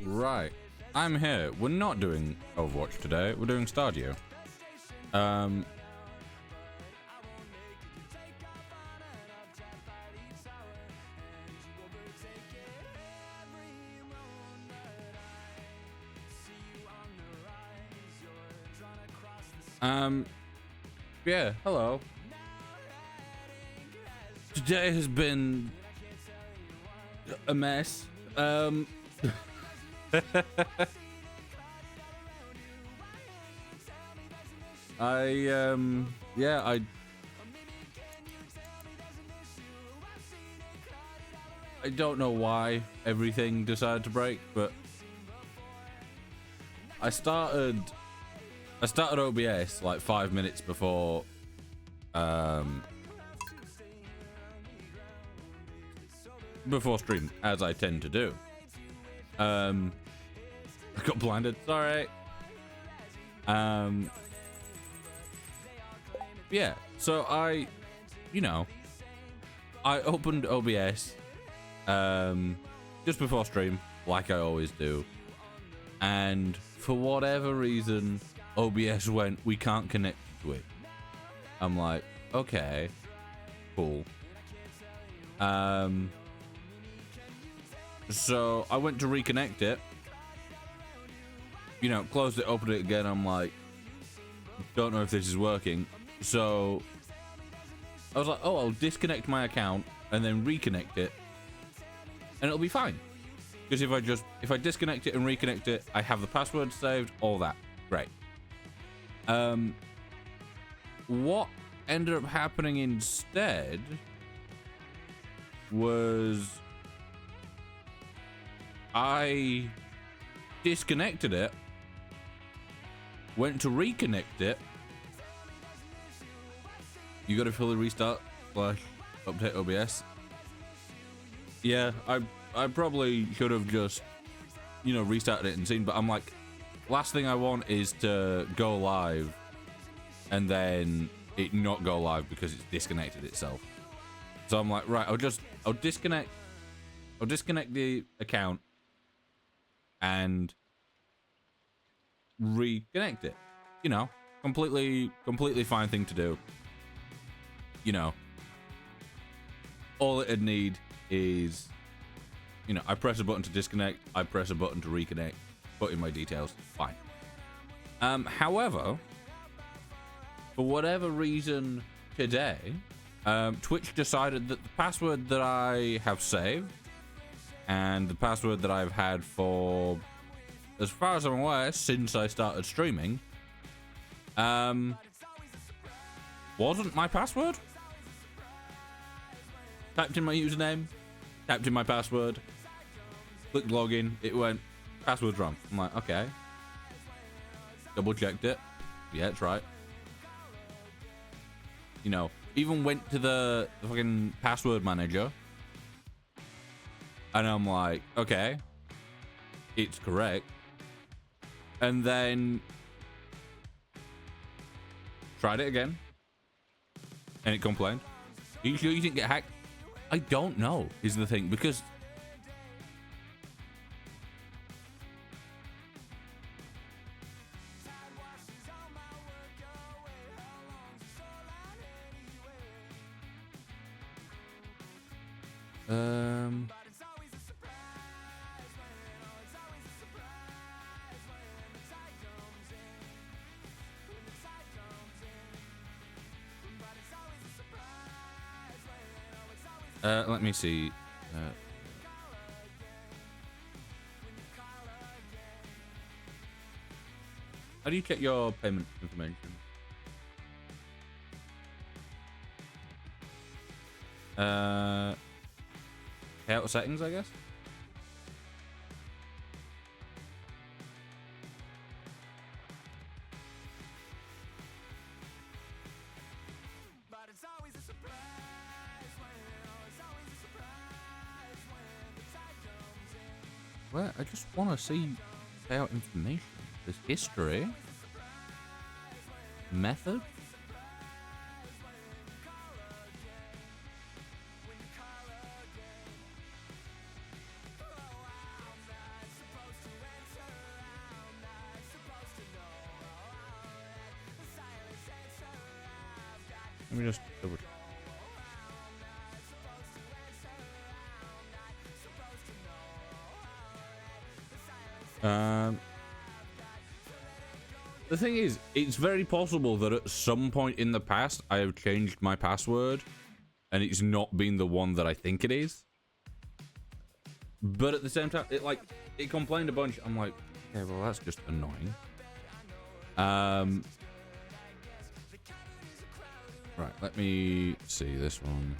Right. I'm here. We're not doing Overwatch today. We're doing Stardew. Yeah, hello. Today has been a mess. Yeah, I don't know why everything decided to break, but I started OBS like 5 minutes before stream, as I tend to do. I got blinded, sorry. Yeah, so I opened OBS just before stream, like I always do, and for whatever reason OBS went, we can't connect to it. I'm like, okay, cool. So I went to reconnect it, closed it, opened it again. I'm like, don't know if this is working. So I was like, oh, I'll disconnect my account and then reconnect it and it'll be fine. Because if I disconnect it and reconnect it, I have the password saved, all that. Great. What ended up happening instead was I disconnected it, went to reconnect it. You gotta fully restart / update OBS. Yeah, I probably should have just, restarted it and seen, but I'm like, last thing I want is to go live and then it not go live because it's disconnected itself. So I'm like, right, I'll disconnect the account and reconnect it. Completely fine thing to do. All it'd need is, I press a button to disconnect, I press a button to reconnect, put in my details, fine. However, for whatever reason today, Twitch decided that the password that I have saved and the password that I've had for, as far as I'm aware, since I started streaming, wasn't my password. Typed in my username, typed in my password, clicked login, it went, password's wrong. I'm like, okay. Double checked it. Yeah, it's right. Even went to the fucking password manager. And I'm like, okay, it's correct. And then tried it again. And it complained. Are you sure you didn't get hacked? I don't know, is the thing, because let me see. How do you check your payment information? Payout settings, I guess. Well, I just want to see payout information. There's history. Method. Let me just double check. The thing is, it's very possible that at some point in the past I have changed my password and it's not been the one that I think it is. But at the same time, it complained a bunch. I'm like, okay, well, that's just annoying. Right, let me see this one.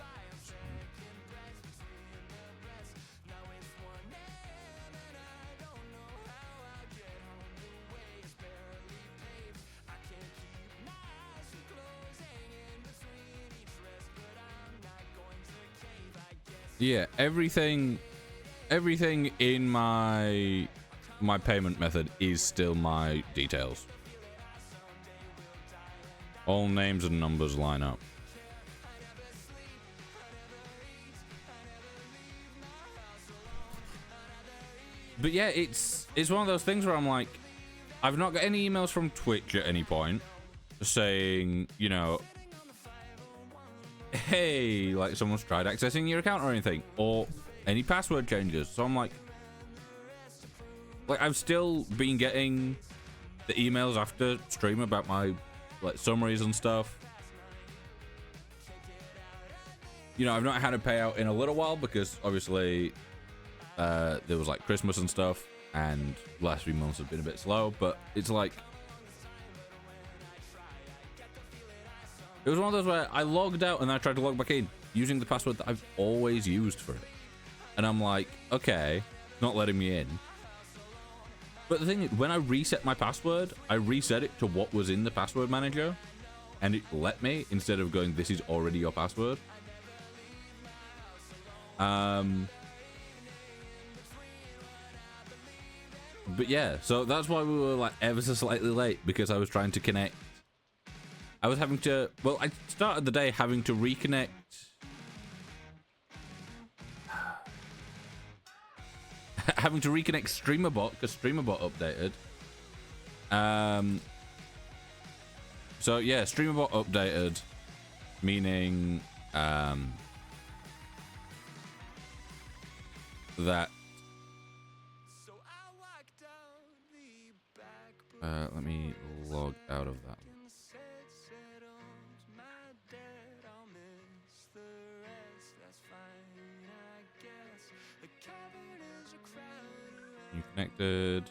Yeah, everything in my payment method is still my details. All names and numbers line up. But yeah, it's one of those things where I'm like, I've not got any emails from Twitch at any point saying, you know, hey, like someone's tried accessing your account or anything, or any password changes. So I'm like I've still been getting the emails after stream about my summaries and stuff. You know, I've not had a payout in a little while because obviously there was Christmas and stuff, and the last few months have been a bit slow, but it's like, it was one of those where I logged out and then I tried to log back in using the password that I've always used for it. And I'm like, okay, it's not letting me in. But the thing is, when I reset my password, I reset it to what was in the password manager, and it let me, instead of going, this is already your password. But yeah, so that's why we were ever so slightly late, because I was trying to connect. I was having to, well, I started the day having to reconnect StreamerBot because StreamerBot updated. So yeah, StreamerBot updated, meaning that let me log out of that. You connected.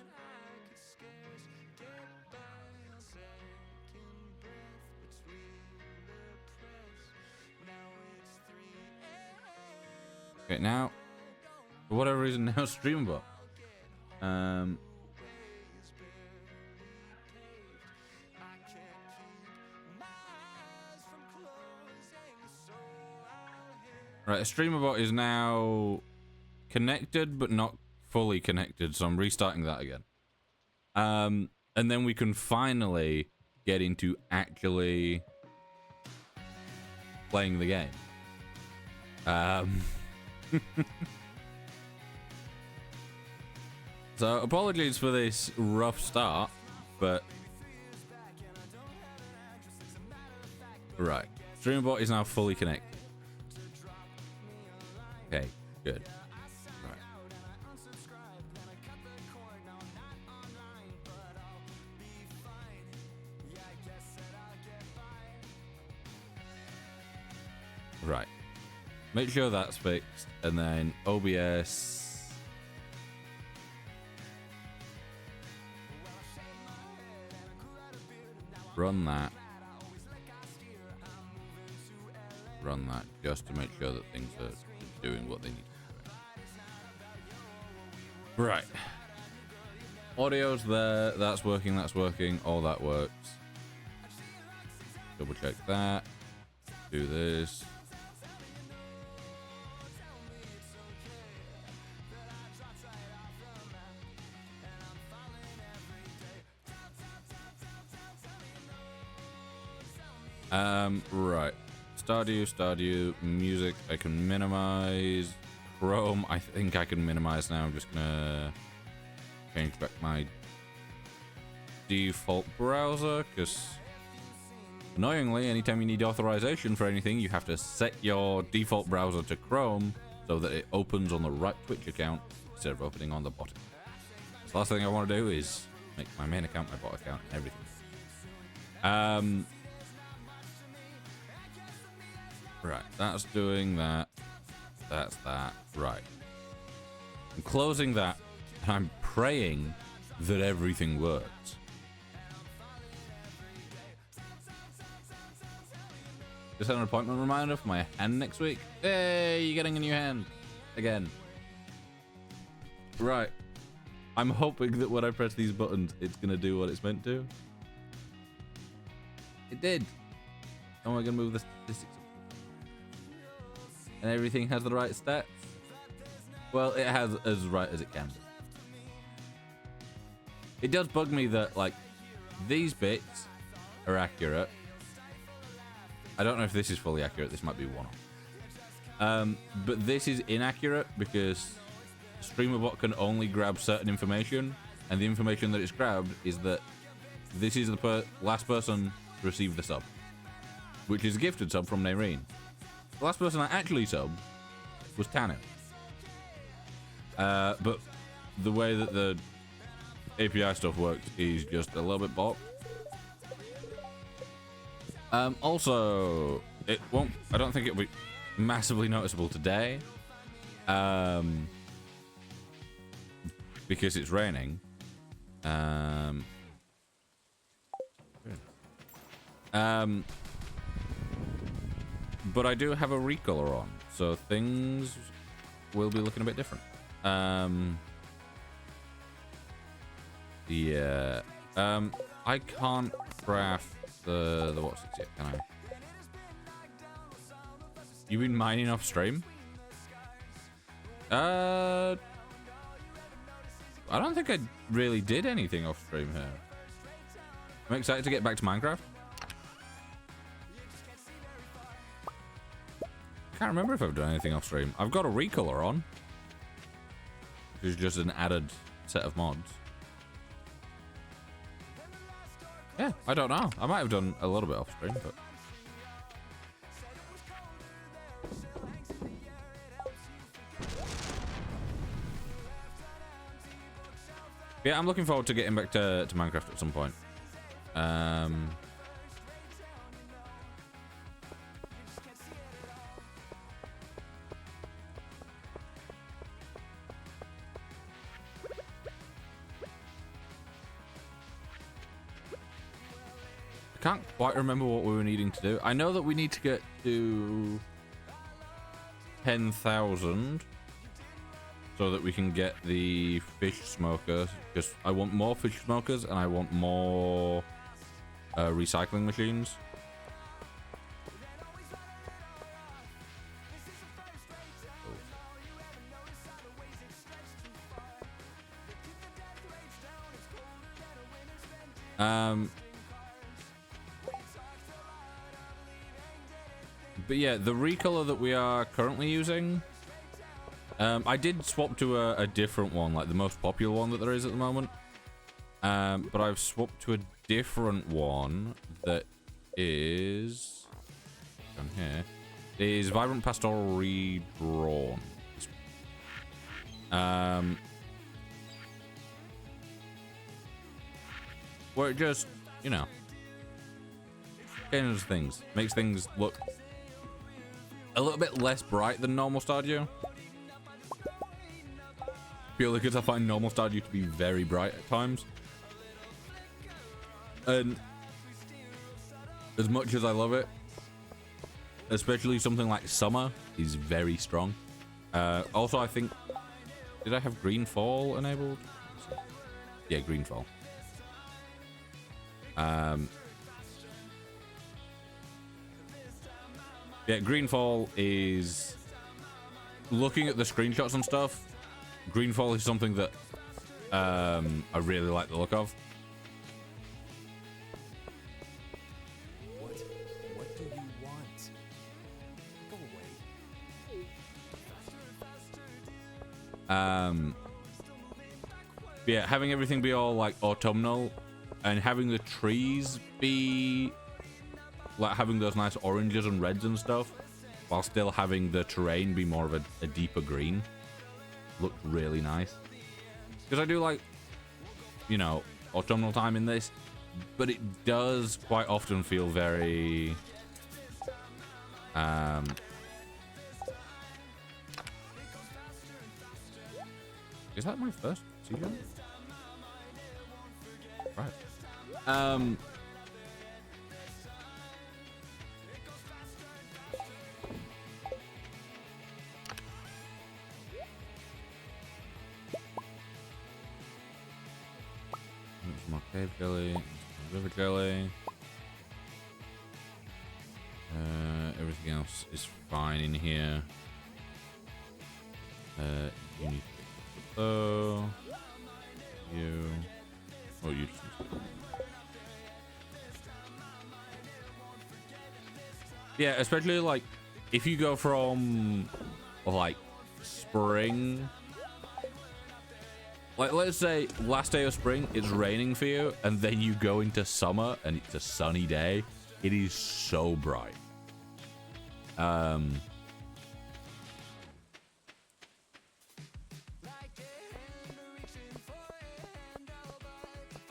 Okay, now for whatever reason, now StreamerBot. Right, StreamerBot is now connected, but not fully connected, so I'm restarting that again. And then we can finally get into actually playing the game. So apologies for this rough start, but right, StreamerBot is now fully connected. Okay, good. Right. Make sure that's fixed, and then OBS. Run that. Run that just to make sure that things are doing what they need to do. Right. Audio's there. That's working. That's working. All that works. Double check that. Do this. Right. Stardew, music, I can minimize. Chrome, I think I can minimize now. I'm just gonna change back my default browser, because Annoyingly, anytime you need authorization for anything, you have to set your default browser to Chrome so that it opens on the right Twitch account instead of opening on the bot account. The last thing I want to do is make my main account my bot account and everything. Right, that's doing that. That's that. Right. I'm closing that, and I'm praying that everything works. Just had an appointment reminder for my hand next week. Hey, you're getting a new hand. Again. Right. I'm hoping that when I press these buttons, it's going to do what it's meant to. It did. Oh, am I going to move the statistics up? And everything has the right stats? Well, it has as right as it can be. It does bug me that, like, these bits are accurate. I don't know if this is fully accurate. This might be one-off. But this is inaccurate because StreamerBot can only grab certain information, and the information that it's grabbed is that this is the last person to receive the sub, which is a gifted sub from Naireen. The last person I actually subbed was Tanu. But the way that the API stuff works is just a little bit bot. Also, it won't. I don't think it'll be massively noticeable today, because it's raining. But I do have a recolor on, so things will be looking a bit different. Yeah. I can't craft the what's it yet, can I? You been mining off stream? I don't think I really did anything off stream here. I'm excited to get back to Minecraft. I can't remember if I've done anything off stream. I've got a recolor on, which is just an added set of mods. Yeah, I don't know. I might have done a little bit off stream, but yeah, I'm looking forward to getting back to Minecraft at some point. I can't quite remember what we were needing to do. I know that we need to get to 10,000 so that we can get the fish smoker. Because I want more fish smokers and I want more recycling machines. But yeah, the recolor that we are currently using, I did swap to a different one, like the most popular one that there is at the moment. But I've swapped to a different one that is down here. Is Vibrant Pastoral Redrawn. Where it just, you know, changes things, makes things look a little bit less bright than normal Stardew. Purely because I find normal Stardew to be very bright at times. And as much as I love it, especially something like summer is very strong. Also, I think, did I have Greenfall enabled? Yeah, Greenfall. Yeah, Greenfall is, looking at the screenshots and stuff, Greenfall is something that I really like the look of. What do you want? Go away. Yeah, having everything be all like autumnal and having the trees be like having those nice oranges and reds and stuff, while still having the terrain be more of a deeper green. Looked really nice. Because I do like, you know, autumnal time in this, but it does quite often feel very is that my first season? Right. Some more cave jelly, some river jelly. Everything else is fine in here. You need to you. Oh, you just yeah, especially like if you go from like spring, like let's say last day of spring it's raining for you, and then you go into summer and it's a sunny day. It is so bright.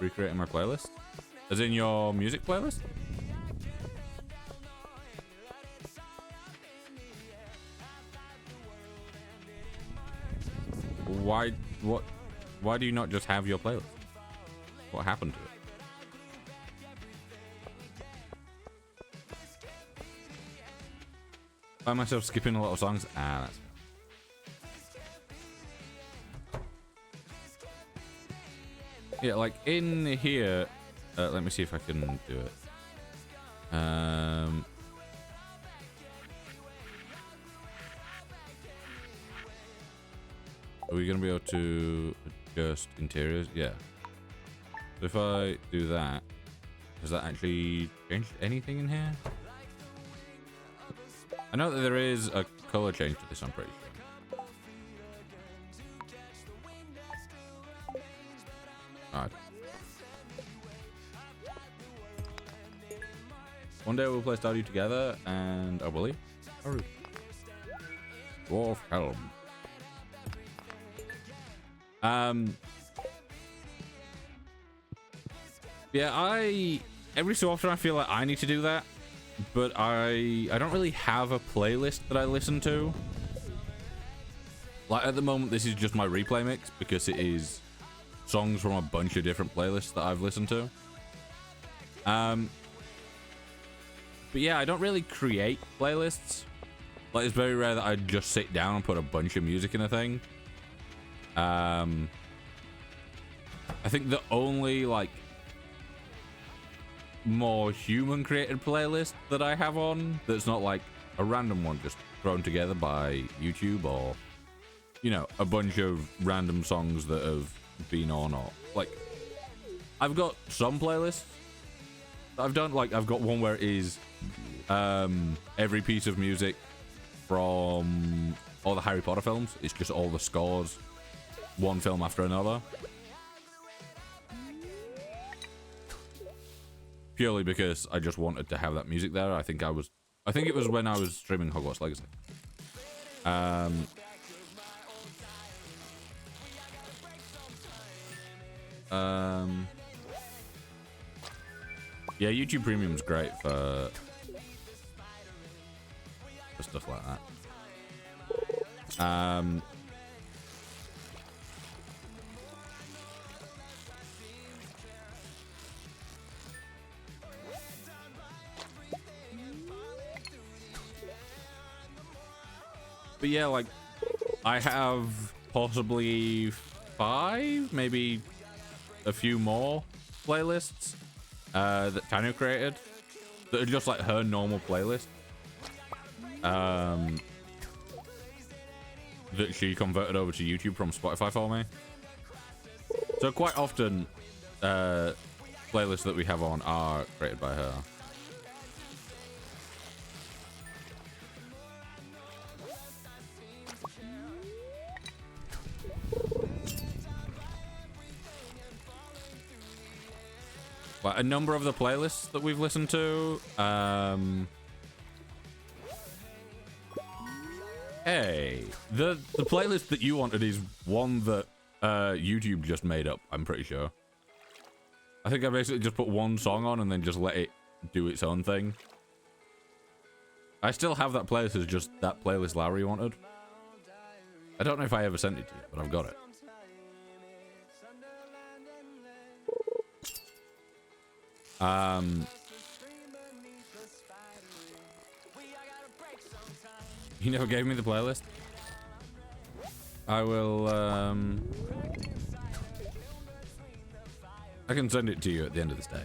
Recreating my playlist, as in your music playlist. Why do you not just have your playlist? What happened to it? Find myself skipping a lot of songs. Ah, that's yeah, like in here. Let me see if I can do it. Are we gonna be able to adjust interiors? Yeah. So if I do that, does that actually change anything in here? I know that there is a color change to this, I'm pretty sure. Alright. One day we'll play Stardew together, and I believe. Dwarf Helm. Yeah, every so often I feel like I need to do that, but I don't really have a playlist that I listen to. Like at the moment, this is just my replay mix because it is songs from a bunch of different playlists that I've listened to. But yeah, I don't really create playlists. Like it's very rare that I just sit down and put a bunch of music in a thing. I think the only like more human created playlist that I have on that's not like a random one just thrown together by YouTube, or you know, a bunch of random songs that have been on, or like I've got some playlists that I've done. Like I've got one where it is every piece of music from all the Harry Potter films. It's just all the scores, one film after another. Purely because I just wanted to have that music there. I think it was when I was streaming Hogwarts Legacy. Yeah, YouTube Premium is great for stuff like that. But yeah, like I have possibly 5, maybe a few more playlists that Tanya created that are just like her normal playlist that she converted over to YouTube from Spotify for me. So quite often playlists that we have on are created by her. like a number of the playlists that we've listened to. Hey, the playlist that you wanted is one that YouTube just made up, I'm pretty sure. I think I basically just put one song on and then just let it do its own thing. I still have that playlist as just that playlist Larry wanted. I don't know if I ever sent it to you, but I've got it. You never gave me the playlist? I will, I can send it to you at the end of this day.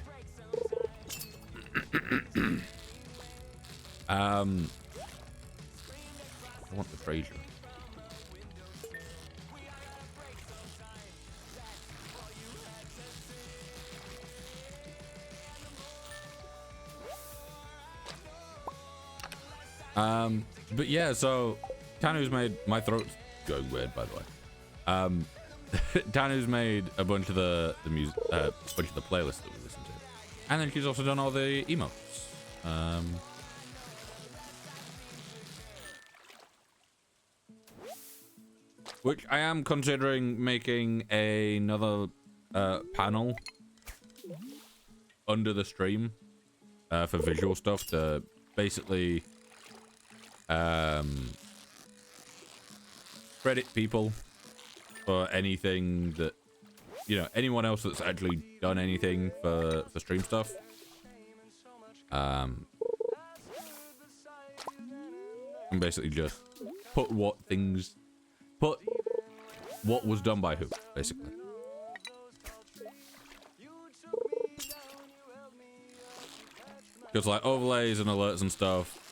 I want the treasure. But yeah, so Tanu's made my throat's going weird, by the way. Tanu's made a bunch of the music, bunch of the playlists that we listen to, and then she's also done all the emotes. Which I am considering making another panel under the stream for visual stuff to basically credit people for anything that, you know, anyone else that's actually done anything for stream stuff. And basically just put what was done by who, basically. Because like overlays and alerts and stuff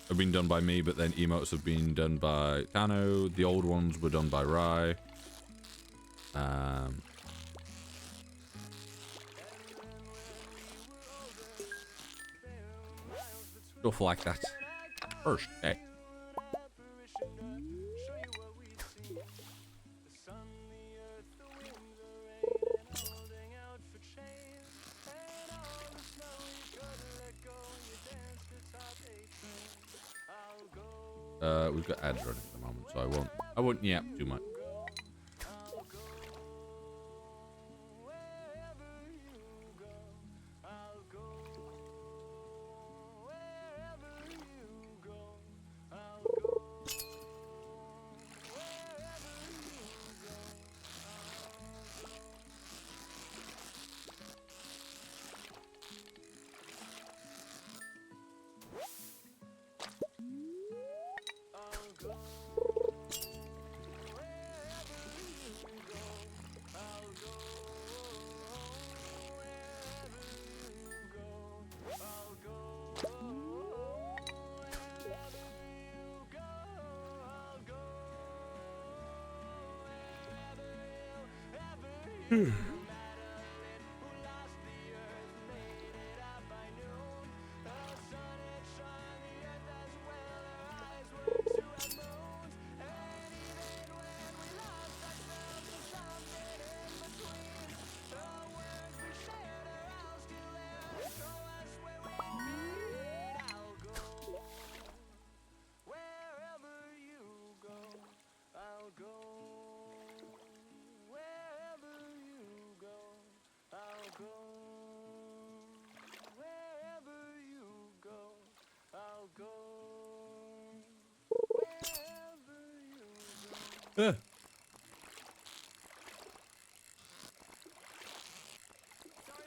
have been done by me, but then emotes have been done by Tano. The old ones were done by Rai. Stuff like that. First day. We've got ads running at the moment, so I won't yap too much.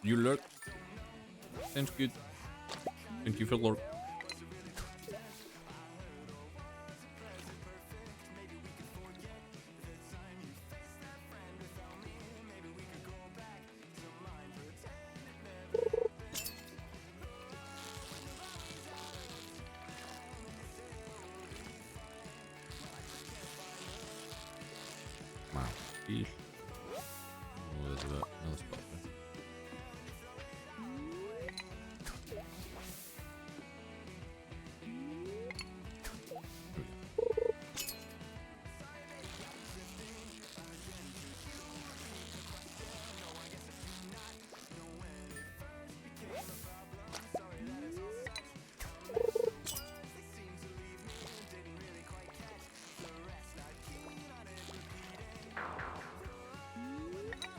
You lurk. Sounds good. Thank you for lurk. Wow. Eesh. Oh, there's another spot there.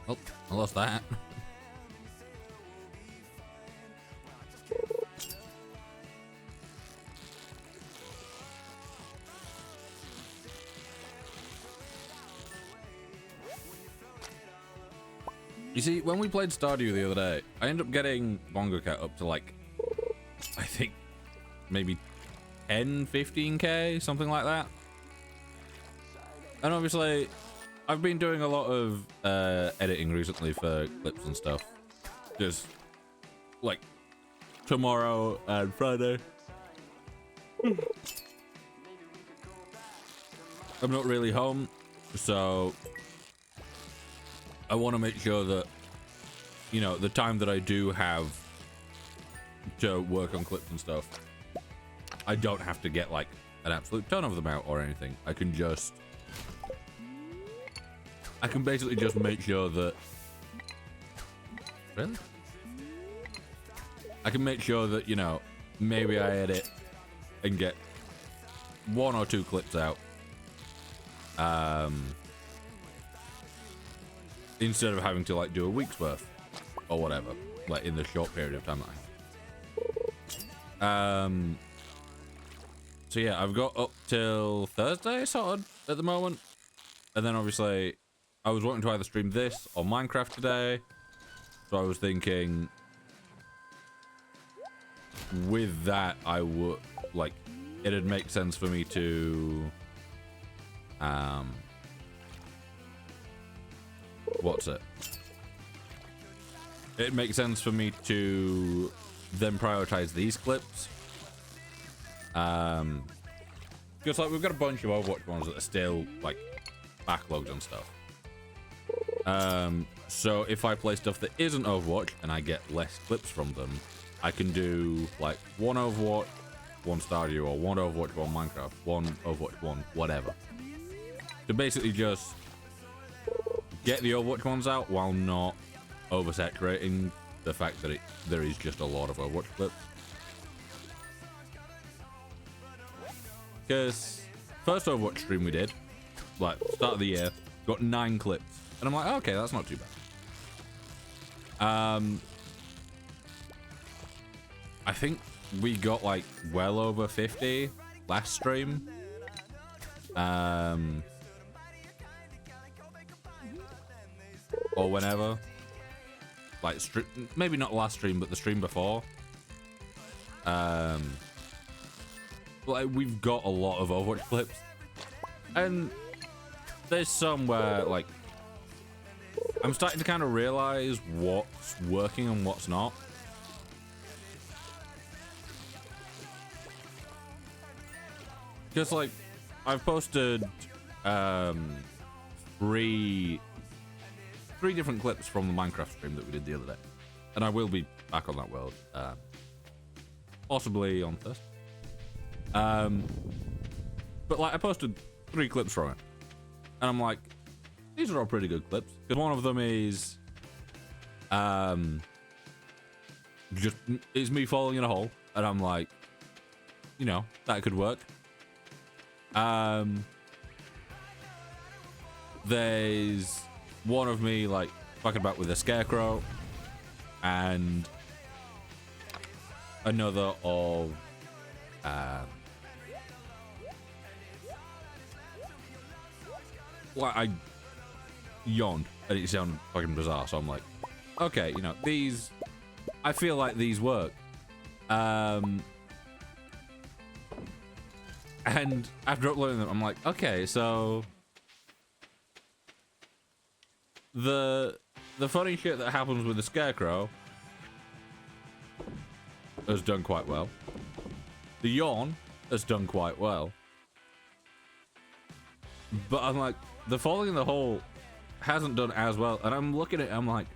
Oh, I lost that. You see, when we played Stardew the other day, I ended up getting Bongo Cat up to like, I think maybe 10, 15k, something like that. And obviously, I've been doing a lot of editing recently for clips and stuff. Just like tomorrow and Friday. I'm not really home, so I want to make sure that, you know, the time that I do have to work on clips and stuff, I don't have to get like an absolute ton of them out or anything. I can basically just make sure that, really? I can make sure that, you know, maybe I edit and get 1 or 2 clips out. Instead of having to like do a week's worth or whatever, like in the short period of time that I have. So yeah, I've got up till Thursday sorted at the moment. And then obviously I was wanting to either stream this or Minecraft today. So I was thinking with that, I would like, it'd make sense for me to, it makes sense for me to then prioritize these clips. Because like we've got a bunch of Overwatch ones that are still like backlogged and stuff. So if I play stuff that isn't Overwatch and I get less clips from them, I can do like 1 Overwatch, 1 Stardew, or 1 Overwatch, 1 Minecraft, 1 Overwatch, 1 whatever. To basically just get the Overwatch ones out while not oversaturating the fact that there is just a lot of Overwatch clips. Because first Overwatch stream we did, like start of the year, got 9 clips. And I'm like, oh, okay, that's not too bad. I think we got like well over 50 last stream. Or whenever. Like, maybe not last stream, but the stream before. Like, we've got a lot of Overwatch clips. And there's some where, like, I'm starting to kind of realize what's working and what's not. Just like, I've posted 3 different clips from the Minecraft stream that we did the other day. And I will be back on that world. Possibly on Thursday. But like, I posted 3 clips from it. And I'm like, these are all pretty good clips. Because one of them is just it's me falling in a hole. And I'm like, you know, that could work. There's one of me like fucking about with a scarecrow, and another of well, I yawned and it sounded fucking bizarre, so I'm like, okay, you know, these, I feel like these work. And after uploading them, I'm like, okay, so the funny shit that happens with the scarecrow has done quite well. The yawn has done quite well. But I'm like, the falling in the hole hasn't done as well. And I'm looking at it, I'm like,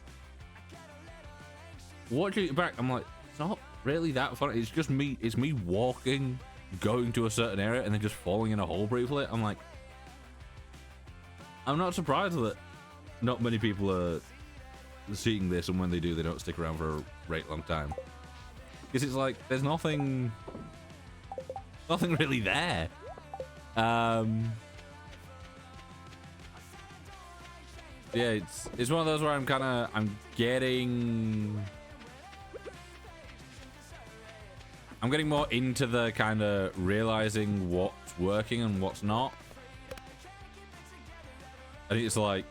watching it back, I'm like, it's not really that funny. It's just me, it's me walking, going to a certain area and then just falling in a hole briefly. I'm like, I'm not surprised that not many people are seeing this, and when they do, they don't stick around for a great long time. Because it's like, there's nothing really there. Yeah, it's one of those where I'm getting more into the kind of realizing what's working and what's not. And it's like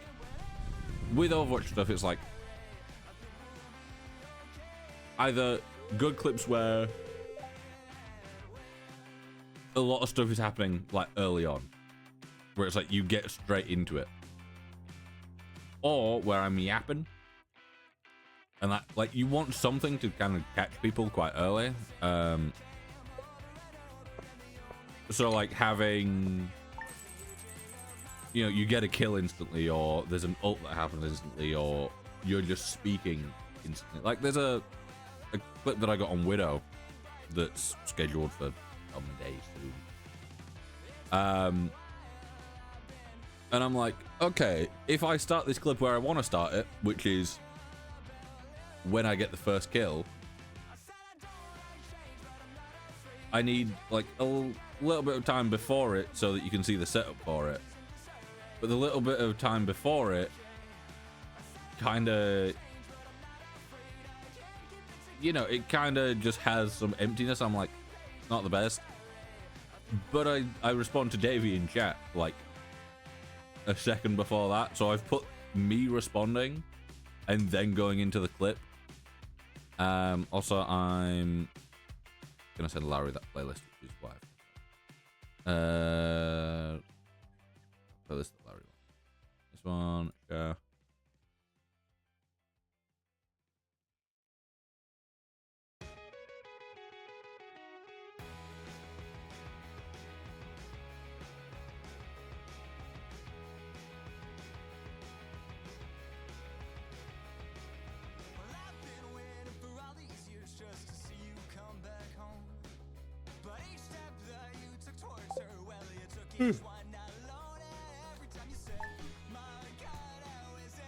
with Overwatch stuff, it's like either good clips where a lot of stuff is happening like early on, where it's like you get straight into it, or where I'm yapping and that like you want something to kind of catch people quite early. So like having, you know, you get a kill instantly, or there's an ult that happens instantly, or you're just speaking instantly. Like there's a clip that I got on Widow that's scheduled for some days soon. And I'm like, okay, if I start this clip where I want to start it, which is when I get the first kill, I need like a little bit of time before it so that you can see the setup for it. But the little bit of time before it kind of, you know, it kind of just has some emptiness. I'm like, not the best. But I respond to Davey in chat like a second before that. So I've put me responding and then going into the clip. Also, I'm gonna send Larry that playlist with his wife. Playlist that Larry wants. This one, yeah.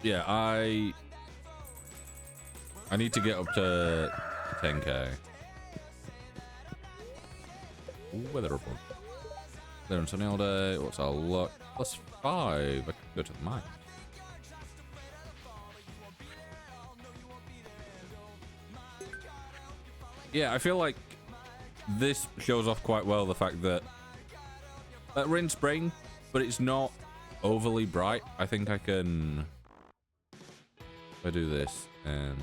Yeah, I need to get up to 10k. Ooh, weather report. Clear and sunny all day. What's our luck? +5. I could go to the mine. Yeah, I feel like this shows off quite well the fact that we're in spring, but it's not overly bright. I think I can, if I do this and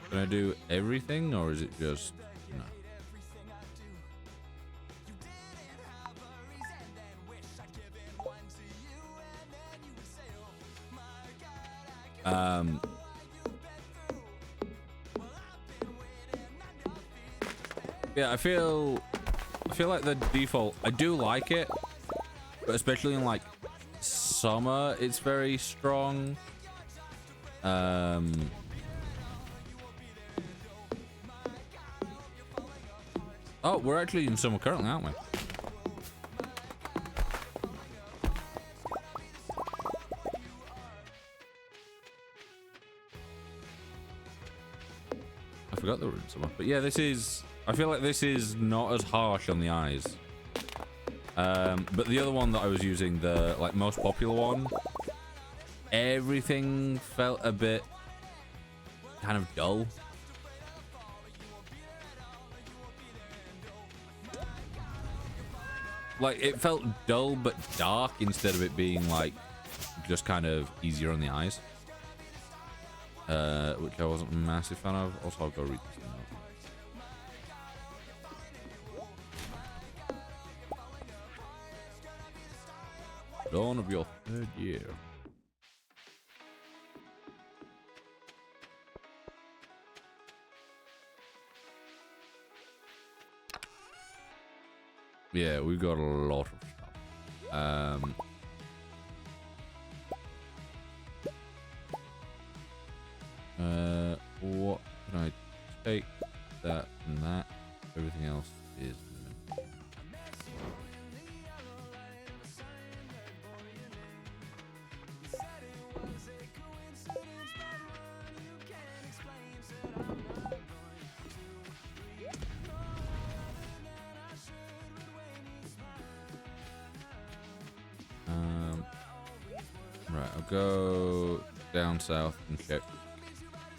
can I do everything, or is it just no? Yeah, I feel like the default, I do like it, but especially in like summer, it's very strong. Oh, we're actually in summer currently, aren't we? I forgot that we're in summer, but yeah, this is, I feel like this is not as harsh on the eyes. But the other one that I was using, the like most popular one, everything felt a bit kind of dull. Like it felt dull but dark instead of it being like just kind of easier on the eyes. Which I wasn't a massive fan of. Also, I'll go read this note. Dawn of your 3rd year. Yeah, we've got a lot of stuff. What can I take? That and that. Everything else is minimal. go down south and check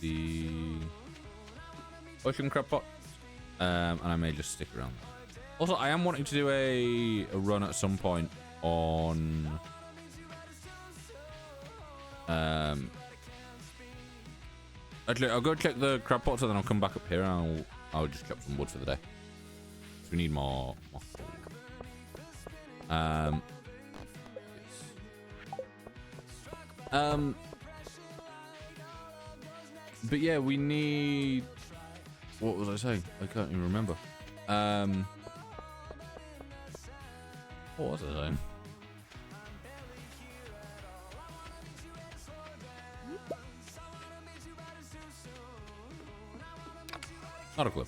the ocean crab pot. And I may just stick around. Also, I am wanting to do a run at some point on actually I'll go check the crab pots and then I'll come back up here and I'll just chop some wood for the day. So we need more coal. But yeah, we need, what was I saying? I can't even remember. What was I saying? Not a clue.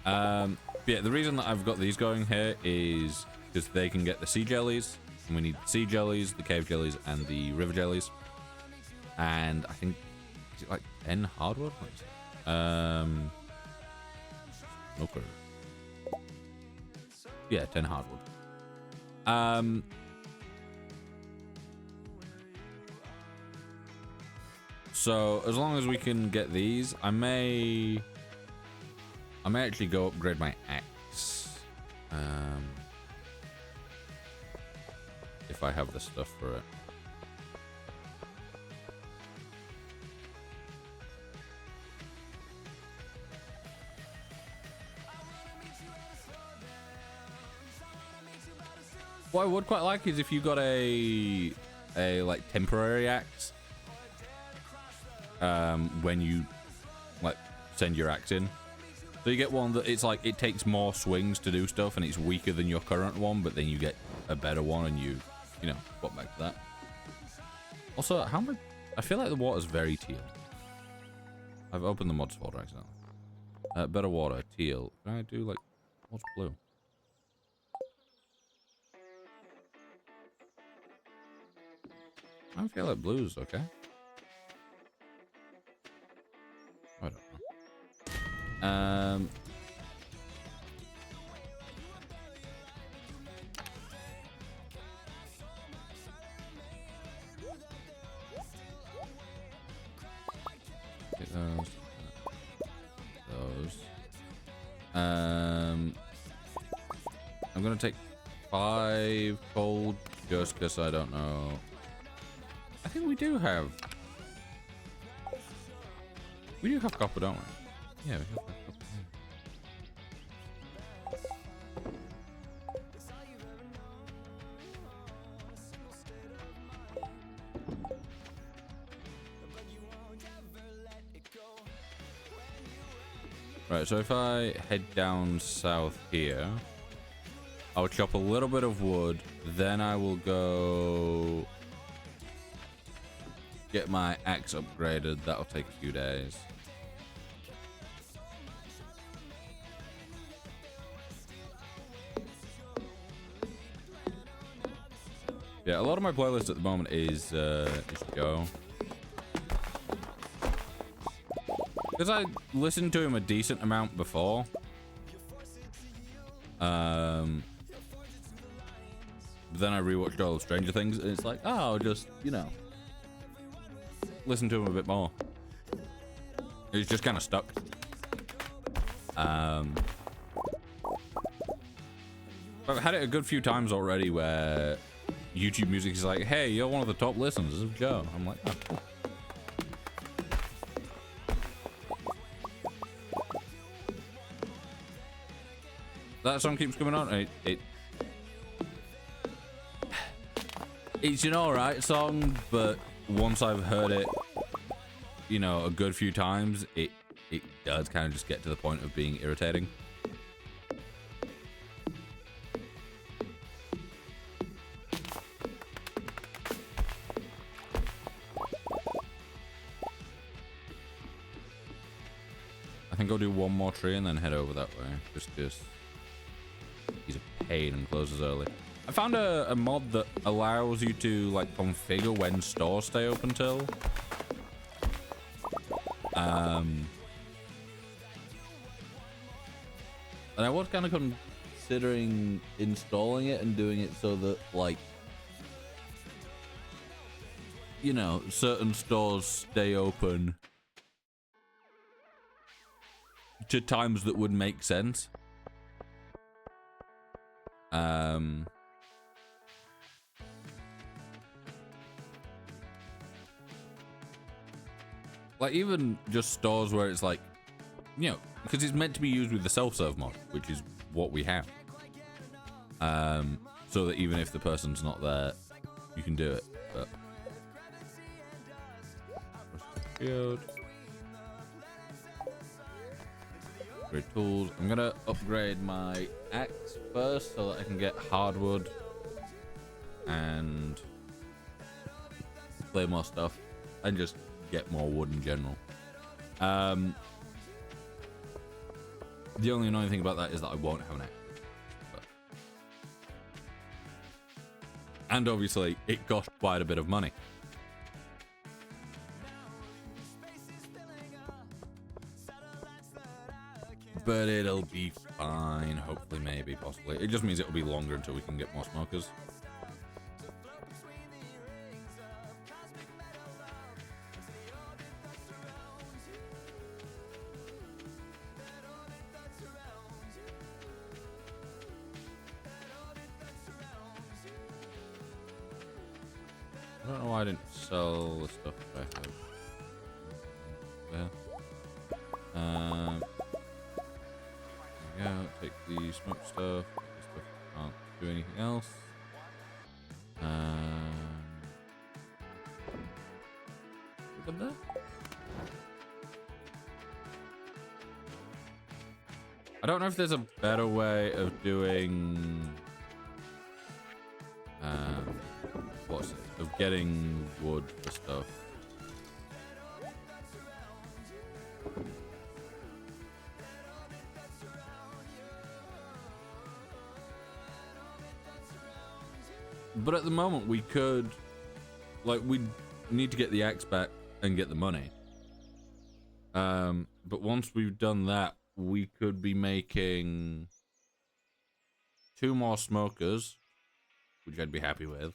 Yeah, the reason that I've got these going here is because they can get the sea jellies, and we need the sea jellies, the cave jellies, and the river jellies. And I think, is it like 10 hardwood? Okay. Yeah, 10 hardwood. So as long as we can get these, I may actually go upgrade my axe. If I have the stuff for it. What I would quite like is if you got a like temporary axe when you like send your axe in. So you get one that it's like it takes more swings to do stuff and it's weaker than your current one, but then you get a better one and you know, swap back to that. Also, how much? I feel like the water's very teal. I've opened the mods folder accidentally. Better water, teal. Can I do like what's blue? I feel like blue's okay. I don't know. Get those. I'm gonna take 5 coal just because I don't know. I think we do have copper, don't we? Yeah, we have copper. Right, so if I head down south here, I'll chop a little bit of wood, then I will go get my axe upgraded. That'll take a few days. Yeah, a lot of my playlist at the moment is Joe. Because I listened to him a decent amount before. Then I rewatched all of Stranger Things, and it's like, oh, I'll just, you know, listen to him a bit more. It's just kind of stuck. I've had it a good few times already where YouTube Music is like, hey, you're one of the top listeners of Joe. I'm like, oh, cool. That song keeps coming on. It's an alright song, but once I've heard it, you know, a good few times, it does kind of just get to the point of being irritating. I think I'll do one more tree and then head over that way, just because he's a pain and closes early. I found a mod that allows you to like configure when stores stay open till. And I was kind of considering installing it and doing it so that like you know, certain stores stay open to times that would make sense. Like even just stores where it's like, you know, because it's meant to be used with the self-serve mod, which is what we have. So that even if the person's not there, you can do it. But field. Upgrade tools. I'm gonna upgrade my axe first so that I can get hardwood and play more stuff and just get more wood in general. The only annoying thing about that is that I won't have an axe. But... and obviously it cost quite a bit of money. But it'll be fine, hopefully, maybe, possibly. It just means it'll be longer until we can get more smokers. I don't know why I didn't sell the stuff I have. Yeah. Yeah, take the smoke stuff. This stuff can't do anything else. Look at that. I don't know if there's a better way of doing what's it? Of getting wood for stuff. But at the moment we could, like, we need to get the axe back and get the money. But once we've done that, we could be making 2 more smokers, which I'd be happy with.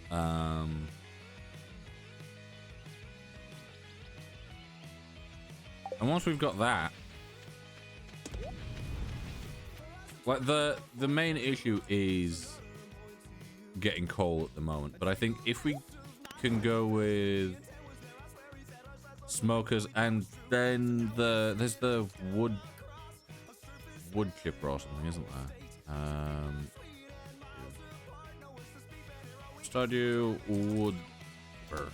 And once we've got that, like the main issue is getting coal at the moment, but I think if we can go with smokers and then there's the wood chipper or something, isn't there? Stardew wood chipper.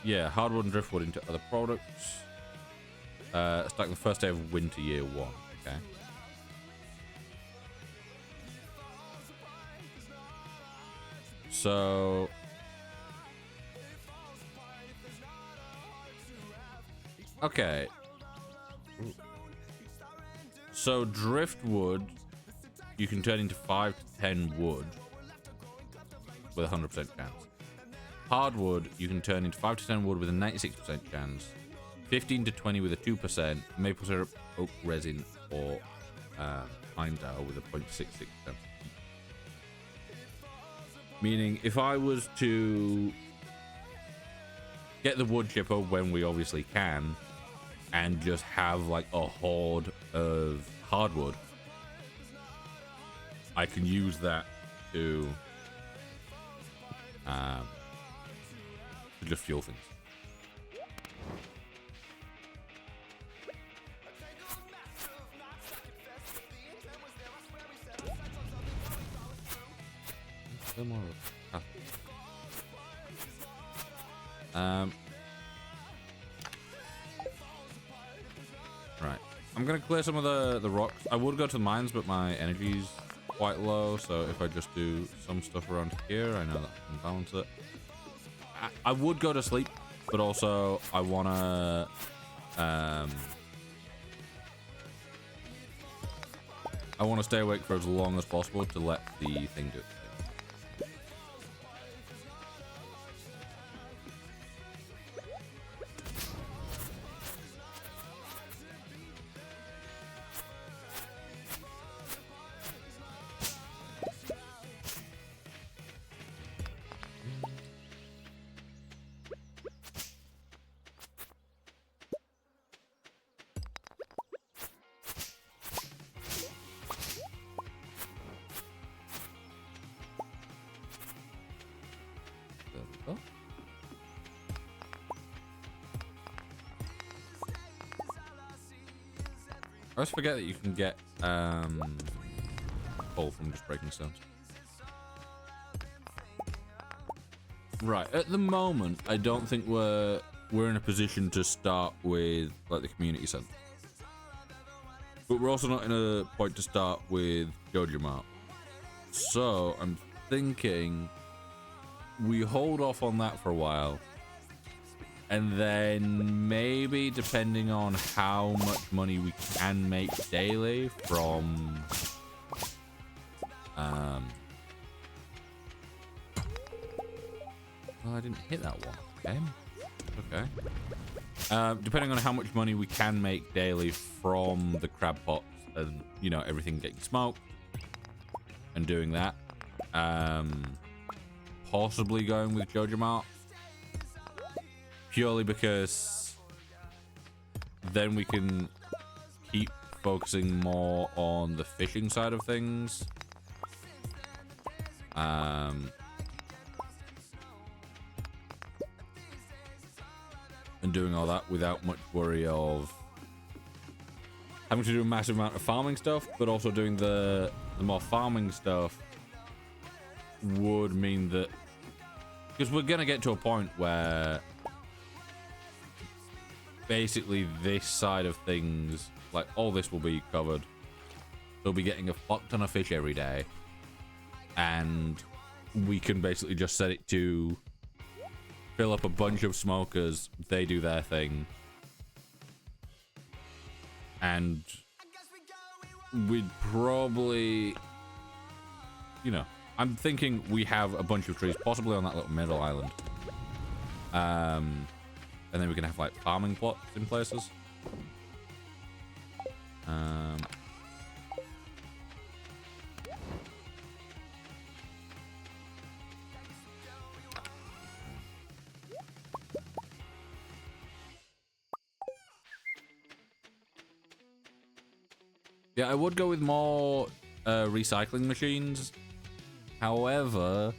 Yeah, hardwood and driftwood into other products. It's like the first day of winter year 1. Okay. So okay. So driftwood you can turn into 5 to 10 wood with a 100% chance. Hardwood you can turn into 5 to 10 wood with a 96% chance. 15 to 20 with a 2%, maple syrup, oak resin, or pine tar with a 0.66%. Meaning, if I was to get the wood chipper when we obviously can, and just have like a horde of hardwood, I can use that to just fuel things. Right. I'm gonna clear some of the rocks. I would go to the mines, but my energy's quite low, so if I just do some stuff around here, I know that I can balance it. I would go to sleep, but also I wanna stay awake for as long as possible to let the thing do it. always forget that you can get coal from just breaking stones. Right, at the moment, I don't think we're in a position to start with like the community center. But we're also not in a point to start with Jojo Mart. So I'm thinking we hold off on that for a while. And then maybe, depending on how much money we can make daily from well, I didn't hit that one. Okay. Depending on how much money we can make daily from the crab pots and, you know, everything getting smoked and doing that. Possibly going with Jojo Mart. Purely because then we can keep focusing more on the fishing side of things. And doing all that without much worry of having to do a massive amount of farming stuff, but also doing the more farming stuff would mean that, because we're gonna get to a point where basically this side of things, like all this will be covered. They'll be getting a fuck ton of fish every day, and we can basically just set it to fill up a bunch of smokers. They do their thing, and we'd probably, you know, I'm thinking we have a bunch of trees, possibly on that little middle island. And then we can have like farming plots in places. Yeah, I would go with more recycling machines. However,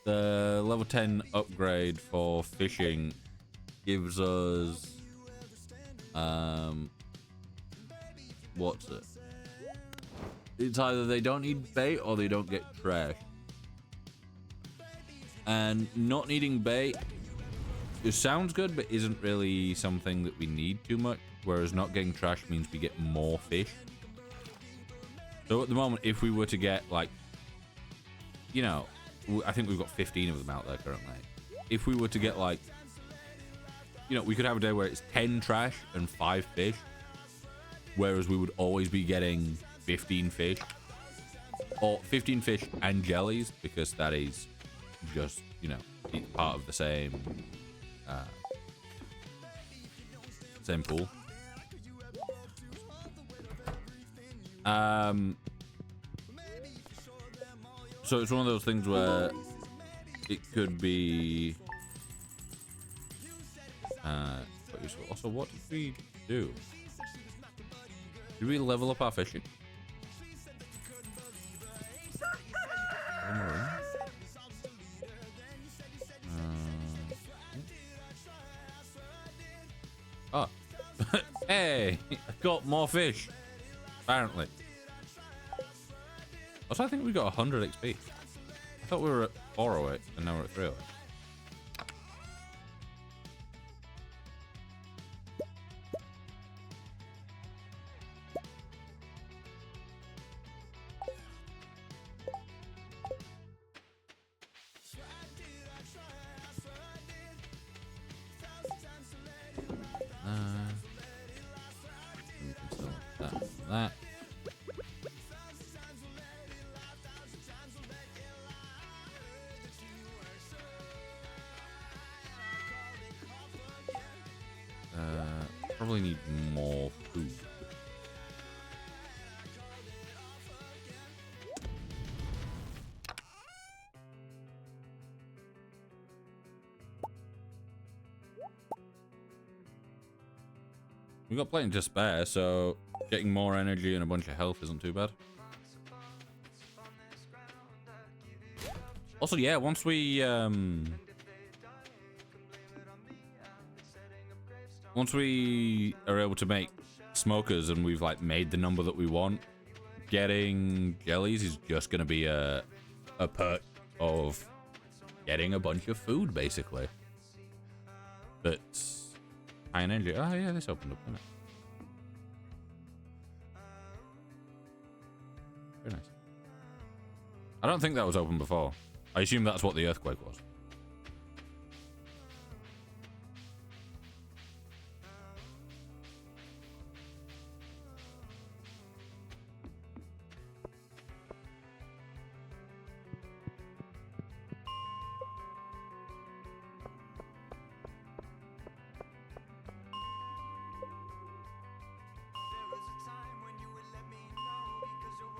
the level 10 upgrade for fishing gives us what's it? It's either they don't need bait or they don't get trash. And not needing bait, it sounds good, but isn't really something that we need too much. Whereas not getting trash means we get more fish. So at the moment, if we were to get like, you know, I think we've got 15 of them out there currently. If we were to get like, you know, we could have a day where it's 10 trash and 5 fish. Whereas we would always be getting 15 fish. Or 15 fish and jellies, because that is just, you know, it's part of the same pool. So it's one of those things where it could be quite useful. Also, what did we do? Did we level up our fishing? Oh. Hey, I got more fish. Apparently. Also, I think we got 100 XP. I thought we were at 408 and now we're at 308. We can still that. Probably need more food. We've got plenty to spare, so getting more energy and a bunch of health isn't too bad. Also, yeah, once we are able to make smokers and we've like made the number that we want, getting jellies is just gonna be a perk of getting a bunch of food, basically. But high energy. Oh yeah, this opened up, didn't it? Very nice. I don't think that was open before. I assume that's what the earthquake was.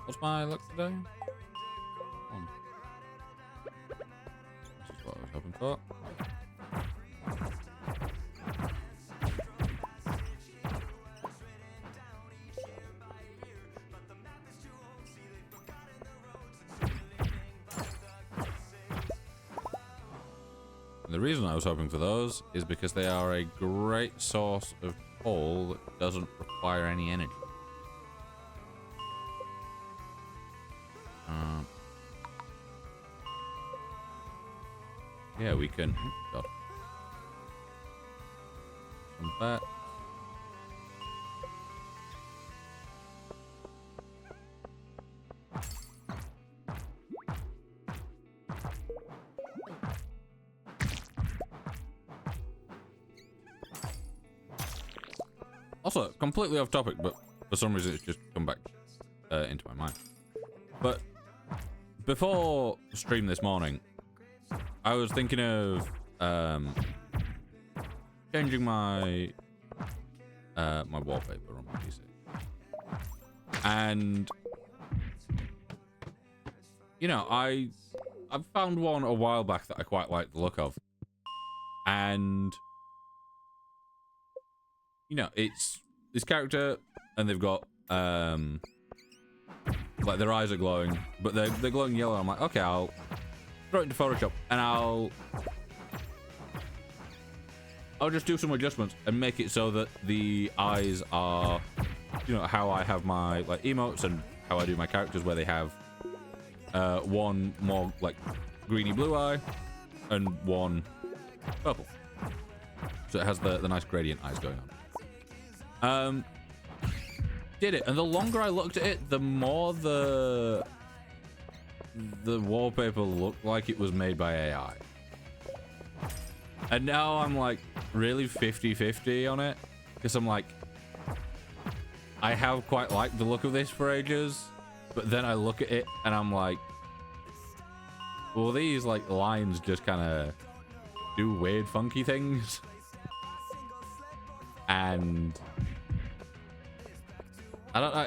What's my luck today? One. This is what I was hoping for. And the reason I was hoping for those is because they are a great source of coal that doesn't require any energy. Yeah, we can. God. Some back. Also, completely off topic, but for some reason it's just come back into my mind. But before stream this morning, I was thinking of changing my my wallpaper on my PC, and you know, I found one a while back that I quite like the look of, and you know, it's this character, and they've got like their eyes are glowing, but they're glowing yellow. I'm like, okay, I'll throw it into Photoshop and I'll just do some adjustments and make it so that the eyes are, you know, how I have my like emotes and how I do my characters, where they have one more like greeny blue eye and one purple, so it has the nice gradient eyes going on. Did it, and the longer I looked at it, the more the wallpaper looked like it was made by AI. And now I'm like really 50-50 on it, because I'm like, I have quite liked the look of this for ages, but then I look at it and I'm like, well, these like lines just kind of do weird funky things, and I don't know,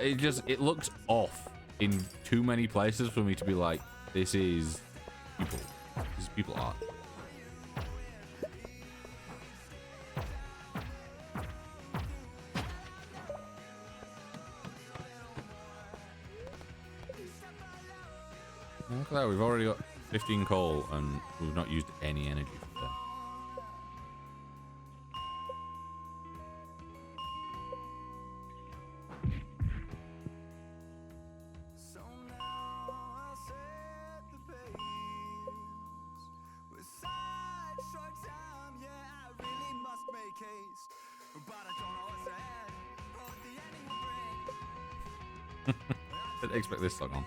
it looks off in too many places for me to be like, this is people art. Look at that, we've already got 15 coal and we've not used any energy for that. Didn't expect this song on.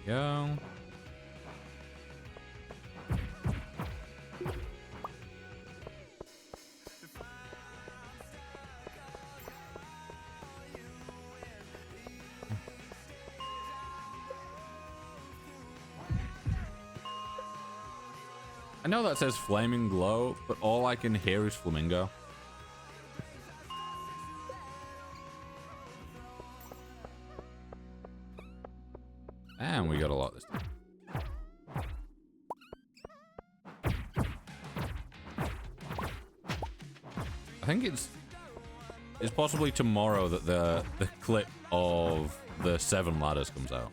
Go. I know that says flaming glow, but all I can hear is flamingo. think it's possibly tomorrow that the clip of the 7 ladders comes out.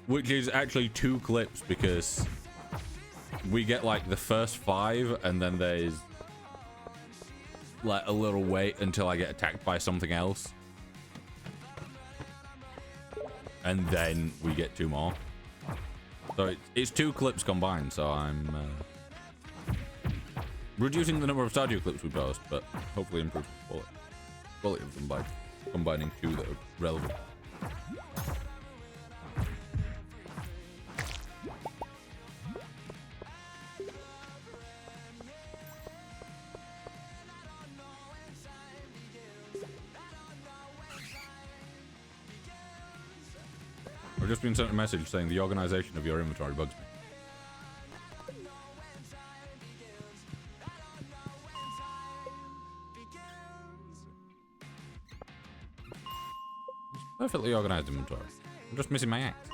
Which is actually 2 clips because we get like the first 5 and then there's like a little wait until I get attacked by something else. And then we get 2 more. So it's 2 clips combined, so I'm reducing the number of Stardew clips we post, but hopefully improve the quality of them by combining 2 that are relevant. I've just been sent a message saying the organization of your inventory bugs me. It's perfectly organized inventory. I'm just missing my axe.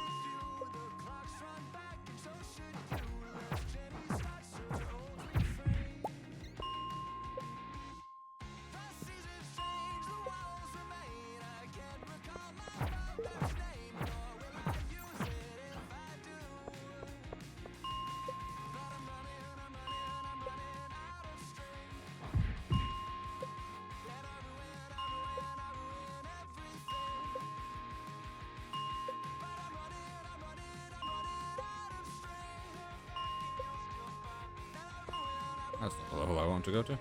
That's not the level I want to go to.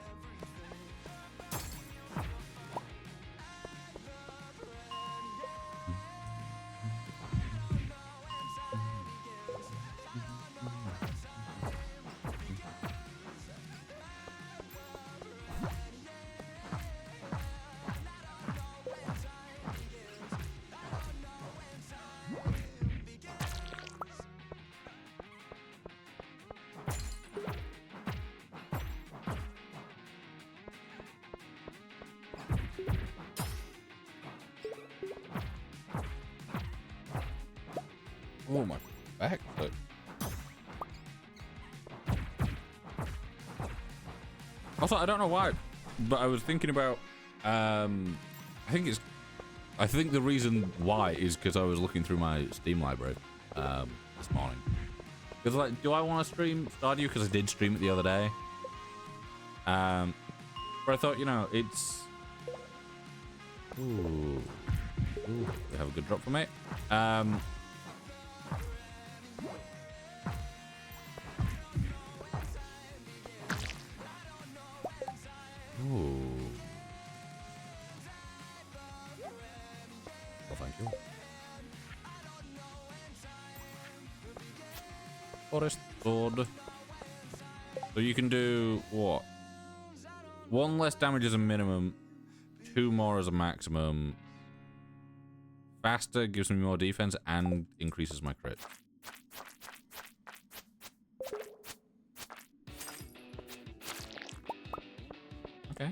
Oh my back foot. Also, I don't know why, but I was thinking about I think the reason why is because I was looking through my Steam library this morning. Because like, do I want to stream Stardew? Because I did stream it the other day. But I thought, you know, it's ooh, they have a good drop for me. Ooh. Well, thank you. Forest sword. So you can do what? 1 less damage as a minimum, 2 more as a maximum. Faster gives me more defense and increases my crit. Okay.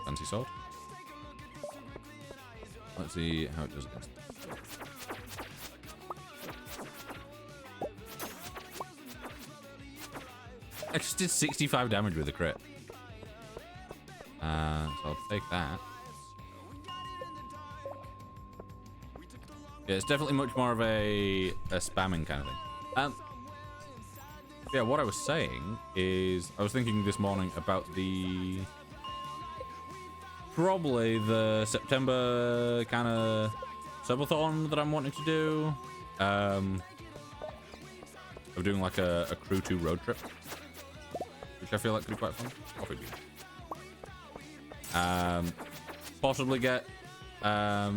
Fancy sword. Let's see how it does against. I just did 65 damage with a crit. So I'll take that. Yeah, it's definitely much more of a spamming kind of thing. Yeah, what I was saying is I was thinking this morning about probably the September kind of subathon that I'm wanting to do. Of doing like a crew 2 road trip, which I feel like could be quite fun. Coffee bean. Possibly get a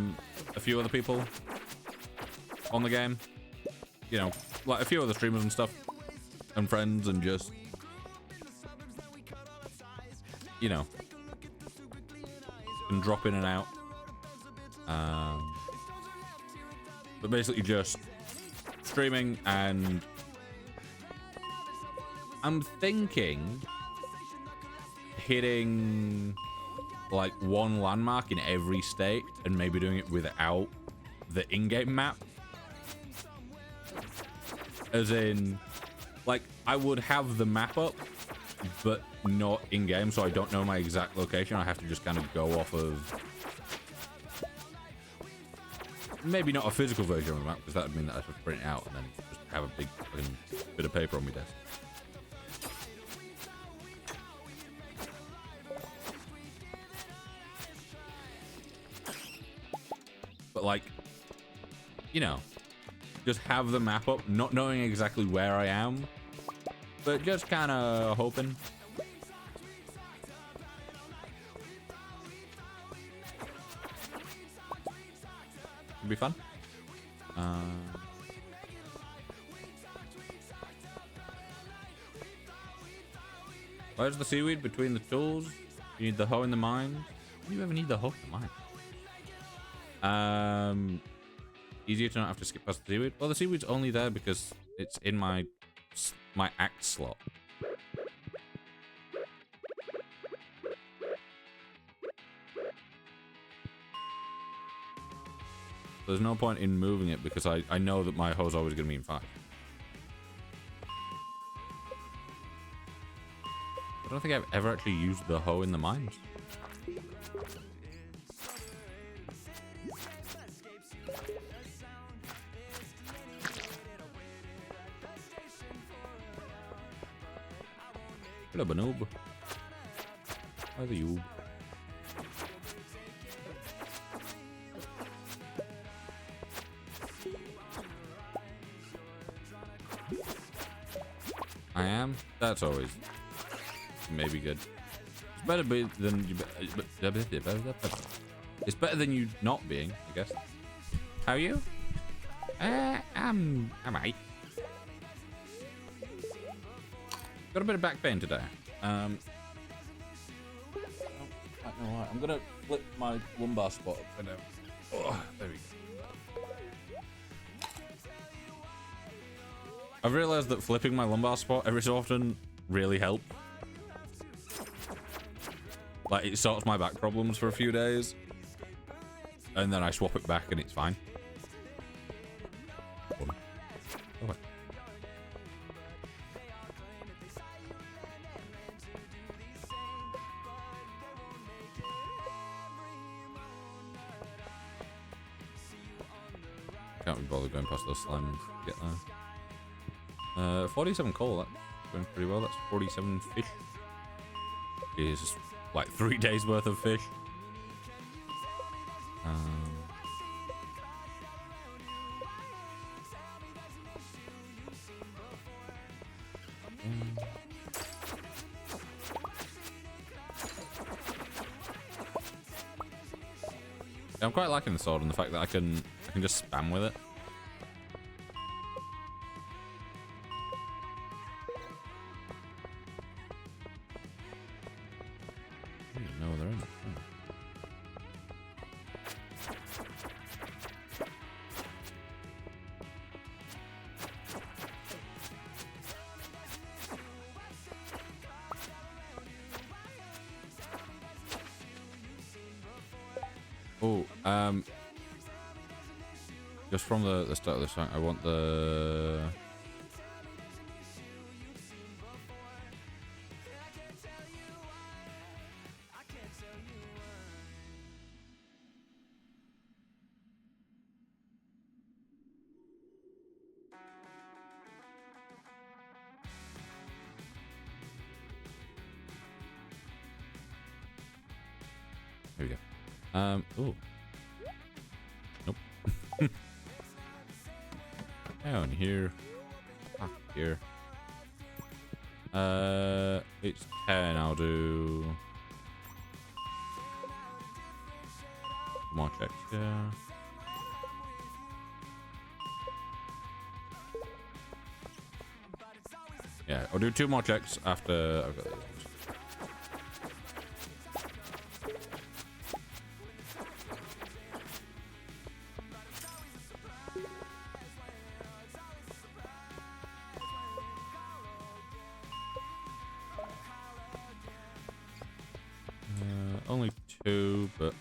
few other people on the game, you know, like a few other streamers and stuff and friends, and just, you know, and drop in and out, but basically just streaming. And I'm thinking hitting like 1 landmark in every state and maybe doing it without the in-game map. As in, like, I would have the map up, but not in-game, so I don't know my exact location. I have to just kind of go off of... Maybe not a physical version of the map, because that would mean that I should print it out and then just have a big fucking bit of paper on my desk. But, like, you know, just have the map up, not knowing exactly where I am, but just kind of hoping. It'd be fun. Where's the seaweed between the tools? You need the hoe in the mine. Do you ever need the hoe in the mine? Easier to not have to skip past the seaweed. Well, the seaweed's only there because it's in my axe slot. There's no point in moving it because I know that my hoe's always going to be in 5. I don't think I've ever actually used the hoe in the mines. Hello, Banoob. How are you? I am? That's always maybe good. It's better than you. It's better than you not being, I guess. How are you? I'm alright. Got a bit of back pain today. I don't know why. I'm gonna flip my lumbar spot up and down. Oh, there we go. I've realized that flipping my lumbar spot every so often really helps. Like, it sorts my back problems for a few days, and then I swap it back and it's fine. Oh, can't be bothered going past those slimes to get there. 47 coal, that's going pretty well. That's 47 fish. Jesus, like 3 days worth of fish. Yeah, I'm quite liking the sword and the fact that I can just spam with it. Just from the start of the song, I want the... Here we go. Ooh. Nope. Down here. Up here. It's 10. I'll do more checks. Yeah. Yeah, I'll do 2 more checks after I've got these. Only 2, but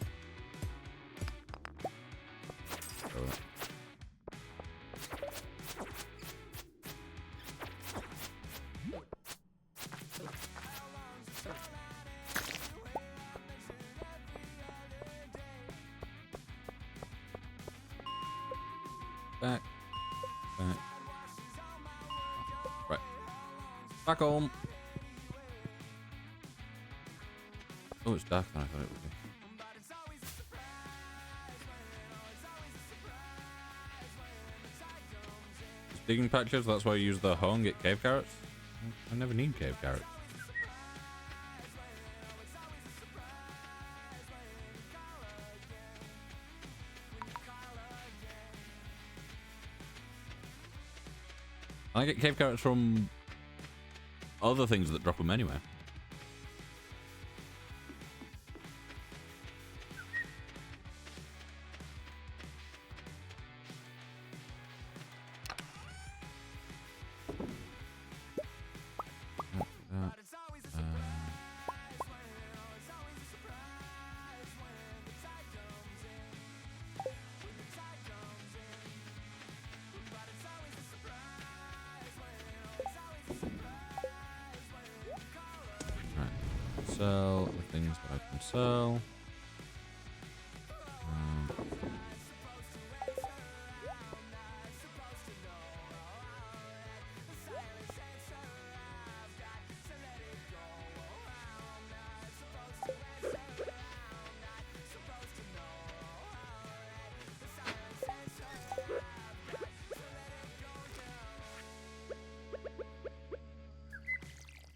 Back. Back. Right. Back home. Oh, it's darker than I thought it would be. It's digging patches, that's why I use the hoe and get cave carrots. I never need cave carrots. I get cave carrots from other things that drop them anyway. Sell the things that I can sell.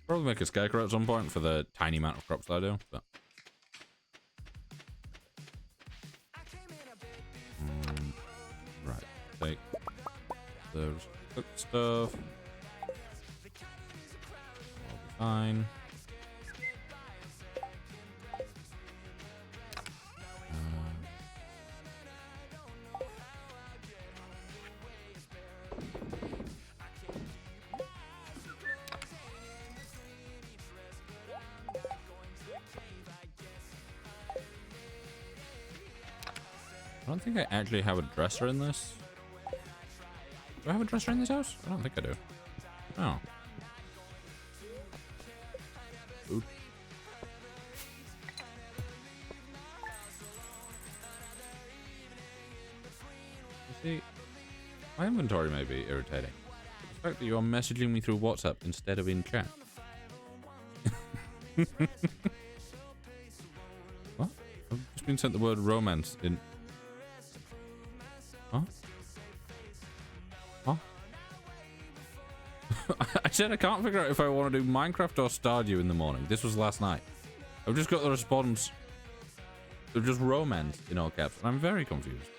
Probably make a scarecrow at some point for the tiny amount of crops that I do. But. Right, take those cooked stuff. I'll be fine. I don't think I actually have a dresser in this. Do I have a dresser in this house? I don't think I do. Oh. Food. You see, my inventory may be irritating. The fact that you are messaging me through WhatsApp instead of in chat. What? I've just been sent the word romance in... Huh? Huh? I said I can't figure out if I want to do Minecraft or Stardew in the morning. This was last night. I've just got the response. They're just romance in all caps. And I'm very confused.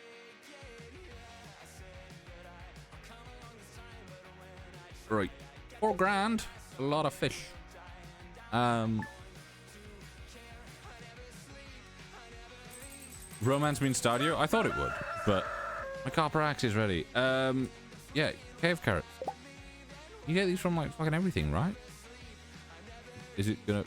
Right. 4 grand. A lot of fish. Romance means Stardew? I thought it would, but my copper axe is ready. Yeah, cave carrots. You get these from like fucking everything, right? Is it gonna...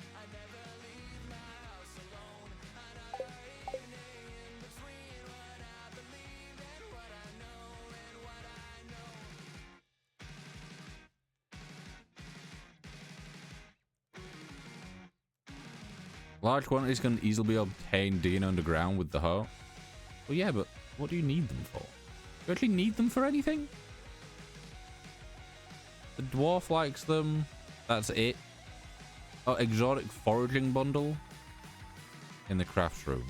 Large quantities can easily be obtained digging underground with the hoe. Well, yeah, but what do you need them for? Do you actually need them for anything? The dwarf likes them. That's it. Oh, exotic foraging bundle in the crafts room.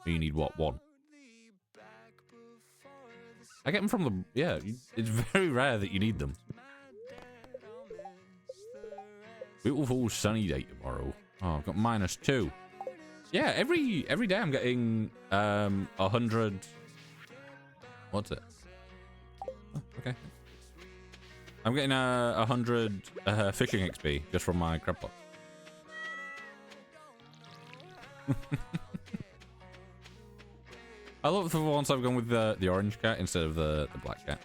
You need what? 1. I get them from the... Yeah, it's very rare that you need them. Beautiful sunny day tomorrow. Oh, I've got -2. Yeah, every day I'm getting 100. What's it? Oh, okay. I'm getting 100 fishing XP just from my crab pot. I love for once I've gone with the orange cat instead of the black cat.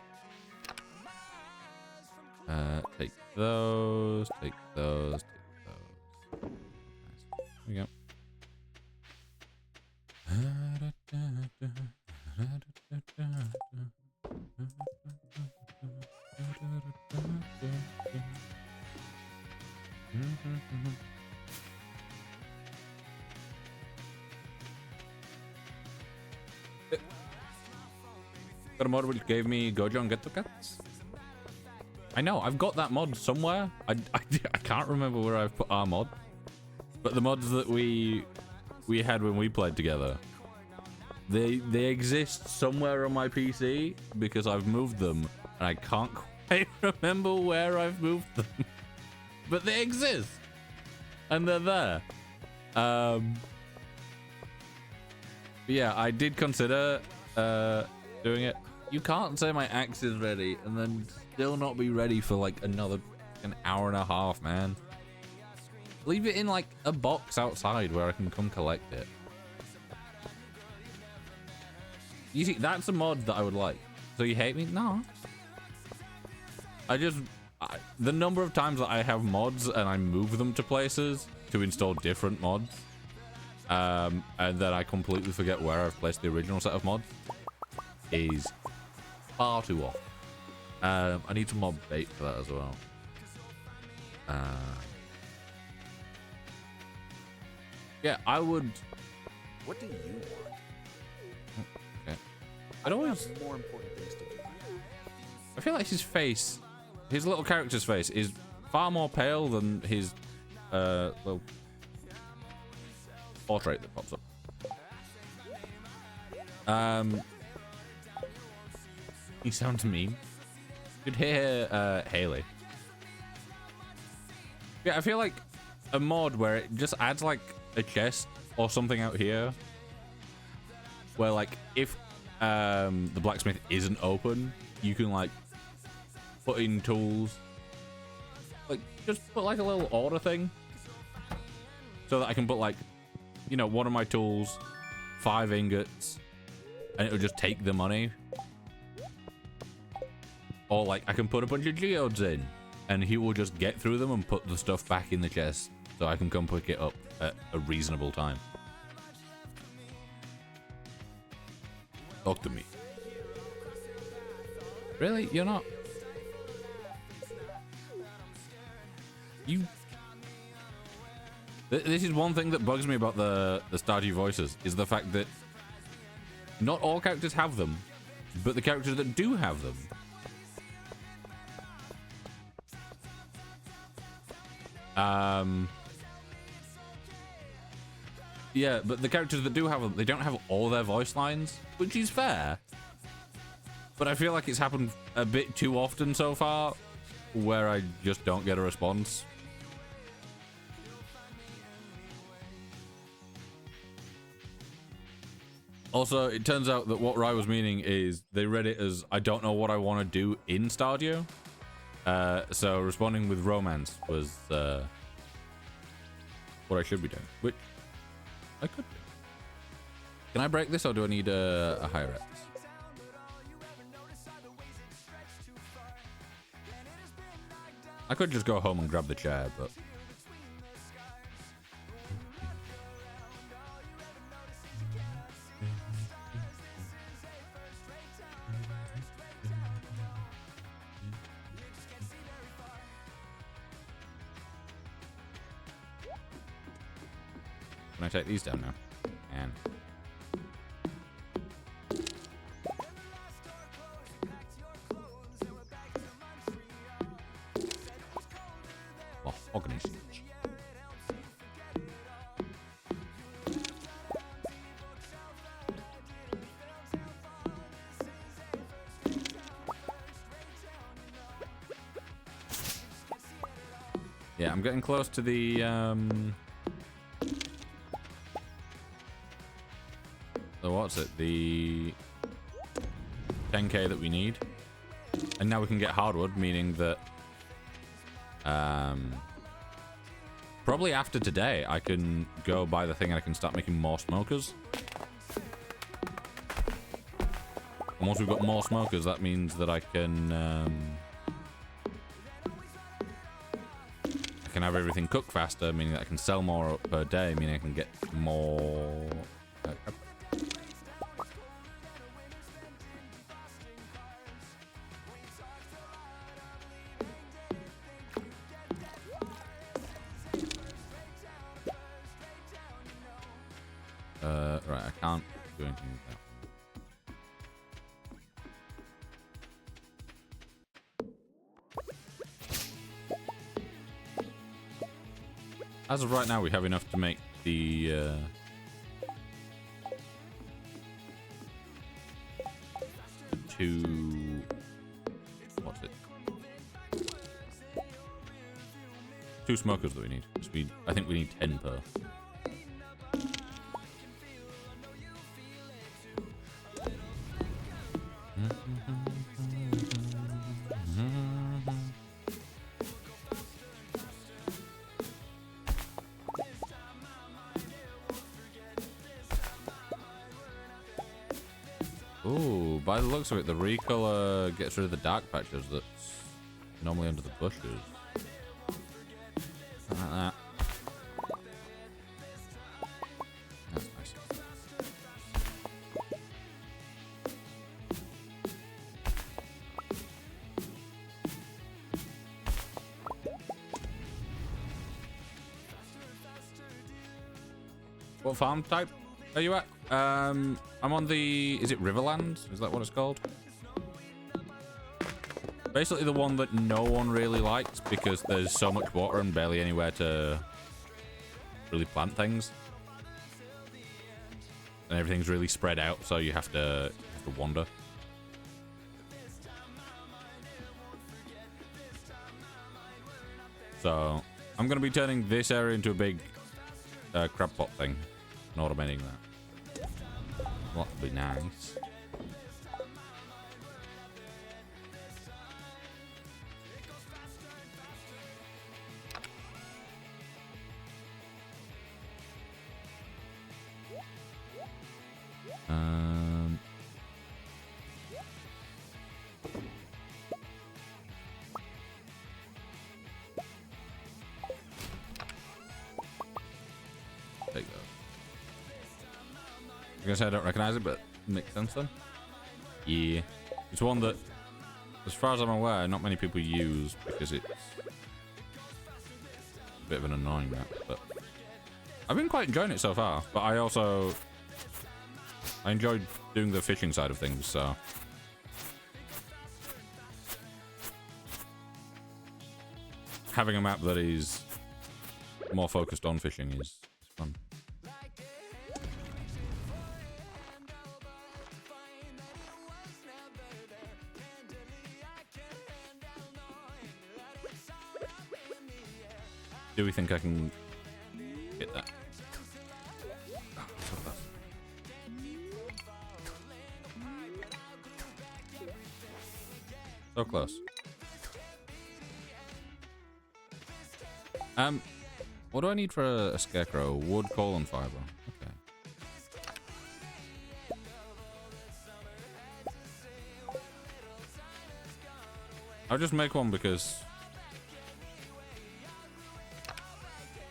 Take those, take those, take those. Nice. There we go. Got a mod which gave me Gojo and Geto Cats. I know, I've got that mod somewhere. I can't remember where I've put our mod. But the mods that we had when we played together, they exist somewhere on my PC because I've moved them and I can't quite remember where I've moved them. But they exist and they're there. Yeah, I did consider doing it. You can't say my axe is ready and then still not be ready for like an hour and a half, man. Leave it in like a box outside where I can come collect it. You see, that's a mod that I would like. So you hate me? No. The number of times that I have mods and I move them to places to install different mods, and then I completely forget where I've placed the original set of mods, is far too often. I need some more bait for that as well. Yeah, I would. What do you want? Okay. I don't have more important things to do. I feel like his little character's face, is far more pale than his little portrait that pops up. He sounds mean. You'd hear Haley. Yeah, I feel like a mod where it just adds like a chest or something out here, where like if the blacksmith isn't open, you can like put in tools, like just put like a little order thing so that I can put like, you know, one of my tools, 5 ingots, and it'll just take the money. Or like I can put a bunch of geodes in and he will just get through them and put the stuff back in the chest so I can come pick it up at a reasonable time. Talk to me. Really? You're not? This is one thing that bugs me about the Stardew voices, is the fact that not all characters have them, but the characters that do have them, yeah, but the characters that do have them, they don't have all their voice lines, which is fair. But I feel like it's happened a bit too often so far, where I just don't get a response. Also, it turns out that what Rai was meaning is they read it as, I don't know what I want to do in Stardew. So responding with romance was what I should be doing, which I could do. Can I break this or do I need a higher X? I could just go home and grab the chair, but... Can I take these down now? And... organisms. Yeah, I'm getting close to the what's it? The 10k that we need. And now we can get hardwood, meaning that probably after today I can go buy the thing and I can start making more smokers. And once we've got more smokers, that means that I can have everything cooked faster, meaning that I can sell more per day, meaning I can get more right, I can't do anything with that. As of right now, we have enough to make the... two... What's it? 2 smokers that we need. I think we need 10 per. Ooh, by the looks of it, the recolor gets rid of the dark patches that's normally under the bushes. Something like that. That's nice. What farm type are you at? I'm on the... Is it Riverland? Is that what it's called? Basically the one that no one really likes because there's so much water and barely anywhere to really plant things. And everything's really spread out, so you have to wander. So I'm going to be turning this area into a big crab pot thing and automating that. That would be nice. Take those. I guess I don't recognize it, but it makes sense then. Yeah. It's one that, as far as I'm aware, not many people use because it's a bit of an annoying map, but I've been quite enjoying it so far. But I enjoyed doing the fishing side of things, so having a map that is more focused on fishing is fun. Do we think I can get that? Oh, so close. So close. What do I need for a scarecrow? Wood, coal, and fiber. Okay. I'll just make one because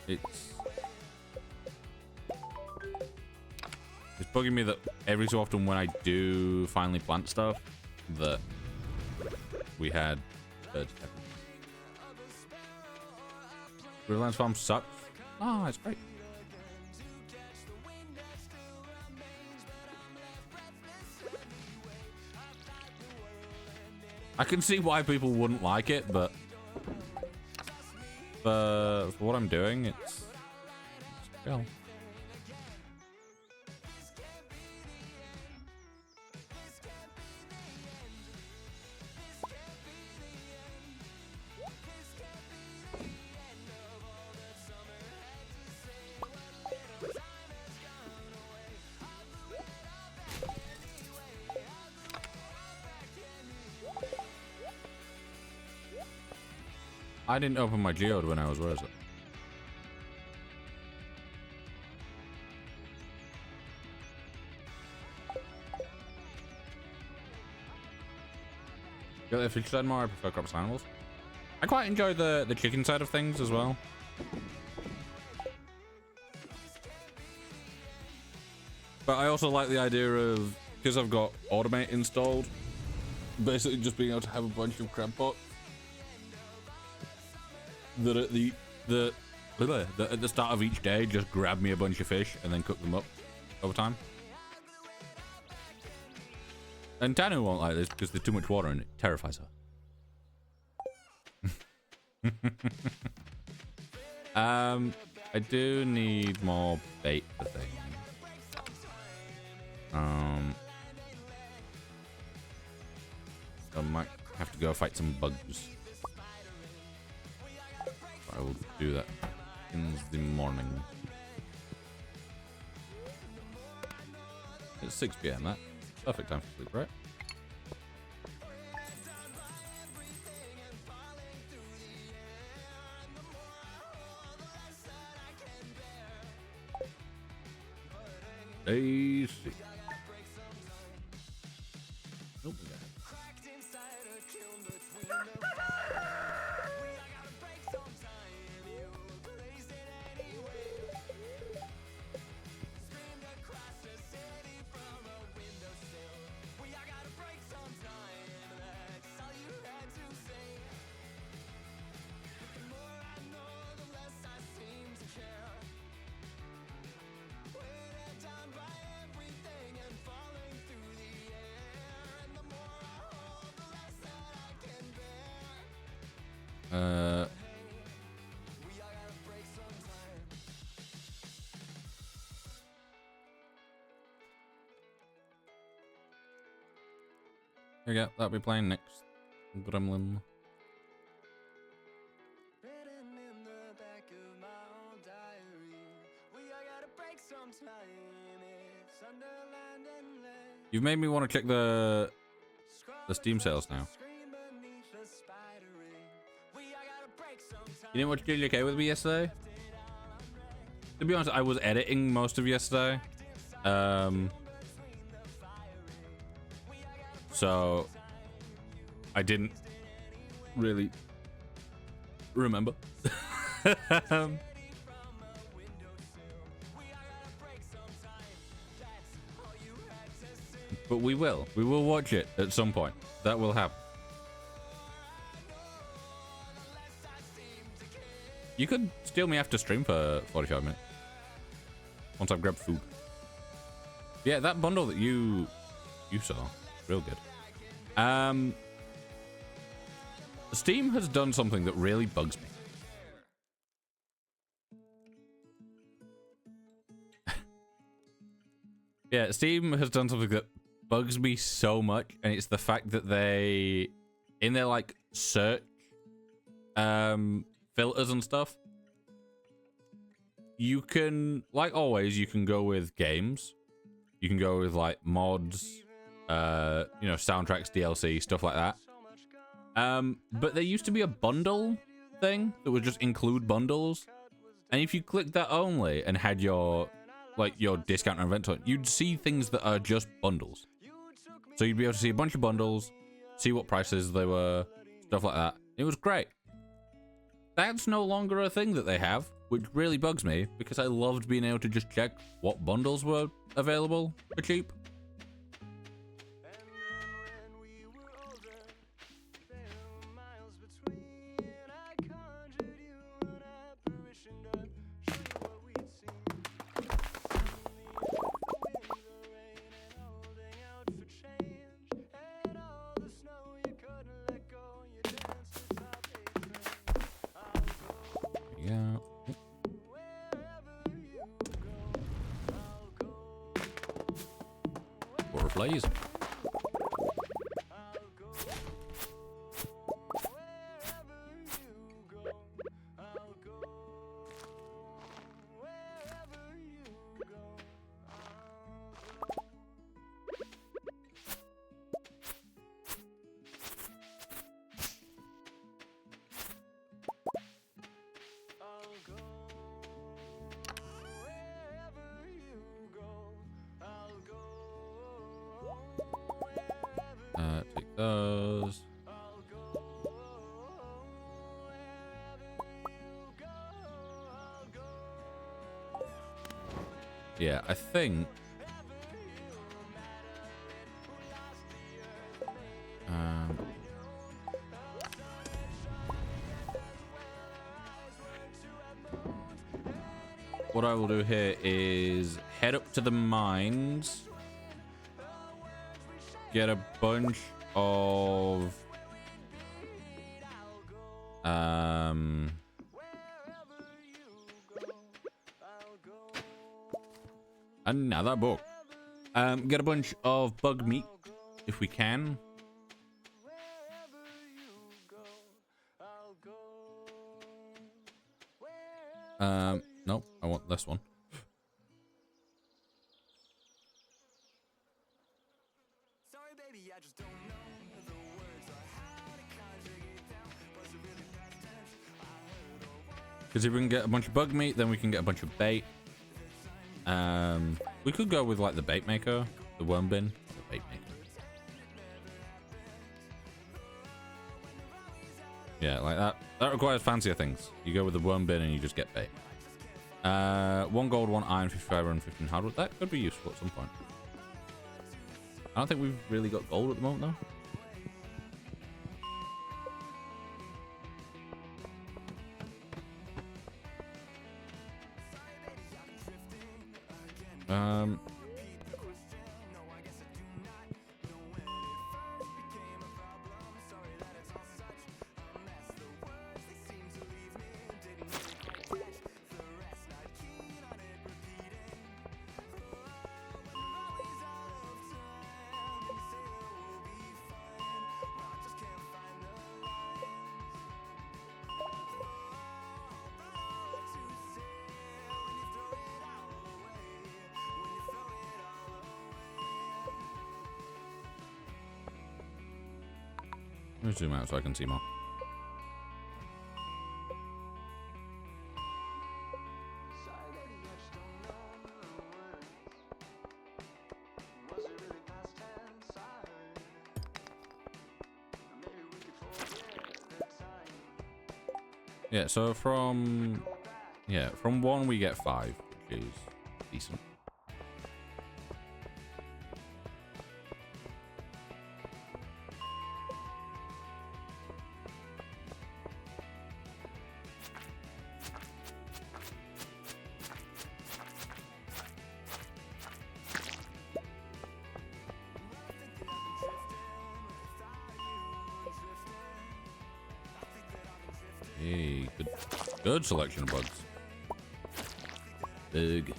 it's bugging me that every so often when I do finally plant stuff that we had birds. Riverlands farm sucks. Oh, it's great. I can see why people wouldn't like it, but for what I'm doing, it's chill. I didn't open my geode when I was, where is it? Got the fish side more, I prefer crops and animals. I quite enjoy the chicken side of things as well. But I also like the idea of, because I've got automate installed, basically just being able to have a bunch of crab pots that at the start of each day just grab me a bunch of fish and then cook them up over time. And Tanu won't like this because there's too much water and it terrifies her. I do need more bait for things. I might have to go fight some bugs. I will do that in the morning. It's 6 PM, that. Perfect time for sleep, right? Easy. Nope. Here we go. That'll be playing next. Gremlin. You've made me want to check the Steam sales now. You didn't watch JJK with me yesterday? To be honest, I was editing most of yesterday. So I didn't really remember. But we will watch it at some point. That will happen. You could steal me after stream for 45 minutes. Once I've grabbed food. Yeah, that bundle that you saw, real good. Steam has done something that really bugs me. Yeah, Steam has done something that bugs me so much, and it's the fact that they, in their like search filters and stuff, you can, like always, you can go with games, you can go with like mods, you know, soundtracks, DLC, stuff like that. But there used to be a bundle thing that would just include bundles, and if you clicked that only and had your like your discount and event on, you'd see things that are just bundles. So you'd be able to see a bunch of bundles, see what prices they were, stuff like that. It was great. That's no longer a thing that they have, which really bugs me because I loved being able to just check what bundles were available for cheap. Yeah. Butterflies. Take those. Yeah, I think what I will do here is head up to the mines, get a bunch of Another book. Get a bunch of bug meat if we can. Nope, I want this one. Because if we can get a bunch of bug meat, then we can get a bunch of bait. We could go with like the bait maker, the worm bin, the bait maker. Yeah, like that. That requires fancier things. You go with the worm bin and you just get bait. 1 gold, 1 iron, 50 fiber, and 15 hardwood. That could be useful at some point. I don't think we've really got gold at the moment, though. Let me zoom out so I can see more. Yeah, so from 1 we get 5, which is decent. Hey, good selection of bugs. Big.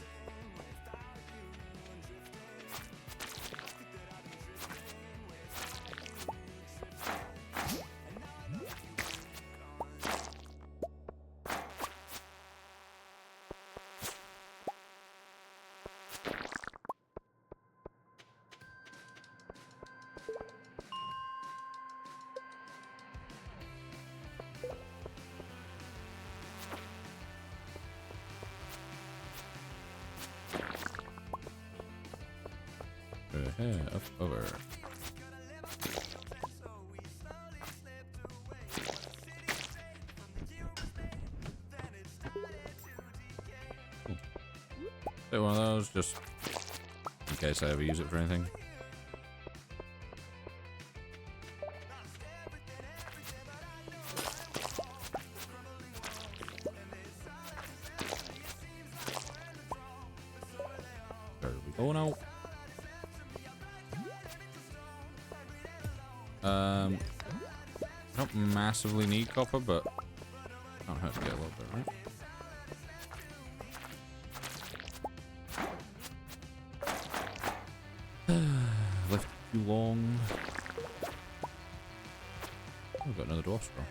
Up over. Take one of those, just in case I ever use it for anything. There we go now. I don't massively need copper, but can't hurt to get a little bit, right? Left too long. Oh, we've got another dwarf scroll.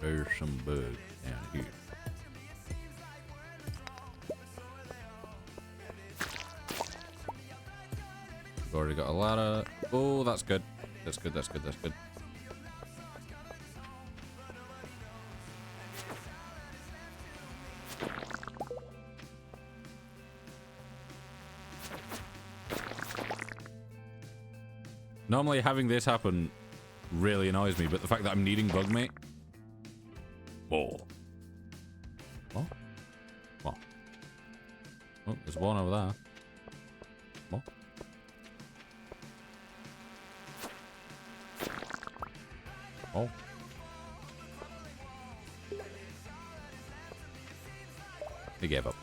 There's some bugs down here. We've already got a ladder. Oh, that's good. That's good, that's good, that's good. Normally having this happen really annoys me, but the fact that I'm needing bug mate. Oh. What? What? Oh, there's one over there. What? Oh. He gave up.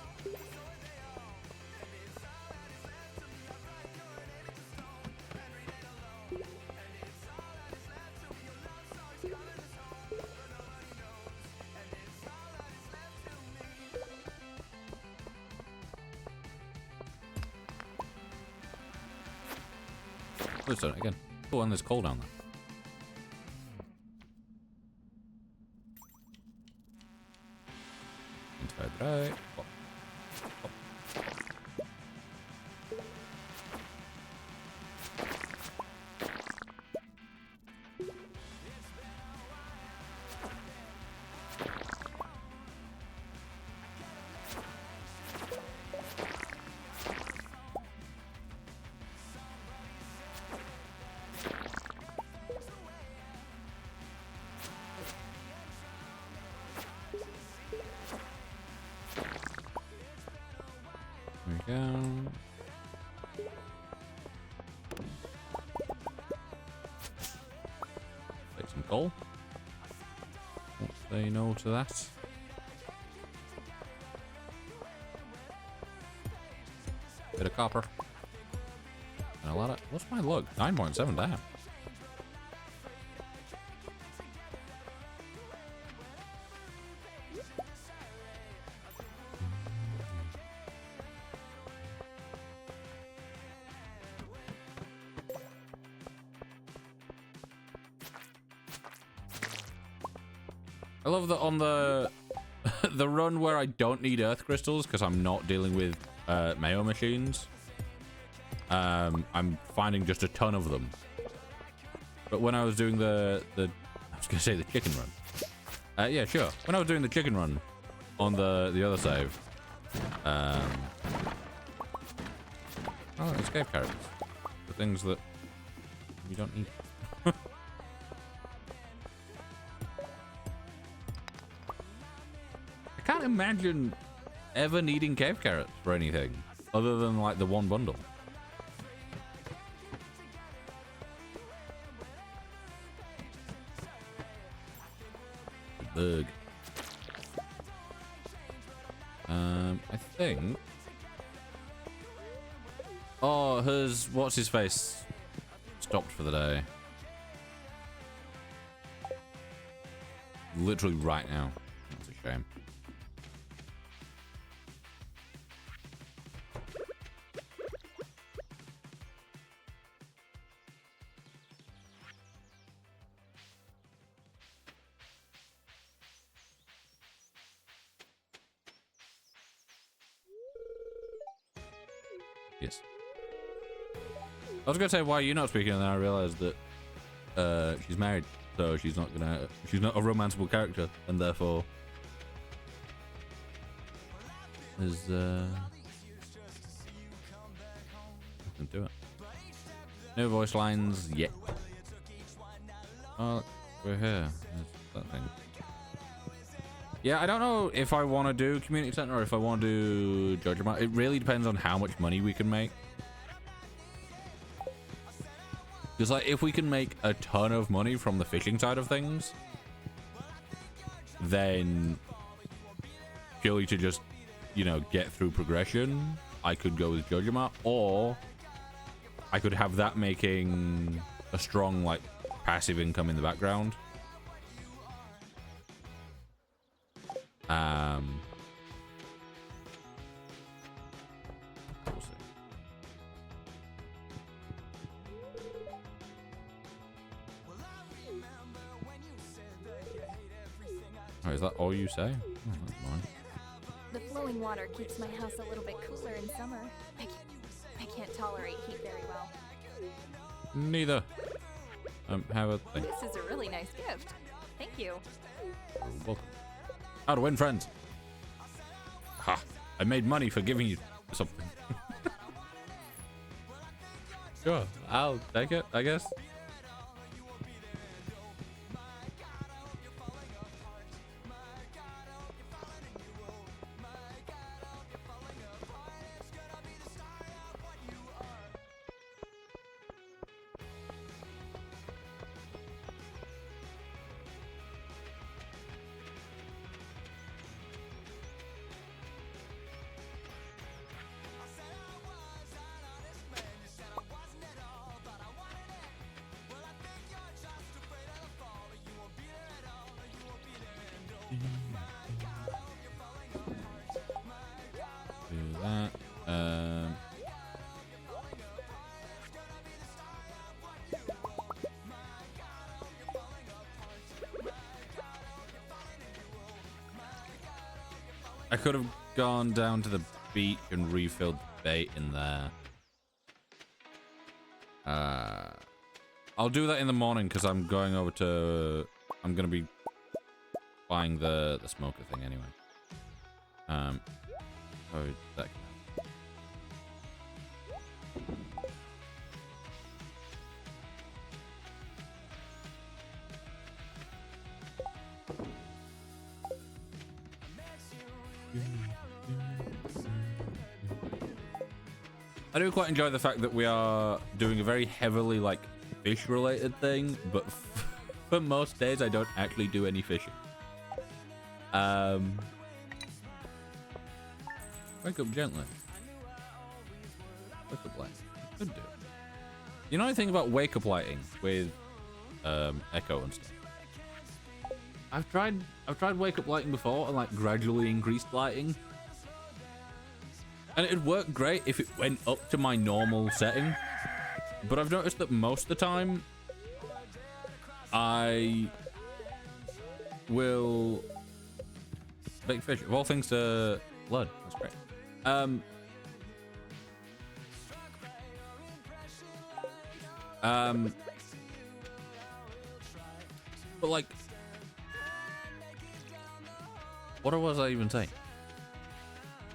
Let's do it again. Oh, and there's coal down there. Inside right. Oh. Oh. There we go. Take some coal. Won't say no to that. Bit of copper. And a lot of... What's my lug? 9.7, damn. I love that on the the run where I don't need earth crystals because I'm not dealing with Mayo machines. I'm finding just a ton of them. But when I was doing I was gonna say the chicken run. Yeah, sure. When I was doing the chicken run on the other save. Oh, escape carrots. The things that you don't need. I can't imagine ever needing cave carrots for anything other than like the one bundle. Bug. I think. Oh, what's his face stopped for the day. Literally right now. That's a shame. Yes. I was gonna say, why are you not speaking? And then I realized that she's married, so she's not a romanceable character, and therefore there's nothing to it. No voice lines yet. Oh, look, we're here. There's that thing. Yeah, I don't know if I want to do community center or if I want to do judgment. It really depends on how much money we can make. Because like, if we can make a ton of money from the fishing side of things, then purely to just, you know, get through progression, I could go with judgment, or I could have that making a strong like passive income in the background. We'll see. Oh, is that all you say? Oh, that's mine. The flowing water keeps my house a little bit cooler in summer. I can't tolerate heat very well. Neither. Have a thing. This is a really nice gift. Thank you. You're welcome. How to win friends. Ha! I made money for giving you something. Sure, I'll take it, I guess. Do that. I could have gone down to the beach and refilled bait in there. I'll do that in the morning because I'm going over to. I'm gonna be buying the smoker thing anyway. Oh, that. I do quite enjoy the fact that we are doing a very heavily like fish related thing, but for most days I don't actually do any fishing. Wake up gently. Wake up light. Could do. You know anything about wake up lighting with echo and stuff? I've tried wake up lighting before and like gradually increased lighting. And it'd work great if it went up to my normal setting. But I've noticed that most of the time, I will bake fish. Of all things to blood. That's great. But like, what was I even saying?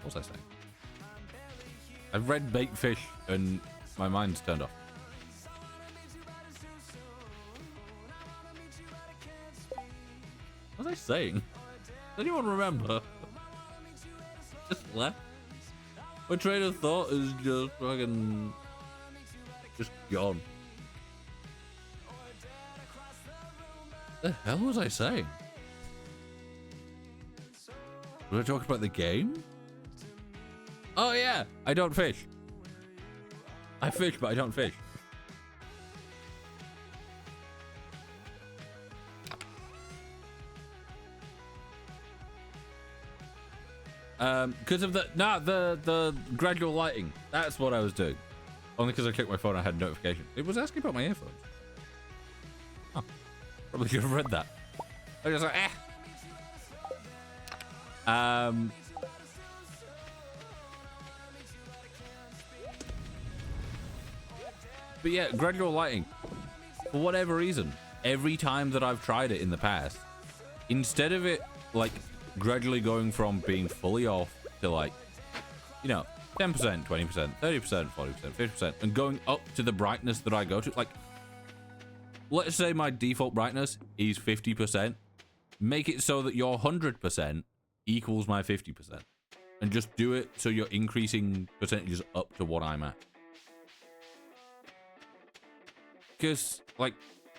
What was I saying? I've read baked fish and my mind's turned off. What was I saying? Does anyone remember? Just left. My train of thought is just fucking just gone. The hell was I saying? Was I talking about the game? Oh yeah, I don't fish. I fish, but I don't fish. Because of the gradual lighting. That's what I was doing. Only because I checked my phone, I had a notification. It was asking about my earphones. Oh, probably should have read that. I was just like, But yeah, gradual lighting. For whatever reason, every time that I've tried it in the past, instead of it like gradually going from being fully off to like, you know, 10%, 20%, 30%, 40%, 50%, and going up to the brightness that I go to, like, let's say my default brightness is 50%, make it so that your 100% equals my 50%. And just do it so you're increasing percentages up to what I'm at. Because, like,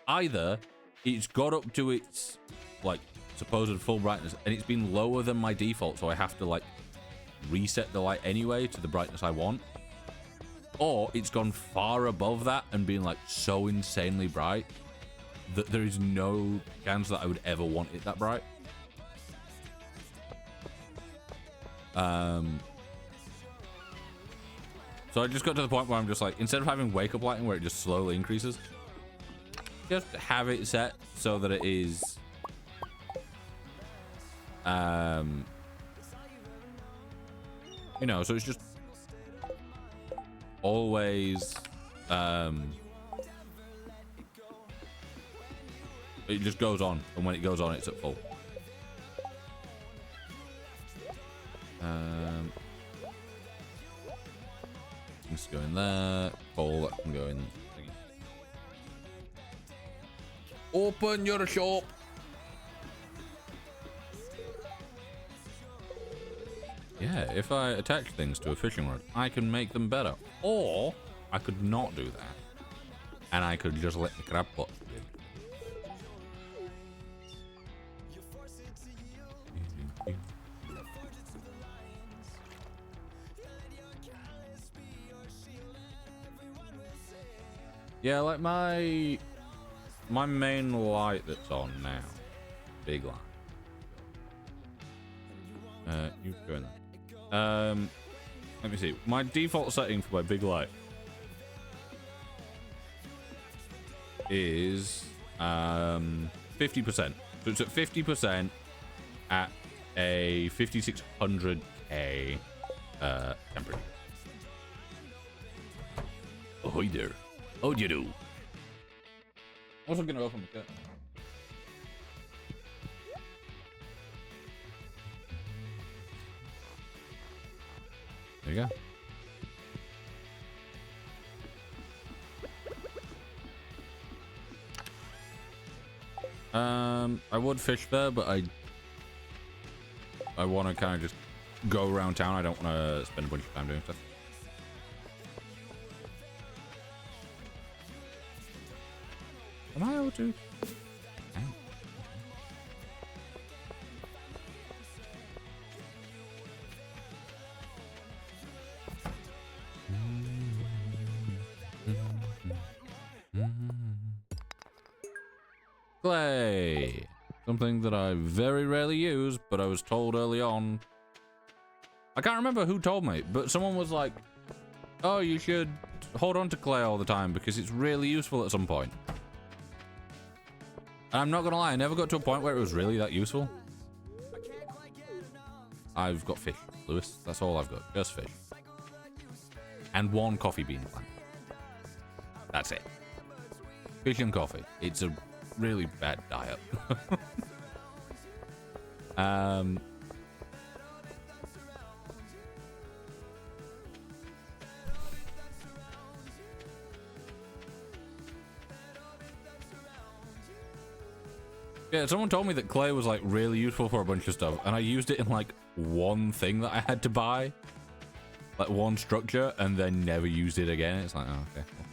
either it's got up to its, like, supposed full brightness and it's been lower than my default, so I have to, like, reset the light anyway to the brightness I want. Or it's gone far above that and been, like, so insanely bright that there is no chance that I would ever want it that bright. So I just got to the point where I'm just like, instead of having wake up lighting where it just slowly increases, just have it set so that it is you know, so it's just always it just goes on, and when it goes on it's at full. Let's go in there. Coal, that can go in. Open your shop. Yeah, if I attach things to a fishing rod, I can make them better. Or I could not do that, and I could just let the crab pot do. Yeah, like my main light that's on now, big light, You go in there. Let me see. My default setting for my big light is 50%. So it's at 50% at a 5600K temperature. Ahoy there. How'd you do? Also gonna open the curtain. There you go. I would fish there, but I want to kind of just go around town. I don't want to spend a bunch of time doing stuff. Am I able to? Clay. Something that I very rarely use, but I was told early on. I can't remember who told me, but someone was like, oh, you should hold on to clay all the time because it's really useful at some point. And I'm not gonna lie, I never got to a point where it was really that useful. I've got fish, Lewis. That's all I've got. Just fish. And one coffee bean plant. That's it. Fish and coffee. It's a really bad diet. Yeah, someone told me that clay was like really useful for a bunch of stuff, and I used it in like one thing that I had to buy, like one structure, and then never used it again. It's like, oh, okay. Cool.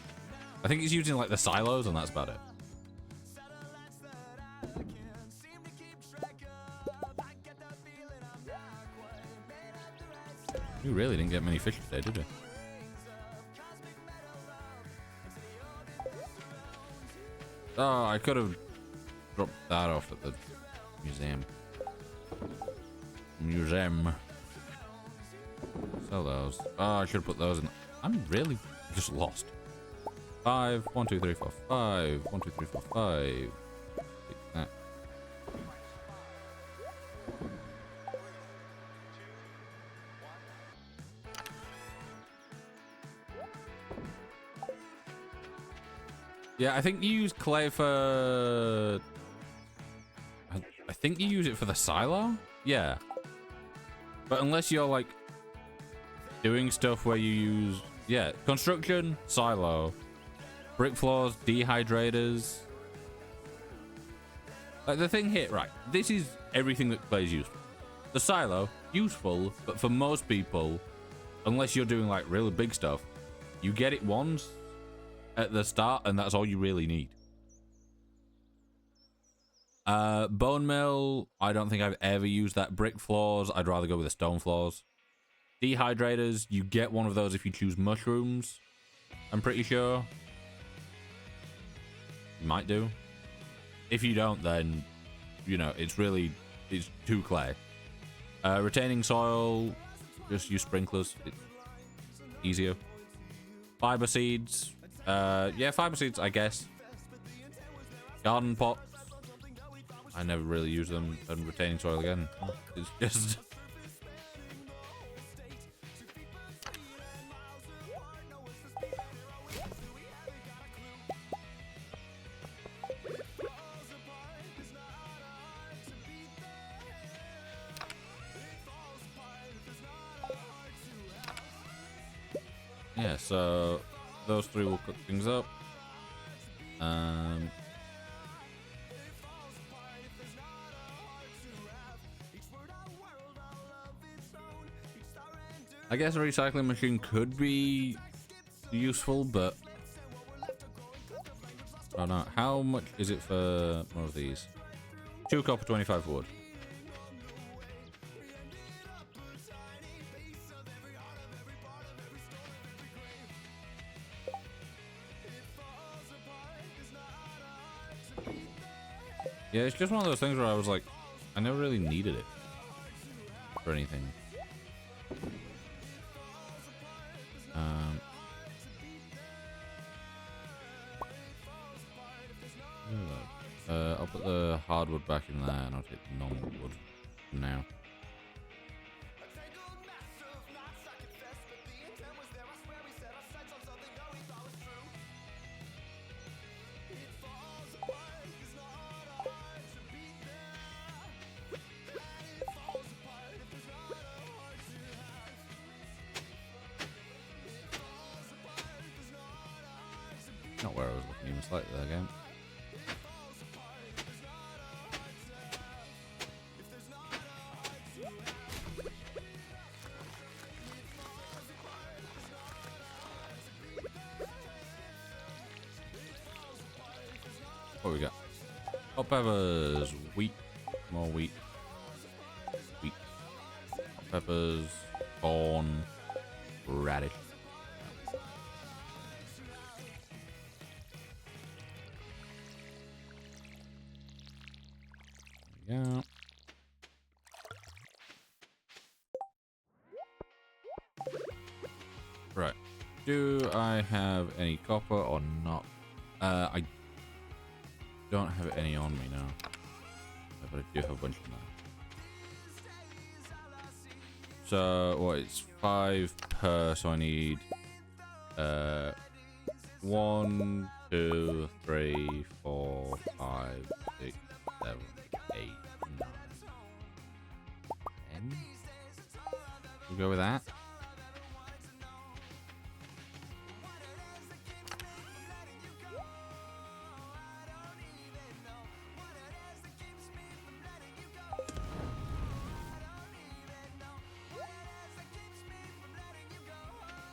I think it's used in like the silos, and that's about it. You really didn't get many fish today, did you? Oh, I could have dropped that off at the museum. Sell those. Oh, I should have put those in. I'm really just lost. 5, 1, 2, 3, 4, 5. 1, 2, 3, 4, 5. Take that. Yeah, I think you use clay for... I think you use it for the silo? Yeah. But unless you're, like, doing stuff where you use... Yeah, construction, silo. Brick floors, dehydrators. Like, the thing here, right, this is everything that clay is useful. The silo, useful, but for most people, unless you're doing, like, really big stuff, you get it once at the start, and that's all you really need. Bone mill, I don't think I've ever used that. Brick floors, I'd rather go with the stone floors. Dehydrators, you get one of those if you choose mushrooms, I'm pretty sure. You might do. If you don't, then, you know, it's too clay. Retaining soil, just use sprinklers. It's easier. Fiber seeds. Yeah, fiber seeds, I guess. Garden pots. I never really use them. And retaining soil again. It's just... Yeah, so those three will cook things up. I guess a recycling machine could be useful, but I don't know. How much is it for more of these? 2 copper, 25 wood. Yeah, it's just one of those things where I was like, I never really needed it for anything. I'll put the hardwood back in there and I'll take the normal wood for now. Not where I was looking even slightly there again. What we got? Hot peppers, wheat, more wheat, wheat, hot peppers, corn, radish. Yeah. Right. Do I have any copper or not? I don't have any on me now. But I do have a bunch of that. So, what, it's 5 per, so I need 1, 2, 3, 4, 5, 6, 7, 8, 9, 10. We'll go with that.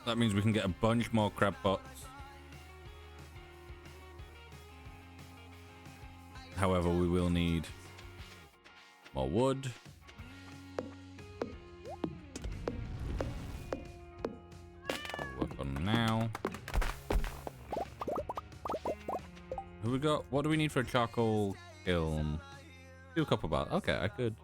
That means we can get a bunch more crab pots. However, we will need more wood. I'll work on now. Who we got? What do we need for a charcoal kiln? Do a couple bars. Okay, I could.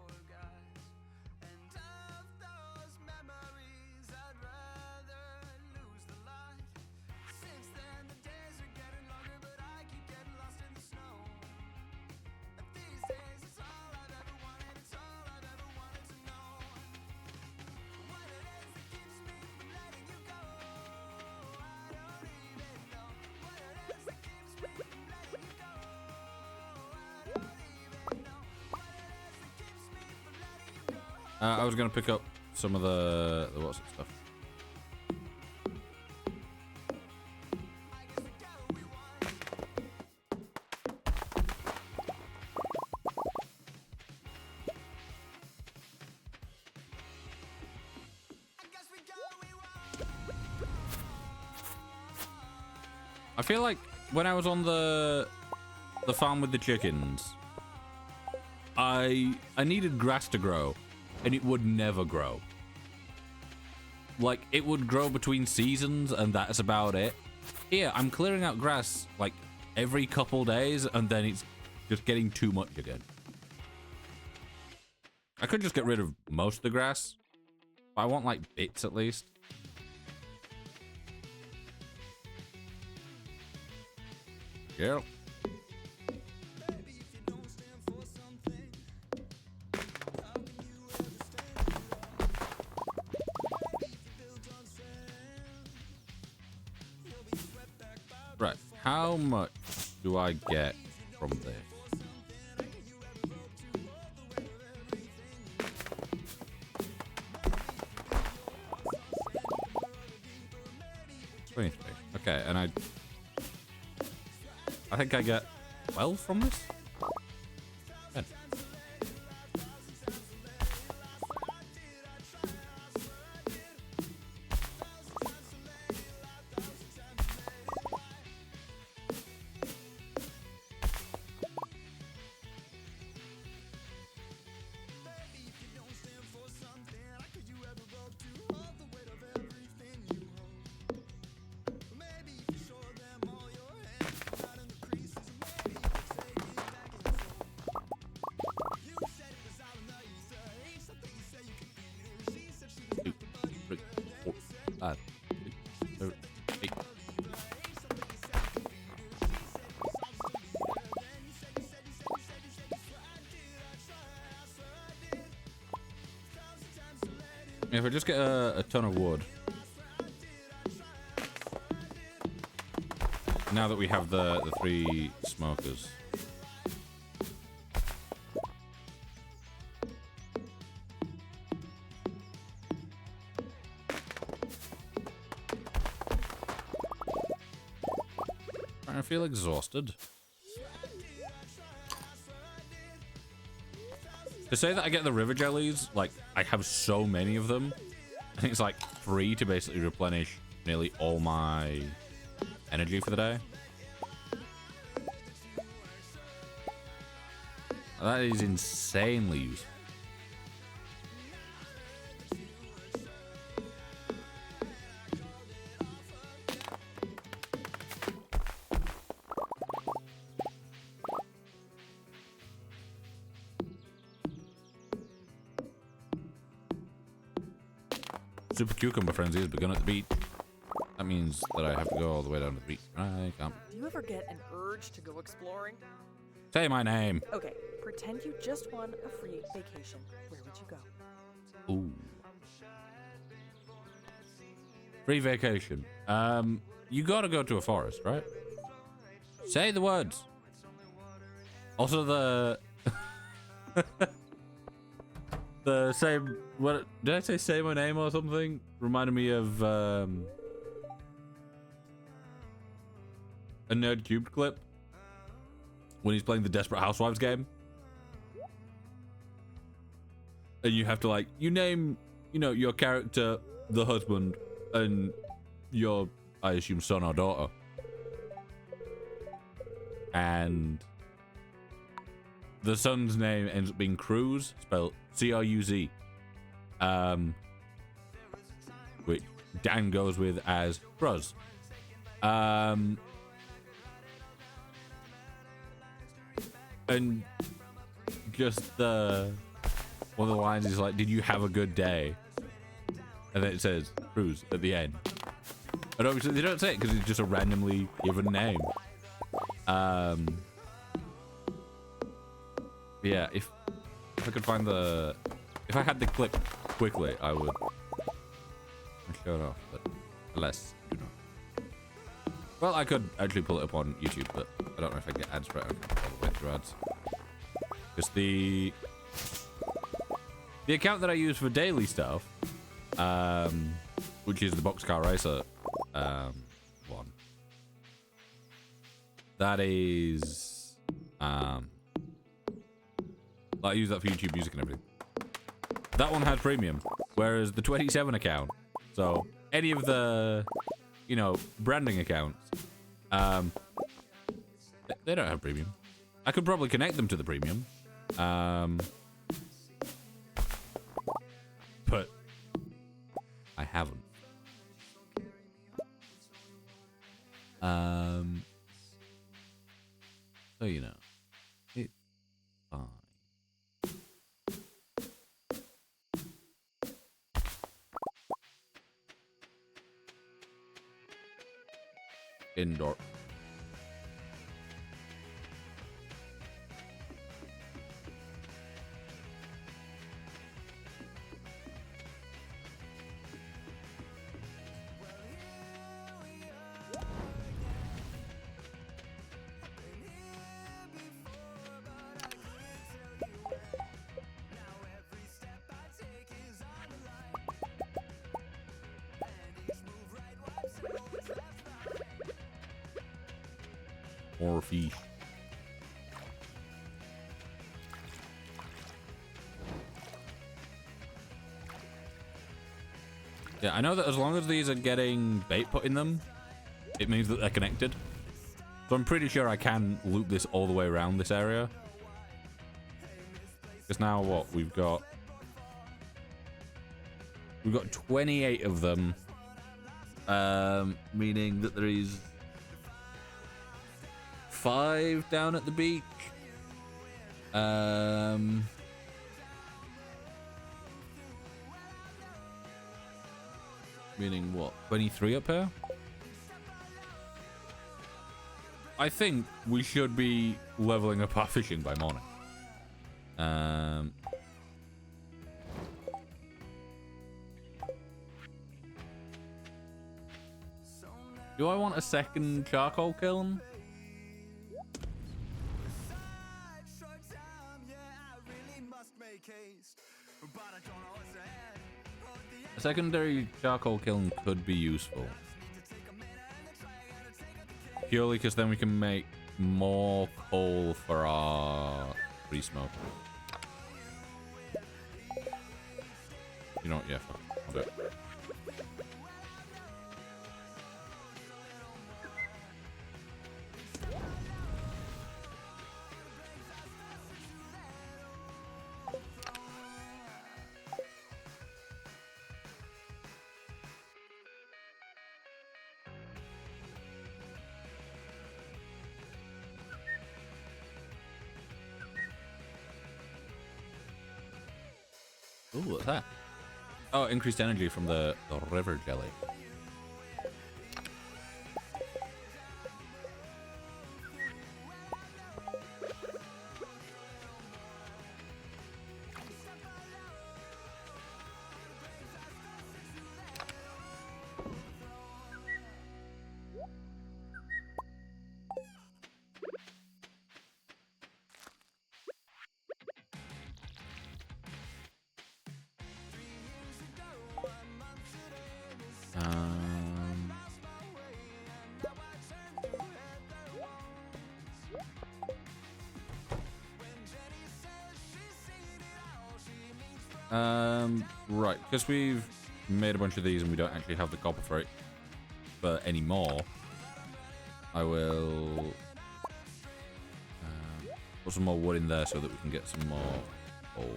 I was going to pick up some of the what's it stuff. I feel like when I was on the farm with the chickens, I needed grass to grow. And it would never grow. Like, it would grow between seasons, and that's about it. Here, I'm clearing out grass, like, every couple days, and then it's just getting too much again. I could just get rid of most of the grass. But I want, like, bits at least. Yeah. Right, how much do I get from this? $23. Okay, and I think I get 12 from this? 10. 5, 6, 7, 8. If I just get a ton of wood. Now that we have the 3 smokers. I feel exhausted. To say that I get the river jellies, like, I have so many of them. I think it's like 3 to basically replenish nearly all my energy for the day. That is insanely useful. Super Cucumber Frenzy has begun at the beach. That means that I have to go all the way down to the beach. I can't. Do you ever get an urge to go exploring? Say my name. Okay, pretend you just won a free vacation. Where would you go? Ooh. Free vacation. You gotta go to a forest, right? Say the words. Also the the same, what did I say my name or something? Reminded me of a Nerd Cubed clip when he's playing the Desperate Housewives game. And you have to, like, you name, you know, your character the husband and your, I assume, son or daughter. And the son's name ends up being Cruz, spelled C-R-U-Z. Which Dan goes with as Cruz. And just the one of the lines is like, "Did you have a good day?" And then it says Cruz at the end. And obviously they don't say it because it's just a randomly given name. Yeah, if I could find if I had the clip quickly, I would show it off, but alas, I do not. Well, I could actually pull it up on YouTube, but I don't know if I get ads for it. I can all the way through ads. Because the account that I use for daily stuff, which is the Boxcar Racer one, that is I use that for YouTube Music and everything. That one has premium, whereas the 27 account, so any of the, you know, branding accounts, they don't have premium. I could probably connect them to the premium, but I haven't. So, you know, it's fine. Indoor. More fish. Yeah, I know that as long as these are getting bait put in them, it means that they're connected. So I'm pretty sure I can loop this all the way around this area. Because now what? We've got 28 of them. Meaning that there is 5 down at the beach. Meaning what? 23 up here? I think we should be leveling up our fishing by morning. Do I want a second charcoal kiln? A secondary charcoal kiln could be useful. Purely because then we can make more coal for our free smoke. You know what? Yeah, fuck it. I'll do it. Ooh, what's that? Oh, increased energy from the river jelly. Right, because we've made a bunch of these and we don't actually have the copper for it for any more, I will put some more wood in there so that we can get some more coal.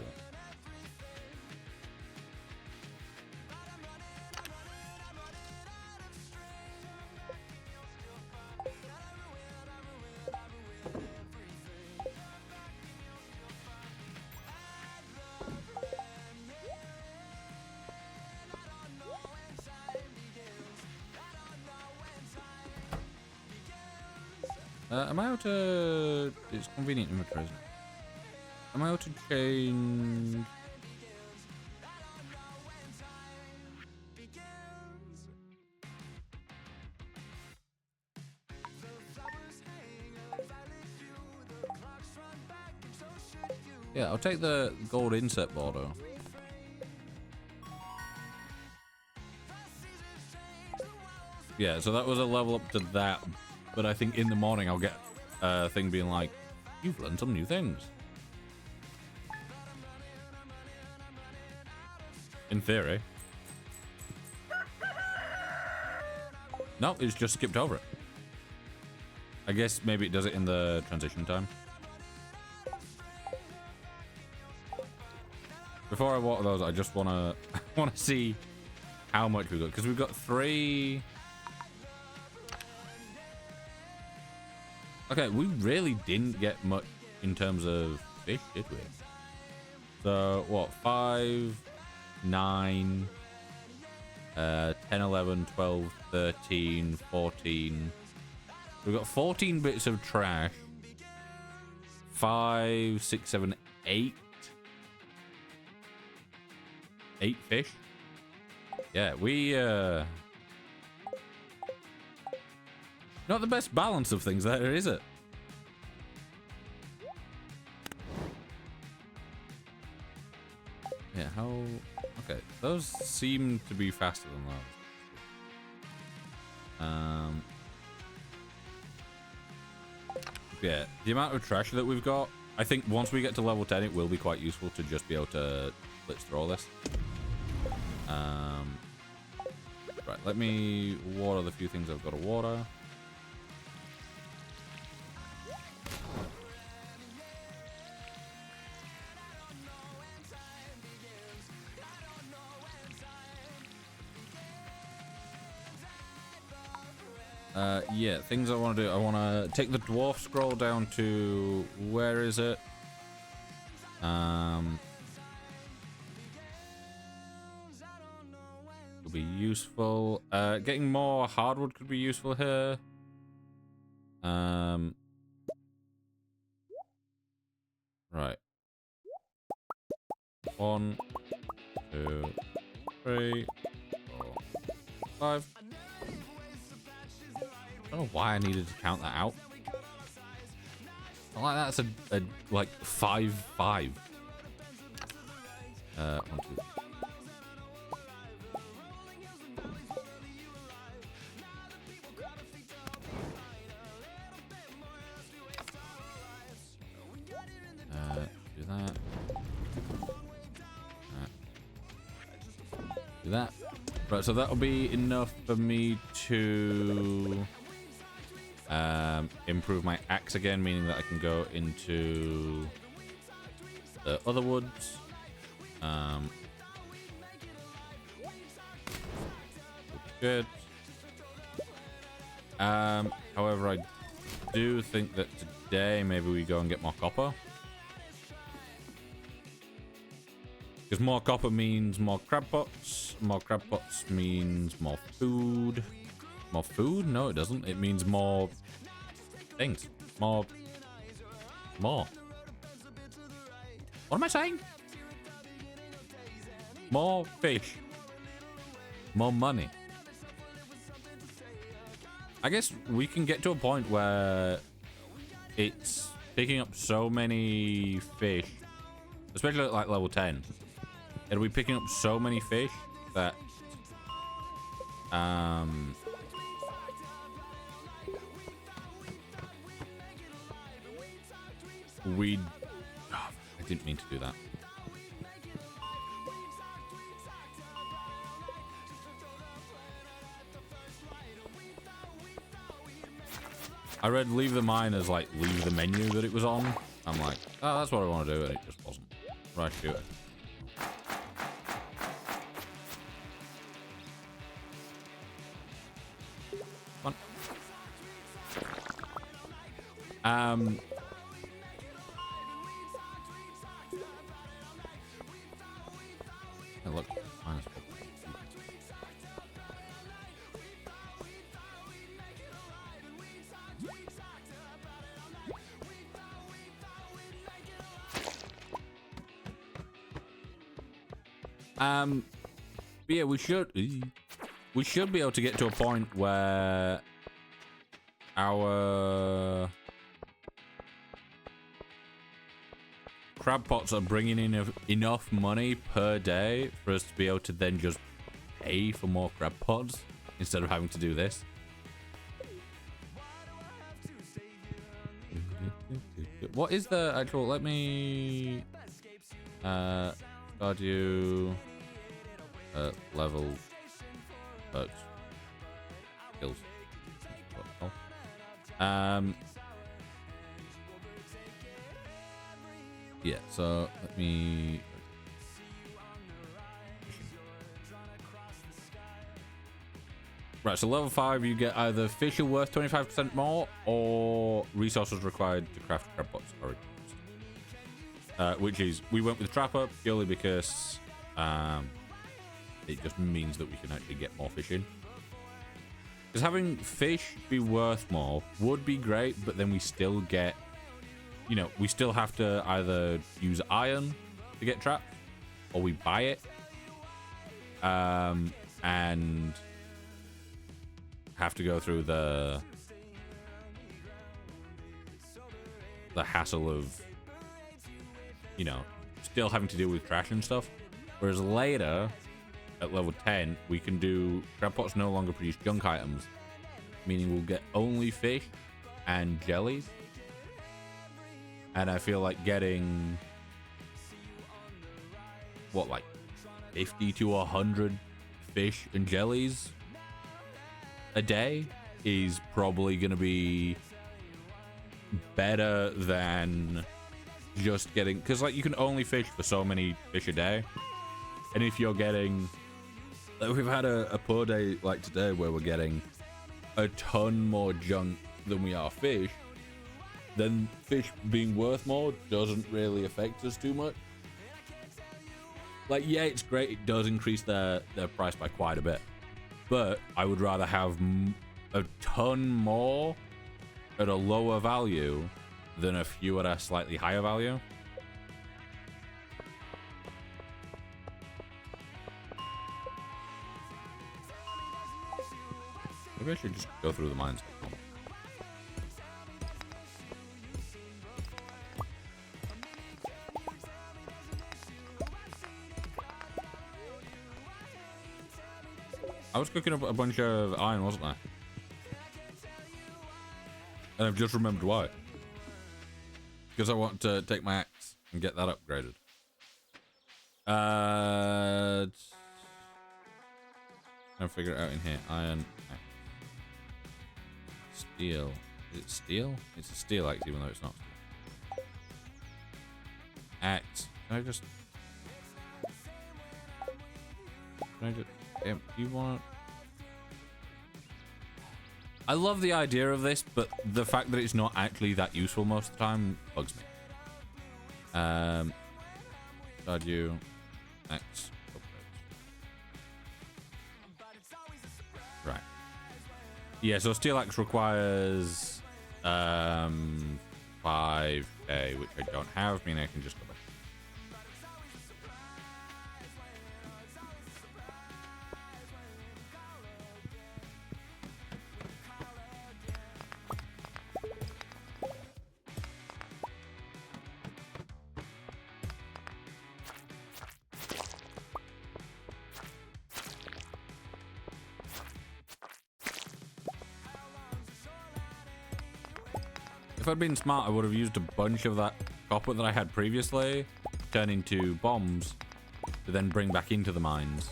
Am I able to... It's convenient inventory, isn't it? Am I able to change... Yeah, I'll take the gold inset border. Yeah, so that was a level up to that. But I think in the morning I'll get a thing being like, you've learned some new things. In theory. No, it's just skipped over it. I guess maybe it does it in the transition time. Before I water those, I just wanna see how much we got, because we've got 3. Okay, we really didn't get much in terms of fish, did we? So, what? 5, 9, 10, 11, 12, 13, 14. We've got 14 bits of trash. 5, 6, 7, 8. 8 fish. Yeah, we, not the best balance of things there, is it? Yeah, how... Okay, those seem to be faster than those. Yeah, the amount of trash that we've got, I think once we get to level 10, it will be quite useful to just be able to blitz through all this. Right, let me water the few things I've got to water. Yeah, things I want to do. I want to take the dwarf scroll down to... Where is it? could be useful. Getting more hardwood could be useful here. Right. 1, 2, 3, 4, 5. I don't know why I needed to count that out. I like that's a like 5, 5. 1, 2. Do that. Do that. Right, so that'll be enough for me to improve my axe again, meaning that I can go into the other woods. Good. However, I do think that today maybe we go and get more copper. Because more copper means more crab pots. More crab pots means more food. More food? No, it doesn't. It means more things. More. What am I saying? More fish. More money. I guess we can get to a point where it's picking up so many fish, especially at like level 10. It'll be picking up so many fish that we I didn't mean to do that. I read leave the mine as like leave the menu that it was on. I'm like, oh, that's what I want to do, and it just wasn't. Right, do it. Hey, look, minus 4. But yeah, we should be able to get to a point where our crab pots are bringing in enough money per day for us to be able to then just pay for more crab pots instead of having to do this. What is the actual? Let me Stardew level perks skills. Yeah, so let me right, so level 5 you get either fish are worth 25% more or resources required to craft crab pots are reduced. Which is we went with Trapper purely because it just means that we can actually get more fish in. Because having fish be worth more would be great, but then we still get, you know, we still have to either use iron to get trapped, or we buy it, and have to go through the hassle of, you know, still having to deal with trash and stuff. Whereas later, at level 10, we can do crab pots no longer produce junk items, meaning we'll get only fish and jellies. And I feel like getting what, like 50 to 100 fish and jellies a day is probably going to be better than just getting, because like you can only fish for so many fish a day, and if you're getting, like, we've had a poor day like today where we're getting a ton more junk than we are fish, then fish being worth more doesn't really affect us too much. Like, yeah, it's great. It does increase their price by quite a bit. But I would rather have a ton more at a lower value than a few at a slightly higher value. Maybe I should just go through the mines. I was cooking up a bunch of iron, wasn't I? And I've just remembered why. Because I want to take my axe and get that upgraded. I'll figure it out in here. Iron axe. Steel. Is it steel? It's a steel axe, even though it's not steel. Axe. Can I just... do you want... I love the idea of this, but the fact that it's not actually that useful most of the time bugs me. Stardew Axe upgrades. Right. Yeah, so steel axe requires 5k, which I don't have, meaning I can just go back. If I'd been smart, I would have used a bunch of that copper that I had previously, turn into bombs, to then bring back into the mines.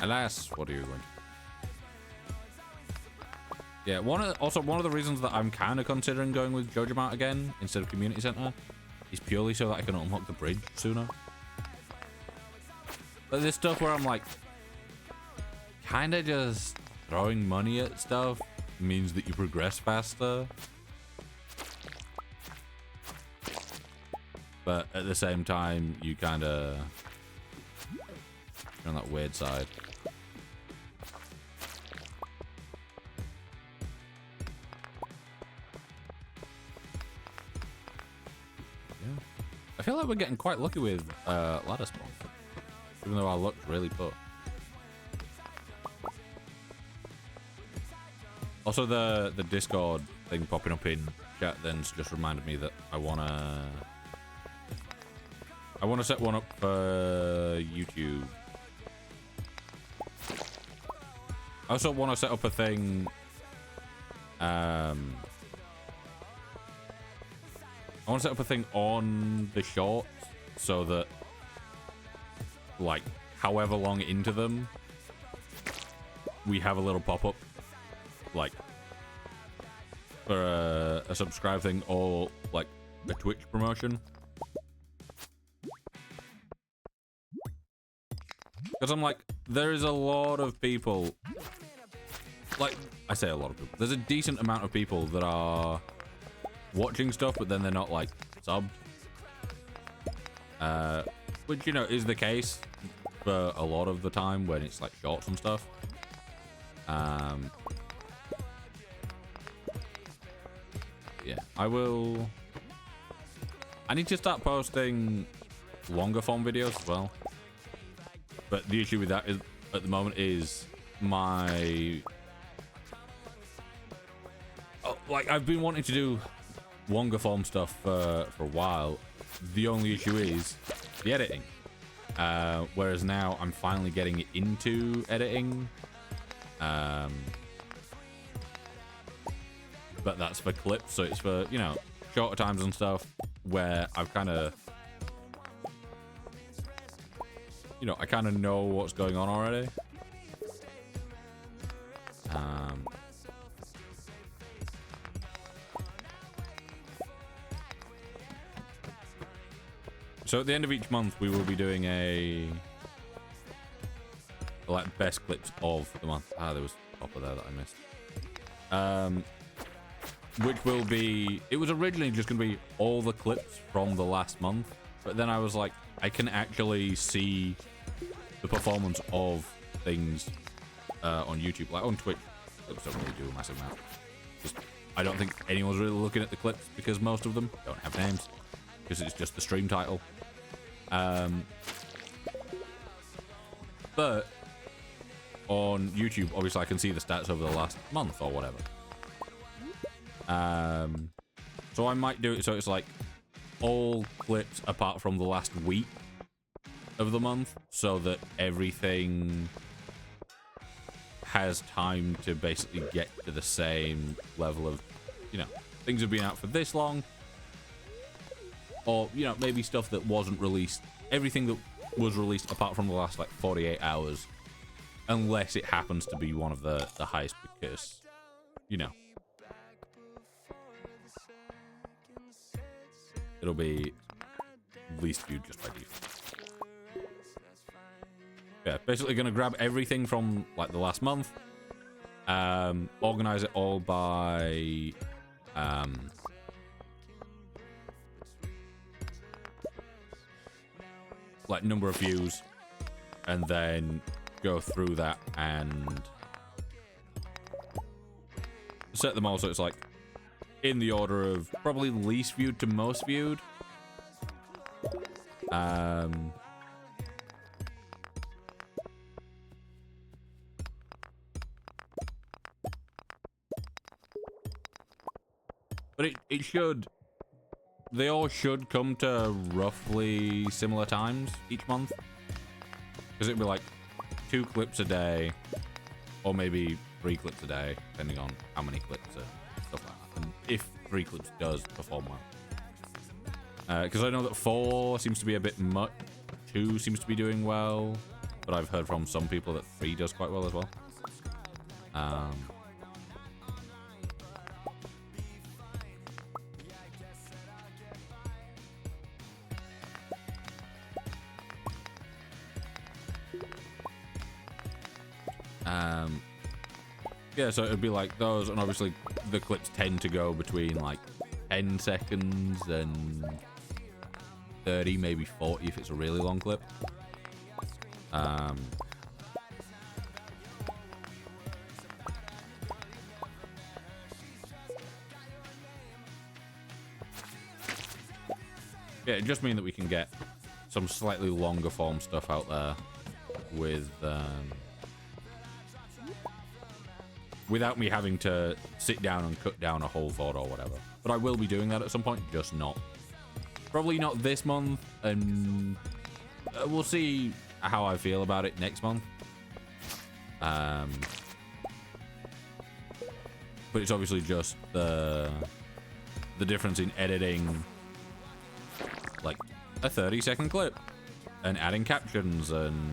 Alas, what are you going to... Yeah, one of the reasons that I'm kind of considering going with Jojo Mart again instead of Community Center is purely so that I can unlock the bridge sooner. But there's stuff where I'm like, kind of just throwing money at stuff means that you progress faster. But at the same time, you kind of... you're on that weird side. Yeah. I feel like we're getting quite lucky with ladder spawn. Even though our luck's really put. Also, the Discord thing popping up in chat then's just reminded me that I wanna set one up for YouTube. I also want to set up a thing. I want to set up a thing on the shorts so that, like, however long into them, we have a little pop-up, like, for a subscribe thing or, like, a Twitch promotion. Because I'm like, there is a lot of people, like, I say a lot of people, there's a decent amount of people that are watching stuff, but then they're not, like, subbed. Which, you know, is the case for a lot of the time when it's like shorts and stuff. Yeah, I need to start posting longer form videos as well. But the issue with that is, at the moment, is my... oh, like, I've been wanting to do longer form stuff for a while. The only issue is the editing. Whereas now I'm finally getting into editing. But that's for clips, so it's for, you know, shorter times and stuff where I've kind of, you know, I kind of know what's going on already. So at the end of each month, we will be doing a like best clips of the month. Ah, there was a popper there that I missed. which will be, it was originally just going to be all the clips from the last month, but then I was like, I can actually see the performance of things on YouTube. Like on Twitch, clips don't really do a massive amount. Just, I don't think anyone's really looking at the clips because most of them don't have names, because it's just the stream title. But on YouTube, obviously I can see the stats over the last month or whatever. So I might do it so it's like all clips apart from the last week of the month, so that everything has time to basically get to the same level of, you know, things have been out for this long, or, you know, maybe stuff that wasn't released, everything that was released apart from the last like 48 hours, unless it happens to be one of the highest, because, you know, it'll be least viewed just by default. Yeah, basically gonna grab everything from like the last month, organize it all by like number of views, and then go through that and set them all so it's like in the order of probably least viewed to most viewed. But it should, they all should come to roughly similar times each month, because it'd be like 2 clips a day, or maybe 3 clips a day, depending on how many clips and stuff like that, and if 3 clips does perform well. Because I know that 4 seems to be a bit much, 2 seems to be doing well, but I've heard from some people that 3 does quite well as well. Yeah, so it'd be like those, and obviously the clips tend to go between like 10 seconds and 30, maybe 40 if it's a really long clip. Yeah, it just means that we can get some slightly longer form stuff out there with without me having to sit down and cut down a whole VOD or whatever. But I will be doing that at some point, just not. Probably not this month, and we'll see how I feel about it next month. But it's obviously just the difference in editing like a 30-second clip and adding captions, and,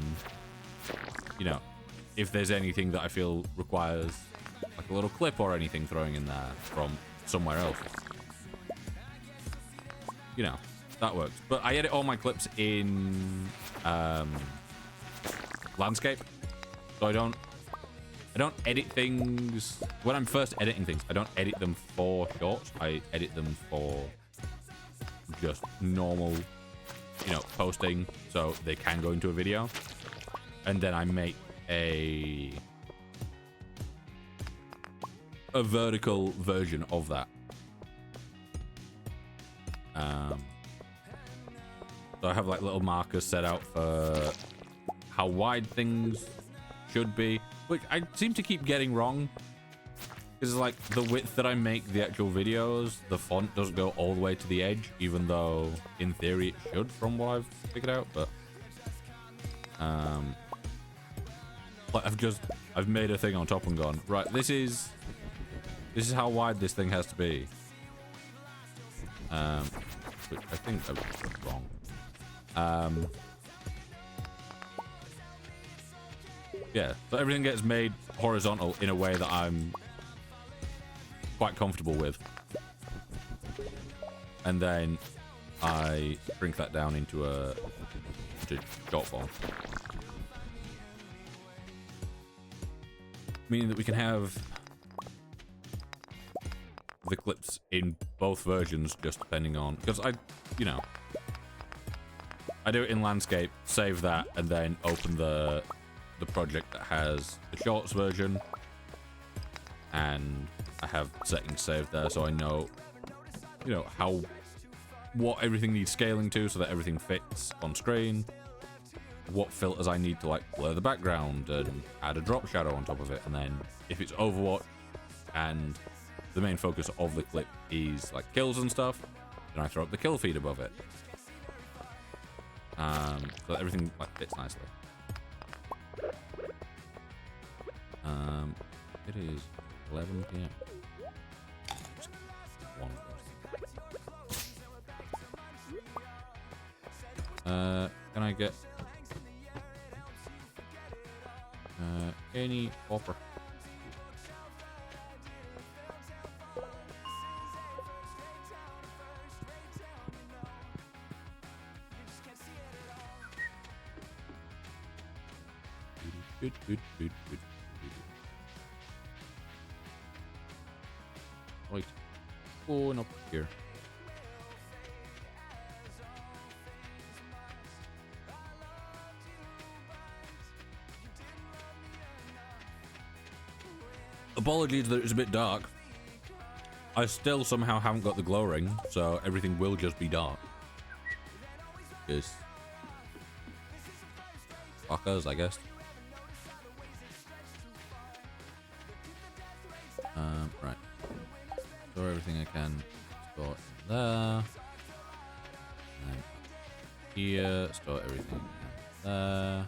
you know, if there's anything that I feel requires like a little clip or anything throwing in there from somewhere else, you know, that works. But I edit all my clips in landscape, so I don't edit things when I'm first editing things. I don't edit them for shorts. I edit them for just normal, you know, posting, so they can go into a video, and then I make a vertical version of that. So I have like little markers set out for how wide things should be, which I seem to keep getting wrong, because like the width that I make the actual videos, the font doesn't go all the way to the edge, even though in theory it should, from what I've figured out. But like I've made a thing on top and gone, right, this is how wide this thing has to be. Which I think I was wrong. Yeah, so everything gets made horizontal in a way that I'm quite comfortable with, and then I shrink that down into short form, meaning that we can have the clips in both versions, just depending on, because I do it in landscape, save that, and then open the project that has the shorts version, and I have settings saved there, so I know, what everything needs scaling to, so that everything fits on screen. What filters I need to like blur the background and add a drop shadow on top of it, and then if it's Overwatch and the main focus of the clip is like kills and stuff, then I throw up the kill feed above it. So that everything like fits nicely. It is 11 p.m. One of those. Can I get any offer? Good. Right, going up here. Apologies that it's a bit dark. I still somehow haven't got the glow ring, so everything will just be dark. Just fuckers, I guess. Right. Store everything I can. Store in there. And here. Store everything in there.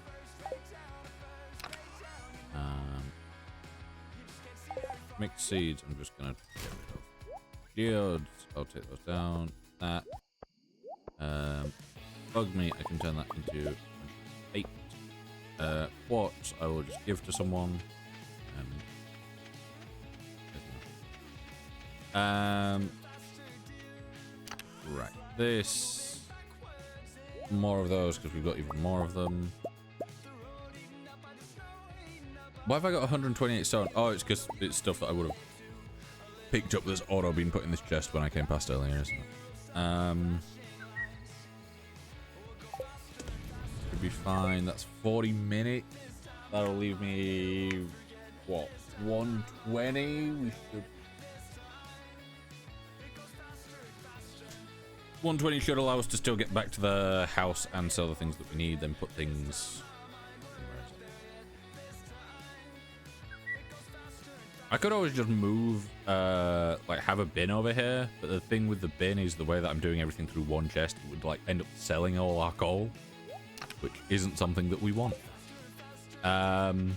Mixed seeds, I'm just gonna get rid of. Geodes, I'll take those down. That. Bug meat, I can turn that into 8. Quartz, I will just give to someone. Right. This. More of those, because we've got even more of them. Why have I got 128 stone? Oh, it's because it's stuff that I would have picked up that's auto been put in this chest when I came past earlier, isn't it? Should be fine. That's 40 minutes. That'll leave me, what, 120? We should... 120 should allow us to still get back to the house and sell the things that we need, then put things... I could always just move, like have a bin over here, but the thing with the bin is the way that I'm doing everything through one chest would like end up selling all our coal, which isn't something that we want. And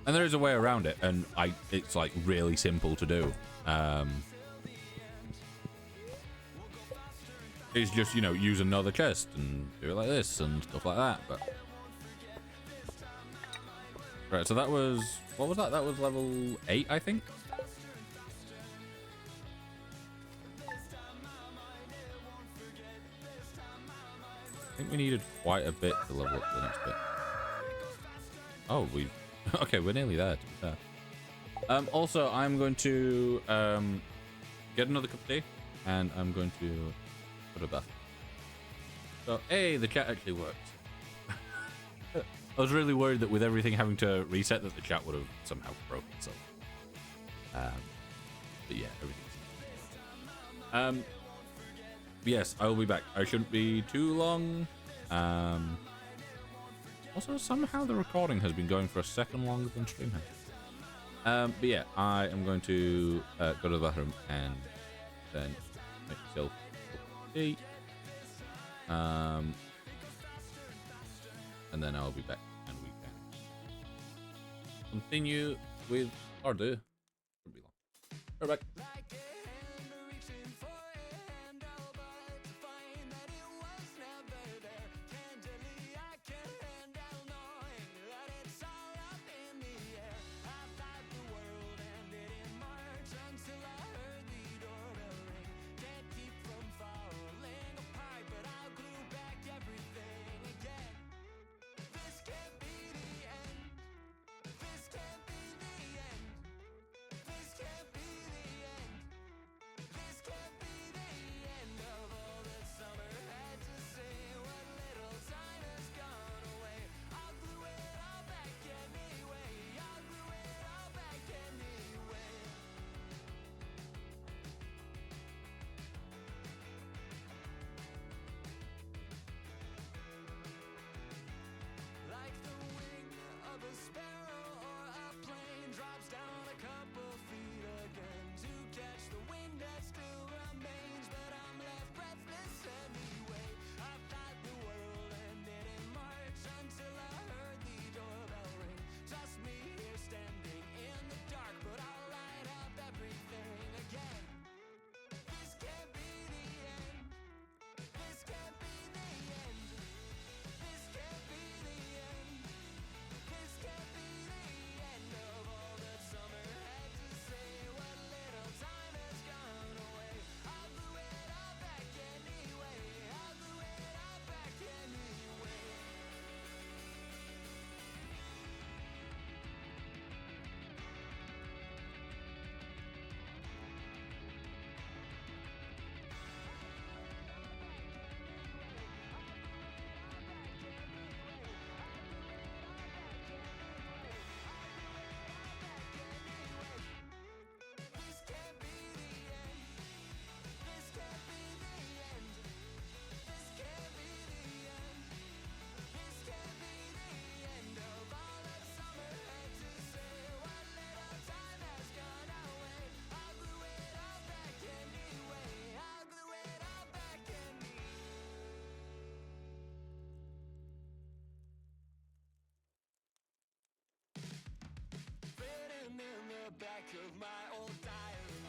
there is a way around it, and it's like really simple to do. It's just, use another chest and do it like this and stuff like that, but... Right, so that was... What was that? That was level 8, I think? I think we needed quite a bit to level up the next bit. Oh, we... Okay, we're nearly there, to be fair. Also, I'm going to get another cup of tea, and I'm going to... That. So, hey, the chat actually works. I was really worried that with everything having to reset that the chat would have somehow broken itself. But yeah, everything's... yes, I will be back. I shouldn't be too long. Also, somehow the recording has been going for a second longer than stream has. But yeah, I am going to go to the bathroom and then make myself tea. And then I'll be back and we can continue with Stardew. Shouldn't be long. We're back. back of my old diary.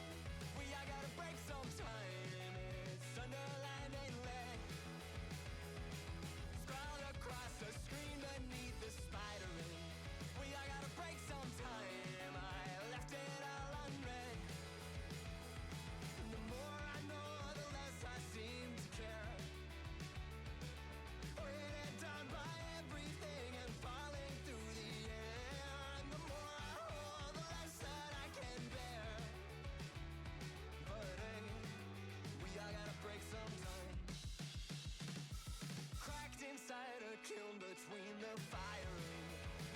I gotta break sometime. It's Sunderland inlet. Scrawled across the screen beneath the spider ring. I gotta break sometime. I left it all unread. And the more I know, the less I seem to care. Weighted down by everything and falling through the air. And the more I hold, the less that I can bear. But hey, I gotta break sometime. Cracked inside a kiln between the firing.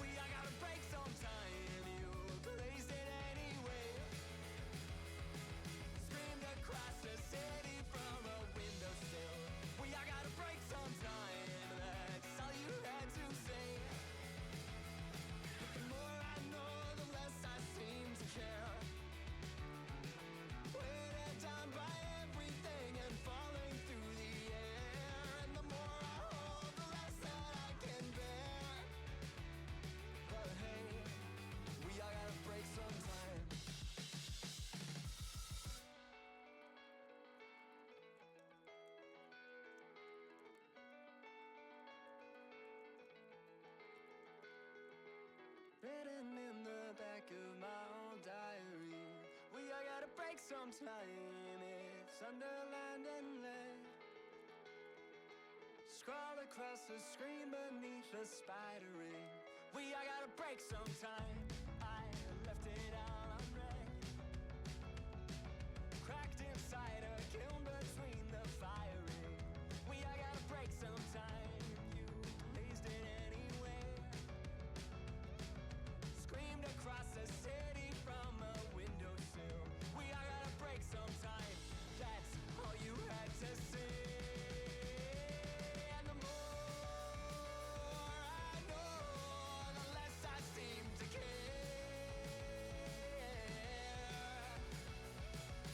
I gotta break sometime. You blazed it anyway. Screamed across the city from a windowsill. I gotta break sometime. That's all you had to say. But the more I know, the less I seem to care. Weighted down by everything and falling through the air. And the more I hold, the less that I can bear. But hey, I gotta break sometime. Written in the back of my old diary. I gotta break sometime. It's Sunderland inlet. Scroll across the screen beneath the spider ring. I gotta break sometime. I left it all unread. Cracked inside a kiln between the firing. I gotta break sometime. You blazed it anyway. Screamed across the city from a windowsill. I gotta break sometime. That's all you had to say. And the more I know, the less I seem to care.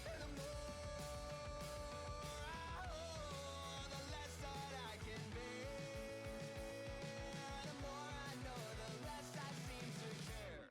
And the more I hold, the less that I can bear. The more I know, the less I seem to care.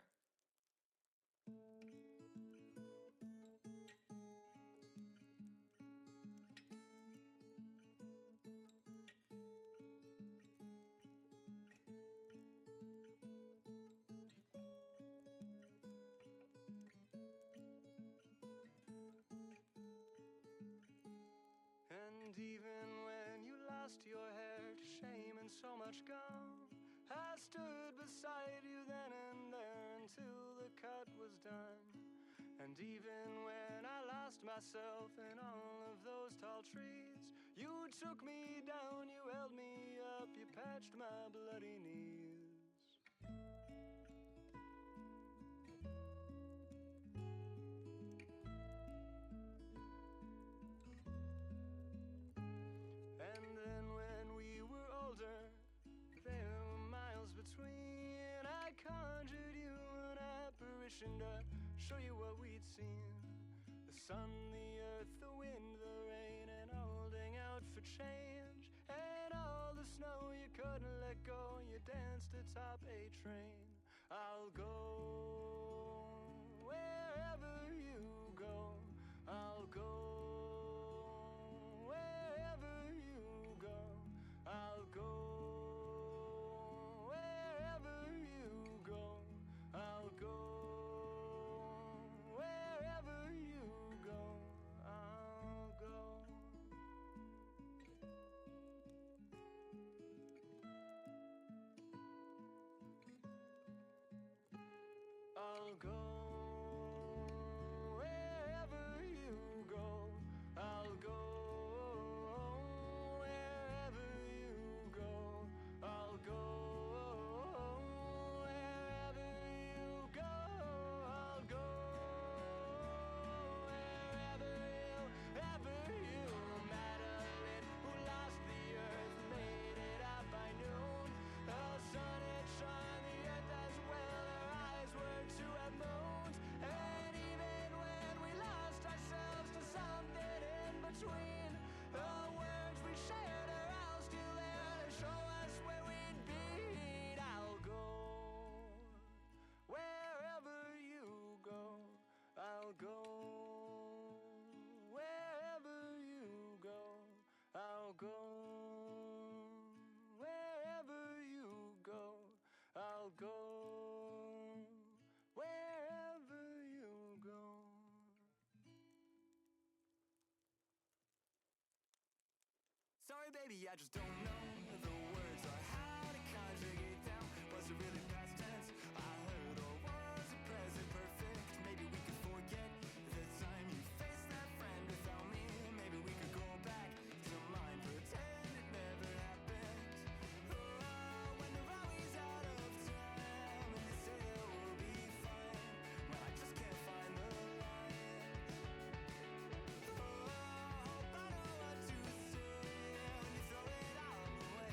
And even when you lost your hair to shame and so much gone, I stood beside you then and there until the cut was done. And even when I lost myself in all of those tall trees, you took me down, you held me up, you patched my bloody knees. And then when we were older, there were miles between. I conjured you an apparition to show you what we'd seen. The sun, the earth, the wind, the rain, and holding out for change. And all the snow you couldn't let go, you danced atop a train. I'll go wherever you go. I'll go wherever you go. I'll go wherever you go. I'll go wherever you go. I'll go. I'll sorry, baby, I just don't know the words or how to conjugate them. Was it really past tense? I heard, or was it present perfect? Maybe we could forget the time you faced that friend without me. Maybe we could go back to mine, pretend it never happened. Oh, when they're always out of time, and they say it will be fine. Well, I just can't find the line. Oh, hope I know what to say when you throw it all away.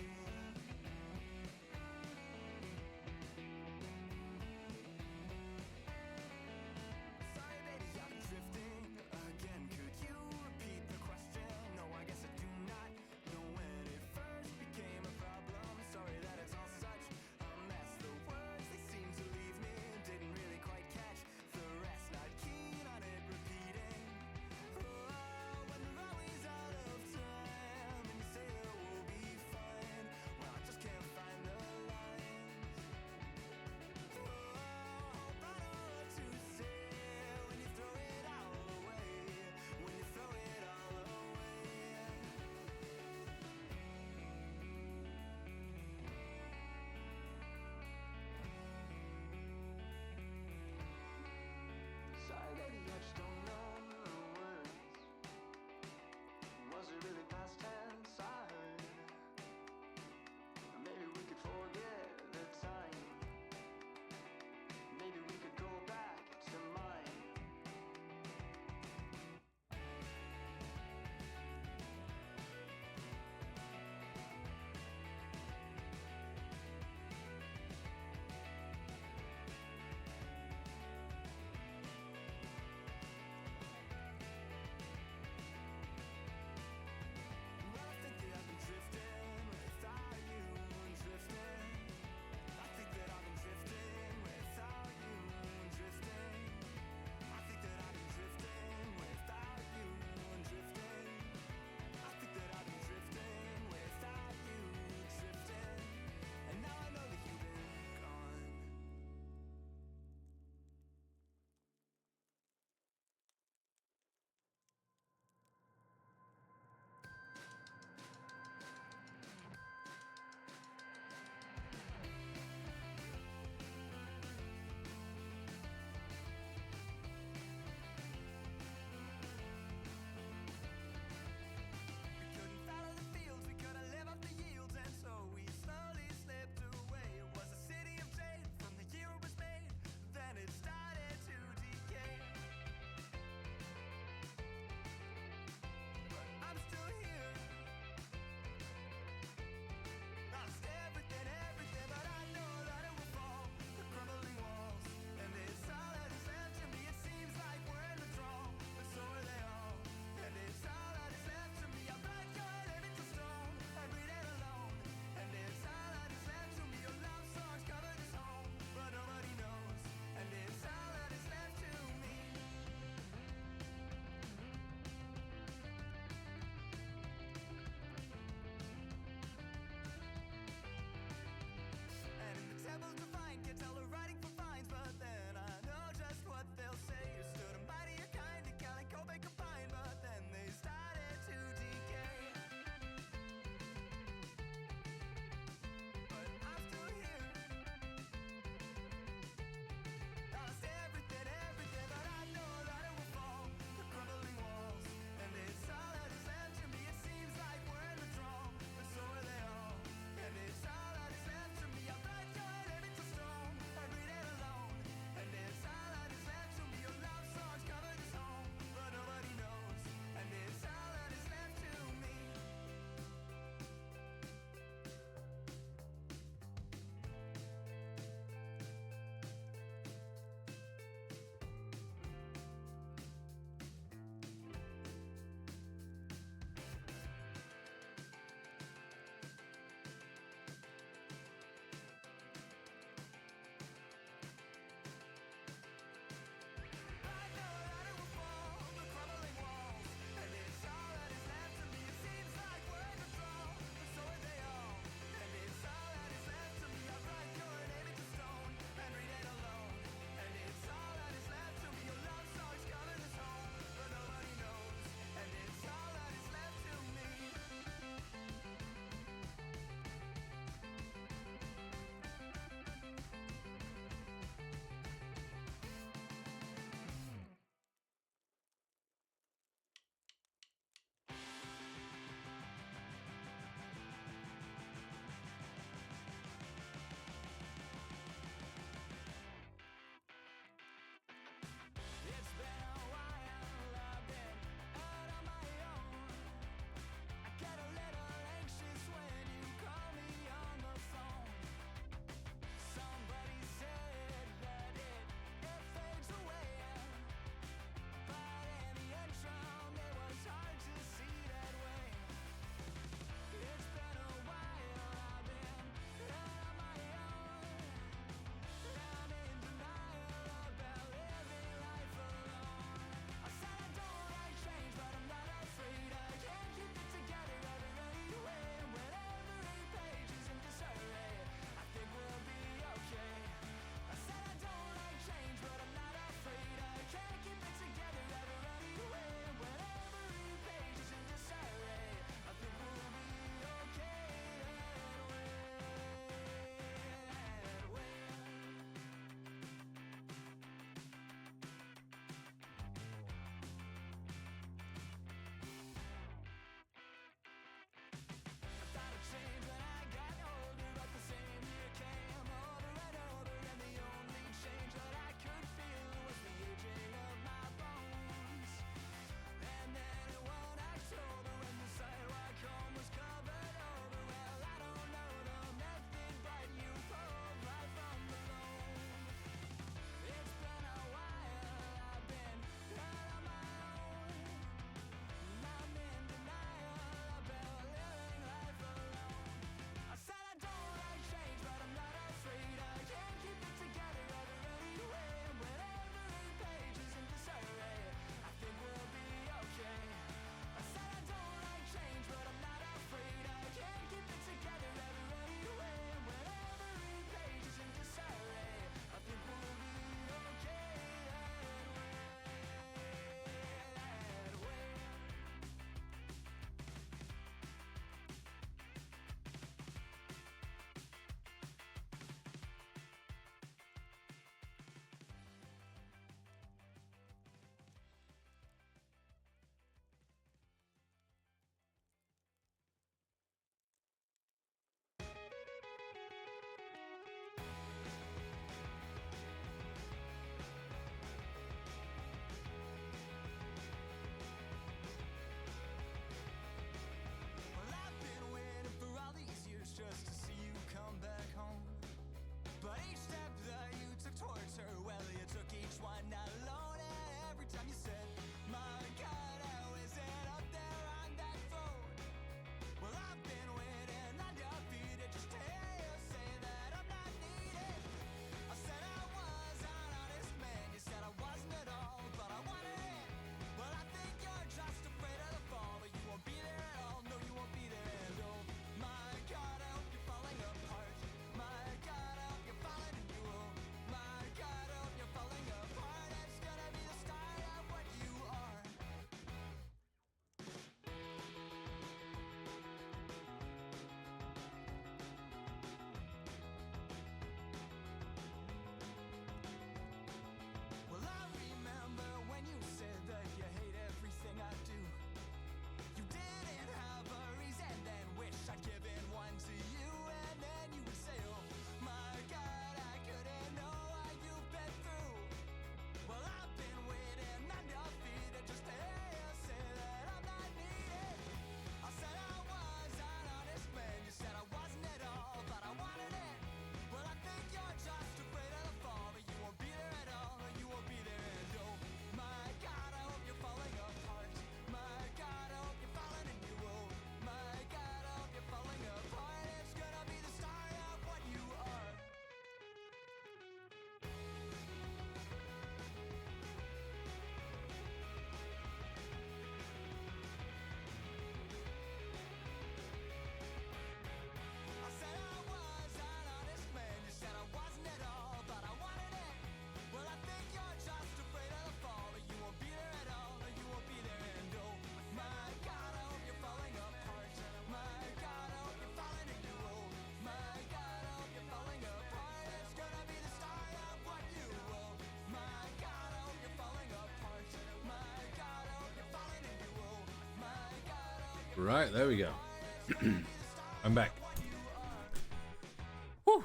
Right, there we go. I'm back. Whew.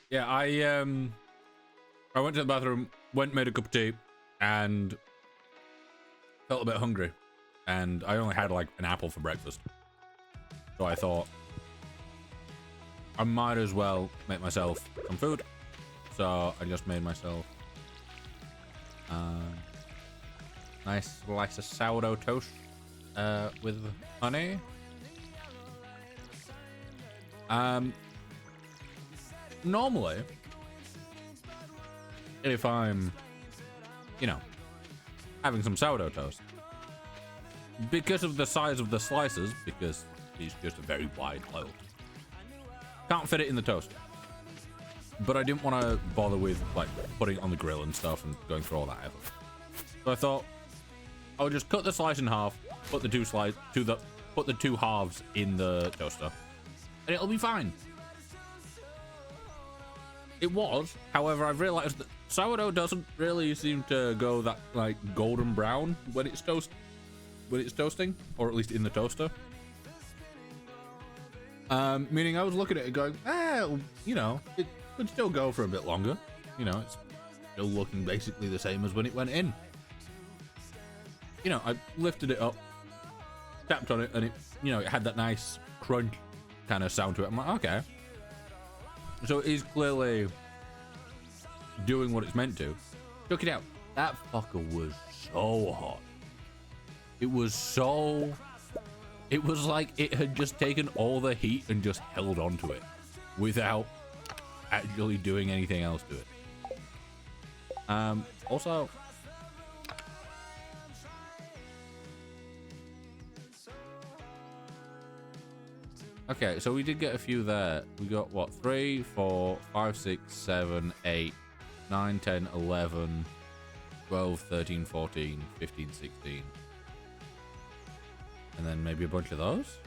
Yeah, I went to the bathroom, made a cup of tea, and felt a bit hungry. And I only had like an apple for breakfast. So I thought I might as well make myself some food. So I just made myself nice slice of sourdough toast with honey. Normally, if I'm, you know, having some sourdough toast, because of the size of the slices, because it's just a very wide loaf, can't fit it in the toast. But I didn't want to bother with like putting it on the grill and stuff and going through all that effort. So I thought I would just cut the slice in half, put the two halves in the toaster, and it'll be fine. It was, however, I've realized that sourdough doesn't really seem to go that like golden brown when it's toasting, or at least in the toaster. Meaning I was looking at it going, you know, it could still go for a bit longer. You know, it's still looking basically the same as when it went in. You know, I lifted it up, tapped on it, and it, you know, it had that nice crunch kind of sound to it. I'm like, okay. So it is clearly doing what it's meant to. Check it out. That fucker was so hot. It was like it had just taken all the heat and just held onto it without actually doing anything else to it. Also, okay, so we did get a few there. We got what? 3, 4, 5, 6, 7, 8, 9, 10, 11, 12, 13, 14, 15, 16. And then maybe a bunch of those.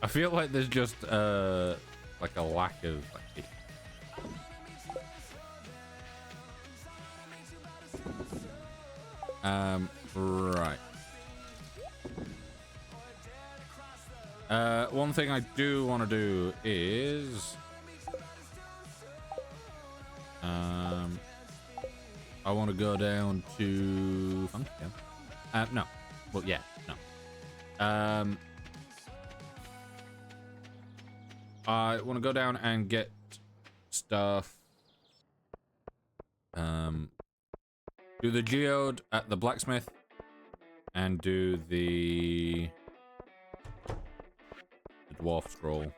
I feel like there's just like a lack of like, right. One thing I do want to do is I want to go down to Funky Camp. No. Well, yeah, no. I want to go down and get stuff. Do the geode at the blacksmith and do the dwarf scroll at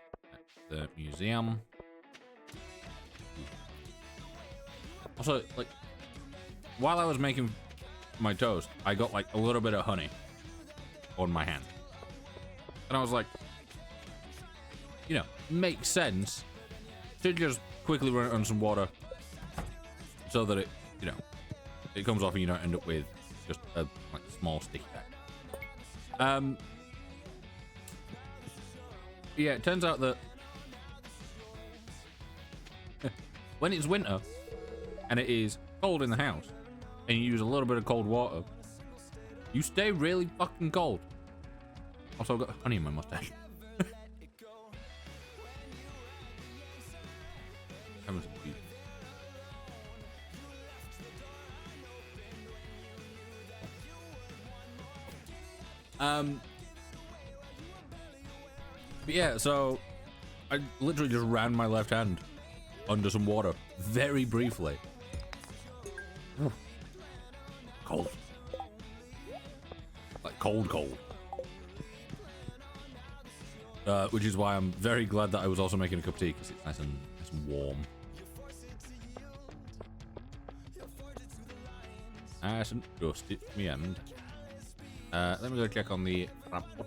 the museum. Also, like, while I was making my toast, I got like a little bit of honey on my hand. And I was like, you know, makes sense to just quickly run it on some water so that it, you know, it comes off and you don't end up with just a like small sticky pack. Yeah, it turns out that when it's winter and it is cold in the house and you use a little bit of cold water, you stay really fucking cold. Also, I've got honey in my mustache. But yeah, so I literally just ran my left hand under some water very briefly. Ooh. Cold. Like cold. Which is why I'm very glad that I was also making a cup of tea, because it's nice and warm. Nice and dusty at the end. Let me go check on the rapport.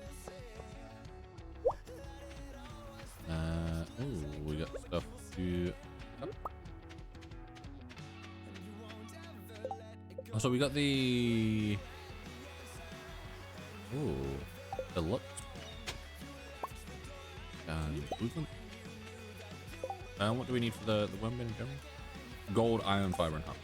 Oh, we got stuff to... Oh, so we got the... Oh, deluxe. What do we need for the weapon in general? Gold, iron, fiber, and hub.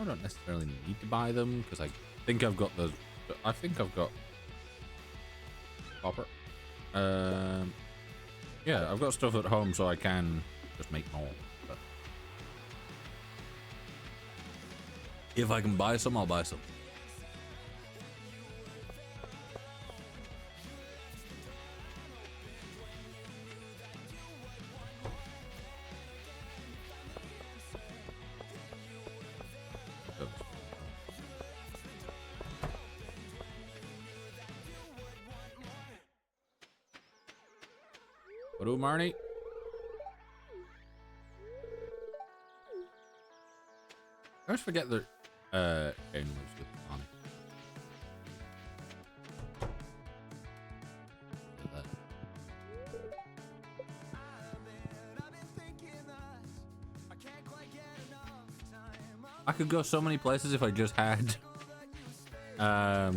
I don't necessarily need to buy them because I think I've got the. I think I've got copper. Yeah, I've got stuff at home, so I can just make more. But if I can buy some, I'll buy some. What do, Marnie? I always forget that Jane lives with Marnie. Look at that. I could go so many places if I just had a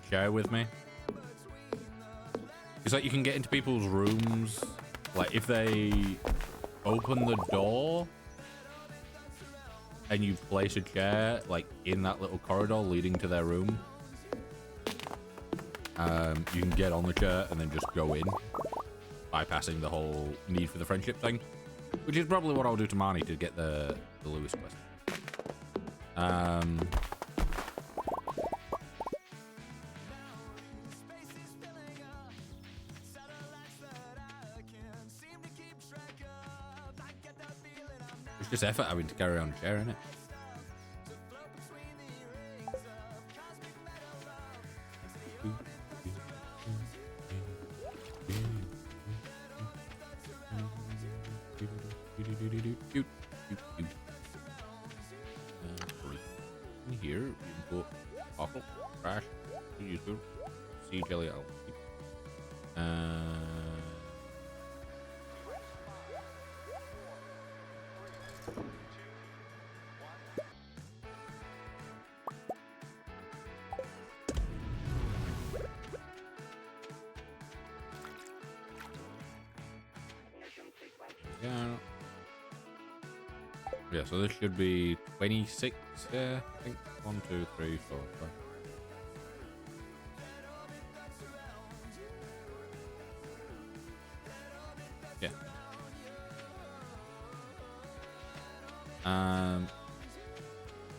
chair with me. It's like you can get into people's rooms, like if they open the door and you place a chair like in that little corridor leading to their room, you can get on the chair and then just go in, bypassing the whole need for the friendship thing, which is probably what I'll do to Marnie to get the Lewis quest. It's just effort having to carry on sharing it. In here, you can put bottle, trash, use food, sea jelly, yeah, so this should be 26, yeah, I think. 1, 2, 3, 4, 5. Yeah.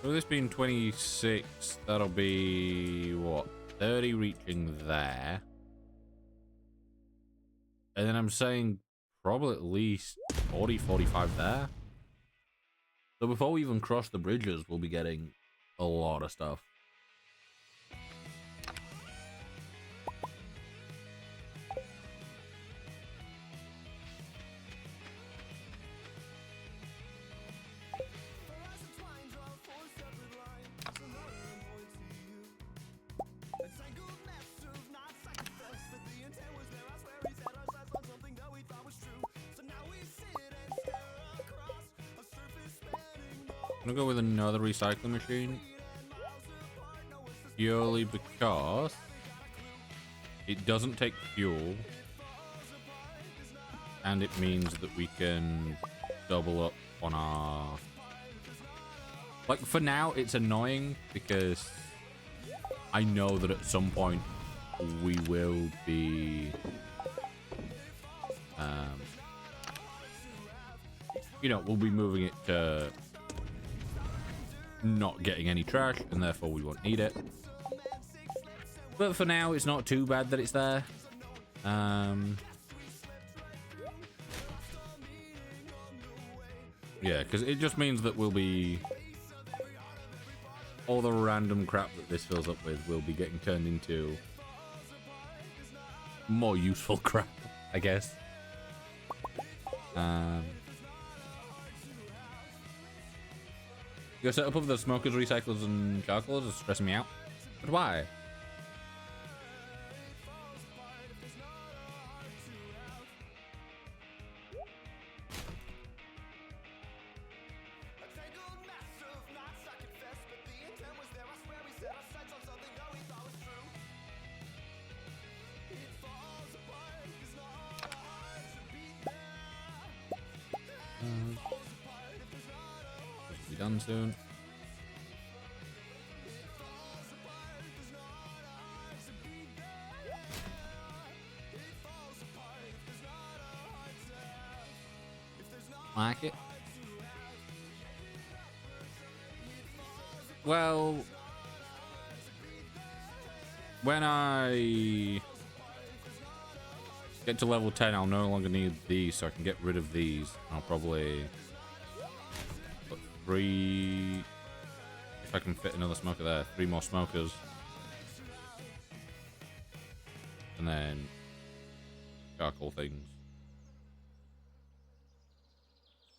So this being 26, that'll be what? 30 reaching there. And then I'm saying probably at least 40, 45 there. So before we even cross the bridges, we'll be getting a lot of stuff. I'm gonna go with another recycling machine purely because it doesn't take fuel and it means that we can double up on our, like, for now it's annoying because I know that at some point we will be you know, we'll be moving it to not getting any trash, and therefore we won't need it. But for now, it's not too bad that it's there. Yeah, because it just means that we'll be... all the random crap that this fills up with will be getting turned into more useful crap, I guess. Your setup of the smokers, recyclers, and charcoalers is stressing me out. But why? done soon. Like it. Well, when I get to level 10, I'll no longer need these, so I can get rid of these. I'll probably put 3, if I can fit another smoker there, 3 more smokers. And then charcoal things.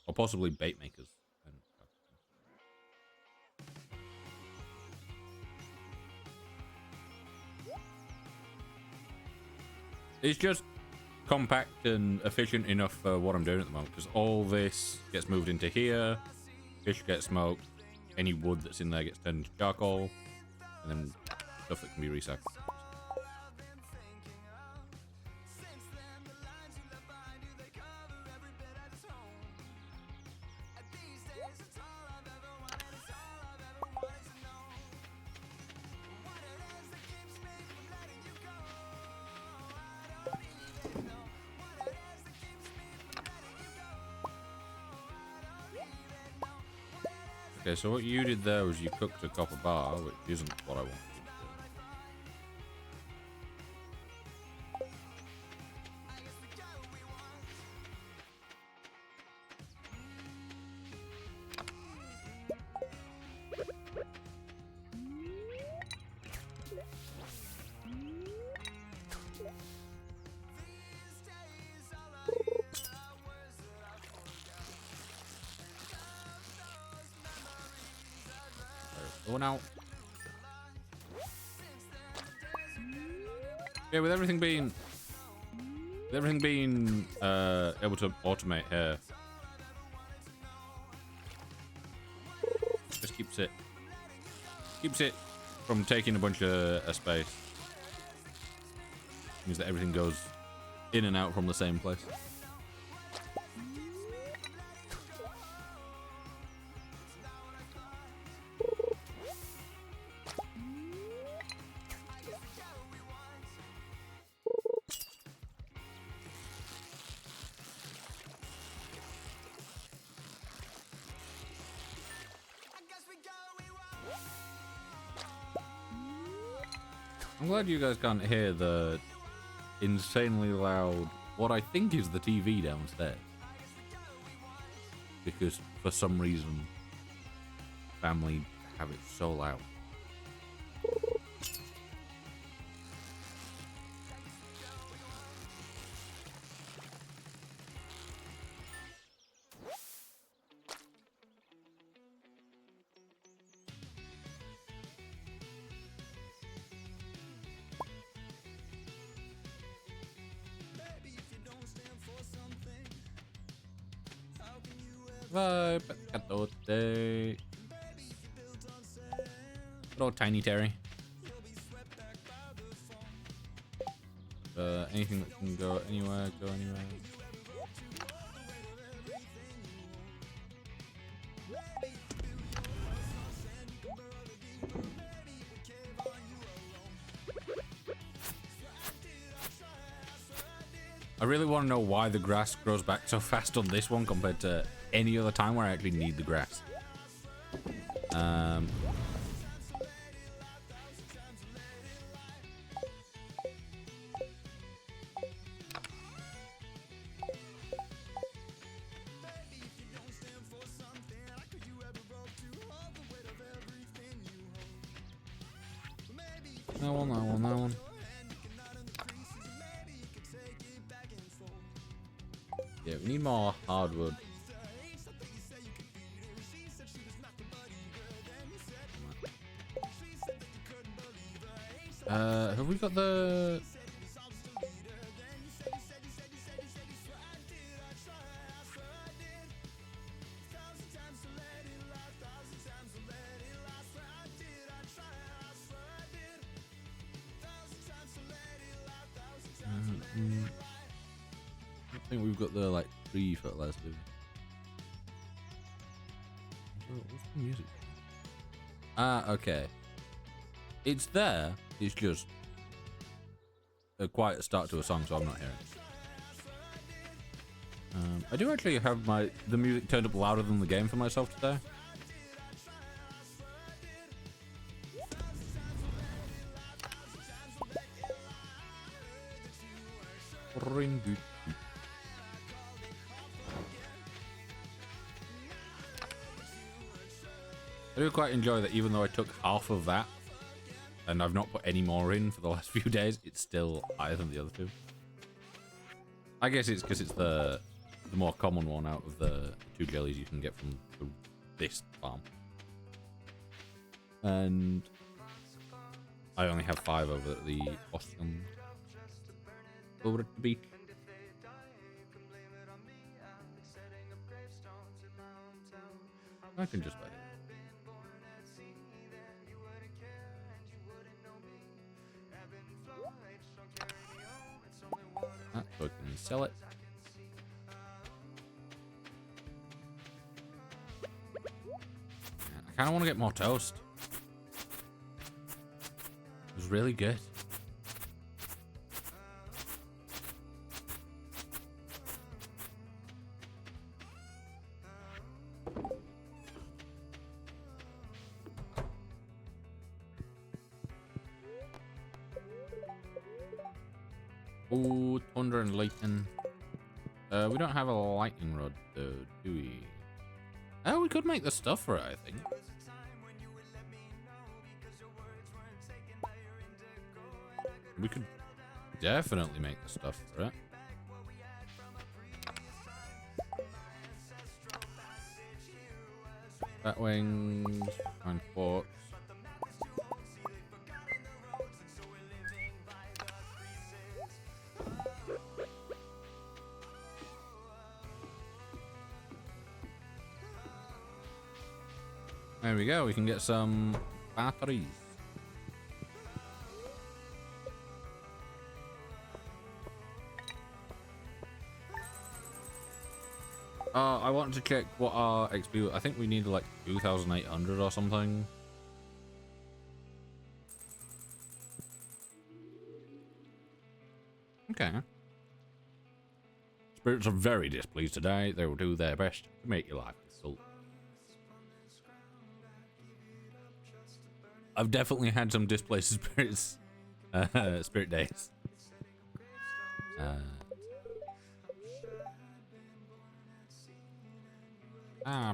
Or possibly bait makers. It's just compact and efficient enough for what I'm doing at the moment, because all this gets moved into here, fish gets smoked, any wood that's in there gets turned into charcoal, and then stuff that can be recycled. Okay, so what you did there was you cooked a copper bar, which isn't what I wanted you to do. Going out. Yeah, with everything being able to automate here, just keeps it from taking a bunch of space. Means that everything goes in and out from the same place. I'm glad you guys can't hear the insanely loud, what I think is the TV downstairs. Because for some reason, family have it so loud. Vai, pescatote. Little tiny Terry. Anything that can go anywhere, go anywhere. I really want to know why the grass grows back so fast on this one compared to any other time where I actually need the grass. That one. Yeah, we need more hardwood. Have we got the... I think we've got the like 3 fertilizers. what's the music? Ah, okay. It's there. It's just a quiet start to a song, so I'm not hearing it. I do actually have the music turned up louder than the game for myself today. Ring doot. I do quite enjoy that even though I took half of that and I've not put any more in for the last few days, it's still higher than the other two. I guess it's because it's the more common one out of the 2 jellies you can get from this farm. And I only have 5 over at the Austin. Over at the beach. I can just let it. So I can sell it. I kind of want to get more toast. It was really good. Oh, thunder and lightning. We don't have a lightning rod though, do we? Oh, we could make the stuff for it, I think. We could definitely make the stuff for it. Bat wings, and forks. There we go, we can get some batteries. I wanted to check what our XP was. I think we need like 2,800 or something. Okay. Spirits are very displeased today. They will do their best to make your life insult. I've definitely had some displaced spirits, spirit days.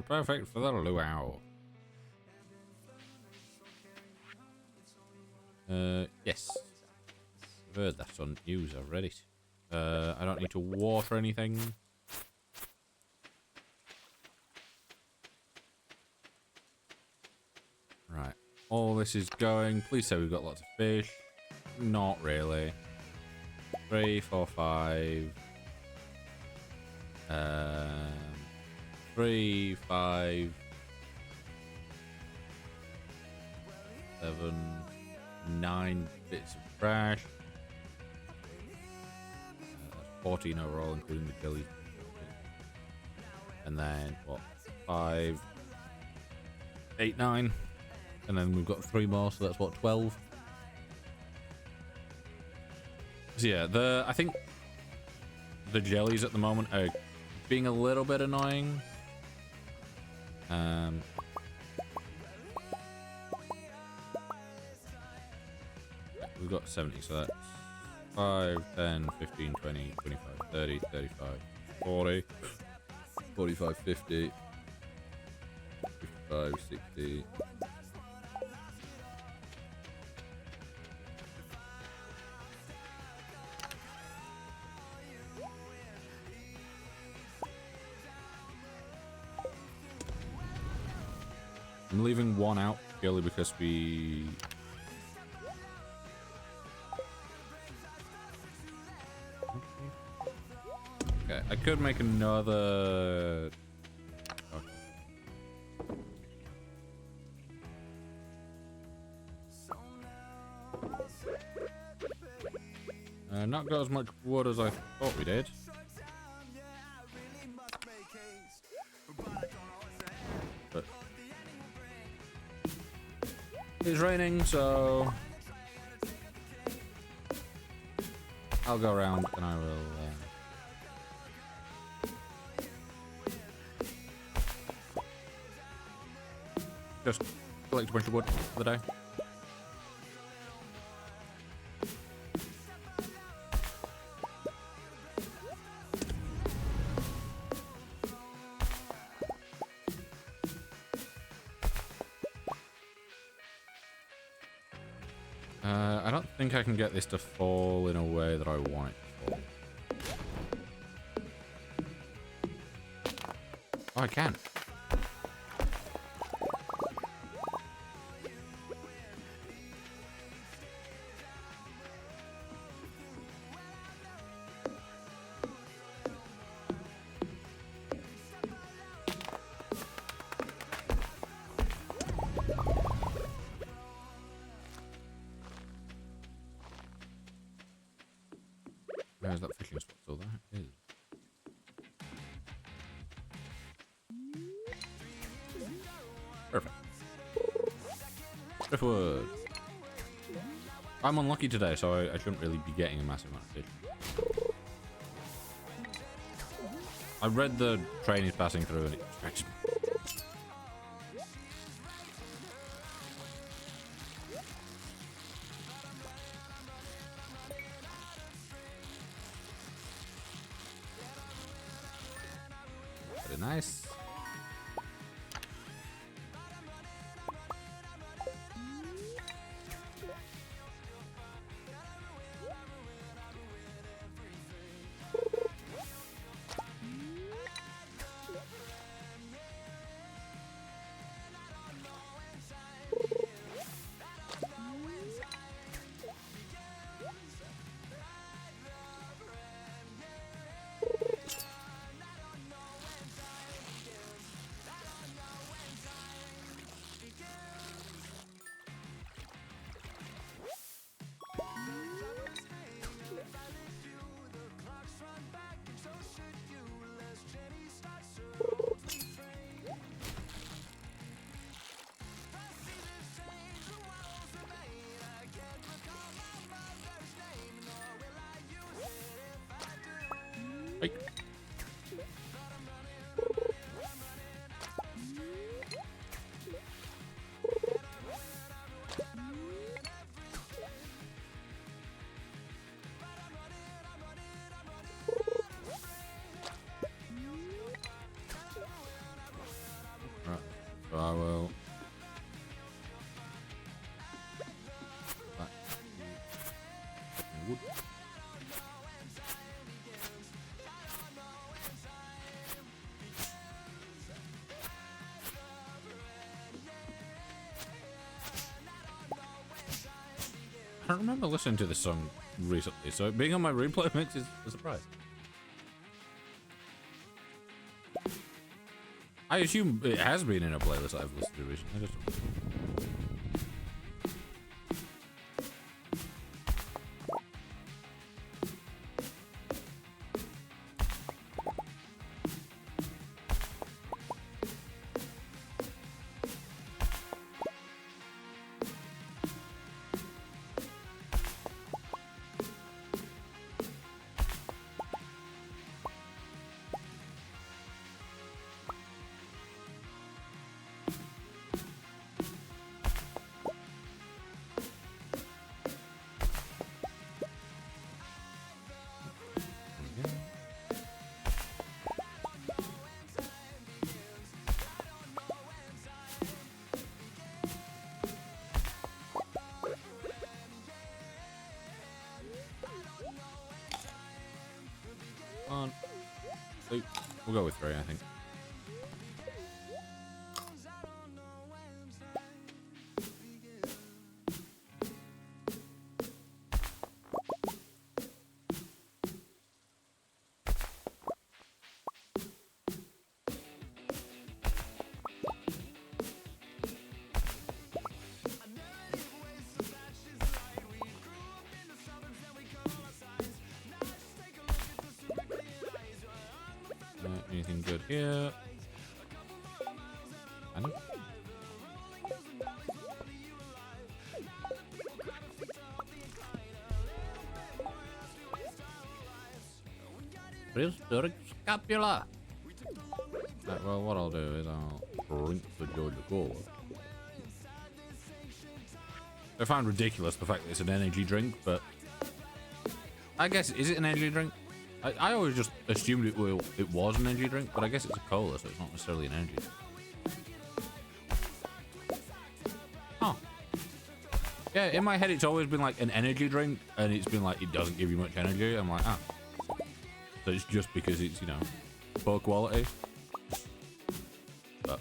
Perfect for the luau. Yes. I've heard that's on news already. I don't need to water anything. Right. All this is going. Please say we've got lots of fish. Not really. 3, 4, 5. 3, 5. 7, 9 bits of trash. That's 14 overall, including the jelly. And then, what? 5, 8, 9. And then we've got 3 more, so that's what, 12? So yeah, I think the jellies at the moment are being a little bit annoying. We've got 70, so that's 5, 10, 15, 20, 25, 30, 35, 40, 45, 50, 55, 60. I'm leaving 1 out purely because we... Okay, I could make another... Okay. Not got as much wood as I thought we did. But It's raining, so I'll go around and I will. Just collect a bunch of wood for the day. I don't think I can get this to fall in a way that I want it to fall. Oh, I can. Where's that fishing spot? So that is. Perfect. Driftwood. I'm unlucky today, so I shouldn't really be getting a massive amount of fish. I read the train is passing through and it distracts me. Very nice. Hey. Right, so I will. Wood. I don't remember listening to this song recently, so being on my replay mix is a surprise. I assume it has been in a playlist I've listened to recently. I just on. We'll go with 3, I think. Anything good here? I know. prehistoric scapula. Right, well, what I'll do is I'll drink the Georgia Cola. I find ridiculous the fact that it's an energy drink, but I guess, is it an energy drink? I always just assumed it was an energy drink, but I guess it's a cola, so it's not necessarily an energy drink. Oh. Yeah, in my head it's always been like an energy drink, and it's been like, it doesn't give you much energy. I'm like, ah. So it's just because it's, you know, poor quality. But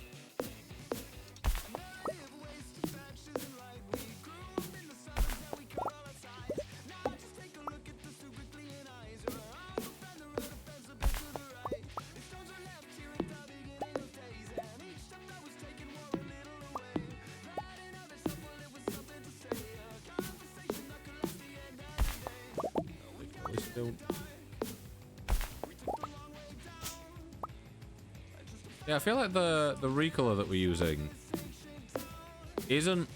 yeah, I feel like the recolor that we're using isn't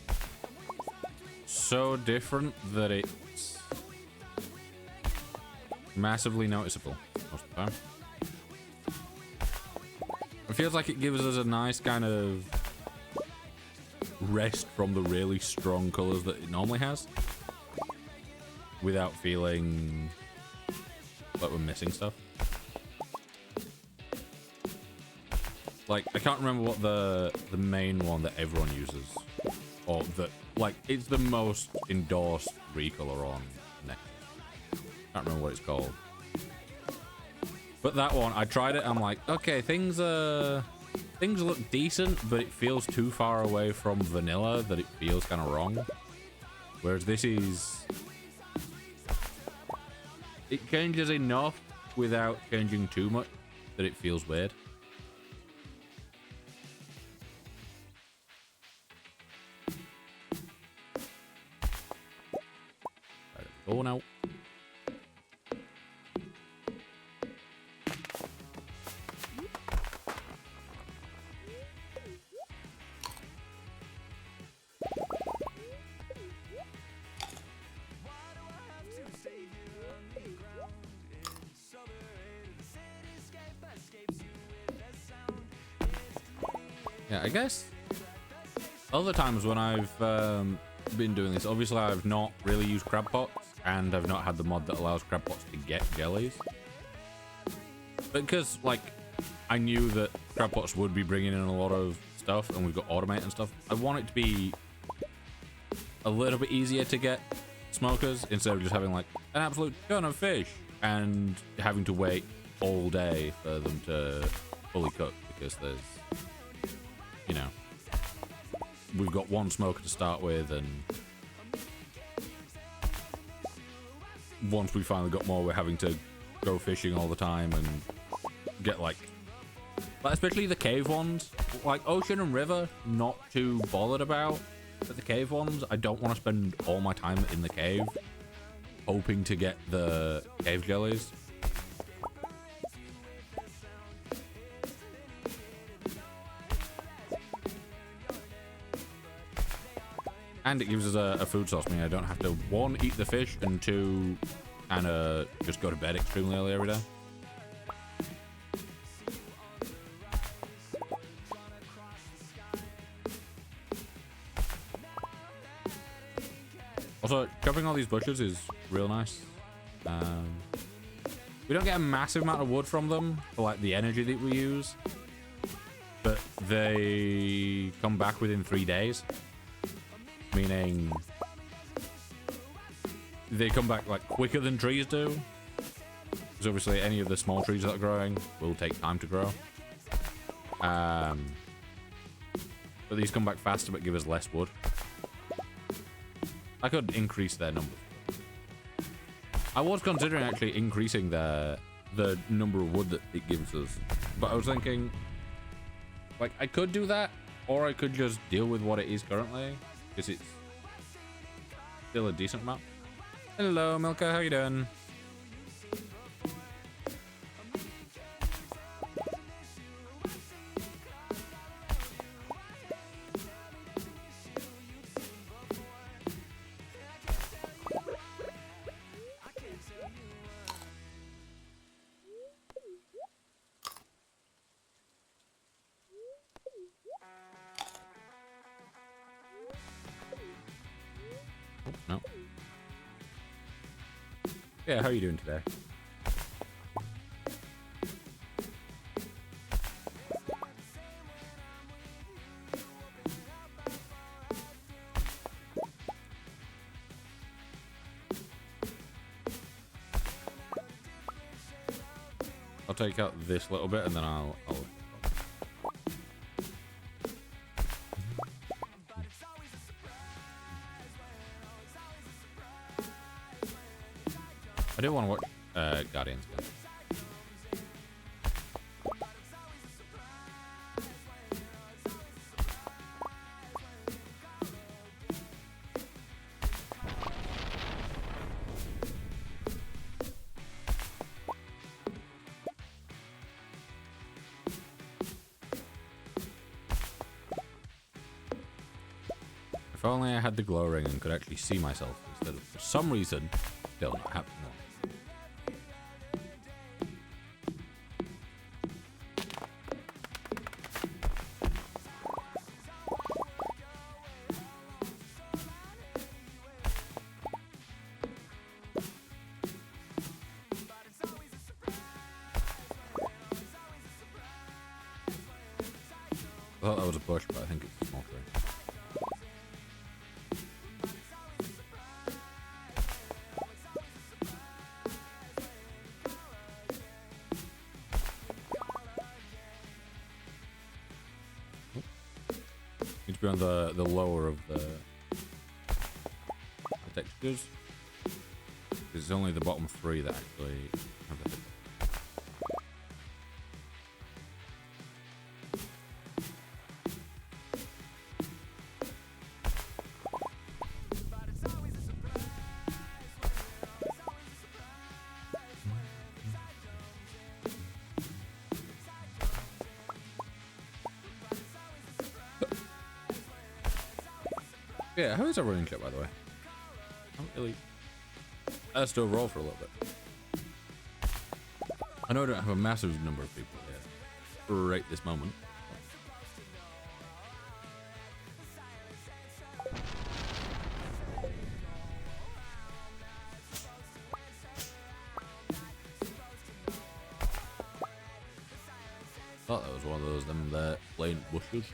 so different that it's massively noticeable most of the time. It feels like it gives us a nice kind of rest from the really strong colors that it normally has without feeling like we're missing stuff. Like, I can't remember what the main one that everyone uses, or that, like, it's the most endorsed recolor on Next. Can't remember what it's called. But that one, I tried it, I'm like, okay, things look decent, but it feels too far away from vanilla that it feels kind of wrong. Whereas this is... it changes enough without changing too much that it feels weird. Oh no. Yeah, I guess other times when I've been doing this, obviously I've not really used crab pots, and I've not had the mod that allows crab pots to get jellies. Because, like, I knew that crab pots would be bringing in a lot of stuff, and we've got automate and stuff. I want it to be a little bit easier to get smokers instead of just having, like, an absolute ton of fish and having to wait all day for them to fully cook, because there's, you know, we've got one smoker to start with, and once we finally got more, we're having to go fishing all the time and get, like, especially the cave ones. Like, ocean and river, not too bothered about. But the cave ones, I don't want to spend all my time in the cave hoping to get the cave jellies. And it gives us a food source. I mean, I don't have to, one, eat the fish, and two, kind of just go to bed extremely early every day. Also, chopping all these bushes is real nice. We don't get a massive amount of wood from them for, like, the energy that we use, but they come back within 3 days. Meaning they come back, like, quicker than trees do. Because obviously any of the small trees that are growing will take time to grow. But these come back faster but give us less wood. I could increase their numbers. I was considering actually increasing the number of wood that it gives us. But I was thinking, like, I could do that, or I could just deal with what it is currently. Because it's still a decent amount. Hello, Milka, how you doing? No. Yeah, how are you doing today? I'll take out this little bit and then I'll I do want to watch Guardians again. If only I had the glow ring and could actually see myself instead of, for some reason, still not happening. I thought that was a bush, but I think it's a small tree. Need to be on the lower of the textures. It's only the bottom three that actually have the hit. Yeah, how is everyone in chat, by the way? I don't really... Let's do a roll for a little bit. I know I don't have a massive number of people here right this moment. Thought that was one of those them plain bushes.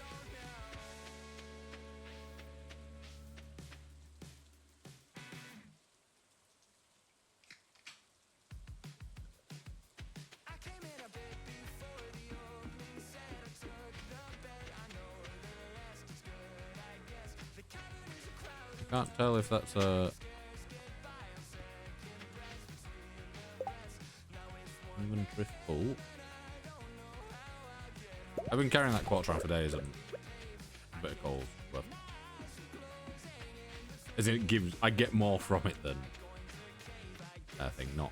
Can't tell if that's a inventory full. I've been carrying that quarter for days and a bit of cold, but as in it gives, I get more from it than I think, not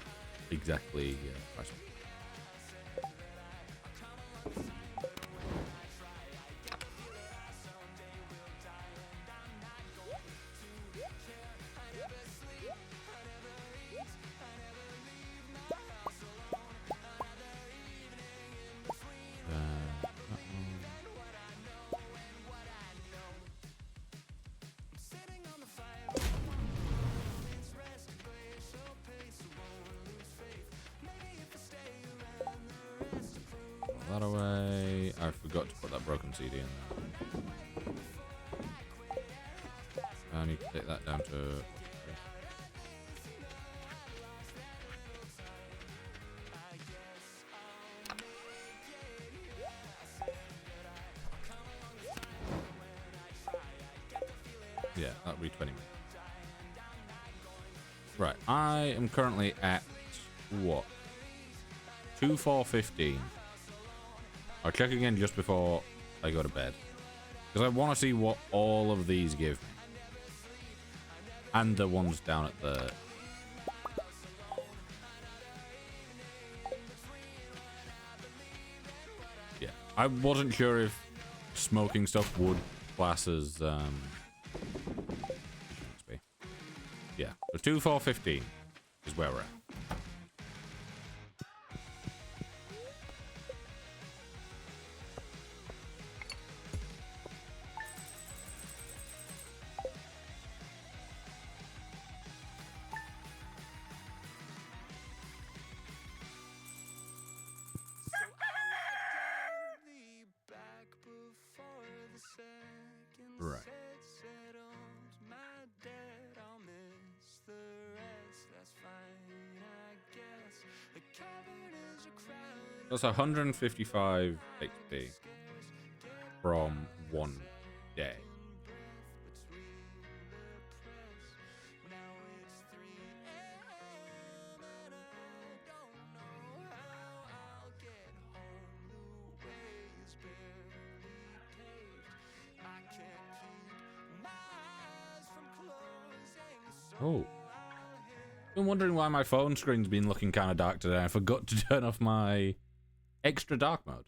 exactly price. That away. I forgot to put that broken CD in there. I need to take that down to... Yeah, that'll be 20 minutes. Right, I am currently at, what? 2,415. I'll check again just before I go to bed. Because I want to see what all of these give me. And the ones down at the... Yeah. I wasn't sure if smoking stuff would class as... Yeah. So 2,415 is where we're at. That's 155 XP from one day. Oh. Been wondering why my phone screen's been looking kind of dark today. I forgot to turn off my extra dark mode.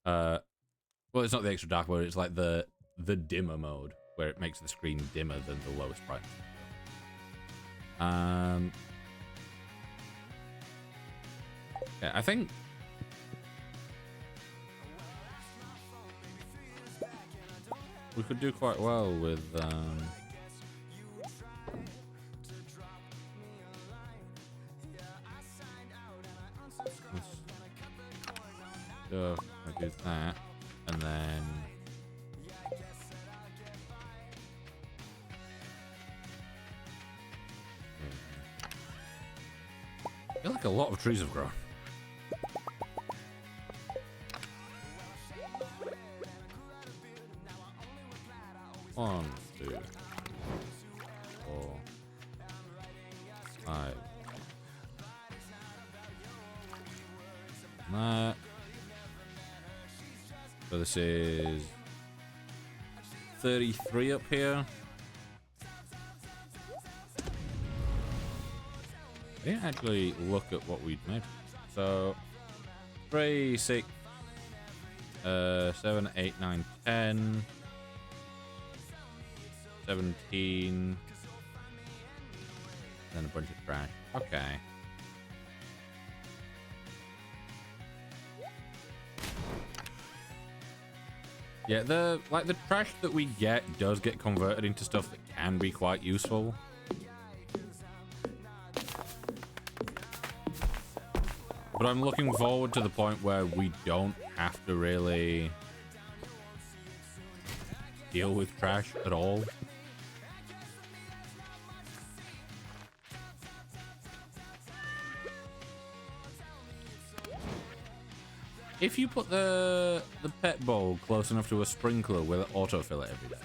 Well, it's not the extra dark mode, it's like the dimmer mode, where it makes the screen dimmer than the lowest brightness. Yeah, I think we could do quite well with I do that, and then I feel like a lot of trees have grown. One, two, 4, 5. That. So this is 33 up here. I didn't actually look at what we'd made. So 3, 6, 7, 8, 9, 10, 17, then a bunch of trash. Okay. Yeah, the trash that we get does get converted into stuff that can be quite useful. But I'm looking forward to the point where we don't have to really deal with trash at all. If you put the pet bowl close enough to a sprinkler, will it autofill it every day?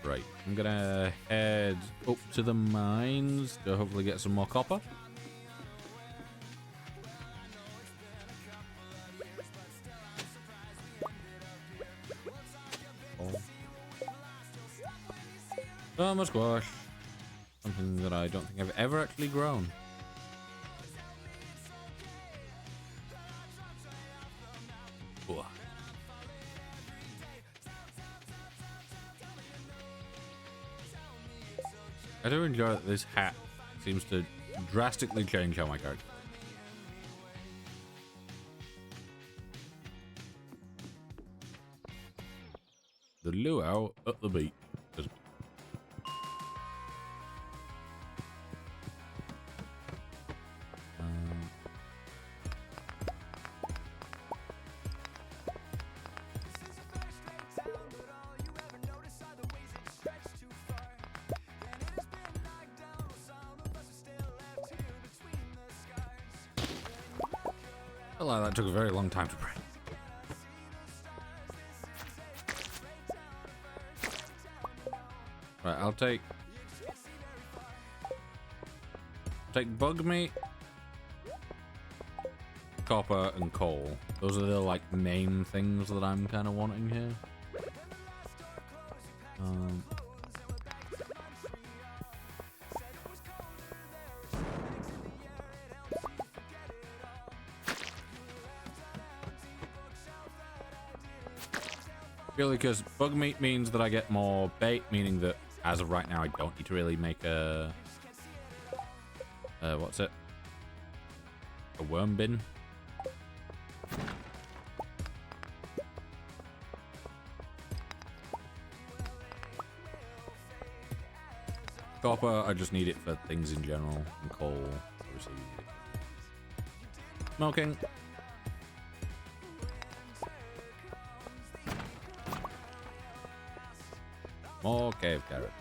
Right, I'm gonna head up to the mines to hopefully get some more copper. Summer squash. Something that I don't think I've ever actually grown. Ooh. I do enjoy that this hat seems to drastically change how my character. The luau at the beach. Well, that took a very long time to break. Right, I'll take bug meat, copper, and coal. Those are the like main things that I'm kind of wanting here. Purely because bug meat means that I get more bait, meaning that as of right now I don't need to really make a what's it? A worm bin. Copper, I just need it for things in general. And coal, obviously. Smoking. More cave carrots.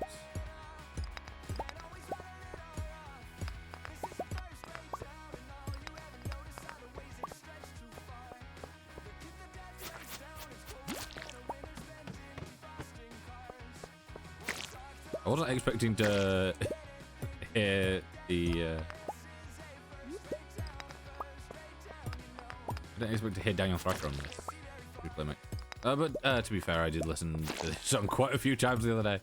I wasn't expecting to hear the I didn't expect to hear Daniel Thrasher on this. But to be fair, I did listen to this song quite a few times the other day.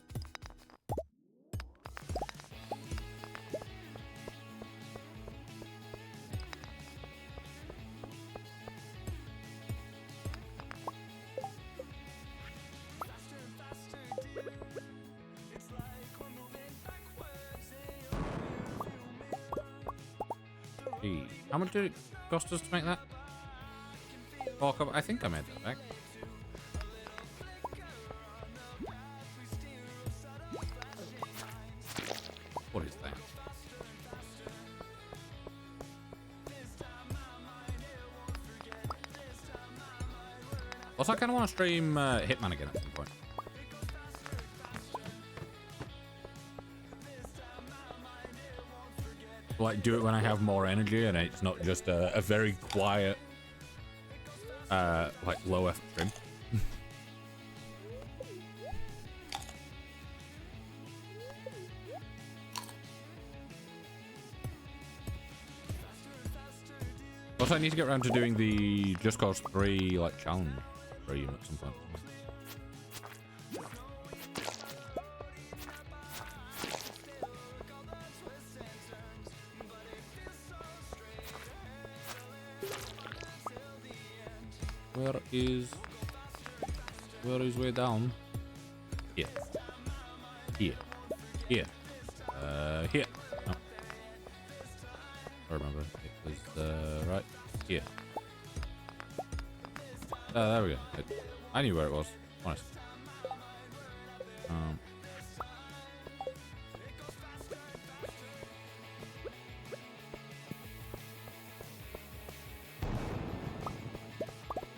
Gee, how much did it cost us to make that? Oh, I think I made that back. What is that? Also, I kind of want to stream Hitman again at some point. Like, do it when I have more energy and it's not just a very quiet, like, low effort stream. Also, I need to get around to doing the Just Cause 3, like, challenge stream at some point. Where is way down? Here. Here. Here. Here. No. I remember. It was, right here. There we go. I knew where it was. Honest.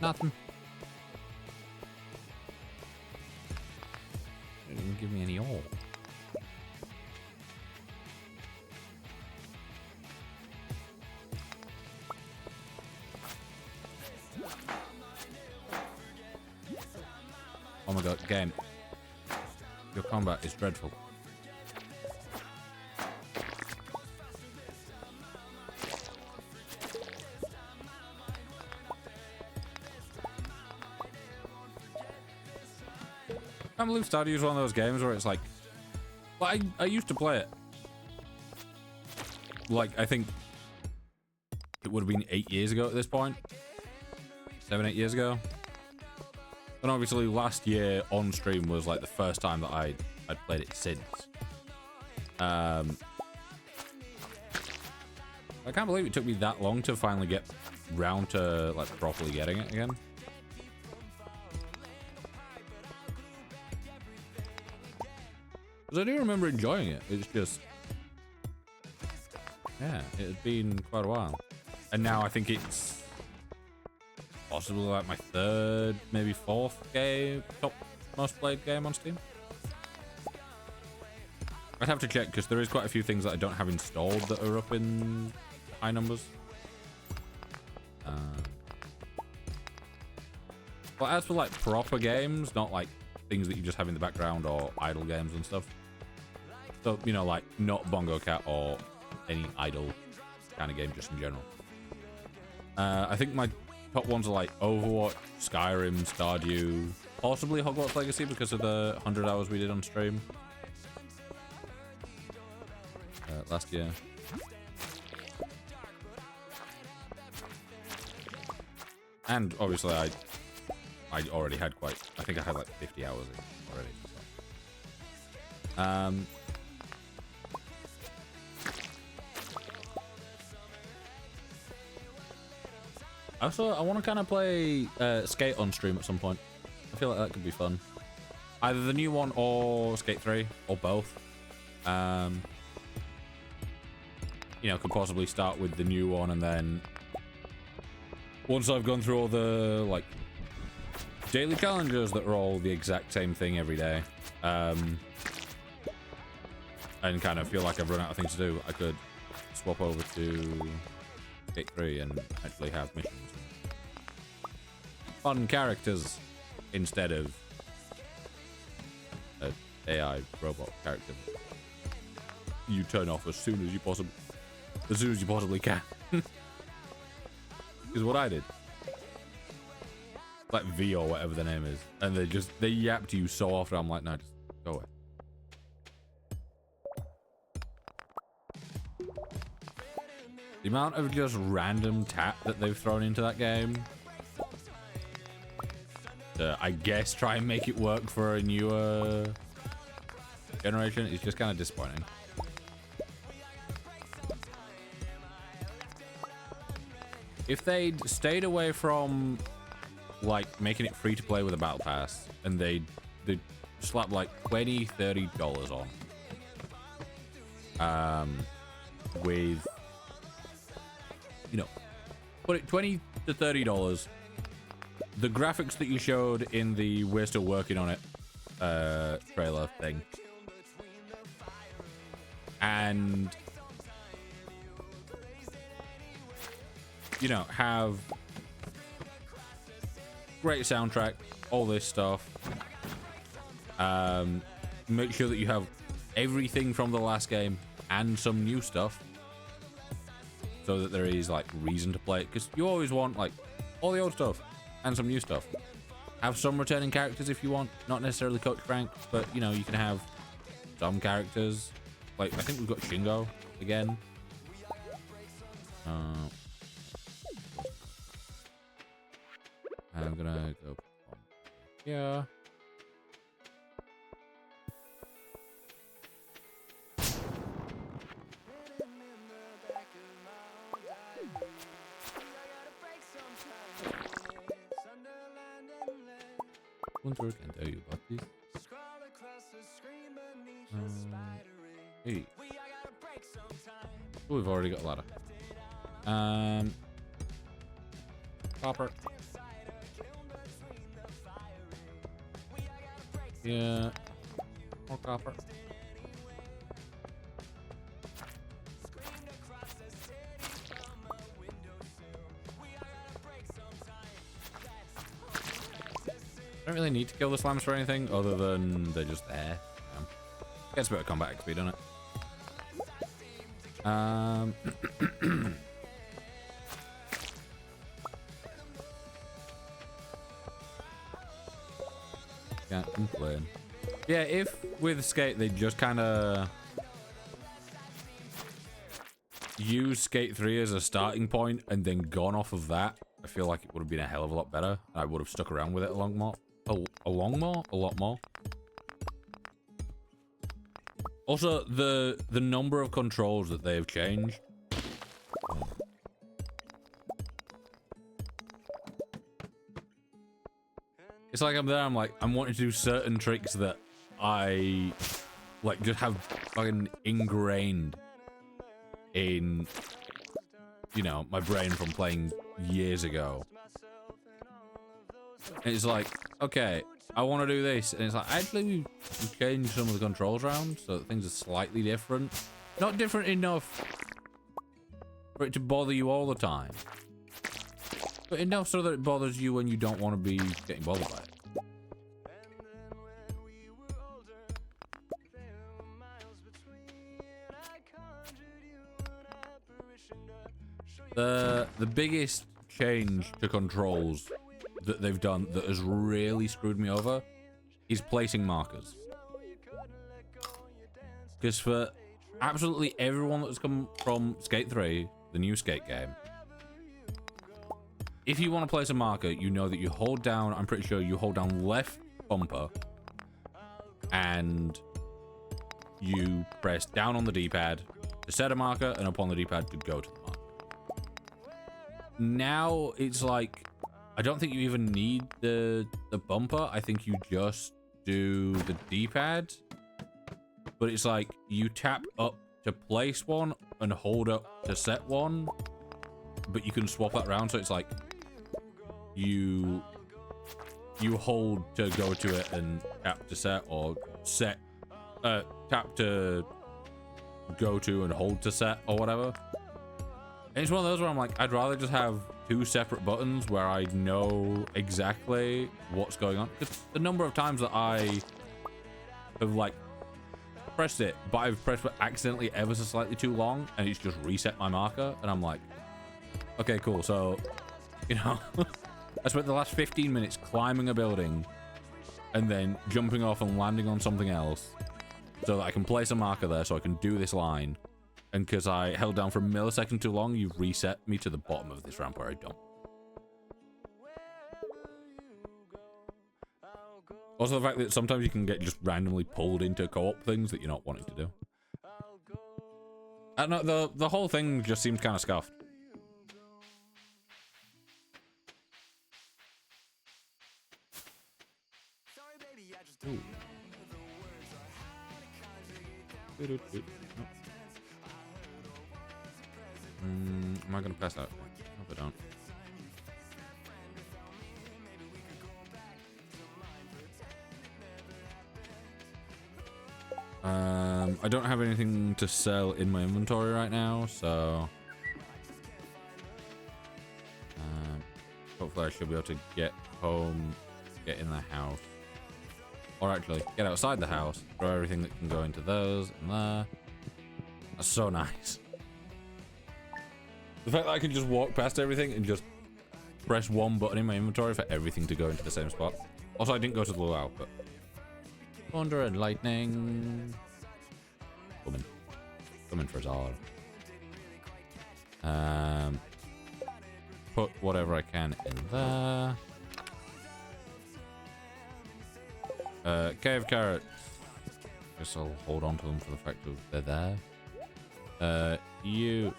Nothing. Didn't even give me any ore. Oh my god, game. Your combat is dreadful. I can't believe Stardew is one of those games where it's like, well, I used to play it. Like, I think it would have been 8 years ago at this point. 7, 8 years ago. And obviously last year on stream was like the first time that I'd played it since. I can't believe it took me that long to finally get round to like properly getting it again. Because I do remember enjoying it. It's just, yeah, it had been quite a while. And now I think it's possibly like my third, maybe fourth game, top most played game on Steam. I'd have to check because there is quite a few things that I don't have installed that are up in high numbers. But as for like proper games, not like things that you just have in the background or idle games and stuff. So, you know, like not Bongo Cat or any idle kind of game just in general. I think my top ones are like Overwatch, Skyrim, Stardew, possibly Hogwarts Legacy because of the 100 hours we did on stream last year. And obviously I already had I think I had like 50 hours in already. Also, I want to kind of play Skate on stream at some point. I feel like that could be fun. Either the new one or Skate 3, or both. You know, could possibly start with the new one, and then once I've gone through all the like daily challenges that are all the exact same thing every day, and kind of feel like I've run out of things to do, I could swap over to Skate 3 and actually have missions. Fun characters instead of an AI robot character you turn off as soon as you possibly can. Is what I did. Like V or whatever the name is, and they yap to you so often. I'm like, no, just go away. The amount of just random tap that they've thrown into that game, I guess try and make it work for a newer generation, is just kind of disappointing. If they'd stayed away from like making it free to play with a battle pass, and they'd slap like $20-30 on, with, you know, put it $20 to $30. The graphics that you showed in the "we're still working on it" trailer thing, and you know, have great soundtrack, all this stuff. Make sure that you have everything from the last game and some new stuff, so that there is like reason to play it, because you always want like all the old stuff and some new stuff. Have some returning characters if you want, not necessarily Coach Frank, but you know, you can have some characters. Like I think we've got Shingo again. I'm gonna go here. Wonder can tell you about this. Hey. Oh, we've already got a ladder. Copper. Yeah. More copper. I don't really need to kill the slams for anything other than they're just there. Gets a bit of combat XP, doesn't it? Can't complain. Yeah, if with Skate they just kind of use Skate 3 as a starting point and then gone off of that, I feel like it would have been a hell of a lot better. I would have stuck around with it a lot more. Also, the number of controls that they've changed. It's like I'm there, I'm wanting to do certain tricks that I like just have fucking ingrained in, you know, my brain from playing years ago. And it's like, okay, I want to do this, and it's like, actually we changed some of the controls around so that things are slightly different. Not different enough for it to bother you all the time, but enough so that it bothers you when you don't want to be getting bothered by it. The biggest change to controls that they've done that has really screwed me over is placing markers. Because for absolutely everyone that's come from Skate 3, the new Skate game, if you want to place a marker, you know that you hold down, I'm pretty sure you hold down left bumper and you press down on the D-pad to set a marker and up on the D-pad to go to the marker. Now it's like, I don't think you even need the bumper. I think you just do the D-pad but it's like you tap up to place one and hold up to set one, but you can swap that around. So it's like you hold to go to it and tap to set, or tap to go to and hold to set, or whatever. And it's one of those where I'm like, I'd rather just have two separate buttons where I know exactly what's going on. Because the number of times that I have like pressed it, but I've pressed it accidentally ever so slightly too long, and it's just reset my marker, and I'm like, okay, cool. So, you know, I spent the last 15 minutes climbing a building and then jumping off and landing on something else so that I can place a marker there so I can do this line. And because I held down for a millisecond too long, you've reset me to the bottom of this ramp where I don't. Also, the fact that sometimes you can get just randomly pulled into co-op things that you're not wanting to do. I don't know, the whole thing just seems kind of scuffed. Ooh. Am I gonna pass out? Hope I don't. I don't have anything to sell in my inventory right now, so hopefully I should be able to get home, get in the house, or actually get outside the house, throw everything that can go into those and there. That's so nice. The fact that I can just walk past everything and just press one button in my inventory for everything to go into the same spot. Also, I didn't go to the luau, but thunder and lightning. Coming for us all. Put whatever I can in there. Cave carrots. Guess I'll hold on to them for the fact that they're there. You.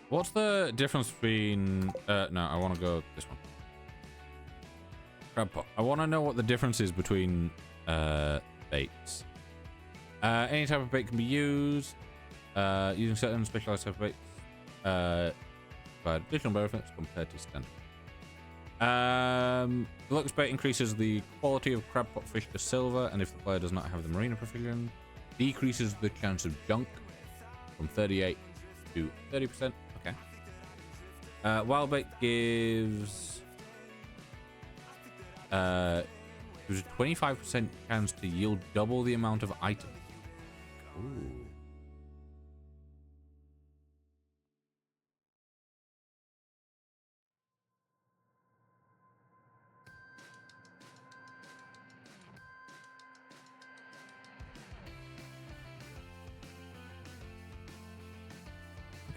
What's the difference between... no, I want to go this one. Crab pot. I want to know what the difference is between baits. Any type of bait can be used. Using certain specialized type of baits. Provide additional benefits compared to standard. Deluxe bait increases the quality of crab pot fish to silver, and if the player does not have the marina proficiency, decreases the chance of junk from 38 to 30%. Okay. Wild bait gives a 25% chance to yield double the amount of items. Ooh.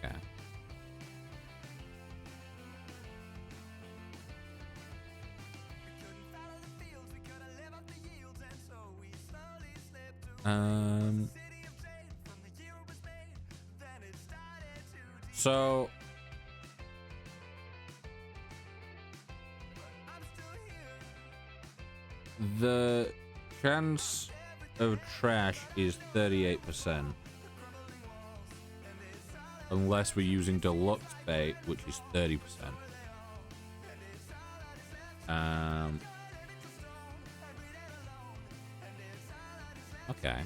Okay. So the chance of trash is 38%. Unless we're using deluxe bait, which is 30%. Okay.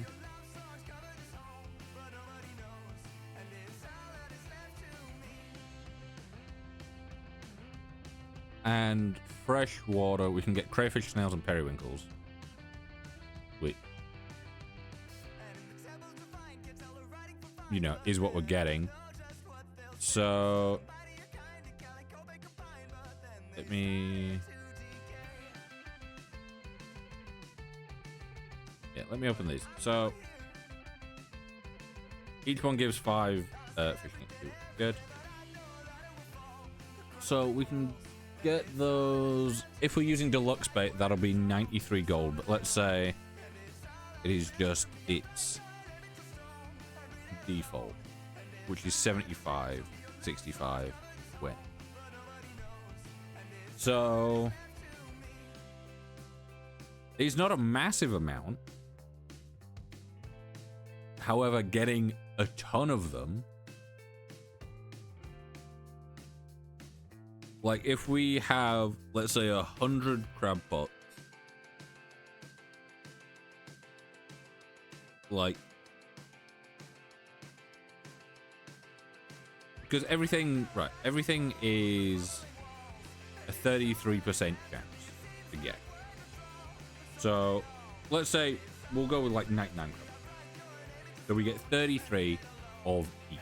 And fresh water, we can get crayfish, snails, and periwinkles. Which, you know, is what we're getting. So let me... Yeah, let me open these. So each one gives 5 fishing XP. Good. So we can get those. If we're using deluxe bait, that'll be 93 gold. But let's say it is just its default, which is 75, 65, 20. So it's not a massive amount. However, getting a ton of them, like if we have, let's say, 100 crab pots, like, because everything is a 33% chance to get. So let's say we'll go with like 99 crab. So we get 33 of each.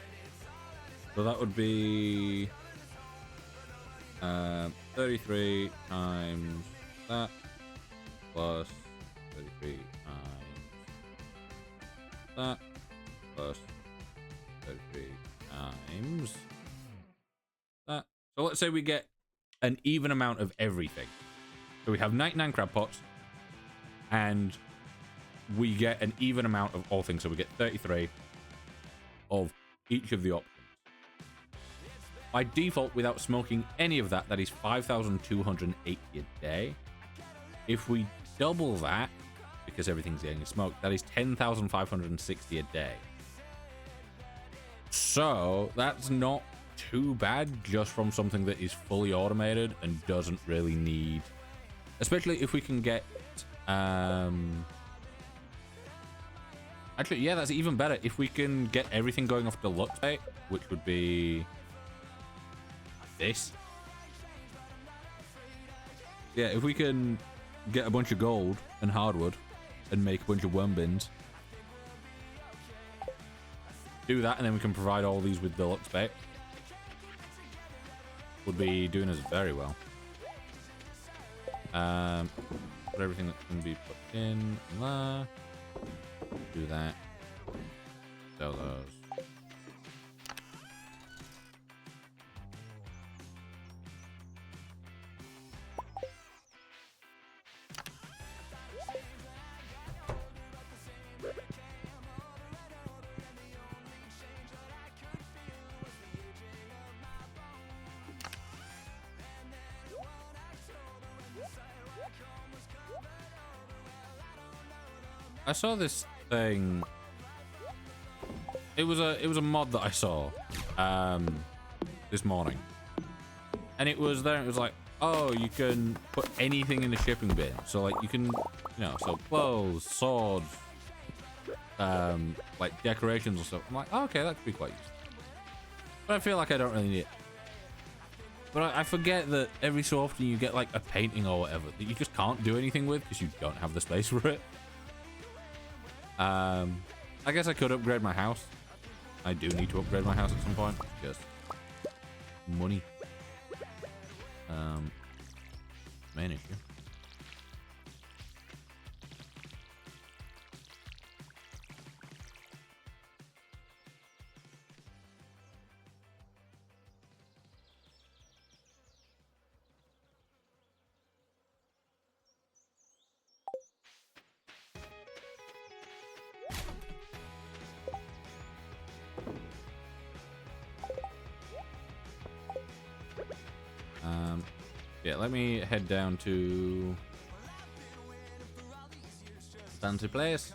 So that would be 33 times that plus 33 times that plus 33 times that. So let's say we get an even amount of everything. So we have 99 crab pots and we get an even amount of all things. So we get 33 of each of the options. By default, without smoking any of that, that is 5,280 a day. If we double that, because everything's getting smoked, that is 10,560 a day. So that's not too bad just from something that is fully automated and doesn't really need, especially if we can get actually, yeah, that's even better if we can get everything going off deluxe bait, which would be this. Yeah, if we can get a bunch of gold and hardwood and make a bunch of worm bins, do that, and then we can provide all these with deluxe bait, would be doing us very well. Put everything that can be put in there. Do that. Sell those. I saw this thing. It was a mod that I saw this morning, and it was there. It was like, oh, you can put anything in the shipping bin. So like you can, you know, so clothes, swords, like decorations and stuff. I'm like, oh, okay, that could be quite useful. But I feel like I don't really need it. But I forget that every so often you get like a painting or whatever that you just can't do anything with because you don't have the space for it. I guess I could upgrade my house. I do need to upgrade my house at some point. Just money. Main issue. Yeah, let me head down to fancy place.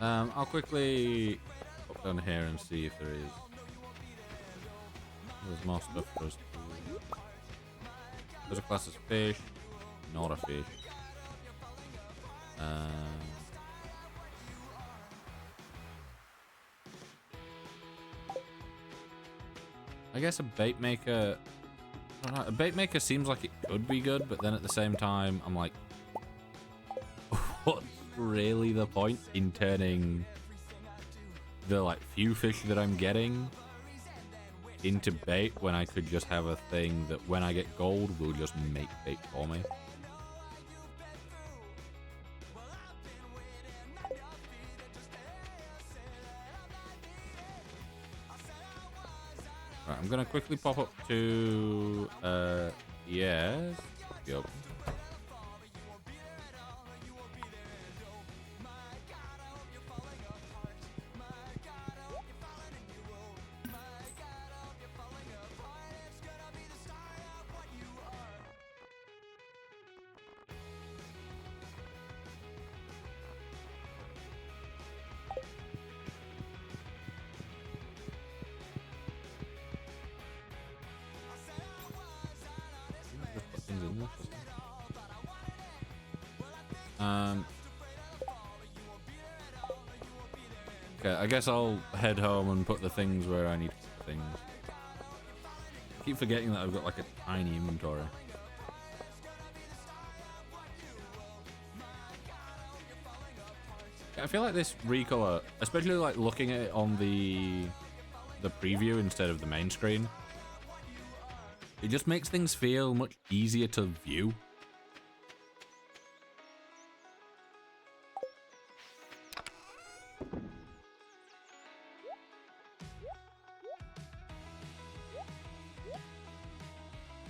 I'll quickly pop down here and see if there's more stuff for us to do. There's a class of fish, not a fish. I guess a bait maker I don't know, a bait maker seems like it could be good, but then at the same time, I'm like, what's really the point in turning the like few fish that I'm getting into bait when I could just have a thing that when I get gold will just make bait for me? Right, I'm gonna quickly pop up to yes. Yep. Okay, I guess I'll head home and put the things where I need to put things. I keep forgetting that I've got like a tiny inventory. I feel like this recolor, especially like looking at it on the preview instead of the main screen, it just makes things feel much easier to view.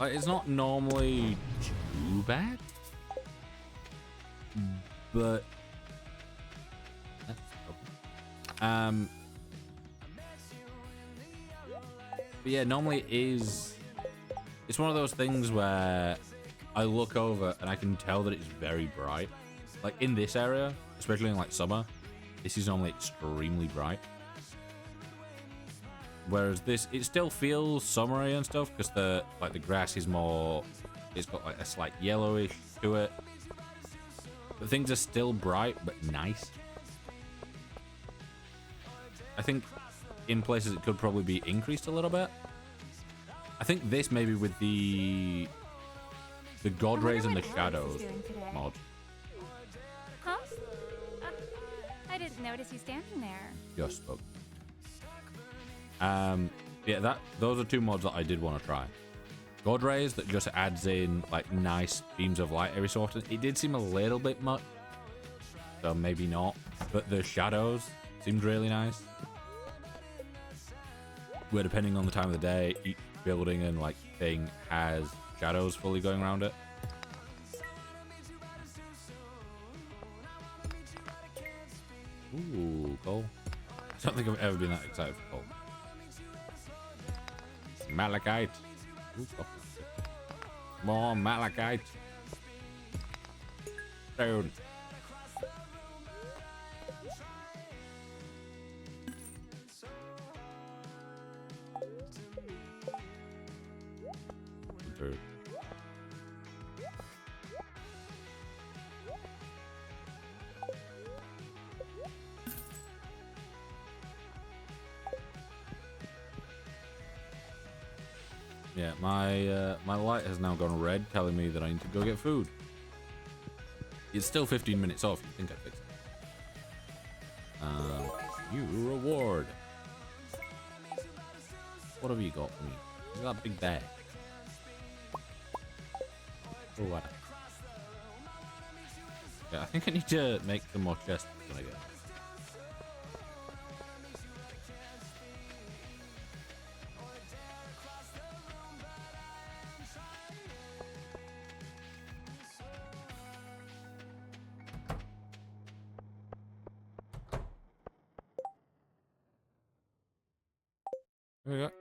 Like, it's not normally too bad, but but yeah, normally it is. It's one of those things where I look over and I can tell that it's very bright. Like in this area, especially in like summer, this is normally extremely bright. Whereas this, it still feels summery and stuff because the grass is more, it's got like a slight yellowish to it. But things are still bright but nice. I think in places it could probably be increased a little bit. I think this maybe with the God rays and the shadows mod. Huh? I didn't notice you standing there. Just spoke. Yeah, those are two mods that I did want to try. God rays that just adds in like nice beams of light every so often. It did seem a little bit much, so maybe not. But the shadows seemed really nice. Where depending on the time of the day, each building and like thing has shadows fully going around it. Ooh, coal. I don't think I've ever been that excited for coal. Malachite. More malachite. Dude. Dude. Yeah, my light has now gone red, telling me that I need to go get food. It's still 15 minutes off. You think I fixed it? You reward. What have you got for me? Look at that big bag. Oh, what? Yeah, I think I need to make some more chests when I get. Have we got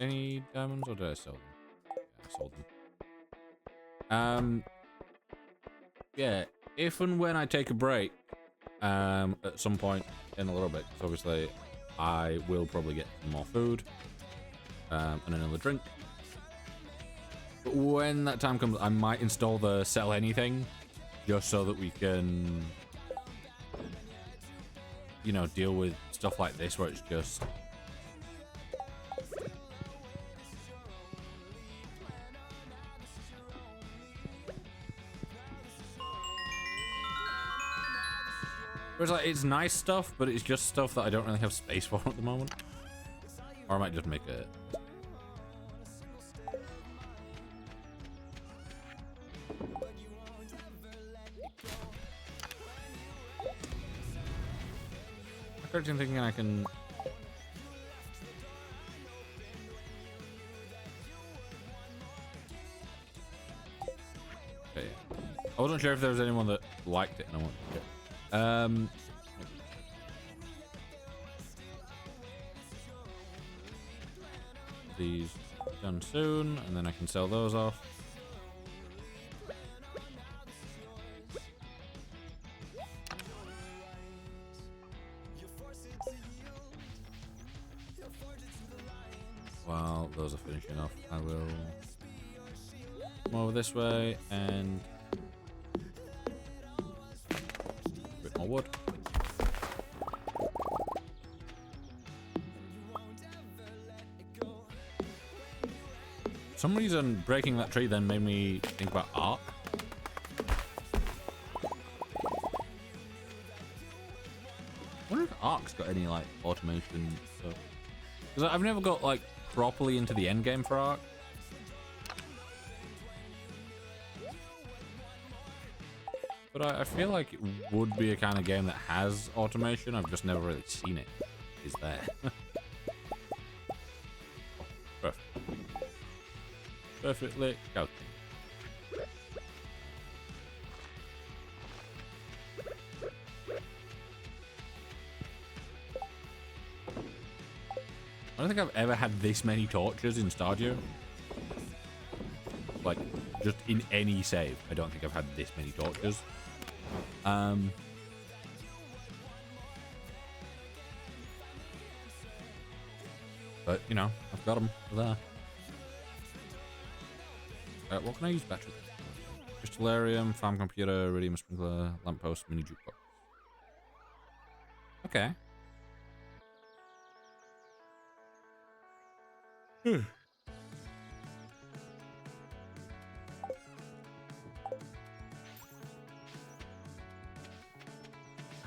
any diamonds or did I sell them? Yeah, I sold them. Yeah, if and when I take a break, at some point in a little bit, because obviously I will probably get some more food, and another drink. But when that time comes, I might install the sell anything, just so that we can, you know, deal with stuff like this where it's just Whereas like it's nice stuff, but it's just stuff that I don't really have space for at the moment. Or I might just make it. I'm thinking I can. Okay. I wasn't sure if there was anyone that liked it, and I wanted to. These done soon, and then I can sell those off. While those are finishing off, I will come over this way and a bit more wood. For some reason, breaking that tree then made me think about Ark. I wonder if Ark's got any like automation stuff. Because I've never got like properly into the end game for Ark. But I feel like it would be a kind of game that has automation. I've just never really seen it. Is there? Perfect. Perfectly calculated. I don't think I've ever had this many torches in Stardew. Like, just in any save, I don't think I've had this many torches. But, you know, I've got them there. What can I use battery? Crystallarium, farm computer, iridium sprinkler, lamppost, mini jukebox. Okay.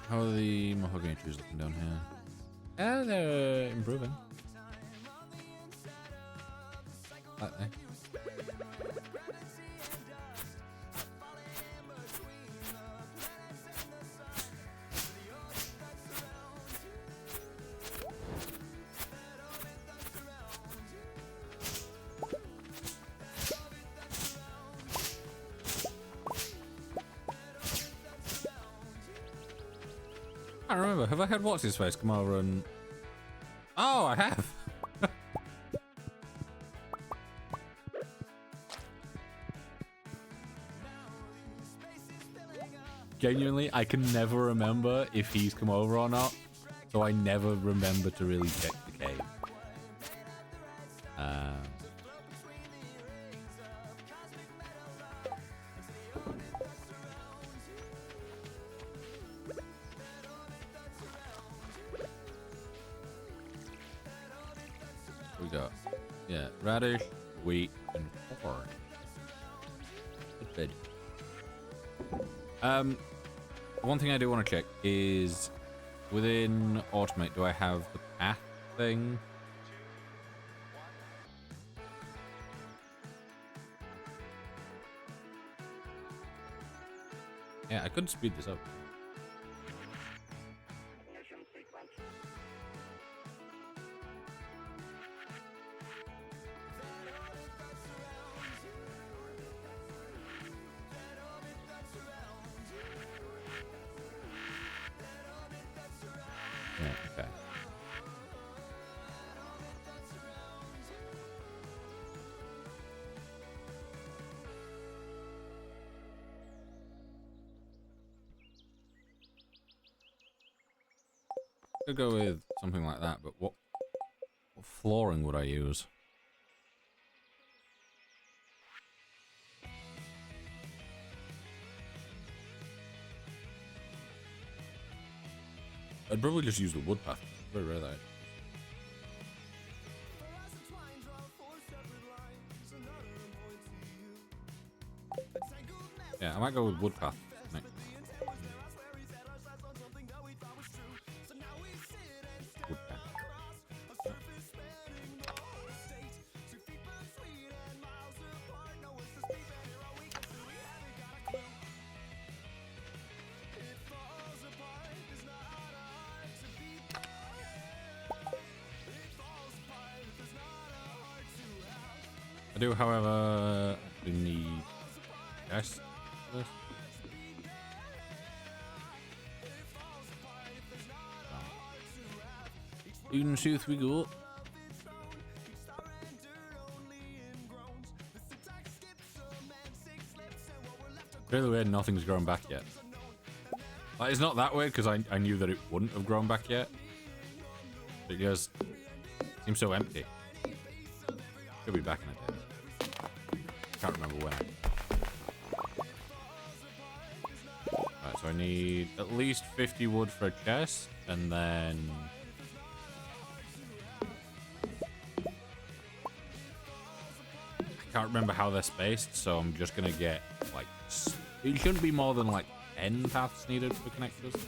How are the mahogany trees looking down here? Yeah, they're improving. Slightly. I don't remember. Have I had what's his face come over and? Oh, I have. Genuinely, I can never remember if he's come over or not, so I never remember to really check the cave. We got, yeah, radish, wheat, and corn. Good. One thing I do want to check is within automate, do I have the path thing? Yeah, I could speed this up. Okay. Could go with something like that, but what flooring would I use? I'd probably just use the wood path. Very rare that. Yeah, I might go with wood path next. do, however, we need yes. Even south we go. Really weird, nothing's grown back yet. Like, it's not that weird because I knew that it wouldn't have grown back yet. It just seems so empty. Could be back in a day. Can't remember when. Right, so I need at least 50 wood for a chest, and then I can't remember how they're spaced, so I'm just gonna get like it shouldn't be more than like 10 paths needed for connectors.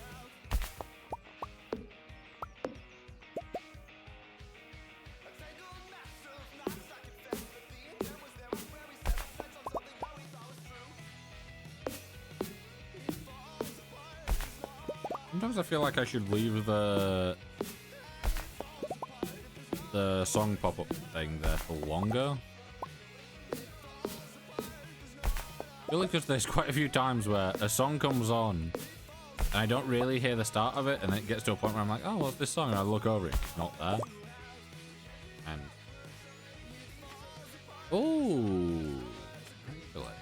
Sometimes I feel like I should leave the song pop-up thing there for longer. Really, because there's quite a few times where a song comes on and I don't really hear the start of it, and then it gets to a point where I'm like, oh, what's this song? And I look over it, it's not there. And oh, actually.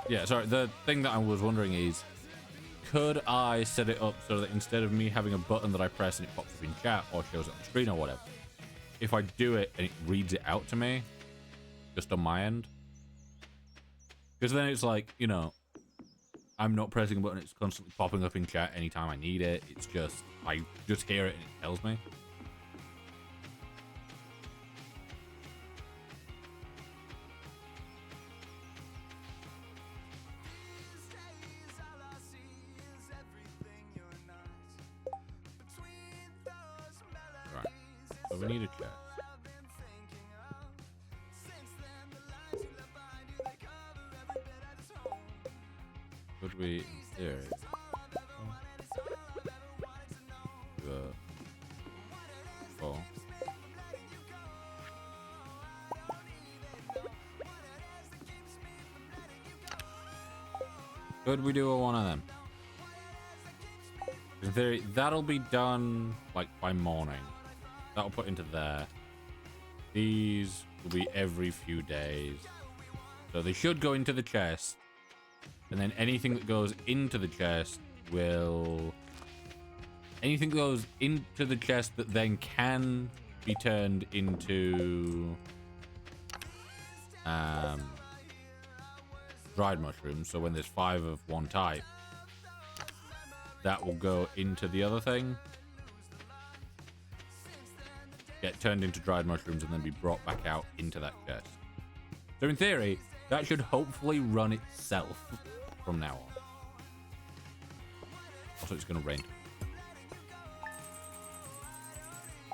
Yeah, sorry, the thing that I was wondering is, could I set it up so that instead of me having a button that I press and it pops up in chat or shows up on the screen or whatever, if I do it and it reads it out to me, just on my end? Because then it's like, you know, I'm not pressing a button, it's constantly popping up in chat anytime I need it. It's just, I just hear it and it tells me. So we need a chest. Could we, in theory, do a ball? Could we do a one of them? In theory, that'll be done like by morning. That'll put into there. These will be every few days. So they should go into the chest. And then anything that goes into the chest will... Anything that goes into the chest that then can be turned into... dried mushrooms. So when there's 5 of one type, that will go into the other thing. Get turned into dried mushrooms and then be brought back out into that chest. So in theory, that should hopefully run itself from now on. Also, it's going to rain.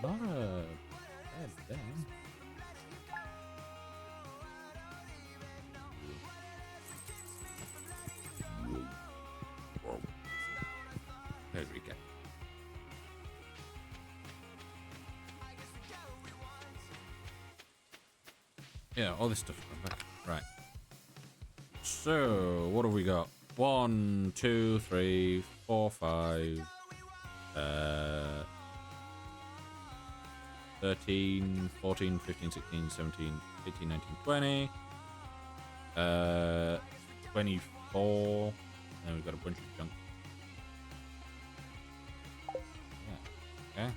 Not a bad thing. There we go. Yeah, all this stuff. Right. So, what have we got? 1, 2, 3, 4, 5. 13, 14, 15, 16, 17, 18, 19, 20. 24. And then we've got a bunch of junk. Yeah. Okay.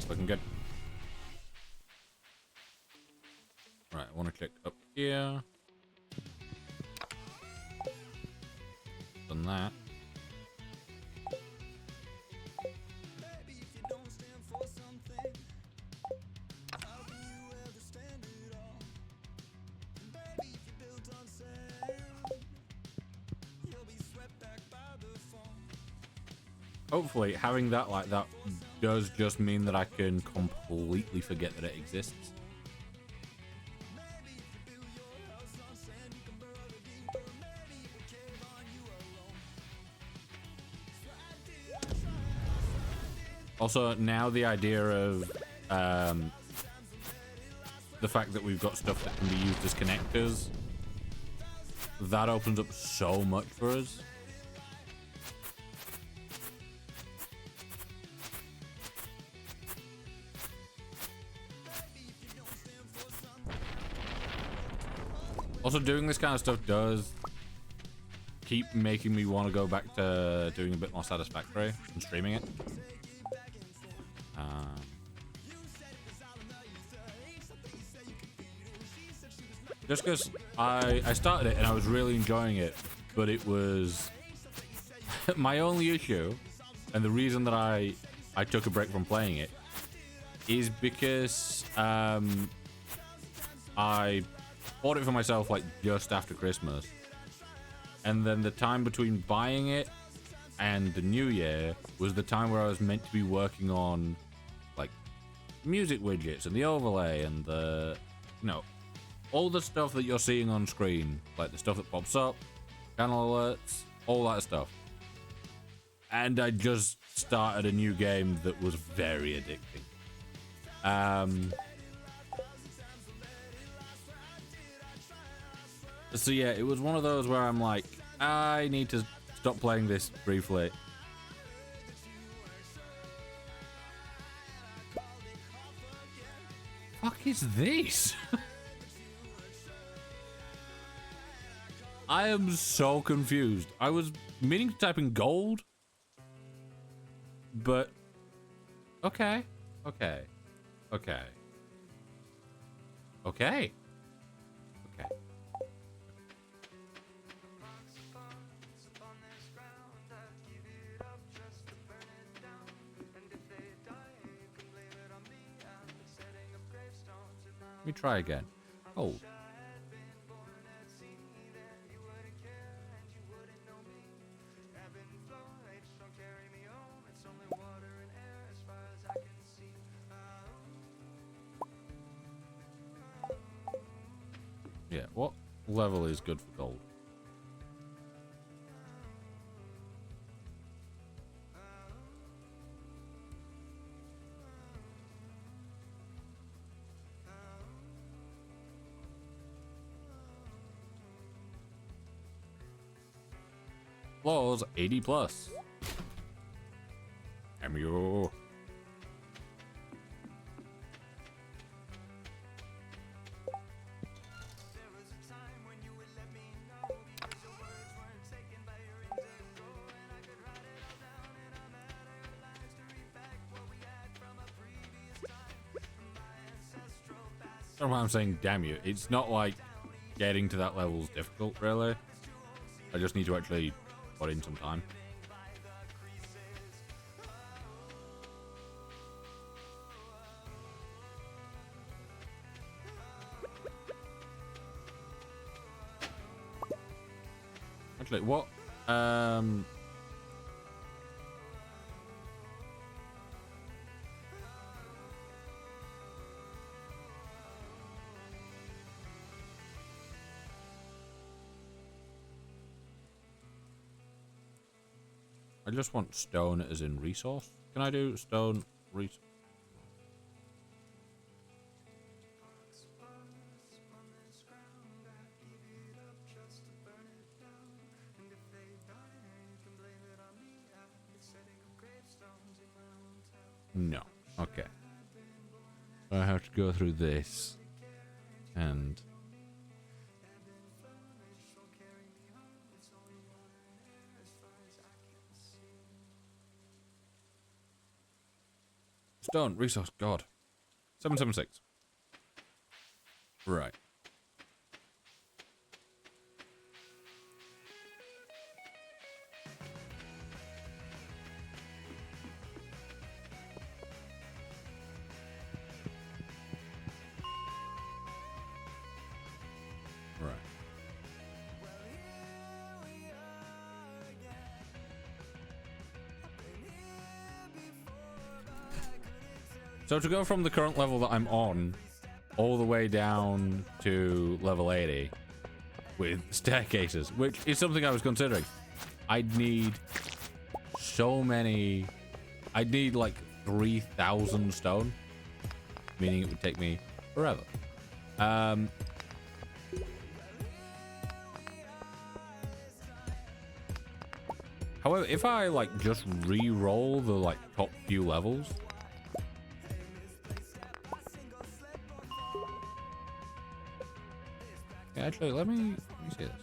Looking good. Right, I want to click up here. Done that. Hopefully, having that like that does just mean that I can completely forget that it exists. Also, now the idea of the fact that we've got stuff that can be used as connectors, that opens up so much for us. Also, doing this kind of stuff does keep making me want to go back to doing a bit more Satisfactory and streaming it. Just because I started it and I was really enjoying it, but it was my only issue, and the reason that I took a break from playing it is because I bought it for myself like just after Christmas, and then the time between buying it and the New Year was the time where I was meant to be working on like music widgets and the overlay and the, you know, all the stuff that you're seeing on screen, like the stuff that pops up, channel alerts, all that stuff. And I just started a new game that was very addicting. So yeah, it was one of those where I'm like, I need to stop playing this briefly. Fuck is this? I am so confused. I was meaning to type in gold, but okay. Okay. Let me try again. Oh. Yeah, what level is good for gold? Flaws 80 plus. Amio. That's why I'm saying damn you. It's not like getting to that level is difficult, really. I just need to actually put in some time. Actually, what? I just want stone as in resource. Can I do stone resource? No. Okay. I have to go through this and stone resource. God. 776. Right. So to go from the current level that I'm on all the way down to level 80 with staircases, which is something I was considering, I'd need so many, I'd need like 3,000 stone, meaning it would take me forever. However, if I like just re-roll the like top few levels, yeah, actually, let me see this.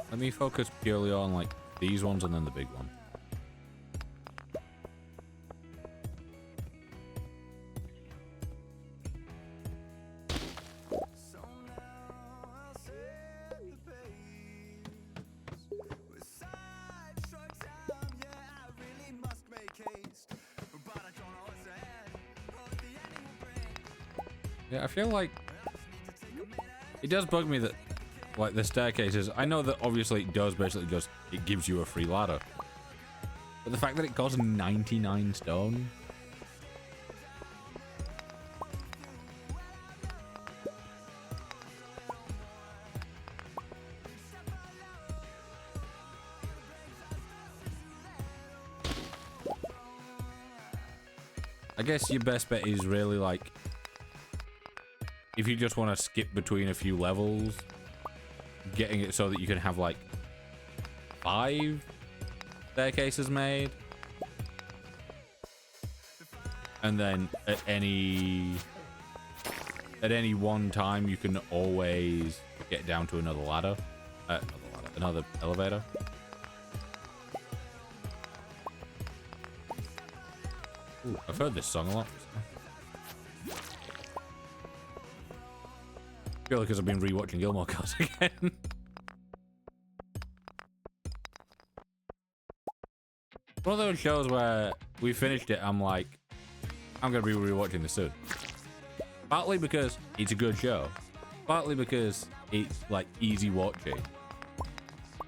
Let me focus purely on like these ones and then the big one. Yeah, I feel like it does bug me that like the staircases, I know that obviously it does basically just, it gives you a free ladder. But the fact that it costs 99 stone. I guess your best bet is really like, if you just want to skip between a few levels, getting it so that you can have like 5 staircases made, and then at any one time you can always get down to another ladder, another elevator. Ooh, I've heard this song a lot. Purely because I've been rewatching Gilmore Girls again. One of those shows where we finished it, I'm like, I'm gonna be rewatching this soon. Partly because it's a good show, partly because it's like easy watching,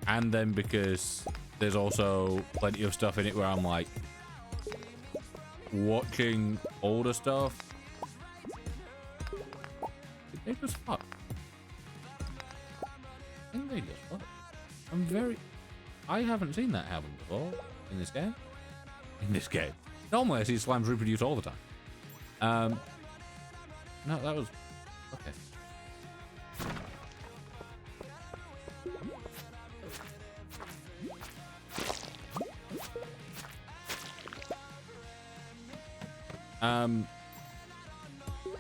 and then because there's also plenty of stuff in it where I'm like, watching older stuff. Did they just fuck? I think they just fuck. I haven't seen that happen before in this game. In this game. Normally I see slimes reproduce all the time. No, that was okay.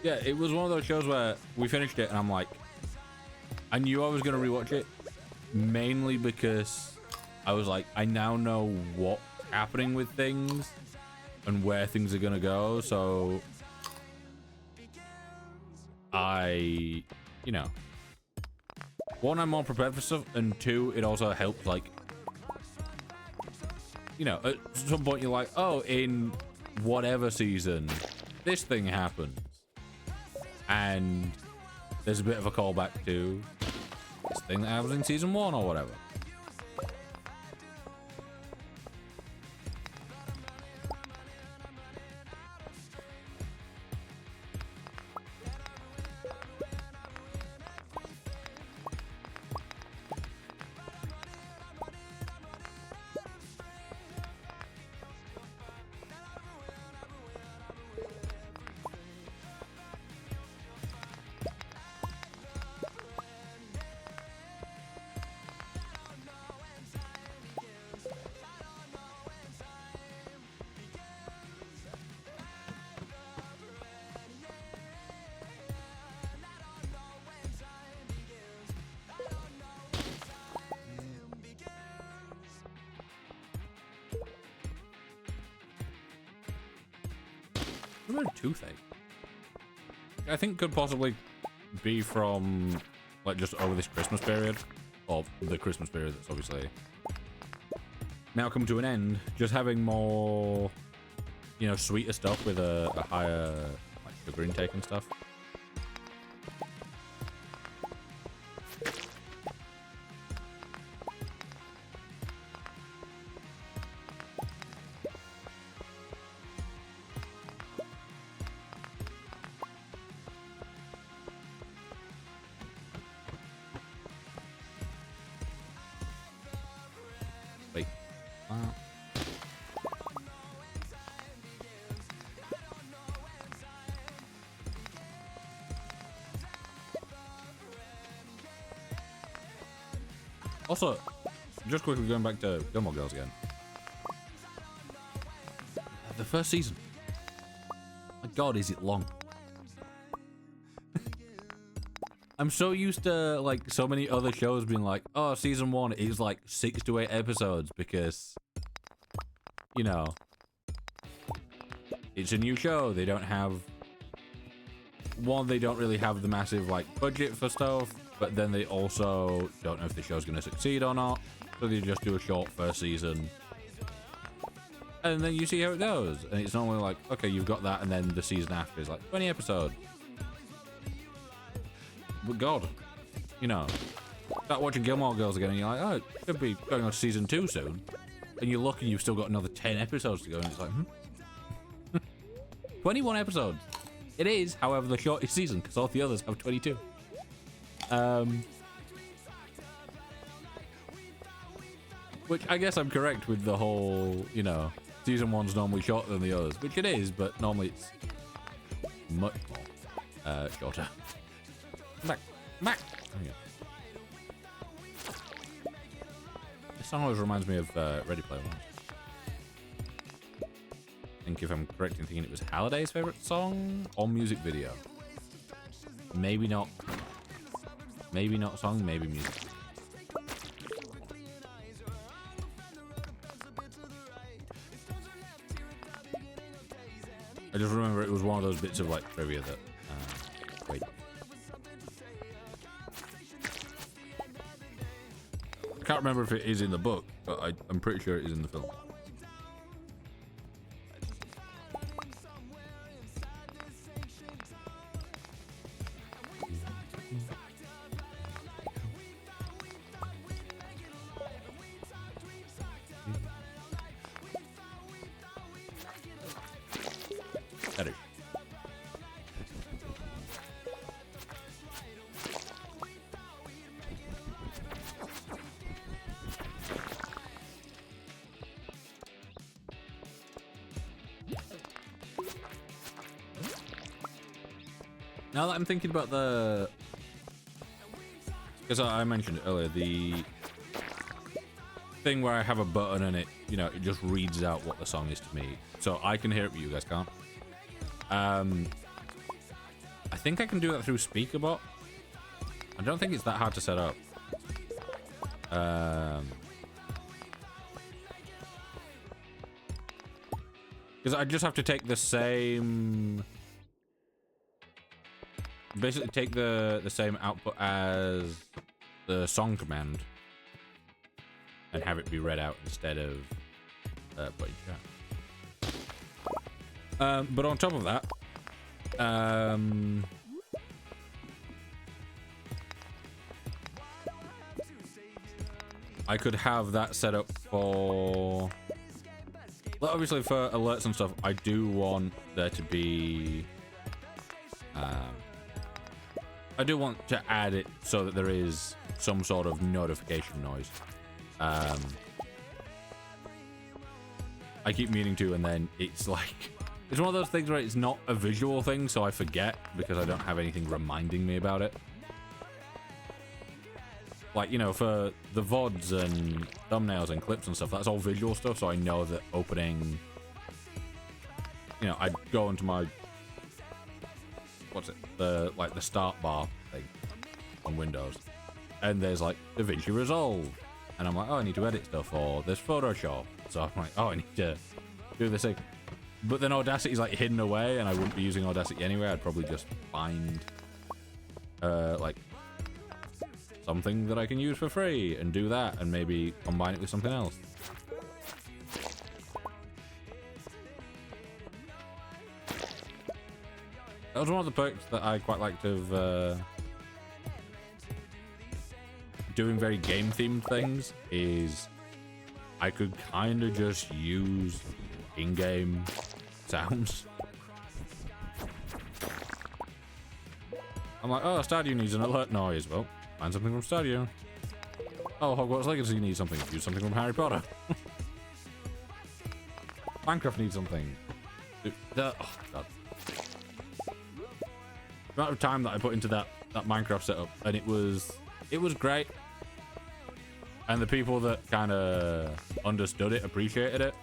Yeah, it was one of those shows where we finished it and I'm like, I knew I was going to rewatch it, mainly because I was like, I now know what's happening with things and where things are going to go, so I, you know, one, I'm more prepared for stuff, and two, it also helps, like, you know, at some point you're like, oh, in whatever season, this thing happens. And there's a bit of a callback to this thing that happens in season 1 or whatever. What about a toothache? I think could possibly be from like just over this Christmas period, or the Christmas period that's obviously now come to an end. Just having more, you know, sweeter stuff with a higher like sugar intake and stuff. Also, just quickly going back to Gilmore Girls again. The first season. My God, is it long? I'm so used to like so many other shows being like, oh, season 1 is like 6 to 8 episodes because, you know, it's a new show. They don't have they don't really have the massive like budget for stuff, but then they also don't know if the show's going to succeed or not. So they just do a short first season. And then you see how it goes. And it's normally like, okay, you've got that, and then the season after is like 20 episodes. But God, you know, start watching Gilmore Girls again and you're like, oh, it could be going on to season 2 soon. And you look and you've still got another 10 episodes to go, and it's like, 21 episodes. It is, however, the shortest season, because all the others have 22. Which I guess I'm correct with the whole, you know, season 1's normally shorter than the others, which it is, but normally it's much more shorter. Mac. There you go. This song always reminds me of Ready Player One. I think if I'm correct in thinking it was Halliday's favorite song or music video. Maybe not. Maybe not song, maybe music. I just remember it was one of those bits of like trivia that. Wait. I can't remember if it is in the book, but I'm pretty sure it is in the film. Better. Now that I'm thinking about the, because I mentioned it earlier, the thing where I have a button and it, you know, it just reads out what the song is to me, so I can hear it, but you guys can't. I think I can do that through SpeakerBot. I don't think it's that hard to set up. Because I just have to take the same, basically take the same output as the song command and have it be read out instead of put in chat. But on top of that, I could have that set up for, well, obviously for alerts and stuff. I do want there to be, I do want to add it so that there is some sort of notification noise. I keep meaning to, and then it's like, it's one of those things where it's not a visual thing, so I forget because I don't have anything reminding me about it. Like, you know, for the VODs and thumbnails and clips and stuff, that's all visual stuff, so I know that opening, you know, I'd go into my, what's it, the start bar thing on Windows, and there's like DaVinci Resolve, and I'm like, oh, I need to edit stuff, or there's Photoshop, so I'm like, oh, I need to do this thing. But then Audacity's like hidden away, and I wouldn't be using Audacity anyway. I'd probably just find like something that I can use for free and do that, and maybe combine it with something else. That was one of the perks that I quite liked of doing very game-themed things, is I could kind of just use in-game sounds. I'm like, oh, Stardew needs an alert noise. Well, find something from Stardew. Oh, Hogwarts Legacy needs something. Use something from Harry Potter. Minecraft needs something. Oh god. The amount of time that I put into that Minecraft setup, and it was great. And the people that kind of understood it appreciated it.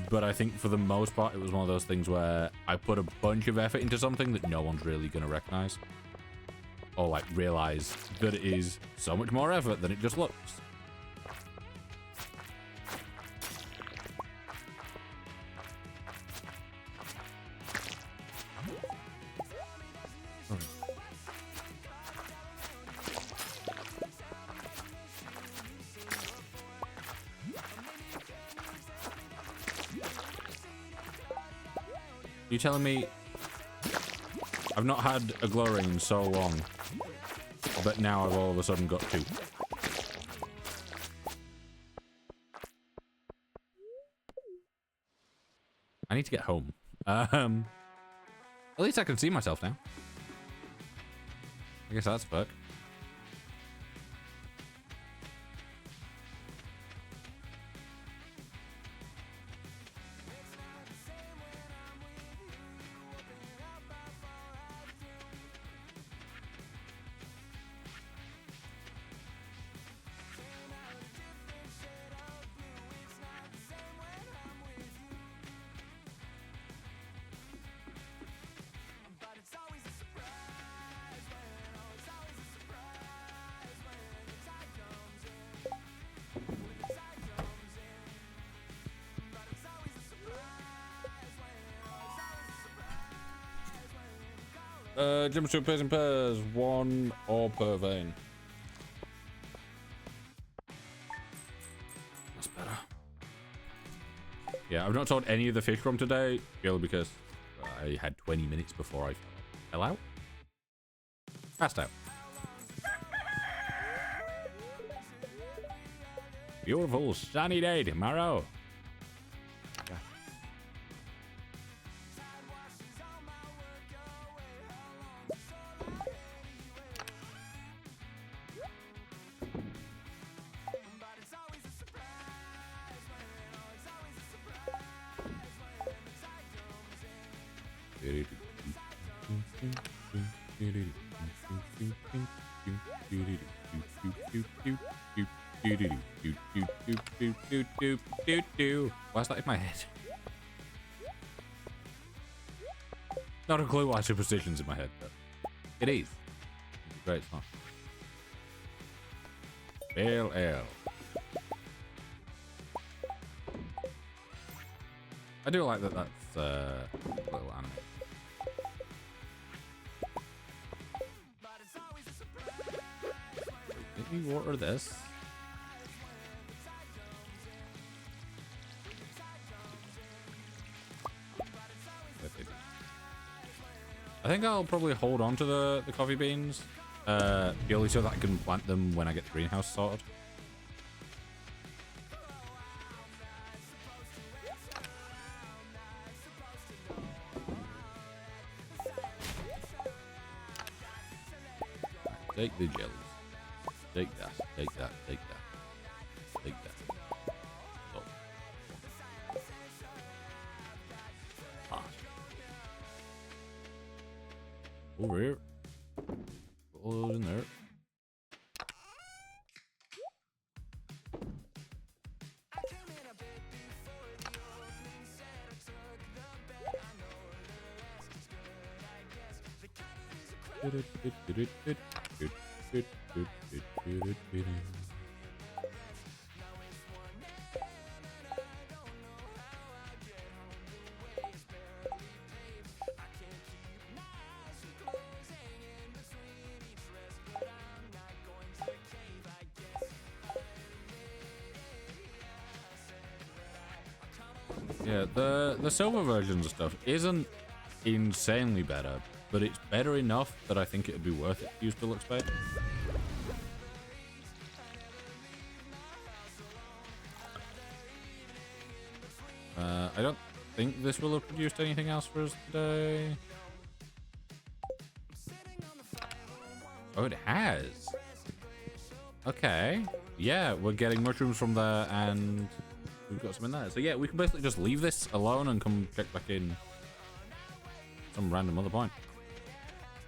But I think for the most part, it was one of those things where I put a bunch of effort into something that no one's really going to recognize. Or like realize that it is so much more effort than it just looks. You telling me I've not had a glow ring in so long, but now I've all of a sudden got 2? I need to get home. At least I can see myself now. I guess that's a perk. Jump to pairs and pairs, 1 or per vein. That's better. Yeah, I've not told any of the fish from today, purely because I had 20 minutes before I fell out. Passed out. Beautiful sunny day tomorrow. Why's that in my head? Not a clue why superstition's in my head, but it is. It's a great song. Pale ale. I do like that that's a little anime. Let me water this. I think I'll probably hold on to the coffee beans, purely so that I can plant them when I get the greenhouse sorted. Take the jellies. Take that. Take that. Take that. Take that. Oh. Ah. Over here. Put all those in there. Yeah, the silver versions of stuff isn't insanely better, but it's better enough that I think it would be worth it to use Deluxe Bait. I don't think this will have produced anything else for us today. Oh, it has. Okay. Yeah, we're getting mushrooms from there, and we've got some in there. So yeah, we can basically just leave this alone and come check back in some random other point.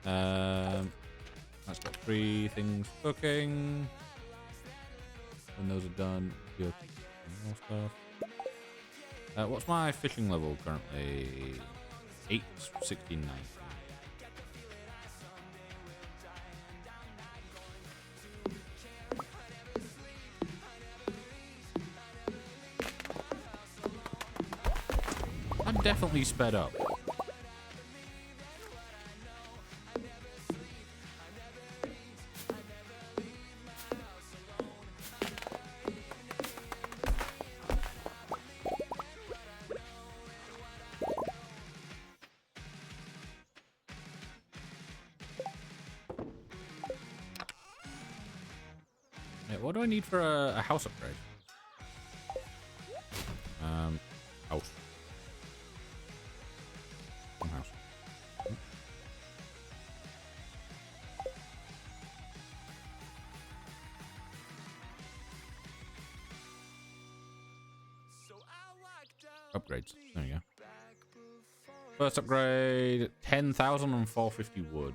That's got 3 things cooking. When those are done, you'll more stuff. What's my fishing level currently? 8, 16, 19. I'm definitely sped up. What do I need for a house upgrade? House. House. Upgrades. There you go. First upgrade, 10,000 and 450 wood.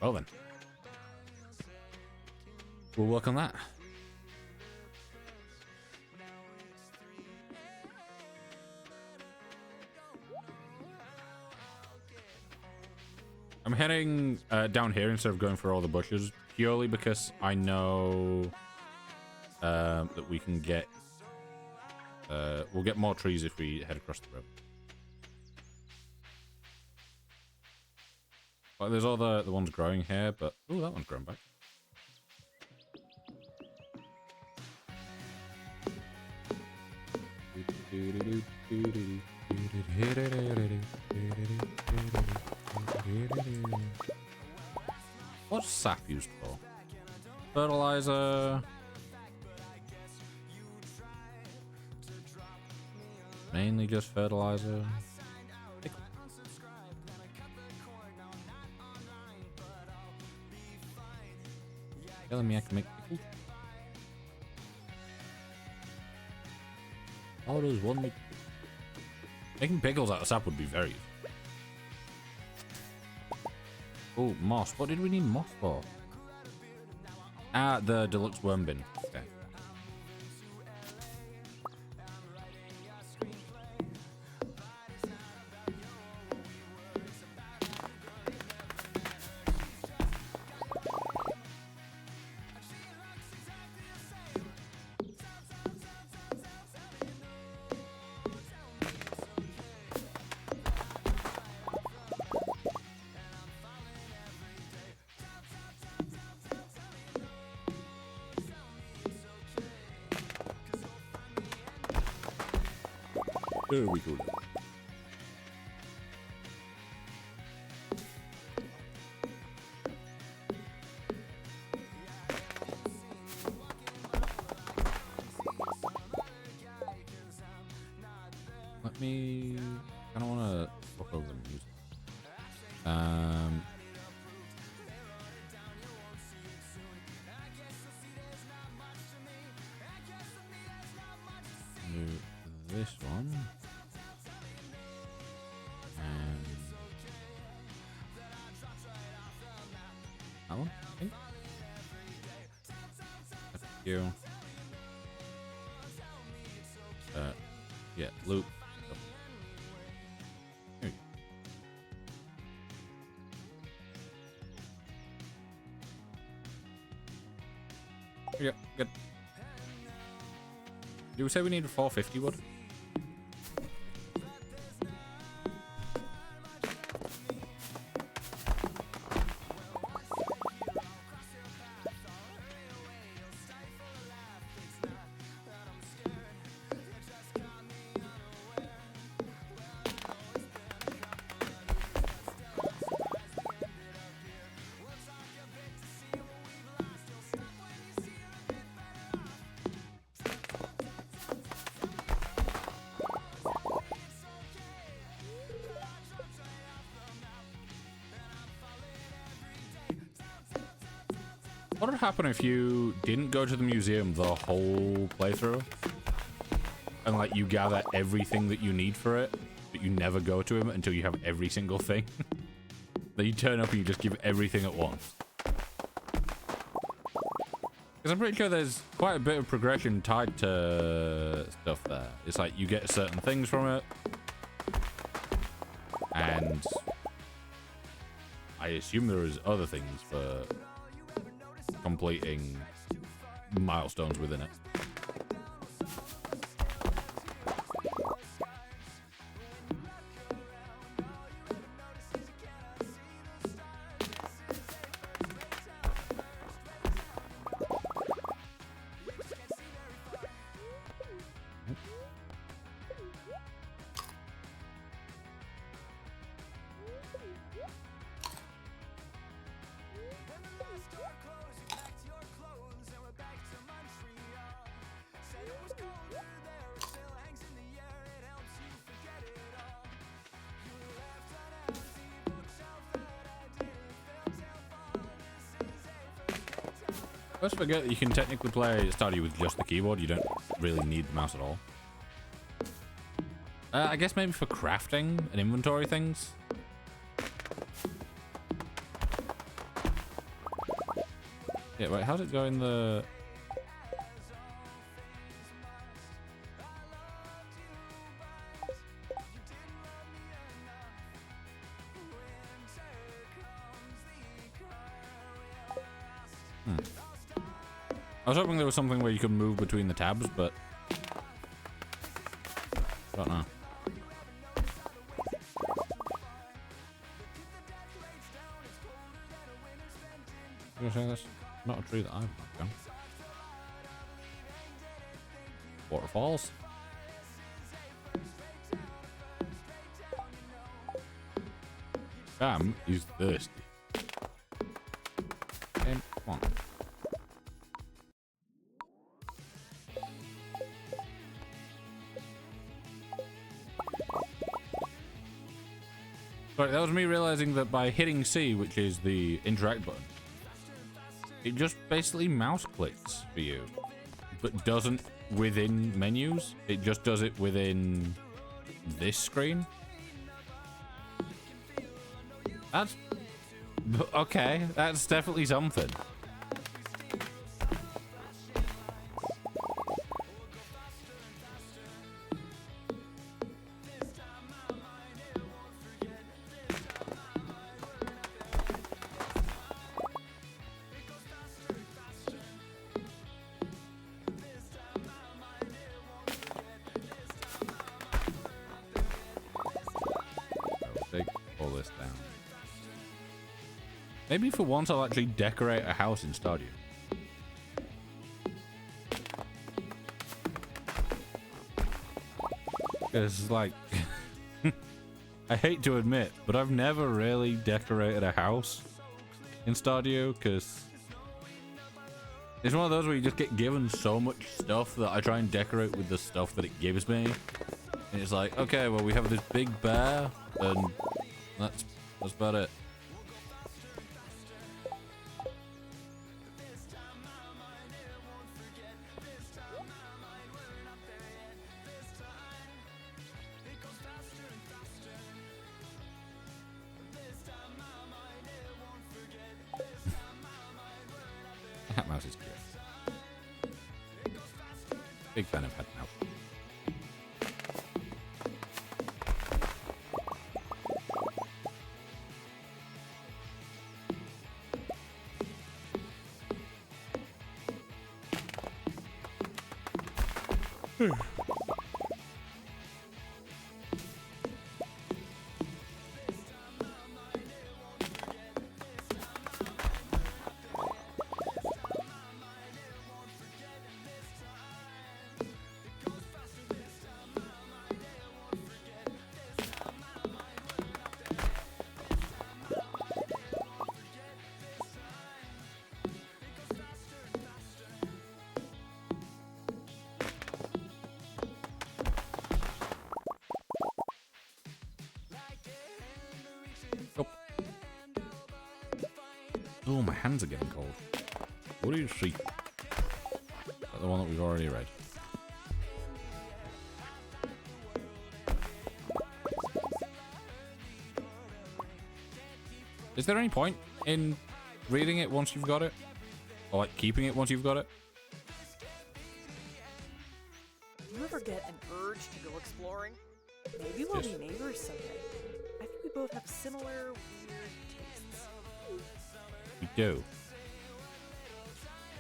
Well then, we'll work on that. I'm heading down here instead of going for all the bushes, purely because I know that we can get, we'll get more trees if we head across the road. Like, there's all the ones growing here, but... Oh, that one's grown back. What's sap used for? Fertilizer. Mainly just fertilizer. Telling me I can make pickles? How does one make pickles? Making pickles out of sap would be very useful. Oh, moss. What did we need moss for? Ah, the deluxe worm bin. Okay. There we go. Let me... I don't want to flip over the music. Do this one. That one, I think. Thank you. Yeah, loop. Here you go. Here you go. Good. Did we say we need 450 wood? What would happen if you didn't go to the museum the whole playthrough? And like you gather everything that you need for it, but you never go to him until you have every single thing. Then you turn up and you just give everything at once. Because I'm pretty sure there's quite a bit of progression tied to stuff there. It's like you get certain things from it. And I assume there is other things for completing milestones within it. Let's forget that you can technically play Stardew with just the keyboard. You don't really need the mouse at all. I guess maybe for crafting and inventory things. Yeah, wait, how's it go in the... I was hoping there was something where you could move between the tabs, but I don't know. I'm gonna say that's not a tree that I've knocked down. Waterfalls. Sam is thirsty. And come on. Sorry, that was me realizing that by hitting C, which is the interact button, it just basically mouse clicks for you, but doesn't within menus. It just does it within this screen. That's okay. That's definitely something. Maybe for once I'll actually decorate a house in Stardew. Because, like, I hate to admit, but I've never really decorated a house in Stardew, because it's one of those where you just get given so much stuff that I try and decorate with the stuff that it gives me. And it's like, okay, well, we have this big bear, and that's about it. Hat mouse is cute. Big fan of hat mouse. Oh, my hands are getting cold. What is secret? Is that the one that we've already read? Is there any point in reading it once you've got it? Or like keeping it once you've got it? Do you ever get an urge to go exploring? Maybe we'll be neighbors someday. I think we both have similar weird tastes. We do.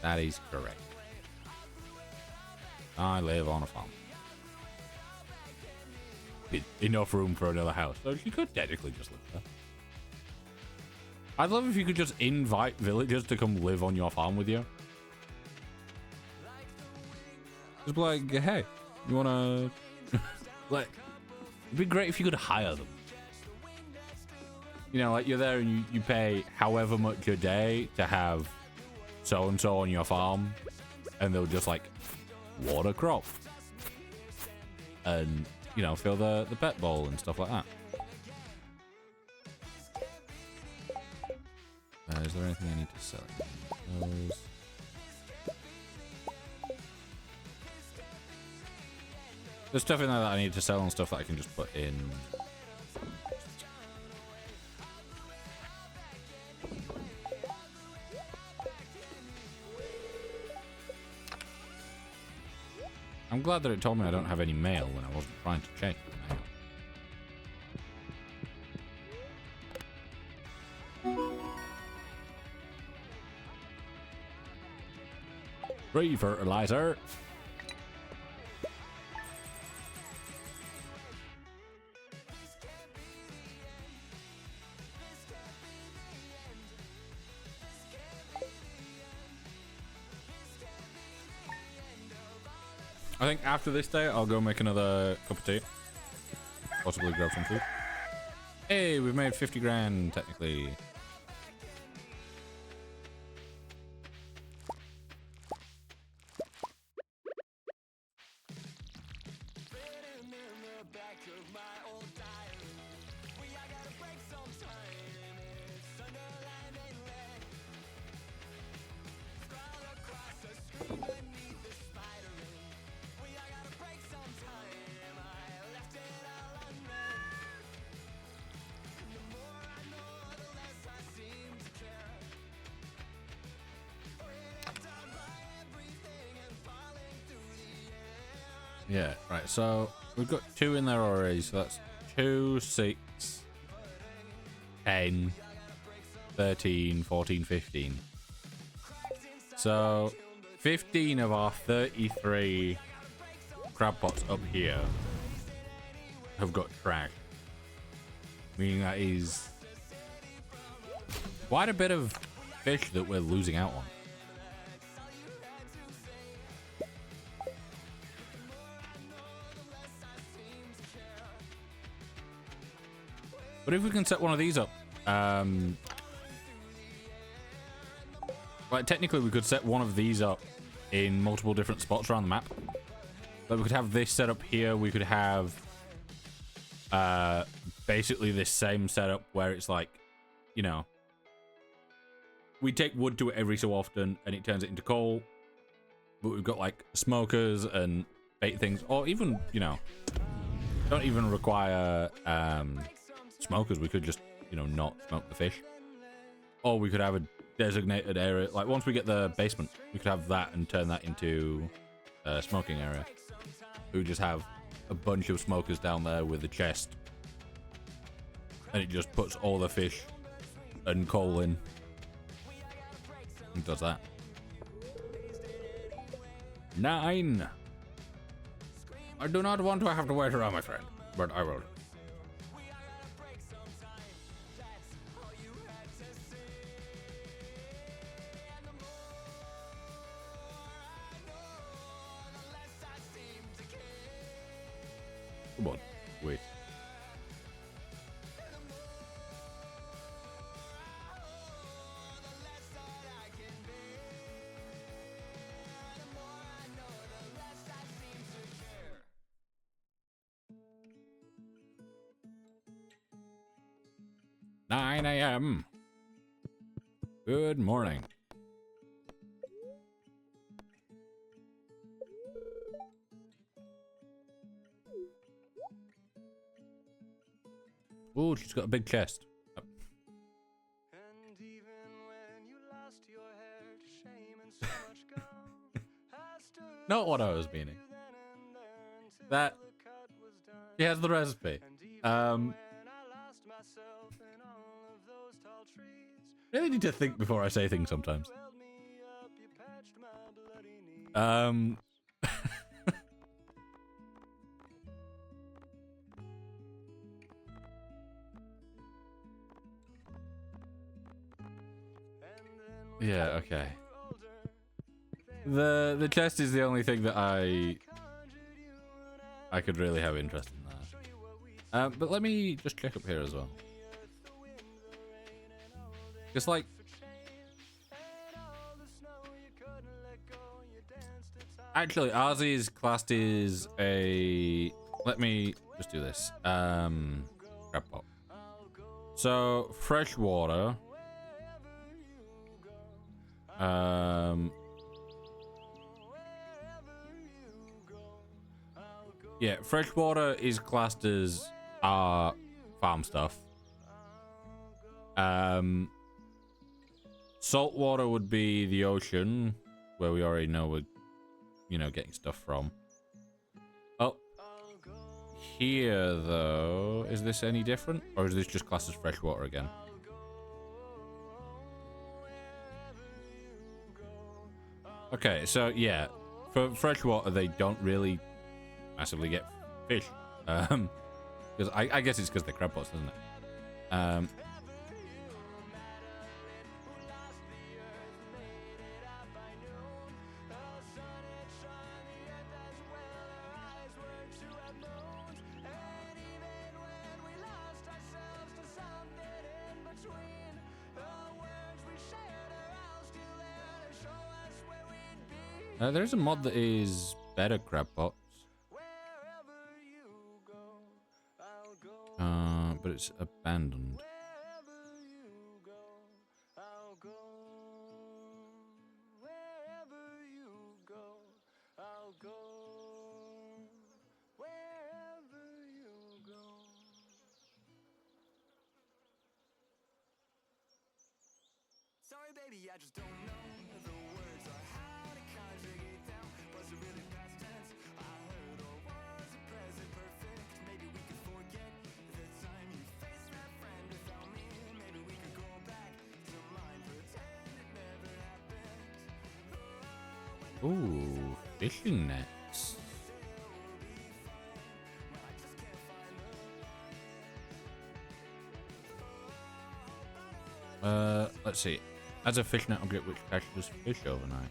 That is correct. I live on a farm. With enough room for another house. So you could technically just live there. I'd love if you could just invite villagers to come live on your farm with you. Just be like, hey, you wanna... like, it'd be great if you could hire them. You know, like you're there and you pay however much a day to have so-and-so on your farm. And they'll just like water crop. And, you know, fill the pet bowl and stuff like that. Is there anything I need to sell? Those. There's stuff in there that I need to sell and stuff that I can just put in. I'm glad that it told me I don't have any mail when I wasn't trying to check the mail. Free fertilizer. I think after this day, I'll go make another cup of tea. Possibly grab some food. Hey, we've made 50 grand, technically. Yeah, right, so we've got 2 in there already, so that's 2, 6, 10, 13, 14, 15. So 15 of our 33 crab pots up here have got trash. Meaning that is quite a bit of fish that we're losing out on. But if we can set one of these up, like technically we could set one of these up in multiple different spots around the map. Like we could have this set up here. We could have basically this same setup where it's like, you know, we take wood to it every so often and it turns it into coal. But we've got like smokers and bait things, or even, you know, don't even require smokers. We could just, you know, not smoke the fish, or we could have a designated area. Like once we get the basement, we could have that and turn that into a smoking area. We just have a bunch of smokers down there with a chest, and it just puts all the fish and coal in and does that. 9. I do not want to have to wait around, my friend, but I will. Come on, wait. "9 a.m. Good morning. Oh, she's got a big chest. And even when you lost your hair to shame and so much gone, I stood Not what I was meaning. you then and there until That the cut was done. she has the recipe. And even when I lost myself in all of those tall trees, Really need to think before I say things sometimes. you held me up, you patched my bloody knees. Yeah, okay. The chest is the only thing that I could really have interest in there. But let me just check up here as well. Just like actually ours is classed as a, let me just do this. Crab pot. So fresh water. Yeah, freshwater is classed as our farm stuff. Saltwater would be the ocean, where we already know we're, you know, getting stuff from. Oh, here though, is this any different, or is this just classed as freshwater again? Okay, so yeah, for freshwater they don't really massively get fish, because I guess it's because they're crab pots, isn't it? There's a mod that is better crab pots. But it's abandoned. Sorry, baby, I just don't know the words or how to conjugate them. Was it really past tense? I heard, or was it present perfect? Maybe we could forget the time you faced that friend without me. Maybe we could go back to mine, pretend it never happened. Ooh, fishing nets. Let's see. As a fish net object which catches fish overnight.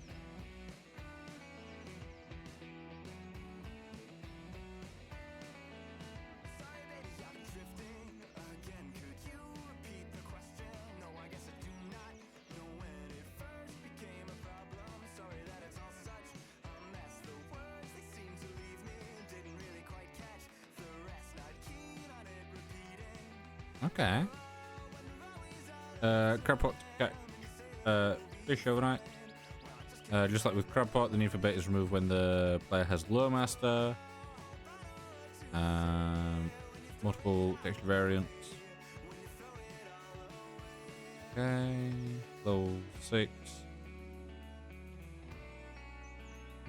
Okay. Crab pot to catch fish overnight. Just like with crab pot, the need for bait is removed when the player has lure master. Multiple texture variants. Okay. Level 6.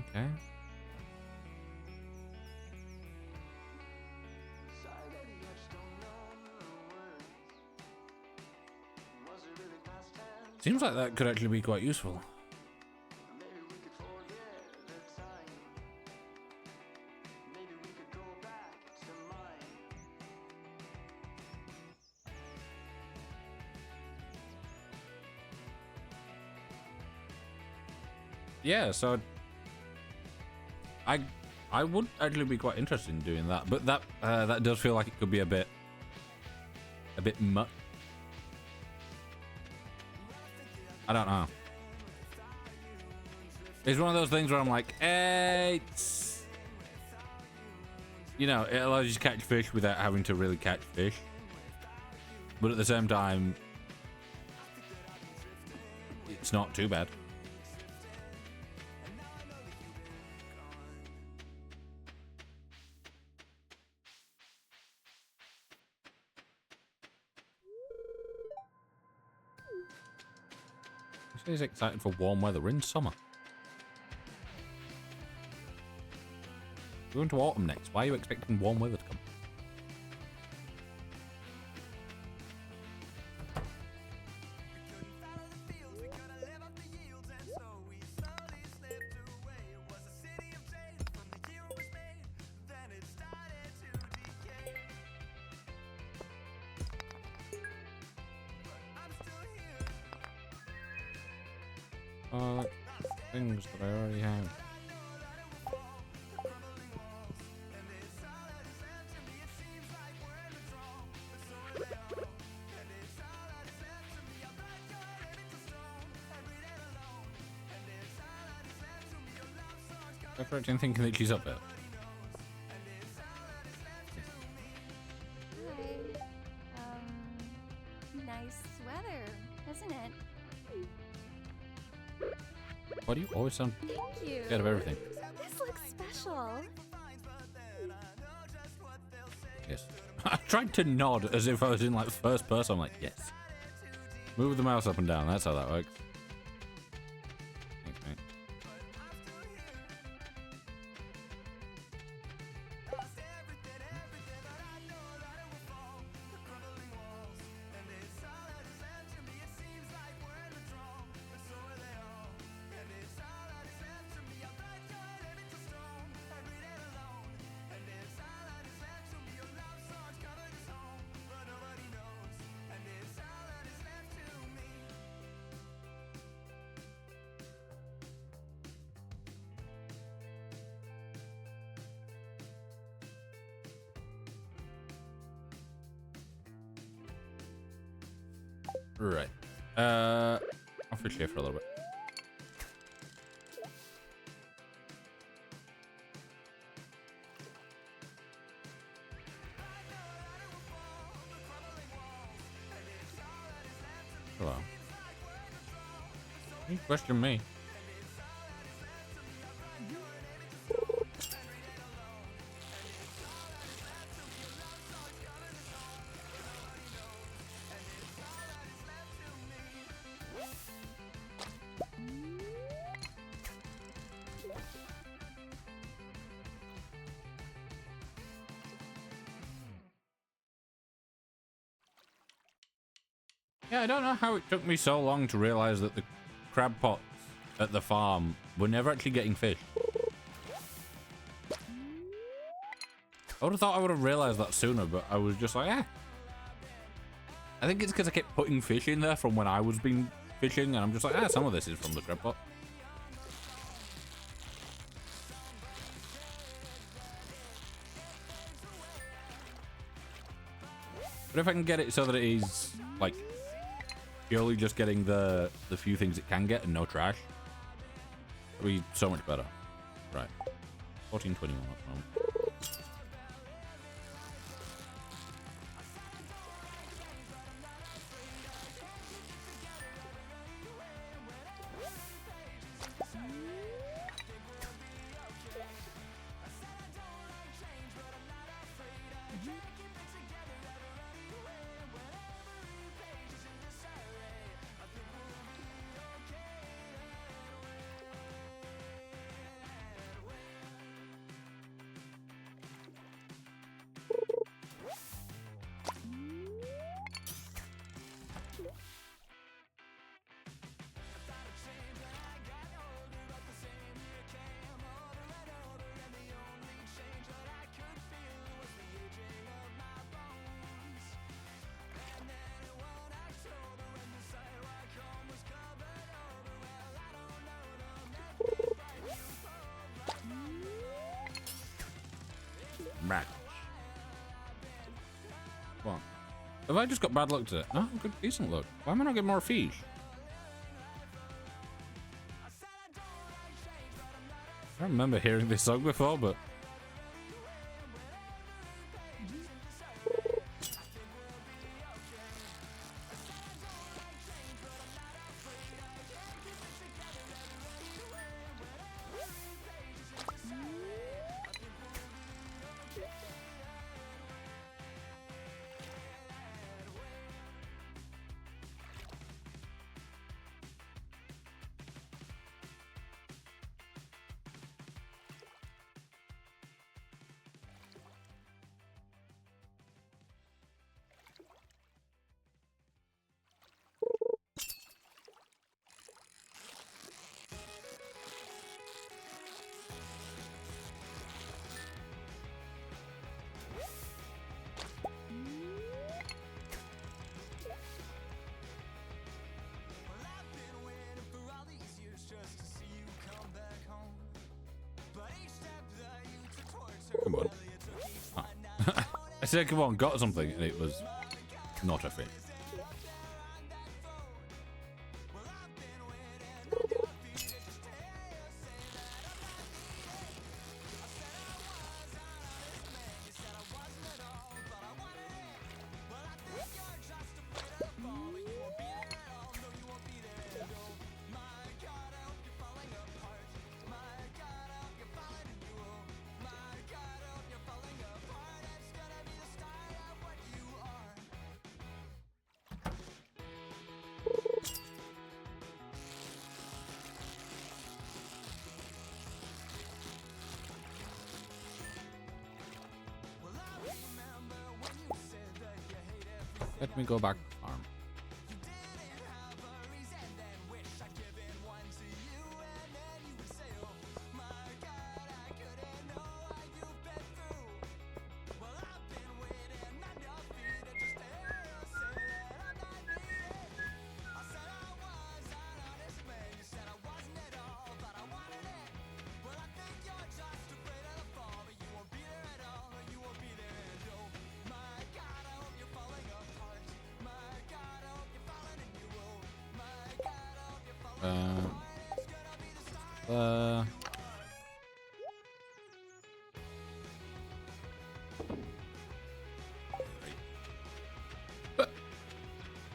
Okay. Seems like that could actually be quite useful. Yeah, so I would actually be quite interested in doing that, but that does feel like it could be a bit much. I don't know. It's one of those things where I'm like, it's, you know, it allows you to catch fish without having to really catch fish, but at the same time, it's not too bad. He's excited for warm weather. We're in summer. We're going to autumn next. Why are you expecting warm weather to come? Oh, things that I already have. I'm correct in thinking that she's up there. Hi. Nice weather, isn't it? Why do you always sound Thank you. scared of everything? This looks special. Yes. I tried to nod as if I was in like first person. I'm like, yes. Move the mouse up and down. That's how that works. Thanks, mate. Right. I'll fish here for a little bit. Hello. You question me. Yeah, I don't know how it took me so long to realize that the crab pots at the farm were never actually getting fish. I would have thought I would have realized that sooner, but I was just like, eh. I think it's because I kept putting fish in there from when I was been fishing, and I'm just like, ah, some of this is from the crab pot. But if I can get it so that it is, like, purely just getting the few things it can get and no trash, it'll be so much better. Right. 1421 at the moment. Right. What? Have I just got bad luck today? No, good, decent luck. Why am I not getting more fish? I don't remember hearing this song before, but... said, come on, got something, and it was not a fit. Let me go back to farm.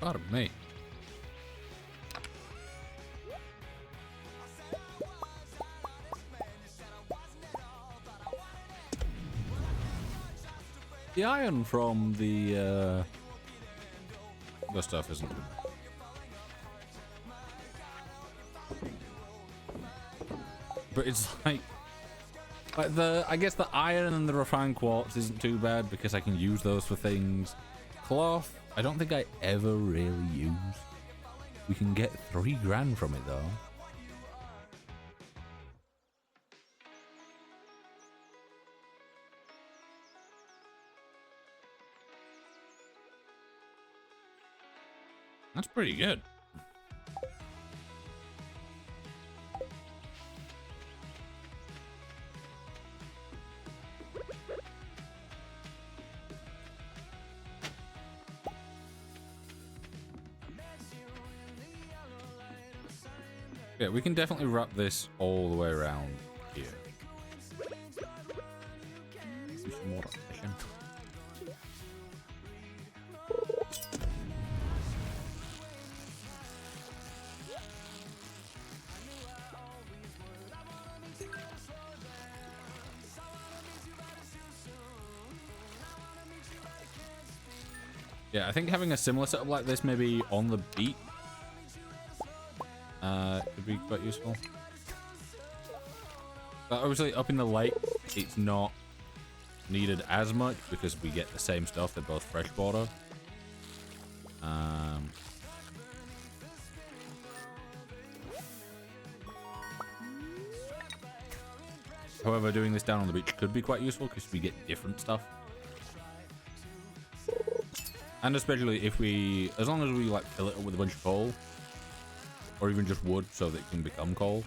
Pardon me. The iron from the stuff isn't too bad. But it's like I guess the iron and the refined quartz isn't too bad because I can use those for things. Cloth, I don't think I ever really use. We can get 3 grand from it though. That's pretty good. Yeah, we can definitely wrap this all the way around here. Some more oxygen. Yeah, I think having a similar setup like this maybe on the beach could be quite useful. But obviously up in the lake, it's not needed as much because we get the same stuff. They're both freshwater. However, doing this down on the beach could be quite useful because we get different stuff. And especially if we, as long as we like fill it up with a bunch of coal, or even just wood so that it can become coal.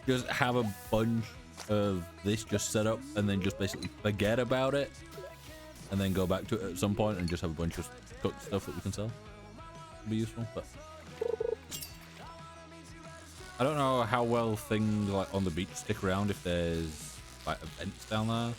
Just have a bunch of this just set up and then just basically forget about it. And then go back to it at some point and just have a bunch of cooked stuff that we can sell. It'd be useful, but I don't know how well things like on the beach stick around if there's like events down there.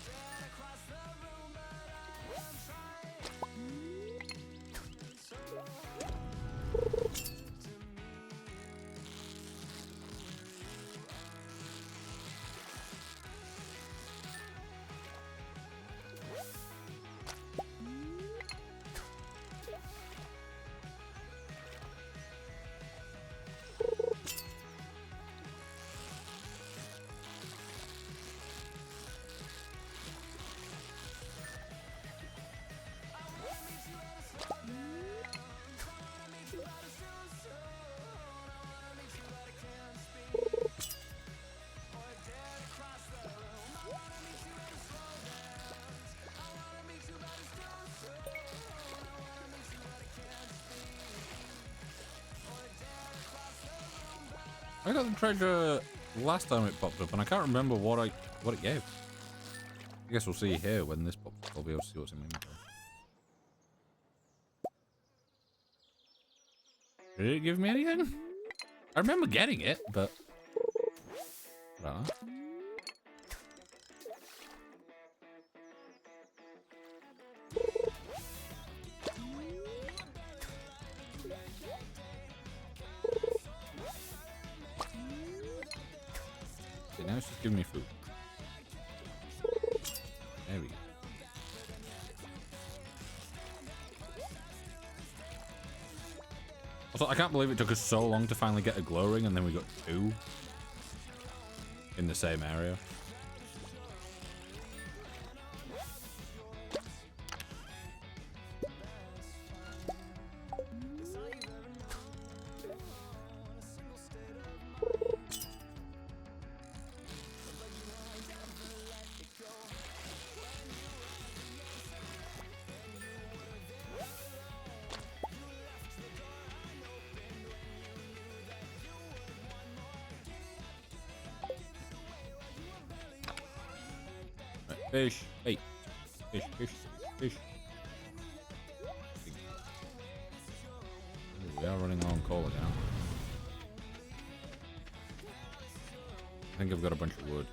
I got the treasure last time it popped up, and I can't remember what it gave. I guess we'll see here when this pops up. I'll be able to see what's in my inventory. Did it give me anything? I remember getting it, but I don't know. Okay, now it's just giving me food. There we go. Also, I can't believe it took us so long to finally get a glow ring, and then we got 2 in the same area. Fish. Hey. Fish, fish, fish. Ooh, we are running low on coal again. I think I've got a bunch of wood.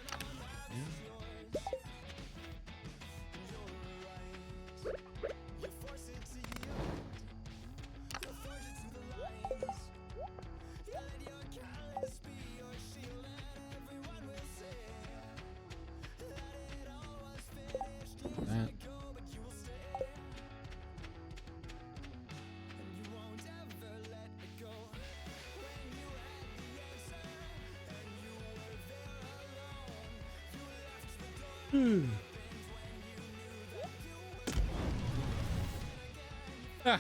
Ah.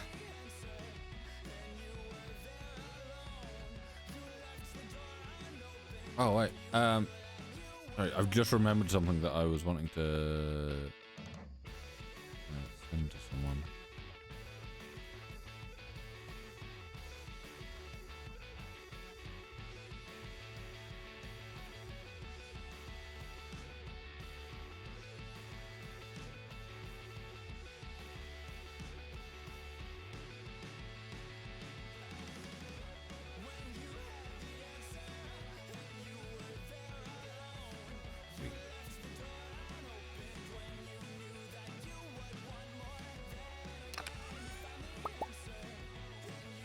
Oh wait, sorry, I've just remembered something that I was wanting to send to someone.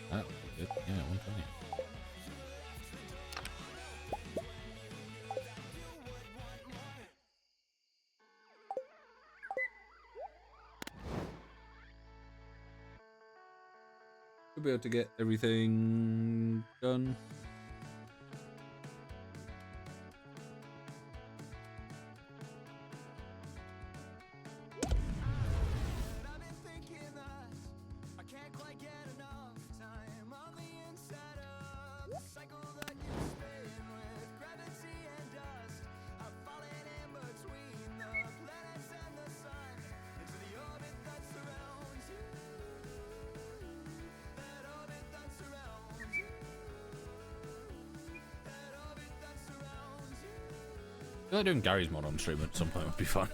That would be good. Yeah, 120. We'll be able to get everything done. I've been thinking that I can't quite get enough time on the inside of the cycle that you spin with gravity and dust. I've fallen in between the planets and the sun into the orbit that surrounds you. That orbit that surrounds you. That orbit that surrounds you. I feel like doing Gary's mod on stream at some point would be fun.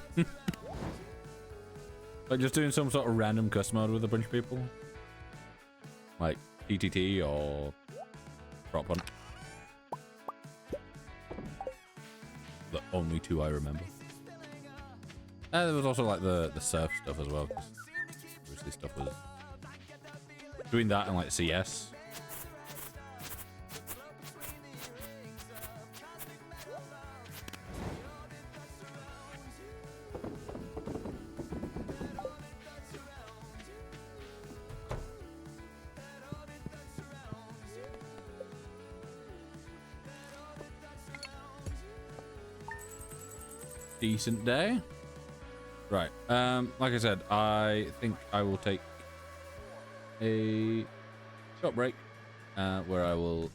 Like just doing some sort of random custom mode with a bunch of people. Like TTT or Prop Hunt. The only 2 I remember. And there was also like the surf stuff as well. 'Cause obviously stuff was doing that and like CS. Decent day. Right. Like I said, I think I will take a short break where I will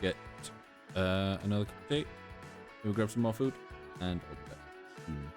get another cup of tea. We'll grab some more food and I'll be back soon.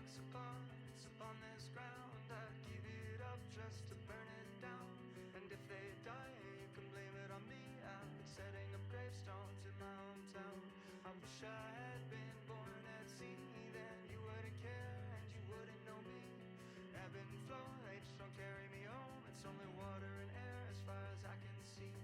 Pox upon this ground, I give it up just to burn it down. And if they die, you can blame it on me. I've been setting up gravestones in my hometown. I wish I had been born at sea, then you wouldn't care and you wouldn't know me. Ebb and flow, they just don't carry me home. It's only water and air as far as I can see.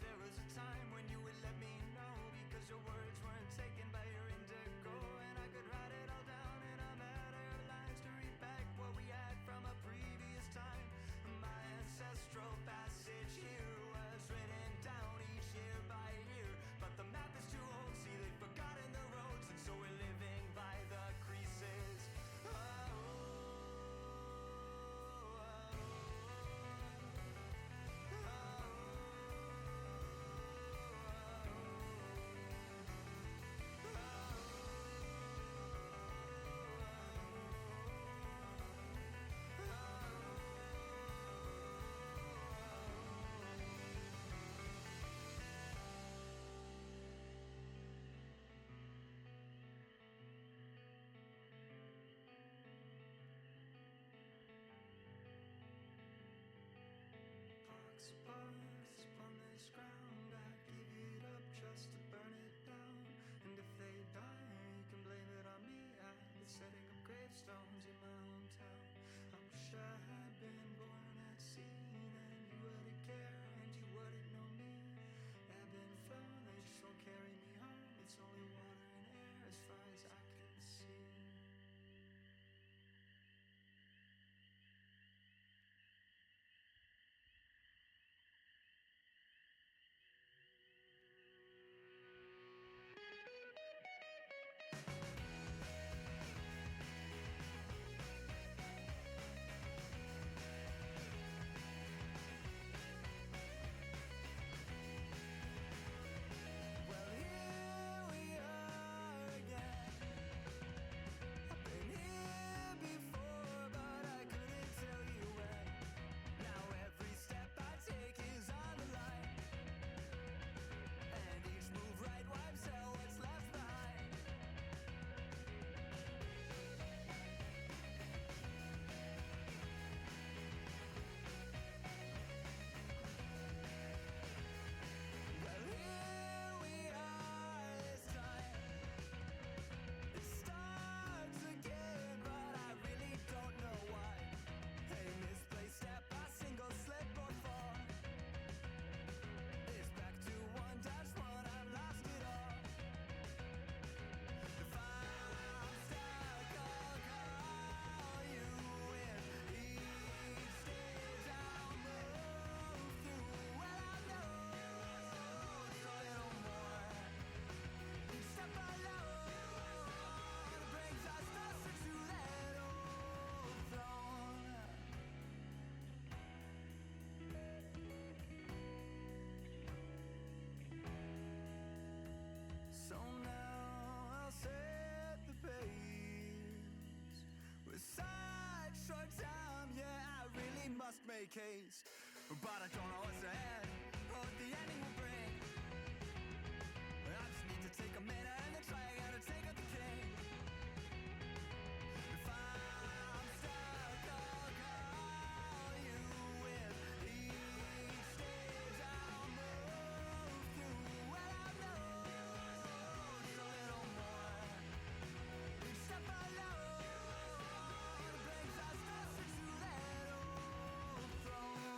There was a time when you would let me know because your words weren't taken by your indigo, and I could write it all down in a matter of lines to read back what we had from a previous time. My ancestral passage here was written down each year by year, but the map is too old, see they've forgotten the roads, and so we're living by the creases. Pox upon this ground, I give it up just to burn it down. And if they die, you can blame it on me. I've been setting up gravestones in my hometown. I wish I had been born at sea, then you wouldn't care and you wouldn't know me. Ebb and flow, they just don't carry me home. It's only water and air as far as I can see. Well, here we are again. I've been here before, but I couldn't tell you when. Now every step I take is on the line, and each move right wipes out what's left behind. Well, here we are this time. It starts again, but I really don't know why. A misplaced step, a single slip or fall. It's back to 1-1, I've lost it all. If I'm stuck, I'll call you in. Each stage I'll move through. Well, I know it's a little more. Each step alone brings us closer to that old throne. So now I'll set the pace. With such short time, yeah, I really must make haste. But I don't know what's ahead or what the ending will bring. I just need to take a minute and then try again to take out the king. If I'm stuck, I'll call you with. Each stage I'll move through. Well, I know it's a little more. Each step alone brings us closer to that old throne.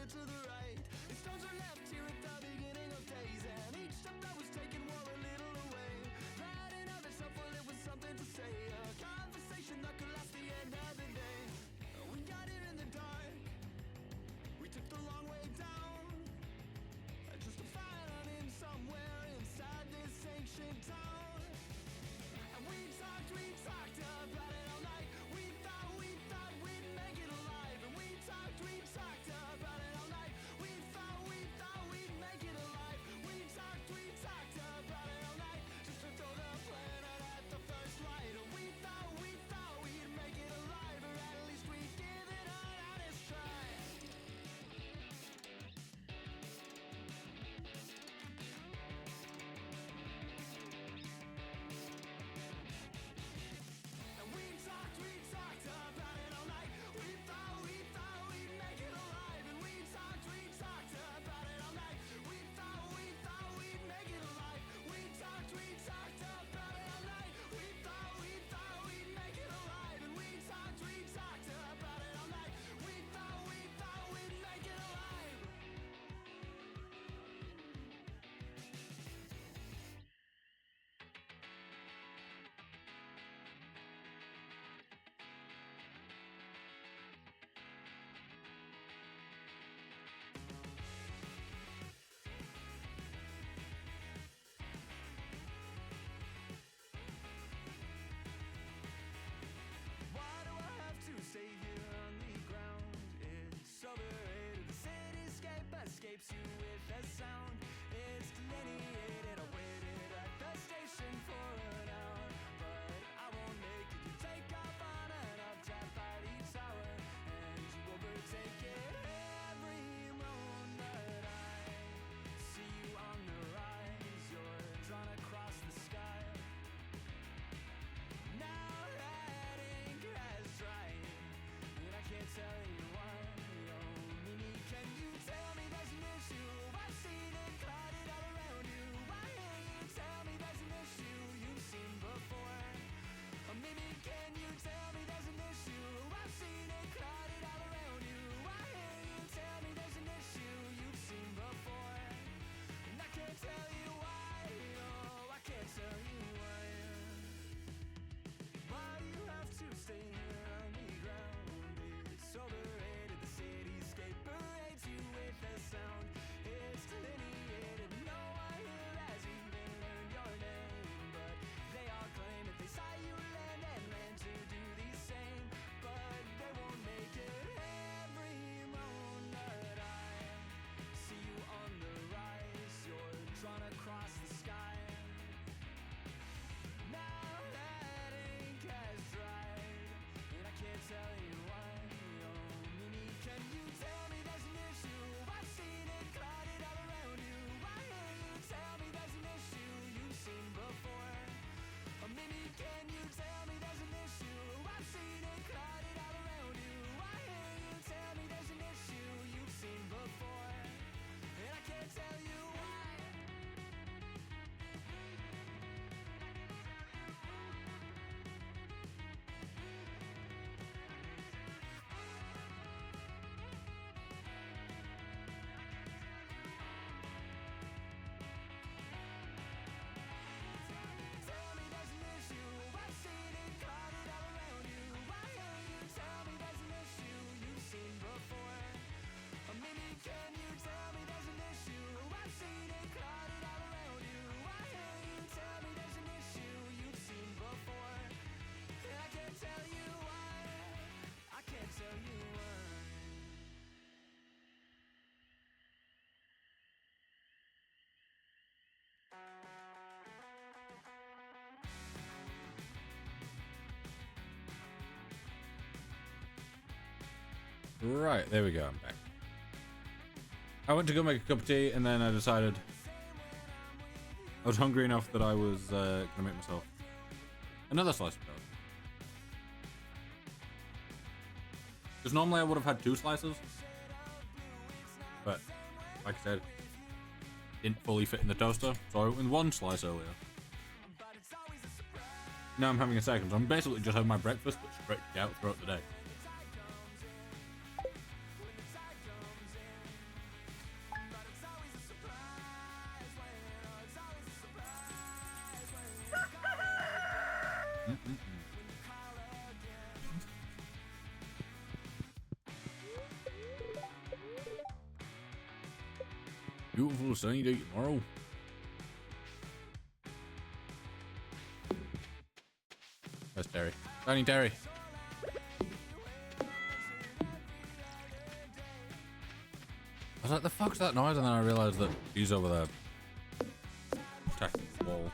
it to the right. The stones are left here at the beginning of days, and each step that was taken wore a little away. That in of itself, well, it was something to say. A conversation that could last the end of the day. We got here in the dark. We took the long way down. Just to find an inn somewhere inside this ancient town. And we talked about it all night. We thought we'd make it alive. And we talked about it all night. We thought we'd make it alive. We talked about it all night. Just to throw the planet at the first light. And we thought we'd make it alive. Or at least we'd give it an honest try. And we talked about it all night. We thought we'd make it alive. And we talked about it all night. We thought we'd make it alive. We talked about it all night. We thought we'd make it alive. And we talked about it all night. We thought we'd make it alive. Why do I have to stay here on the ground? It's overrated. The cityscape escapes you with a sound. It's delineated. I waited at the station for an hour, but I won't make it. You take off on an updraft by the tower, and you overtake it every moment. I see you on the rise. You're drawn across the sky. Now that ink has dried, and I can't tell you why. Oh, Mimi, can you tell me there's an issue? I've seen it clouded all around you. Why can't you tell me there's an issue you've seen before? Oh, Mimi, can you tell me there's an issue? I've seen it clouded all around you. Why can't you tell me there's an issue you've seen before? And I can't tell you why. Oh, I can't tell you why. Why do you have to stay here on the ground? It's overrated. The cityscape parades you with a sound. It's delineated. No one here has even learned your name, but they all claim that they saw you land and ran to do the same. But they won't make it every moment. I see you on the rise. You're drawn across the sky. Now that ink has dried, and I can't tell you why. Oh, Mimi, can you tell me there's an issue? I've seen it clouded all around you. Why can't you tell me there's an issue you've seen before? Oh, Mimi, can you tell me there's an issue? I've seen it clouded all around you. Why can't you tell me there's an issue you've seen before? And I can't tell you why. Tell me there's an issue. I've seen it clouded all around you. Why can't you tell me there's an issue you've seen before? Oh, Mimi, can you tell me there's an issue? I've seen it clouded all around you. Why can't you tell me there's an issue you've seen before? And I can't tell you why. I can't tell you why. Right, there we go. I'm back. I went to go make a cup of tea, and then I decided I was hungry enough that I was gonna make myself another slice of toast. Because normally I would have had 2 slices, but like I said, didn't fully fit in the toaster, so I went with 1 slice earlier. Now I'm having a second, so I'm basically just having my breakfast, but stretched out throughout the day. Beautiful sunny day tomorrow. Where's Terry? Finding Terry. I was like, the fuck's that noise? And then I realized that he's over there attacking the wall.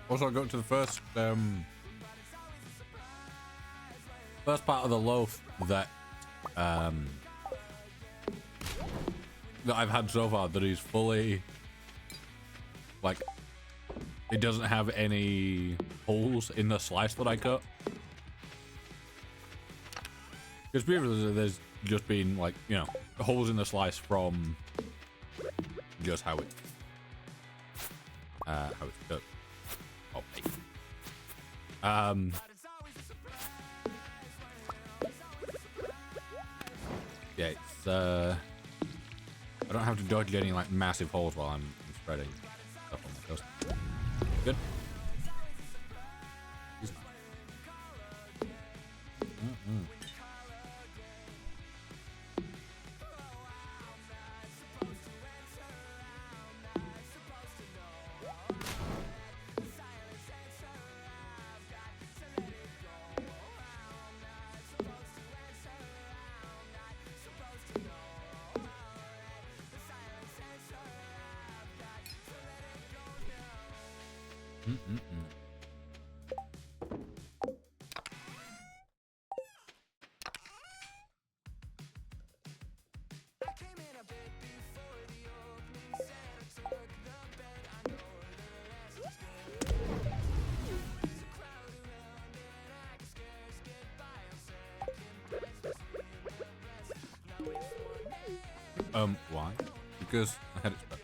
Also, I got to the first part of the loaf that that I've had so far that is fully, like, it doesn't have any holes in the slice that I cut. Because previously there's just been, like, you know, holes in the slice from just how it's cooked. Oh, hey. Yeah, it's I don't have to dodge any like massive holes while I'm spreading stuff on my toast. Good. Why? Because I had it stuck.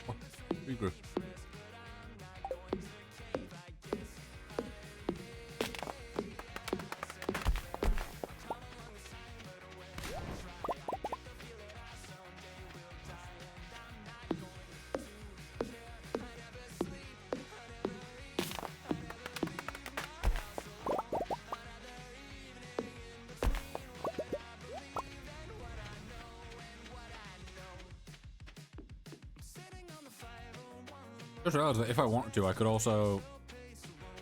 Oh, regroup. Just realized that if I wanted to, I could also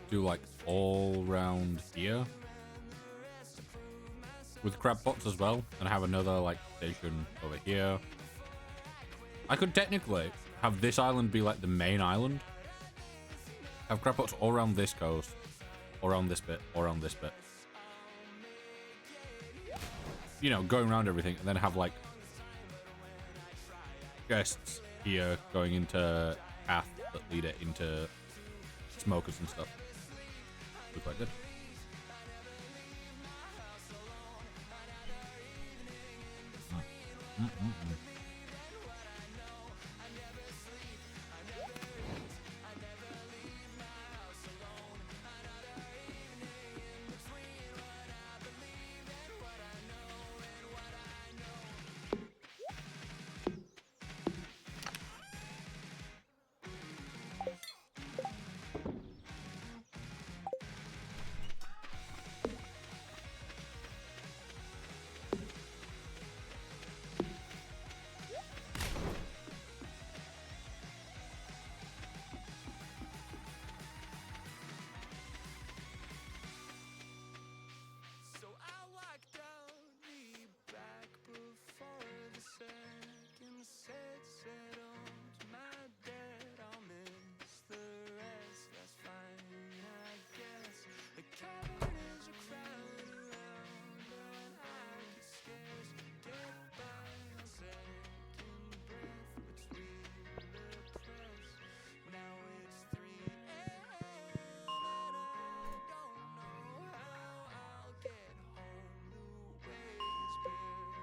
do like all round here with crab pots as well, and have another like station over here. I could technically have this island be like the main island, have crab pots all around this coast, all around this bit, all around this bit. You know, going around everything, and then have like chests here going into path that lead it into smokers and stuff. Be quite good.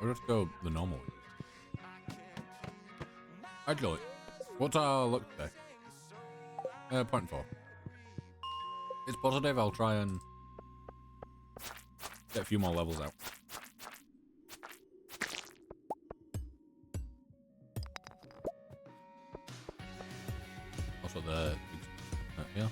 Or just go the normal way. Actually, What's our luck today? 0.4. It's positive. I'll try and get a few more levels out. Also the yeah.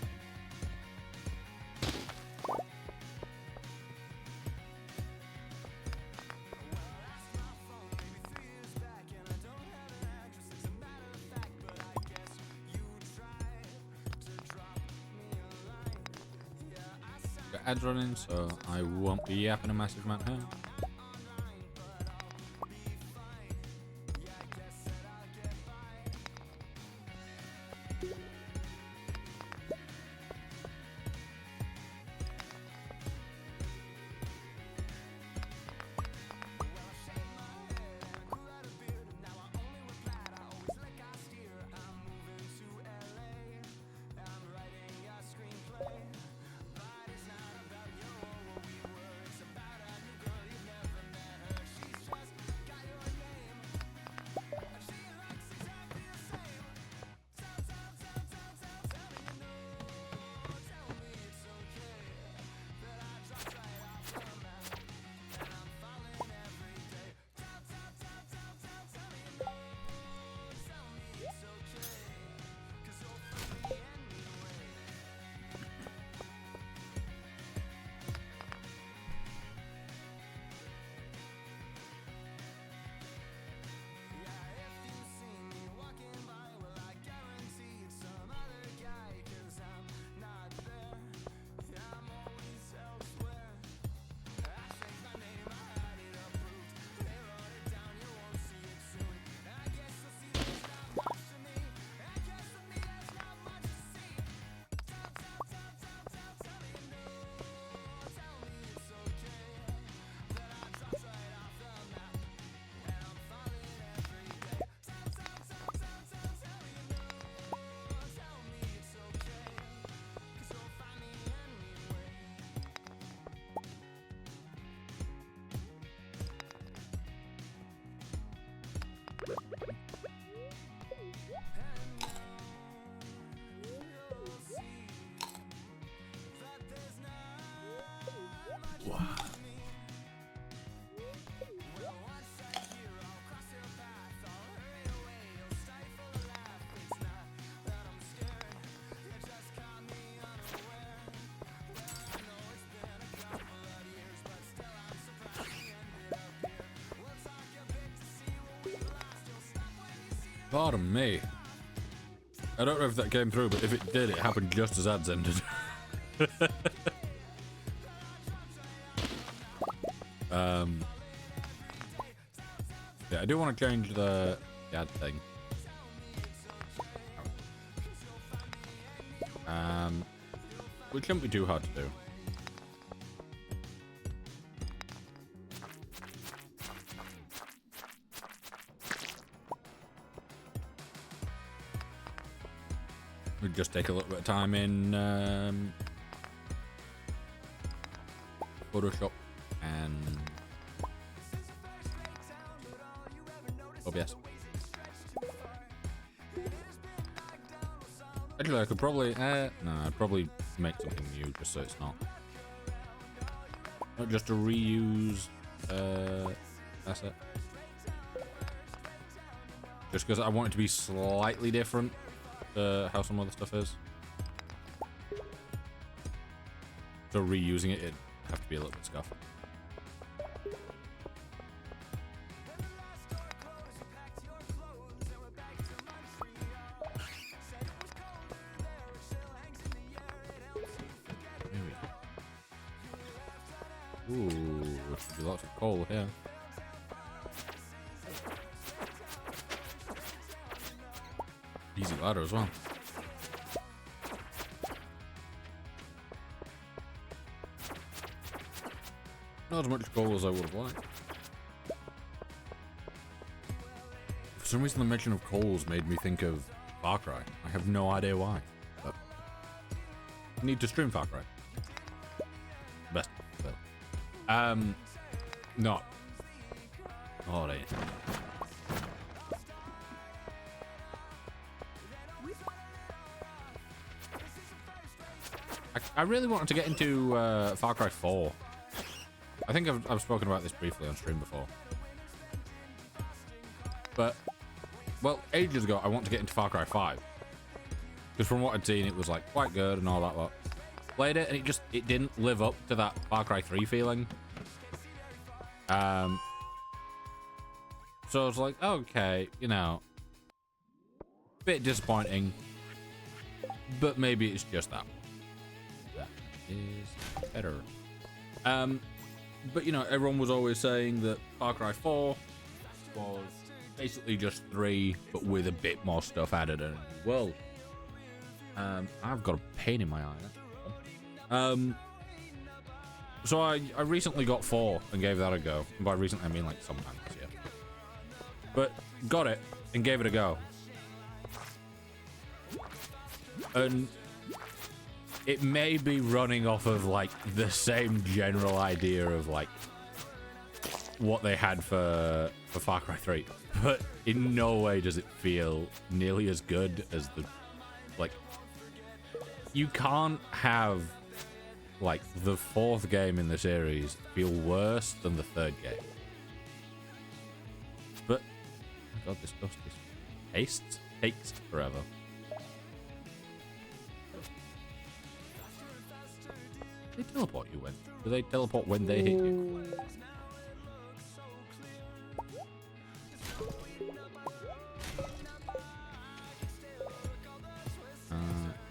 Got ads running, so I won't be yapping a massive amount here. Pardon me. I don't know if that came through, but if it did, it happened just as ads ended. Yeah, I do want to change the ad thing. Which shouldn't be too hard to do. We'll just take a little bit of time in Photoshop and OBS. Actually, I could probably, no, I'd probably make something new just so it's not just a reuse asset. Just because I want it to be slightly different to how some other stuff is. So reusing it, it'd have to be a little bit scuffed. Ooh, there should be lots of coal here. Easy ladder as well. Not as much coal as I would have liked. For some reason the mention of coals made me think of Far Cry. I have no idea why. But I need to stream Far Cry. Best. Not. Alright. I really wanted to get into Far Cry 4. I think I've spoken about this briefly on stream before. But, well, ages ago, I want to get into Far Cry 5. Because from what I'd seen, it was like quite good and all that lot. Played it, and it didn't live up to that Far Cry 3 feeling. So I was like, okay, you know, bit disappointing, but maybe it's just that. That is better. But you know, everyone was always saying that Far Cry 4 was basically just 3, but with a bit more stuff added in. Well, I've got a pain in my eye. So I recently got 4 and gave that a go. And by recently, I mean like sometime this year. But got it and gave it a go. And it may be running off of like the same general idea of like what they had for Far Cry 3, but in no way does it feel nearly as good as the, like, you can't have like the 4th game in the series feel worse than the 3rd game. But oh god, this dust takes forever. Do they teleport you when? Do they teleport when they hit you?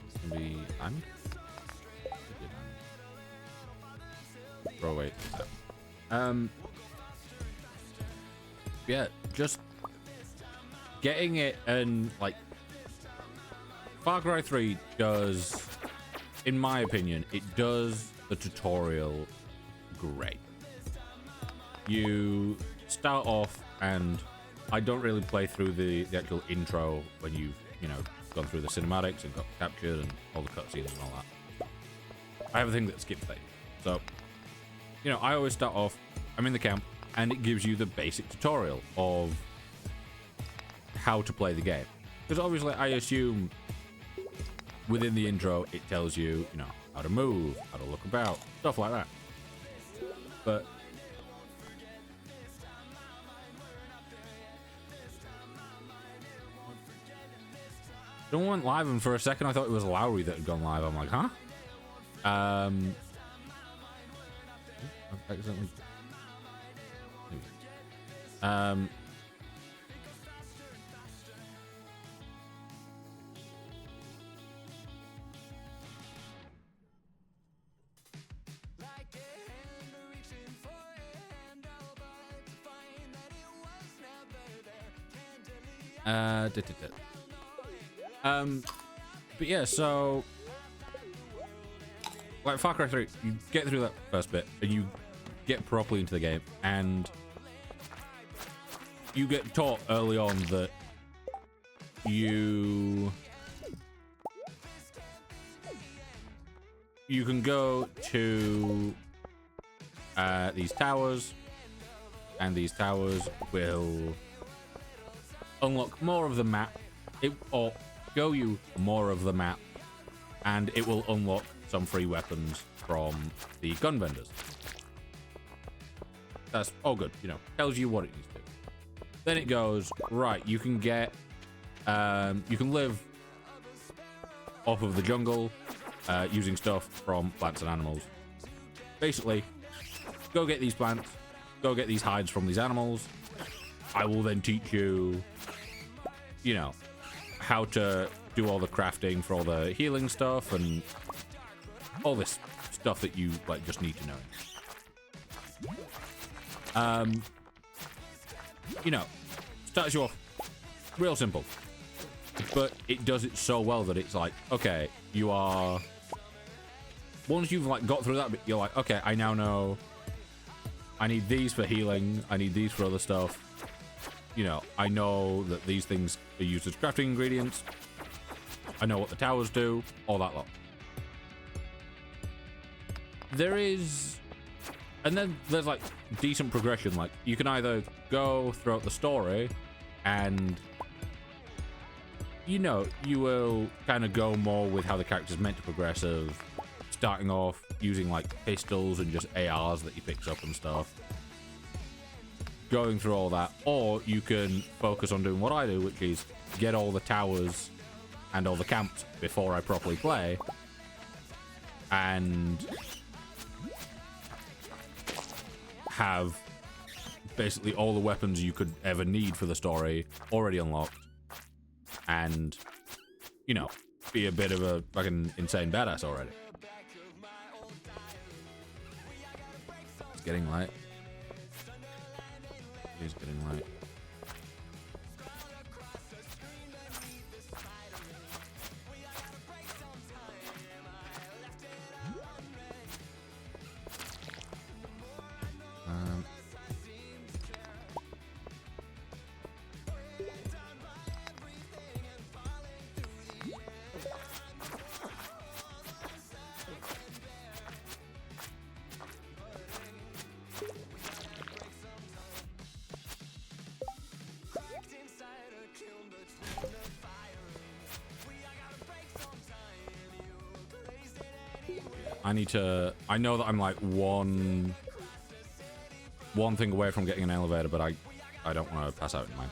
It's gonna be I'm. Throw away. Yeah, just getting it, and like Far Cry 3 does, in my opinion, it does the tutorial great. You start off, and I don't really play through the actual intro when you've, you know, gone through the cinematics and got captured and all the cutscenes and all that. I have a thing that skips that. So, you know, I always start off, I'm in the camp, and it gives you the basic tutorial of how to play the game. Because obviously, I assume within the intro, it tells you, you know, how to move, how to look about, stuff like that. But someone went live, and for a second I thought it was Lowry that had gone live. I'm like, huh? Accidentally. But yeah, so like Far Cry 3, you get through that first bit and you get properly into the game, and you get taught early on that you can go to these towers, and these towers will unlock more of the map, or show you more of the map, and it will unlock some free weapons from the gun vendors. That's all good, you know, tells you what it needs to do. Then it goes, right, you can get, you can live off of the jungle using stuff from plants and animals. Basically, go get these plants, go get these hides from these animals. I will then teach you, you know, how to do all the crafting for all the healing stuff and all this stuff that you like just need to know. You know, starts you off real simple, but it does it so well that it's like, okay, you are, once you've like got through that bit, you're like, okay, I now know I need these for healing, I need these for other stuff. You know, I know that these things are used as crafting ingredients. I know what the towers do, all that lot. There is, and then there's like decent progression. Like you can either go throughout the story and, you know, you will kind of go more with how the character's meant to progress of starting off using like pistols and just ARs that he picks up and stuff, going through all that, or you can focus on doing what I do, which is get all the towers and all the camps before I properly play, and have basically all the weapons you could ever need for the story already unlocked, and, you know, be a bit of a fucking insane badass already. It's getting light. It is getting light. I know that I'm like one thing away from getting an elevator, but I don't want to pass out in mine.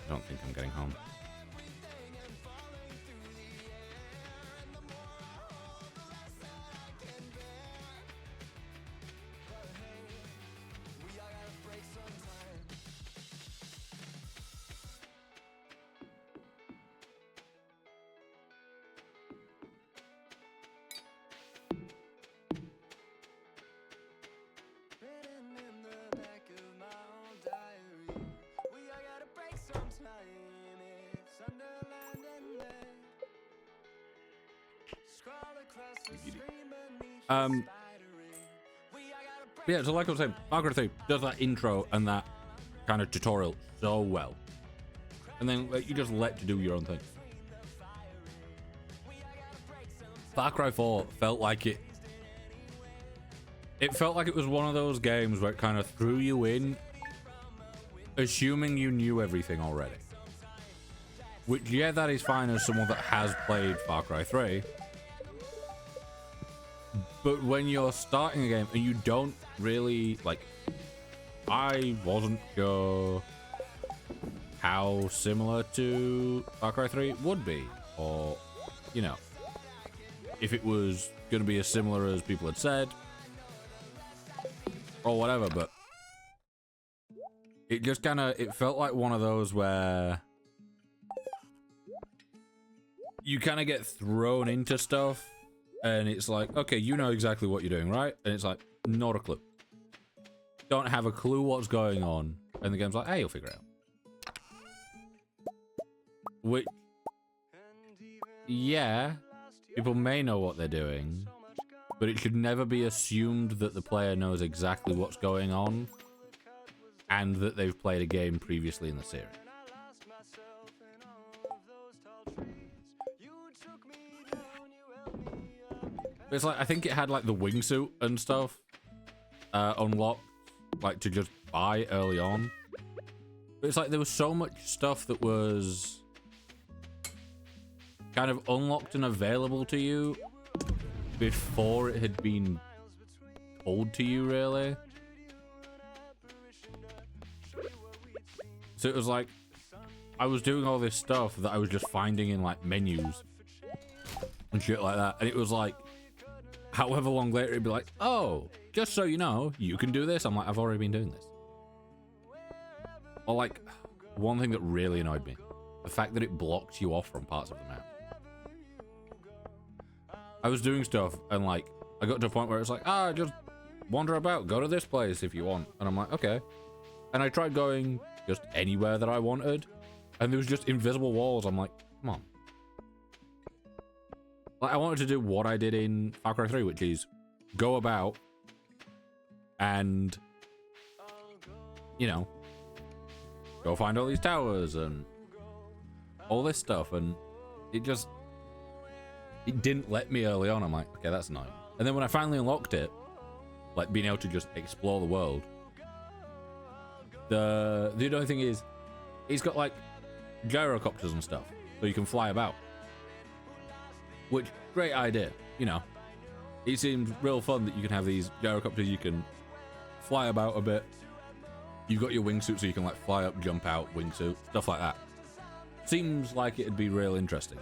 I don't think I'm getting home. Yeah, so like I was saying, Far Cry 3 does that intro and that kind of tutorial so well, and then like, you just let you do your own thing. Far Cry 4 felt like it felt like it was one of those games where it kind of threw you in assuming you knew everything already, which, yeah, that is fine as someone that has played Far Cry 3. But when you're starting a game and you don't really, like, I wasn't sure how similar to Far Cry 3 would be, or, you know, if it was going to be as similar as people had said, or whatever, but it just kind of, it felt like one of those where you kind of get thrown into stuff. And it's like, okay, you know exactly what you're doing, right? And it's like, not a clue. Don't have a clue what's going on. And the game's like, hey, you'll figure it out. Which, yeah, people may know what they're doing, but it should never be assumed that the player knows exactly what's going on and that they've played a game previously in the series. It's like, I think it had like the wingsuit and stuff unlocked, like to just buy early on. But it's like there was so much stuff that was kind of unlocked and available to you before it had been told to you, really. So it was like, I was doing all this stuff that I was just finding in like menus and shit like that. And it was like, however long later, it'd be like, oh, just so you know, you can do this. I'm like, I've already been doing this. Or like, one thing that really annoyed me, the fact that it blocked you off from parts of the map. I was doing stuff and like, I got to a point where it's like, just wander about, go to this place if you want. And I'm like, okay. And I tried going just anywhere that I wanted, and there was just invisible walls. I'm like, come on. Like, I wanted to do what I did in Far Cry 3, which is go about and, you know, go find all these towers and all this stuff. And it didn't let me early on. I'm like, okay, that's annoying. And then when I finally unlocked it, like being able to just explore the world, The only thing is, he's got like gyrocopters and stuff, so you can fly about. Which, great idea, you know. It seems real fun that you can have these gyrocopters, you can fly about a bit. You've got your wingsuit so you can like fly up, jump out, wingsuit, stuff like that. Seems like it'd be real interesting.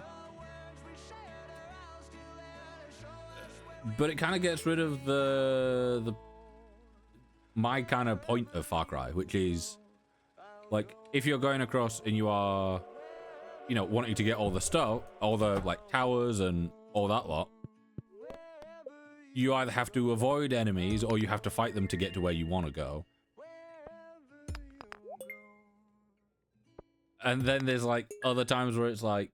But it kind of gets rid of my kind of point of Far Cry, which is like if you're going across and you are, you know, wanting to get all the stuff, all the like towers and all that lot, you either have to avoid enemies or you have to fight them to get to where you want to go. And then there's like other times where it's like,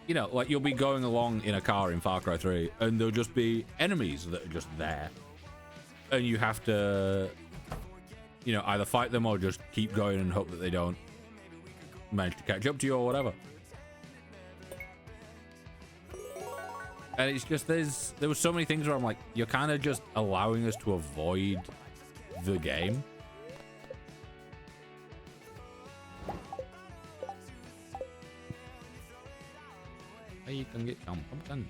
you know, like you'll be going along in a car in Far Cry 3 and there'll just be enemies that are just there. And you have to, you know, either fight them or just keep going and hope that they don't manage to catch up to you or whatever. And it's just, there were so many things where I'm like, you're kind of just allowing us to avoid the game. You can get some pumpkins.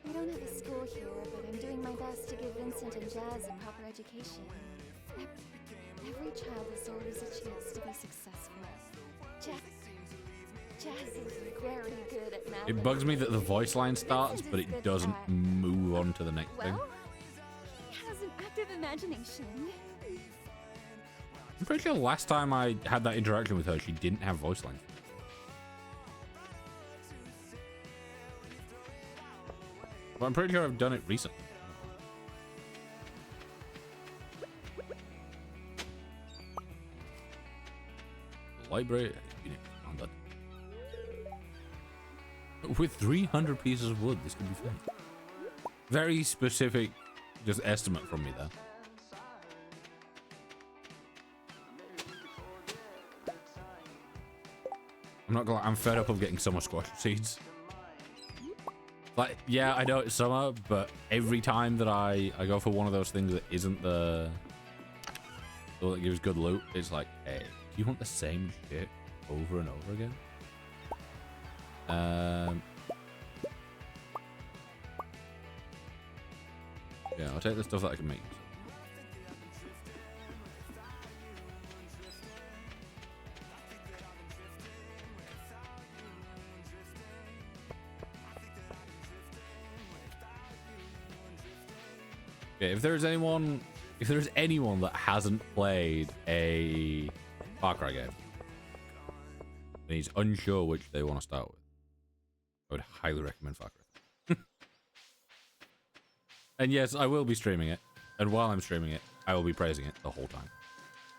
We don't have a school here, but I'm doing my best to give Vincent and Jazz a proper education. Every child deserves a chance to be successful. Jazz is very good at math. It bugs me that the voice line starts, but it doesn't move on to the next thing. He has an active imagination. I'm pretty sure last time I had that interaction with her, she didn't have voice lines. But I'm pretty sure I've done it recently. Library unit on that. With 300 pieces of wood, this could be fun. Very specific, just estimate from me there. I'm not gonna lie, I'm fed up of getting summer squash seeds. Like, yeah, I know it's summer, but every time that I go for one of those things that isn't the one that gives good loot, it's like, hey, do you want the same shit over and over again? Yeah, I'll take the stuff that I can make. Okay, if there's anyone that hasn't played a Far Cry game and he's unsure which they want to start with, I would highly recommend Far Cry. And yes, I will be streaming it, and while I'm streaming it, I will be praising it the whole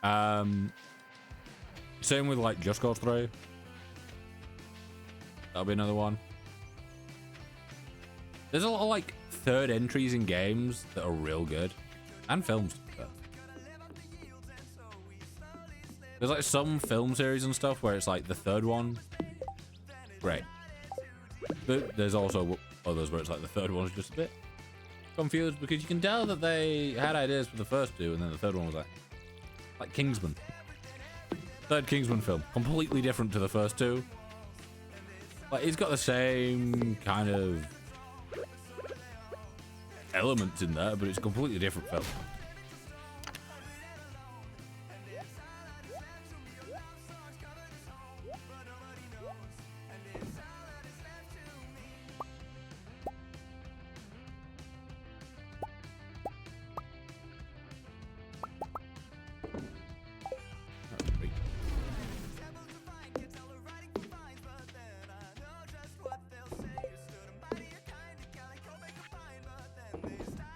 time. Same with like Just Cause 3. That'll be another one. There's a lot of like third entries in games that are real good, and films. There's like some film series and stuff where it's like the third one, great. But there's also others where it's like the third one's just a bit confused because you can tell that they had ideas for the first two, and then the third one was like Kingsman. Third Kingsman film, completely different to the first two. Like it's got the same kind of elements in there, but it's a completely different film.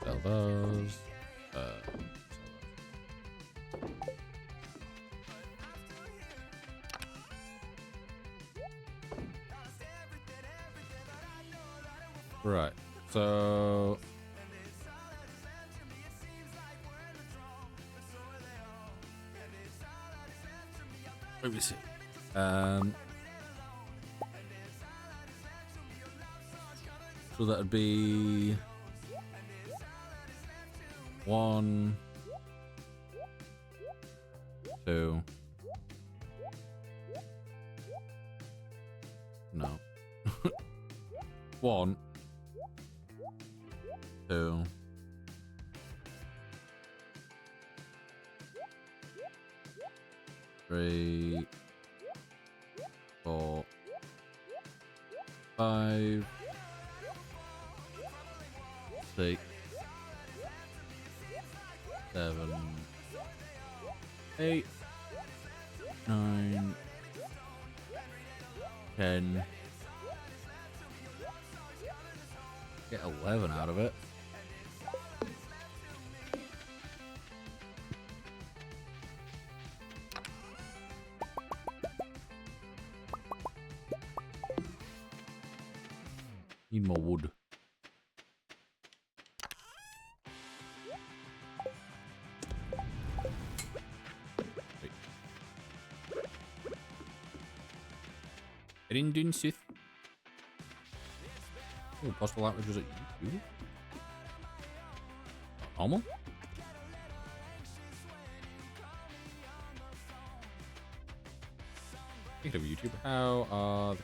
Sell those. Right, so let me see. So that'd be 1, 2. No. 1, 2. 3, 4, 5, 6, 7, 8, 9, 10. Get 11 out of it. Need more wood. Wait. Rindun Sith. Oh, possible language was it you? Normal? Speaking of YouTube, how are the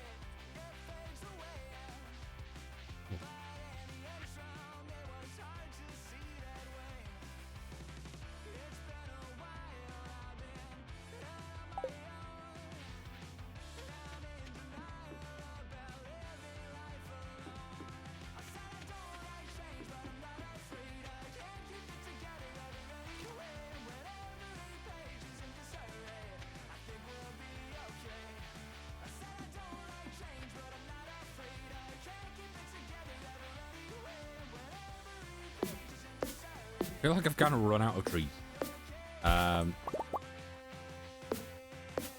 I feel like I've kind of run out of trees.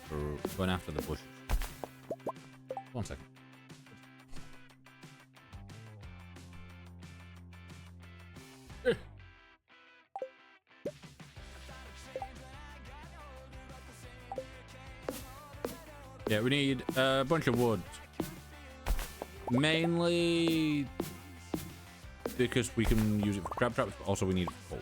For going after the bushes. 1 second. Yeah, we need a bunch of wood. Mainly because we can use it for crab traps, but also we need coal.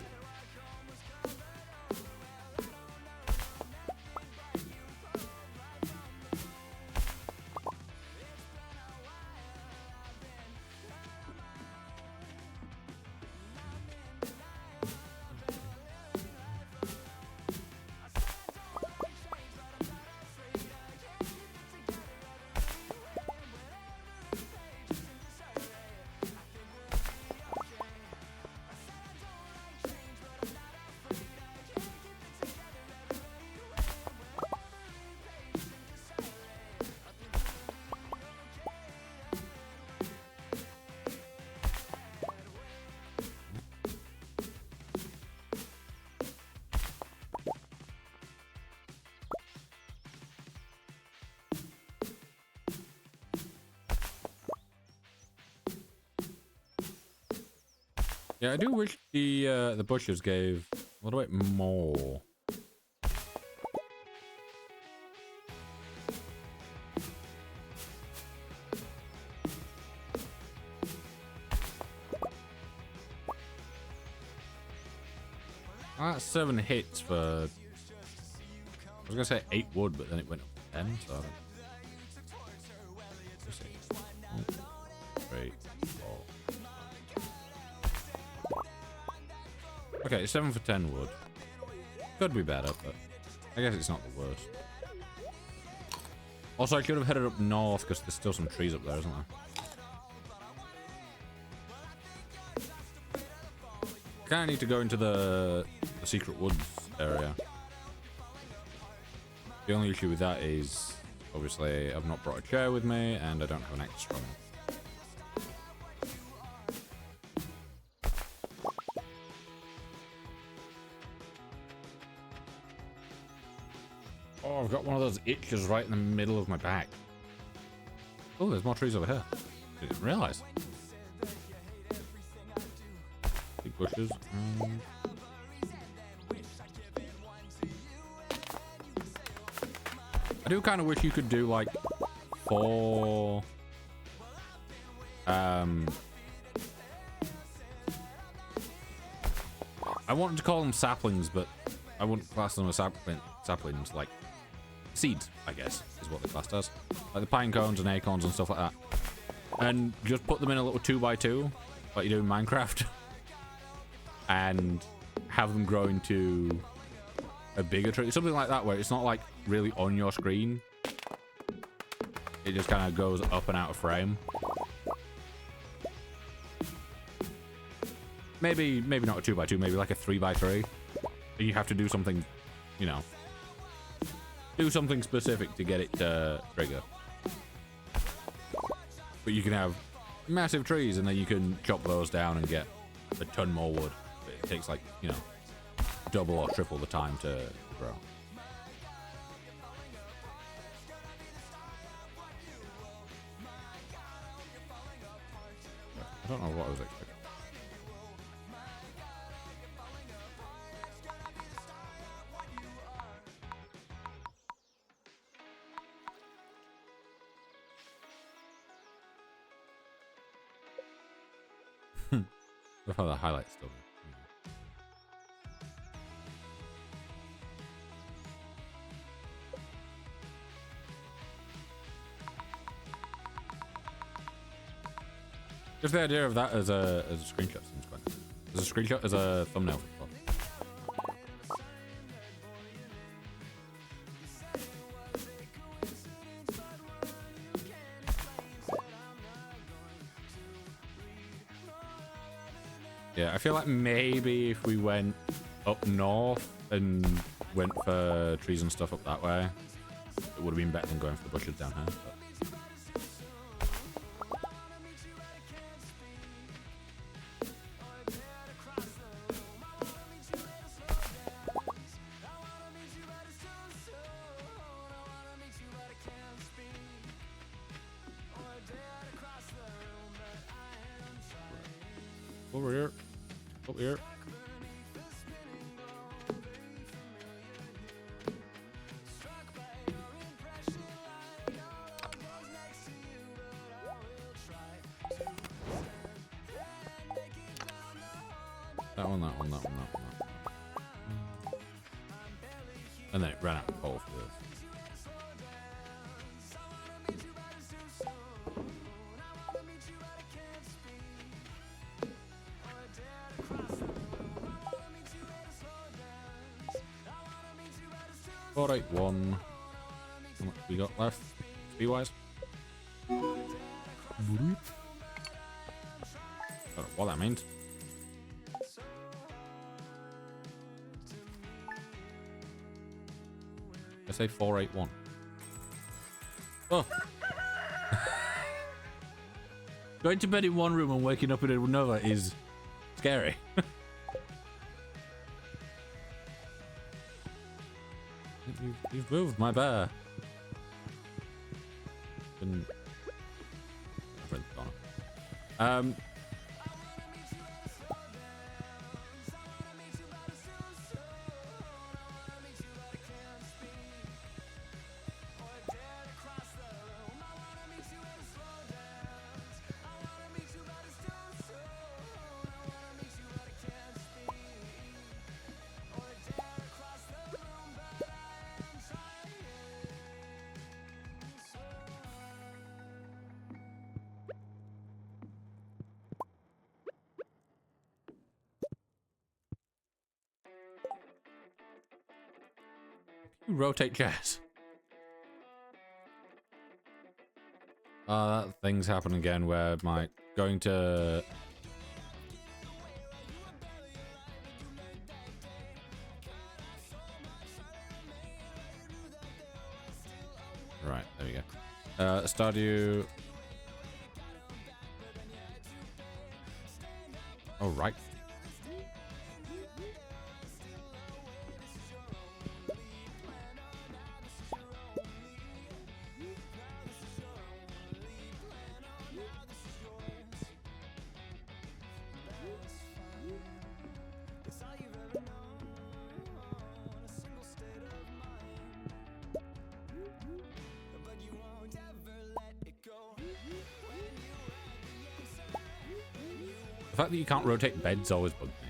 Yeah, I do wish the bushes gave a little bit more. That's 7 hits for. I was gonna say 8 wood, but then it went up to 10, so I don't. Let's see. 1, 3, 4. Okay, 7 for 10 wood. Could be better, but I guess it's not the worst. Also, I should have headed up north because there's still some trees up there, isn't there? Kind of need to go into the secret woods area. The only issue with that is, obviously, I've not brought a chair with me, and I don't have an extra one. Oh, I've got one of those itches right in the middle of my back. Oh, there's more trees over here. Didn't realize. Big bushes. I do kind of wish you could do like 4 I wanted to call them saplings, but I wouldn't class them as saplings, like seeds, I guess, is what they're classed as. Like the pine cones and acorns and stuff like that. And just put them in a little 2x2, like you do in Minecraft. And have them grow into a bigger tree. Something like that, where it's not like really on your screen. It just kind of goes up and out of frame. Maybe not a 2x2, maybe like a 3x3. And you have to do something, you know, do something specific to get it to trigger. But you can have massive trees and then you can chop those down and get a ton more wood. But it takes like, you know, double or triple the time to grow. I don't know what I was expecting. Look how the highlights still there. Just the idea of that as a screenshot seems quite nice. As a screenshot, as a thumbnail for the pod. Yeah, I feel like maybe if we went up north and went for trees and stuff up that way, it would have been better than going for the bushes down here. But. Over here. Over here. That one, that one, that one, that one, that one. And then it ran out of coal for this. Alright, one. How much we got left? Speed wise? I don't know what that means. I say 481. Oh! Going to bed in one room and waking up in another is scary. You've moved my bear. Been... Rotate chairs. That thing's happened again where my going to right, there we go. Stardew. Oh right. The fact that you can't rotate beds always bugged me.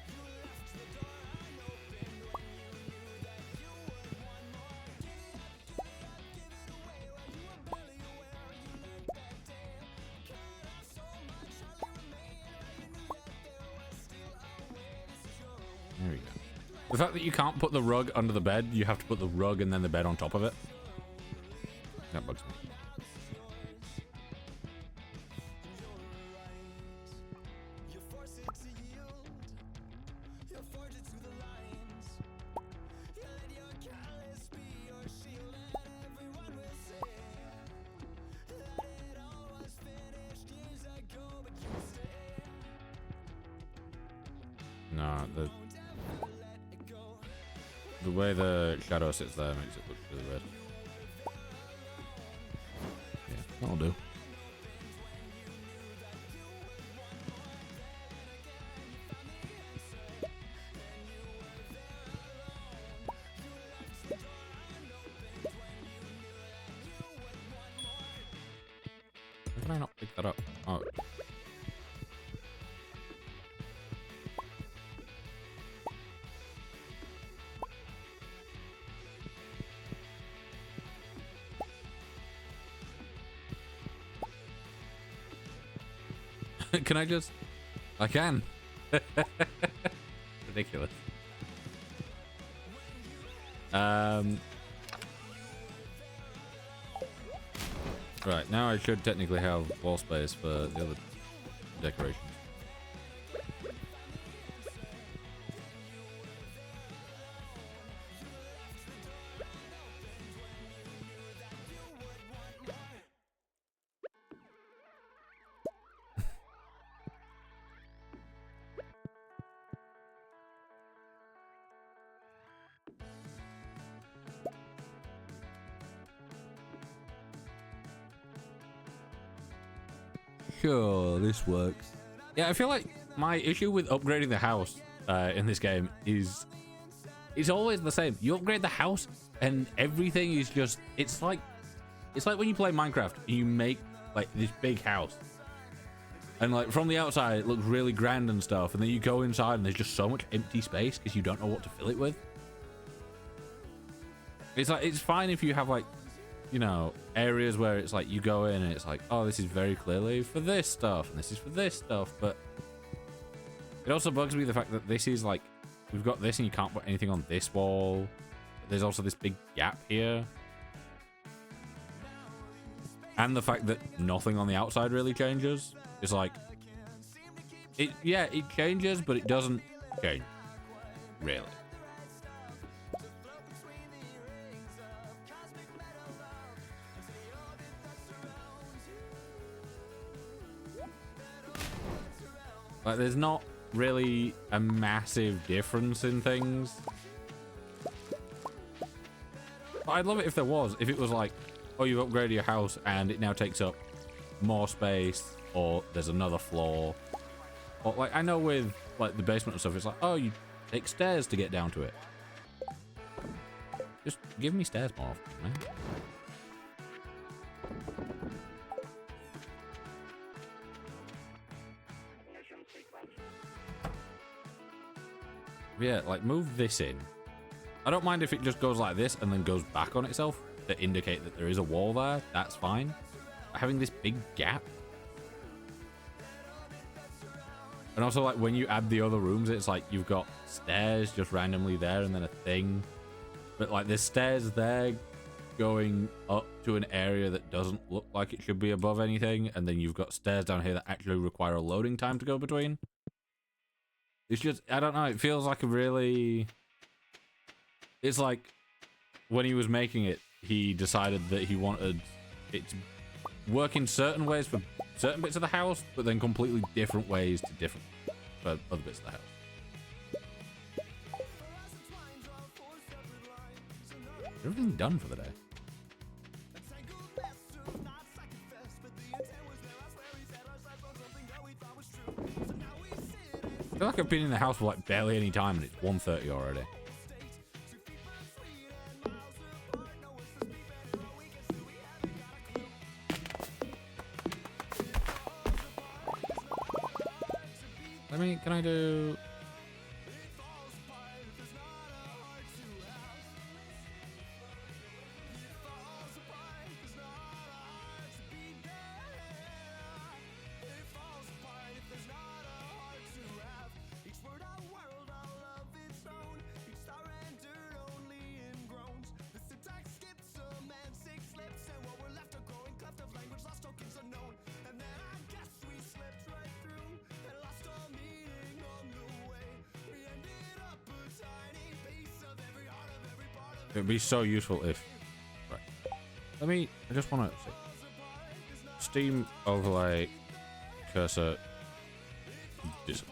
The fact that you can't put the rug under the bed, you have to put the rug and then the bed on top of it. That bugs me. No, the way the shadow sits there makes it look really weird. Yeah, that'll do. Why did I not pick that up? Oh. Can I just... I can. Ridiculous. Right, now I should technically have wall space for the other decorations. Sure, this works. Yeah, I feel like my issue with upgrading the house in this game is it's always the same. You upgrade the house and everything is just it's like when you play Minecraft and you make like this big house and like from the outside it looks really grand and stuff, and then you go inside and there's just so much empty space because you don't know what to fill it with. It's like it's fine if you have like, you know, areas where it's like you go in and it's like, oh, this is very clearly for this stuff and this is for this stuff, but it also bugs me the fact that this is like we've got this and you can't put anything on this wall. There's also this big gap here, and the fact that nothing on the outside really changes. It's like it changes, but it doesn't change really. Like, there's not really a massive difference in things. But I'd love it if there was. If it was like, oh, you've upgraded your house and it now takes up more space, or there's another floor. Or like, I know with like the basement and stuff, it's like, oh, you take stairs to get down to it. Just give me stairs more often, man. Yeah, like move this in. I don't mind if it just goes like this and then goes back on itself to indicate that there is a wall there. That's fine. But having this big gap. And also, like, when you add the other rooms, it's like you've got stairs just randomly there and then a thing. But like there's stairs there going up to an area that doesn't look like it should be above anything. And then you've got stairs down here that actually require a loading time to go between. It's just, I don't know, it feels like a really... It's like, when he was making it, he decided that he wanted it to work in certain ways for certain bits of the house, but then completely different ways to different for other bits of the house. Everything done for the day. I feel like I've been in the house for like barely any time and it's 1:30 already. Can I do... It'd be so useful if... Right. I just want to see. Steam overlay cursor. Dis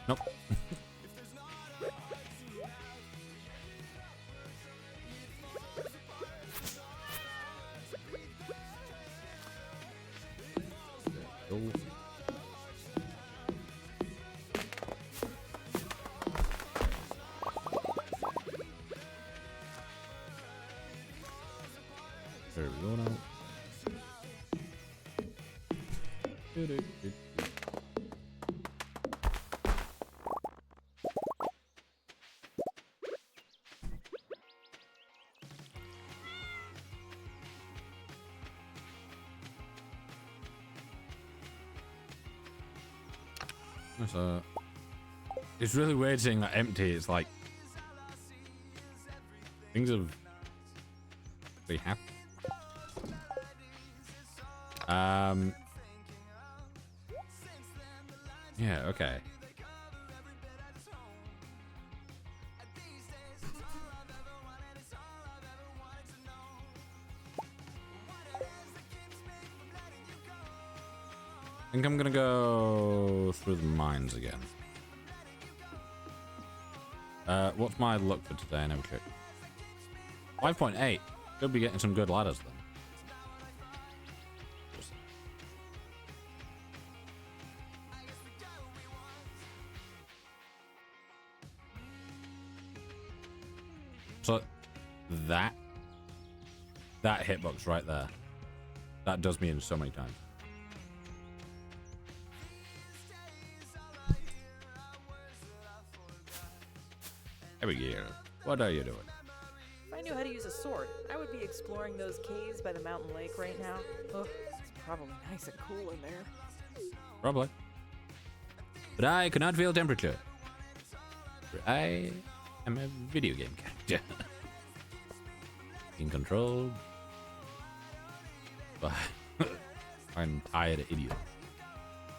Nope. Oh. There we go now. So, it's really weird seeing that empty. It's like things have really happened. Yeah, okay. I think I'm gonna go through the mines again. What's my luck for today? I never checked. 5.8. Could be getting some good ladders then. So that hitbox right there, that does me in so many times. Abigail, what are you doing? If I knew how to use a sword, I would be exploring those caves by the mountain lake right now. Ugh, it's probably nice and cool in there. Probably. But I cannot feel temperature. I am a video game character. Being controlled by an tired idiot.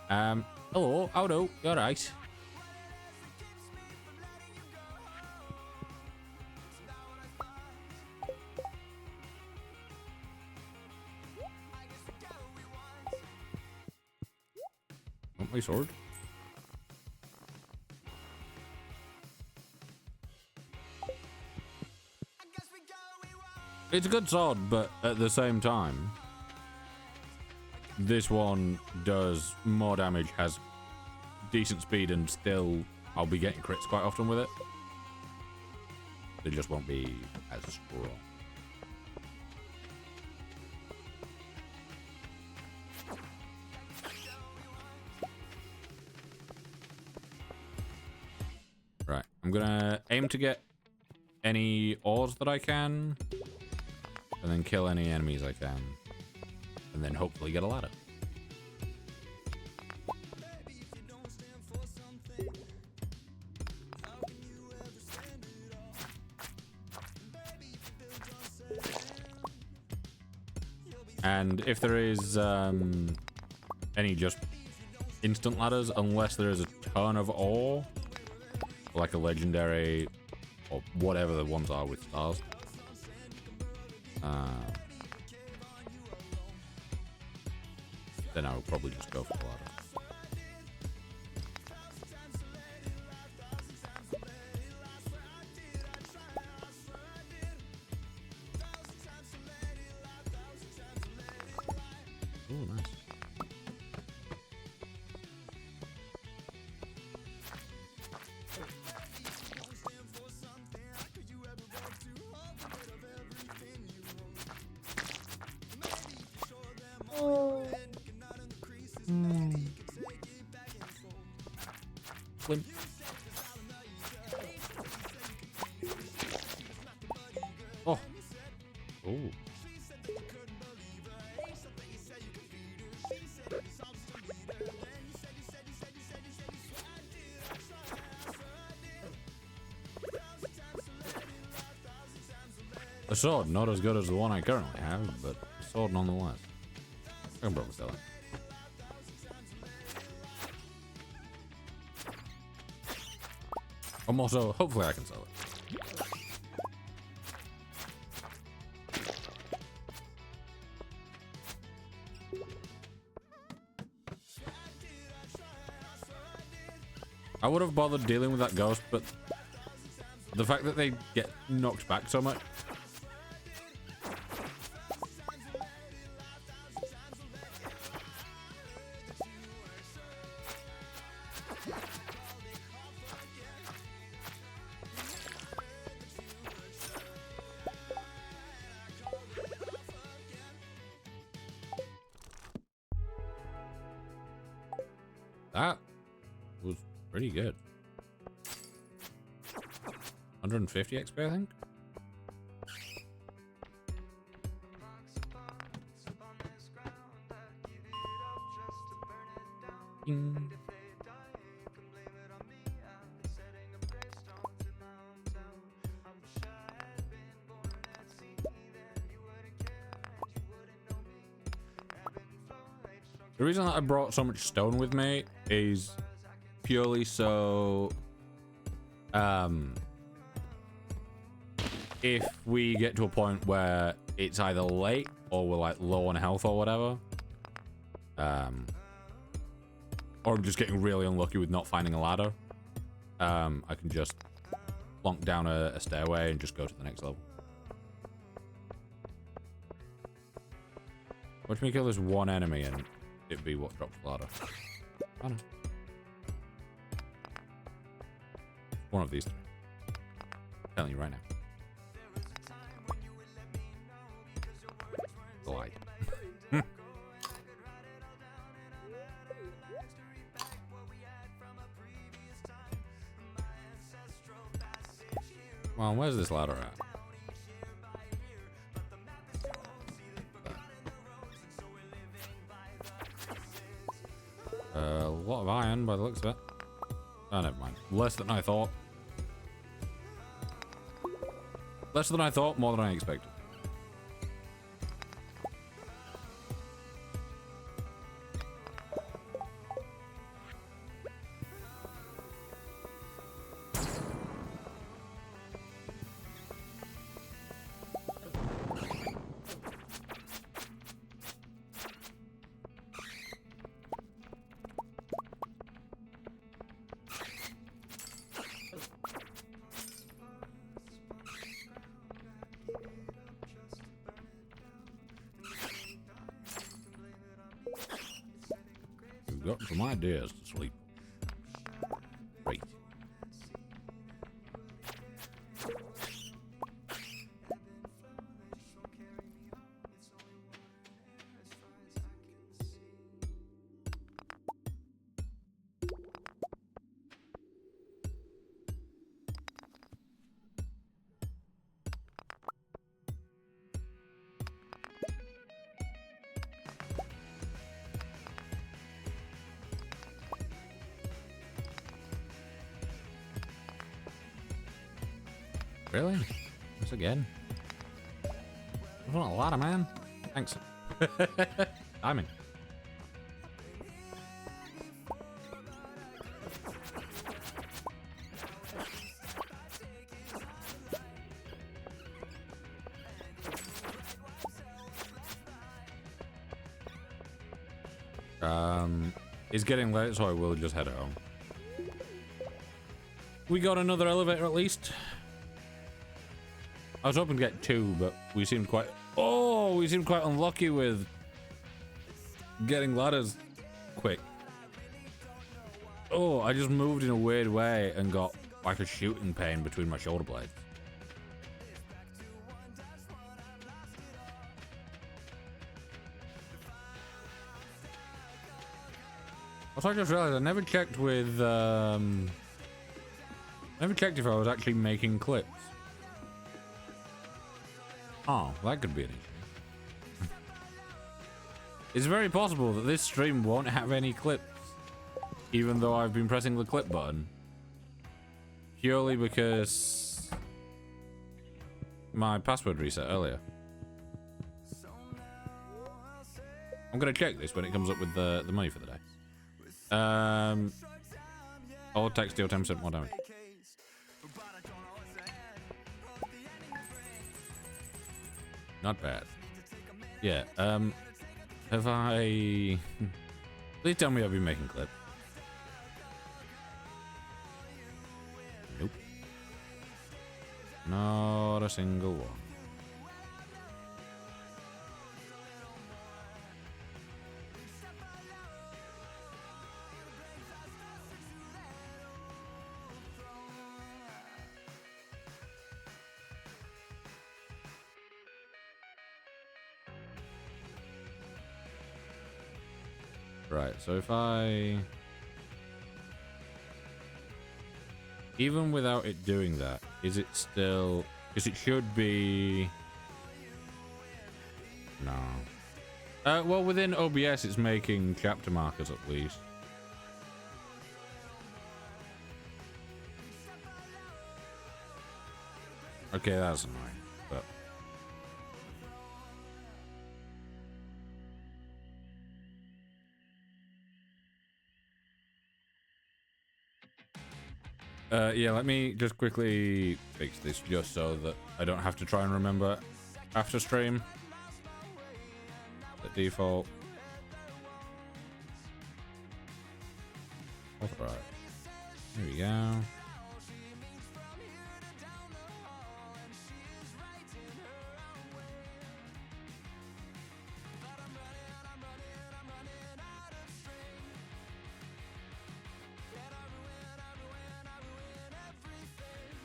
Hello, Odo, you alright? Want my sword? It's a good sword, but at the same time, this one does more damage, has decent speed, and still I'll be getting crits quite often with it. They just won't be as strong. Right, I'm gonna aim to get any ores that I can, and then kill any enemies I can, and then hopefully get a ladder. And if there is any just instant ladders, unless there is a ton of ore, like a legendary or whatever the ones are with stars, then I would probably just go for the ladder. Oh, nice. Limp. Oh. Oh. A sword, not as good as the one I currently have, but a sword nonetheless. I can probably sell it. I'm also, hopefully I can sell it. I would have bothered dealing with that ghost, but the fact that they get knocked back so much. That was pretty good. 150 XP, I think. Ding. The reason that I brought so much stone with me is purely so if we get to a point where it's either late or we're like low on health or whatever, or I'm just getting really unlucky with not finding a ladder, I can just plonk down a stairway and just go to the next level. Watch me kill this one enemy and it'd be what drops the ladder. I know. One of these three. I'm telling you right now. The light. Well, where's this ladder at? A lot of iron by the looks of it. Oh, never mind. Less than I thought. Less than I thought, more than I expected. Got some ideas to sleep. Great. Really? Once again? I want a lot of man. Thanks. Timing. It's getting late, so I will just head home. We got another elevator at least. I was hoping to get two, but we seemed quite... Oh, we seemed quite unlucky with getting ladders quick. Oh, I just moved in a weird way and got like a shooting pain between my shoulder blades. Also, I just realized I never checked with, never checked if I was actually making clips. Oh, that could be an issue. It's very possible that this stream won't have any clips, even though I've been pressing the clip button. Purely because my password reset earlier. I'm gonna check this when it comes up with the money for the day. All text deal 10% more damage. Not bad. Yeah, have I... Please tell me I've been making clips. Nope. Not a single one. Right, so if I... Even without it doing that, is it still... Because it should be... No. Well, within OBS, it's making chapter markers at least. Okay, that's annoying, but... Yeah, let me just quickly fix this just so that I don't have to try and remember after stream. The default. Authorize. There we go.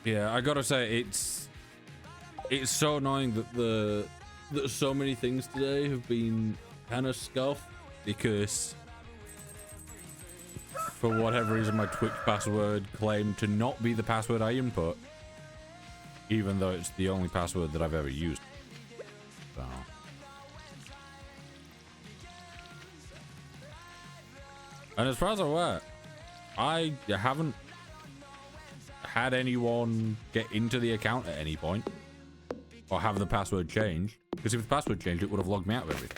Yeah, I gotta say it's so annoying that so many things today have been kind of scuffed because for whatever reason my Twitch password claimed to not be the password I input, even though it's the only password that I've ever used. So. And as far as I'm aware, I haven't had anyone get into the account at any point or have the password changed, because if the password changed it would have logged me out of everything.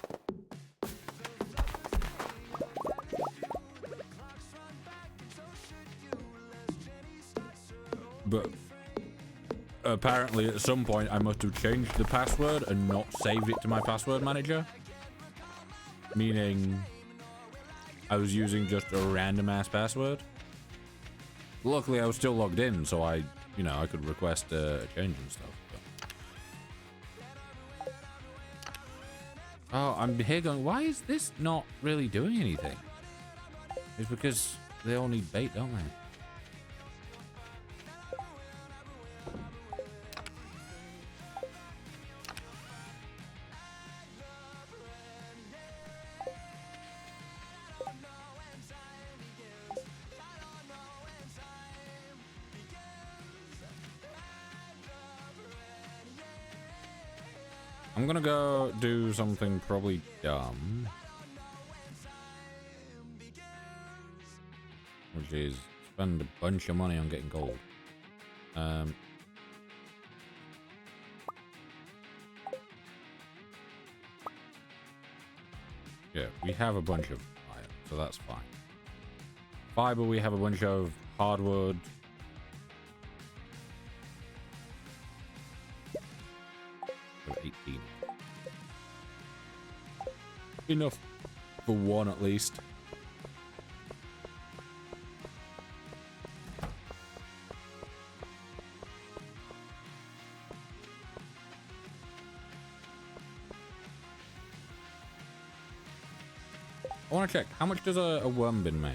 But apparently at some point I must have changed the password and not saved it to my password manager, meaning I was using just a random ass password. Luckily, I was still logged in, so I could request a change and stuff. But... Oh, I'm here going, why is this not really doing anything? It's because they all need bait, don't they? I'm gonna go do something probably dumb, which is spend a bunch of money on getting gold. Yeah, we have a bunch of iron, so that's fine. Fiber, we have a bunch of hardwood. So 18. Enough for one at least. I want to check, how much does a worm bin make?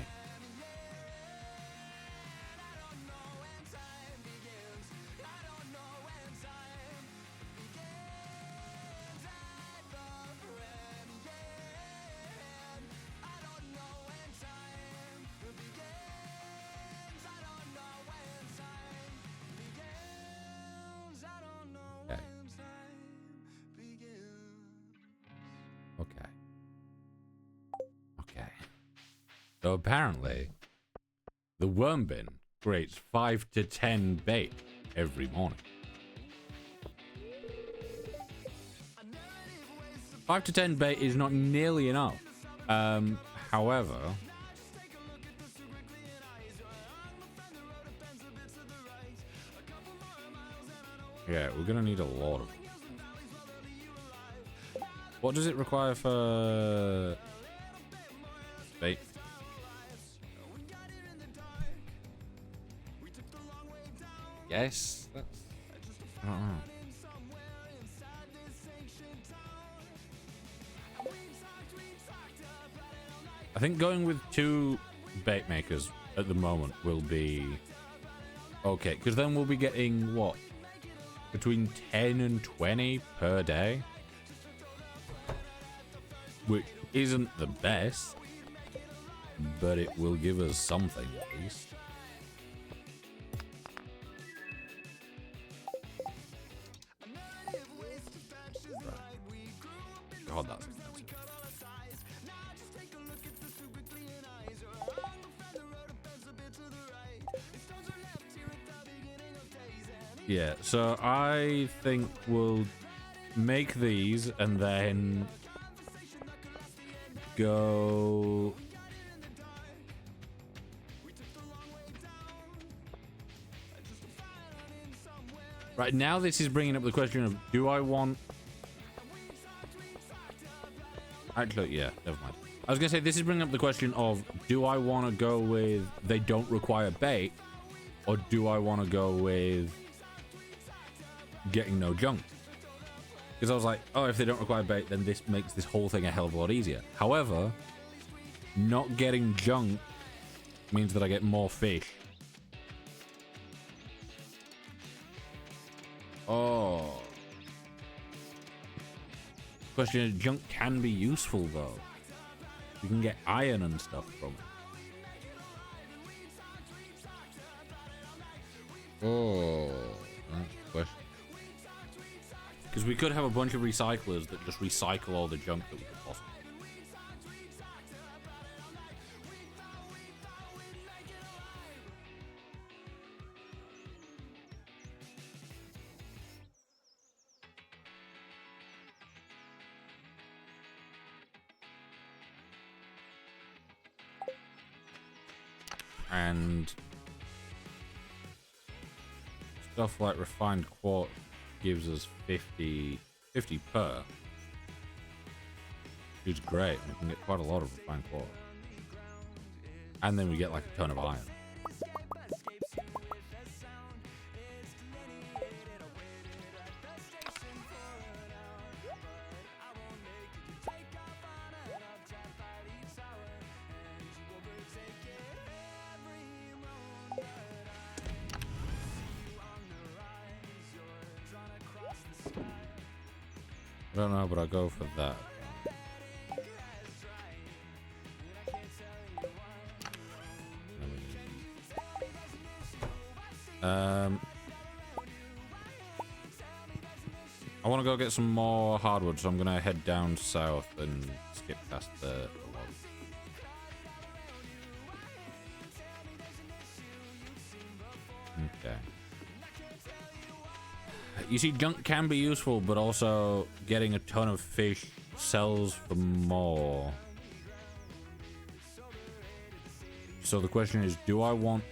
So apparently, the worm bin creates 5 to 10 bait every morning. 5 to 10 bait is not nearly enough. However, yeah, we're gonna need a lot of them. What does it require for bait? Yes, that's, I don't know. I think going with 2 bait makers at the moment will be okay, because then we'll be getting what, between 10 and 20 per day, which isn't the best, but it will give us something at least. Right. God, that's expensive. Yeah, so I think we'll make these and then go... Right, now this is bringing up the question of, do I want... Actually, yeah, never mind. I was going to say, this is bringing up the question of, do I want to go with they don't require bait, or do I want to go with getting no junk? Because I was like, oh, if they don't require bait, then this makes this whole thing a hell of a lot easier. However, not getting junk means that I get more fish. Oh. Question is, junk can be useful though. You can get iron and stuff from it. Oh, that's the question. Because we could have a bunch of recyclers that just recycle all the junk that we could possibly. And stuff like refined quartz gives us 50 per, which is great. We can get quite a lot of refined quartz, and then we get like a ton of iron. I don't know, but I'll go for that. I want to go get some more hardwood, so I'm going to head down south and skip past the log. Okay. You see, junk can be useful, but also getting a ton of fish sells for more. So the question is, do I want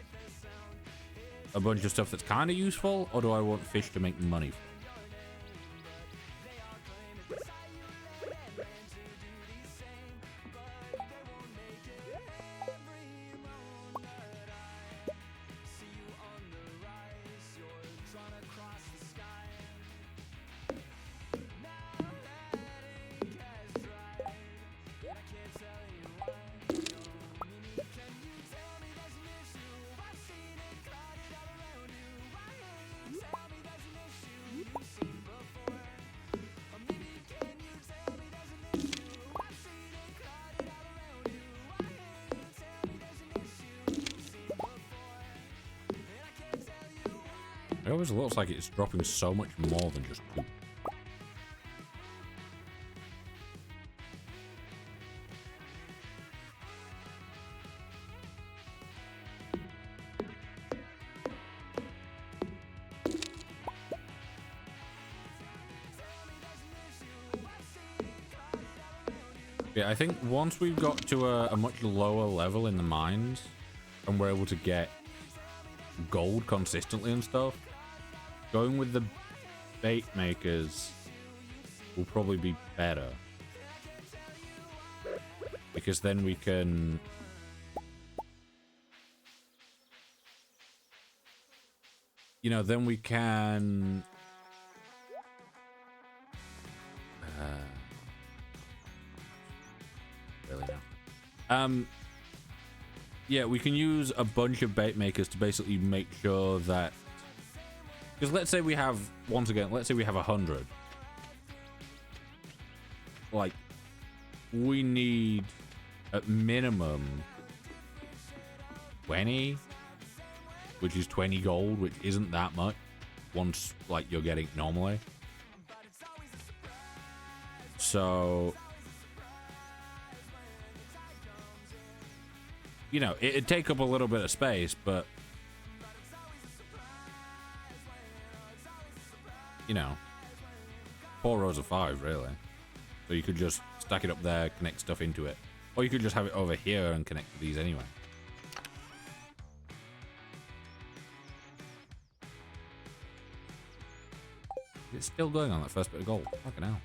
a bunch of stuff that's kind of useful, or do I want fish to make money from? It always looks like it's dropping so much more than just poop. Yeah, I think once we've got to a much lower level in the mines and we're able to get gold consistently and stuff, going with the bait makers will probably be better. Because then we can... You know, then we can... really no. Yeah, we can use a bunch of bait makers to basically make sure that... Because let's say we have, once again, let's say we have 100. Like, we need at minimum 20, which is 20 gold, which isn't that much once, like, you're getting normally. So... You know, it'd take up a little bit of space, but... You know, 4 rows of 5, really. So you could just stack it up there, connect stuff into it. Or you could just have it over here and connect to these anyway. It's still going on that first bit of gold. Fucking hell.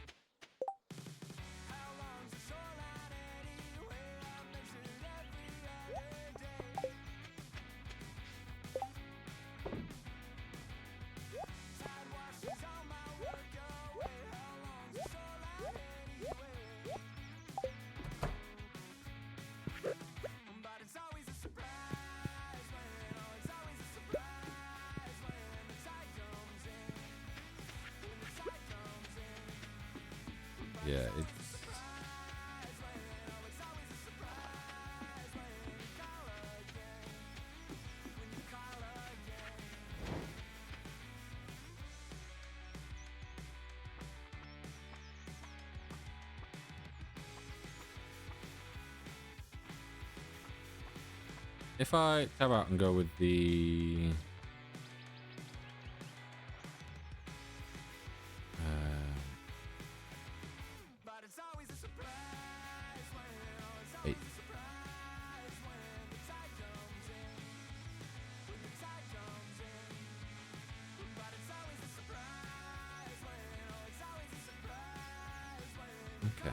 Yeah, it's... If I tab out and go with the... Wait. Okay.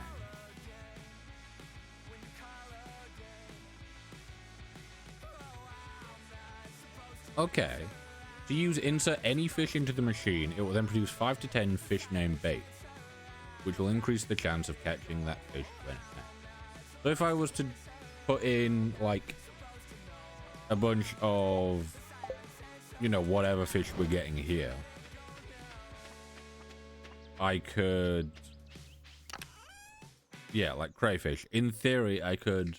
Okay. To use insert any fish into the machine, it will then produce 5 to 10 fish named bait, which will increase the chance of catching that fish when it's next. So if I was to put in, like, a bunch of, you know, whatever fish we're getting here, I could, yeah, like crayfish. In theory, I could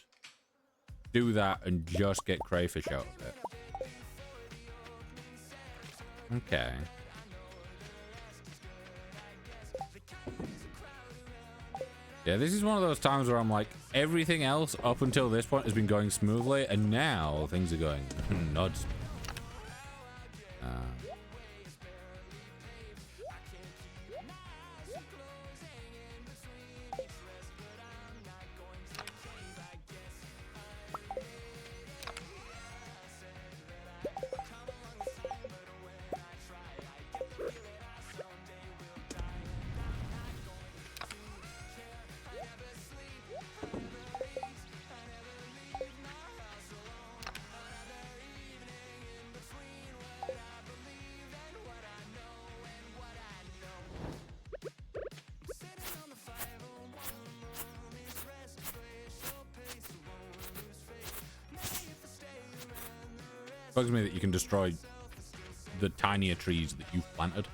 do that and just get crayfish out of it. Okay. Yeah, this is one of those times where I'm like, everything else up until this point has been going smoothly, and now things are going not smooth. Bugs me that you can destroy the tinier trees that you've planted.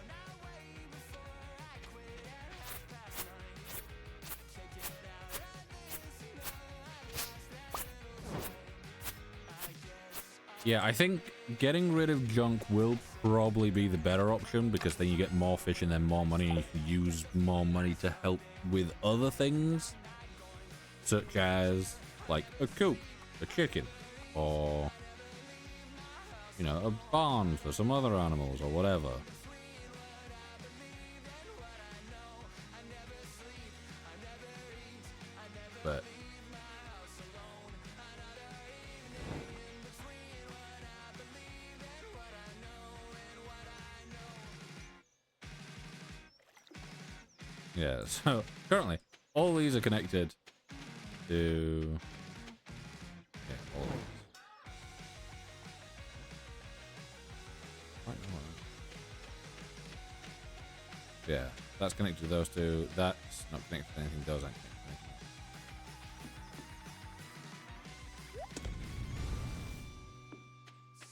Yeah, I think getting rid of junk will probably be the better option, because then you get more fish and then more money, and you can use more money to help with other things, such as like a coop, a chicken, or, you know, a barn for some other animals or whatever. But Yeah, so currently all these are connected to all of these. Right, hold on. Yeah, that's connected to those two. That's not connected to anything. Those aren't connected to anything.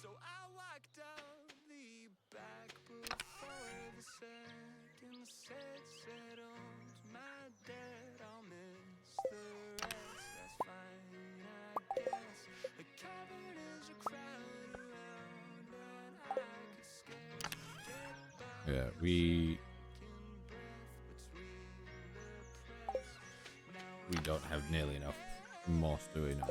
So I walked out the back before the second set settled my debt. I'll miss the rest, that's fine, I guess. The cabin is a crowd around and I could scarce get by. Yeah, we don't have nearly enough moss, do we? No.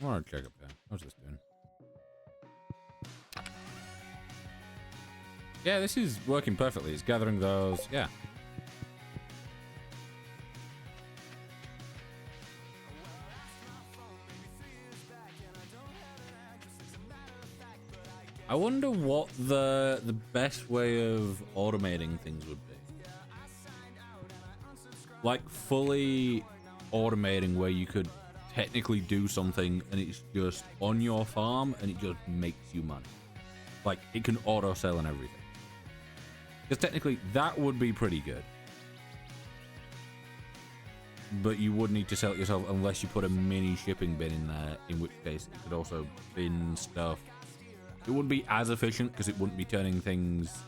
I want to check up there. What's this doing? Yeah, this is working perfectly. It's gathering those. Yeah. I wonder what the best way of automating things would be. Like fully automating where you could technically do something and it's just on your farm and it just makes you money. Like it can auto sell and everything. Because technically that would be pretty good. But you would need to sell it yourself unless you put a mini shipping bin in there, in which case it could also bin stuff. It wouldn't be as efficient because it wouldn't be turning things...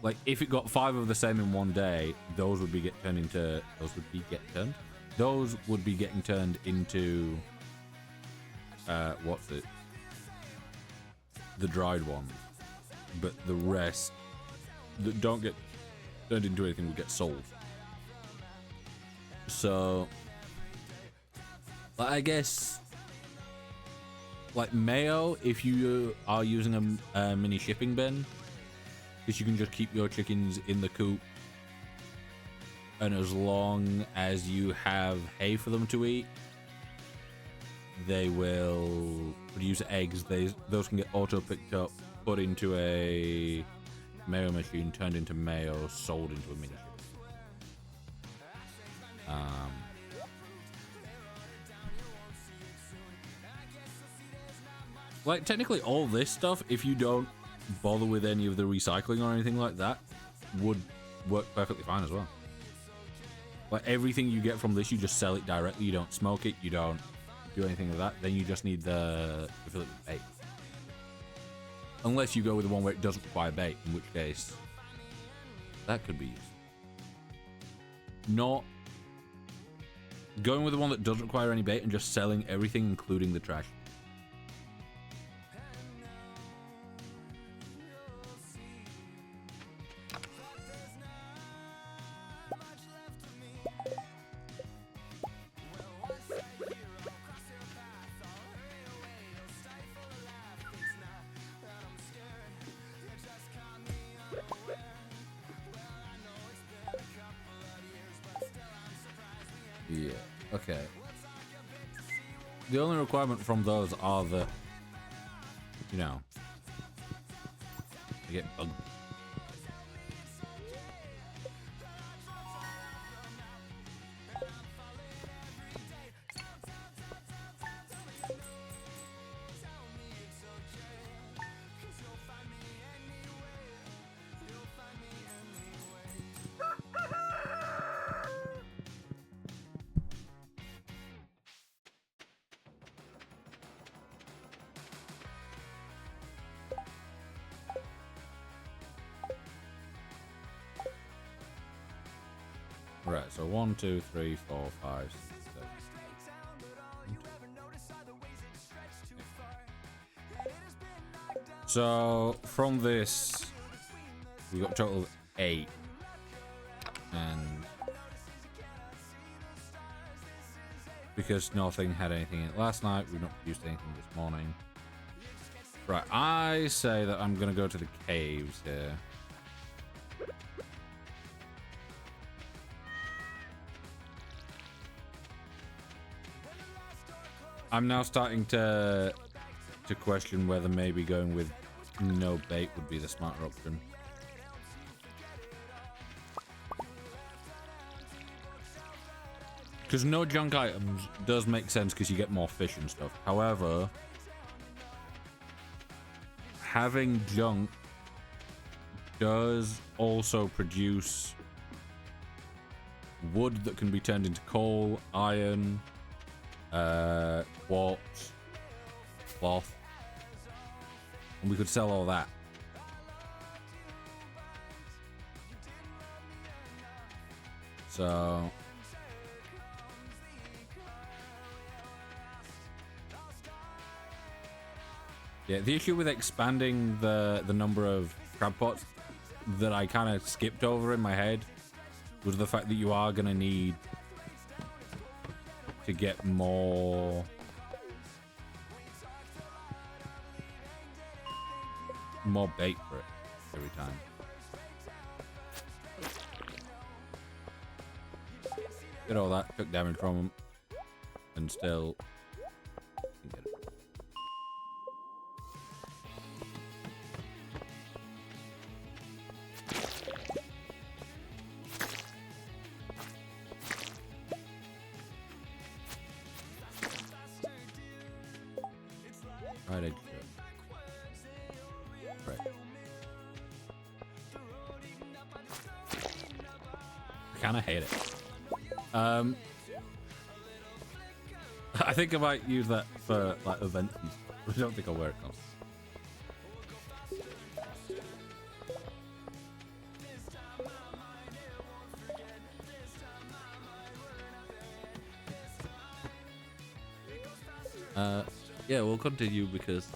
Like if it got 5 of the same in one day, those would be getting turned into what's it? The dried ones. But the rest that don't get turned into anything would get sold. So I guess like mayo, if you are using a mini shipping bin, because you can just keep your chickens in the coop, and as long as you have hay for them to eat, they will produce eggs. Those can get auto picked up, put into a mayo machine, turned into mayo, sold into a mini shipping. Like technically all this stuff, if you don't bother with any of the recycling or anything like that, would work perfectly fine as well. Like everything you get from this, you just sell it directly. You don't smoke it, you don't do anything with that. Then you just need to fill it with bait. Unless you go with the one where it doesn't require bait, in which case that could be used. Not going with the one that doesn't require any bait and just selling everything, including the trash. Yeah, okay. The only requirement from those are the, you know, they get bugged. Right, so 1, 2, 3, 4, 5, 6, 7. So from this, we got a total of 8, and because nothing had anything in it last night, we've not produced anything this morning. Right, I say that I'm gonna go to the caves here. I'm now starting to question whether maybe going with no bait would be the smarter option. Because no junk items does make sense because you get more fish and stuff. However, having junk does also produce wood that can be turned into coal, iron, quartz, cloth, and we could sell all that. So yeah, the issue with expanding the number of crab pots that I kind of skipped over in my head was the fact that you are going to need to get more bait for it every time. Did all that, took damage from him, and still didn't get it. Right, I right. I kind of hate it. I think I might use that for like events and stuff. I don't think I'll wear it constantly. Yeah, we'll continue because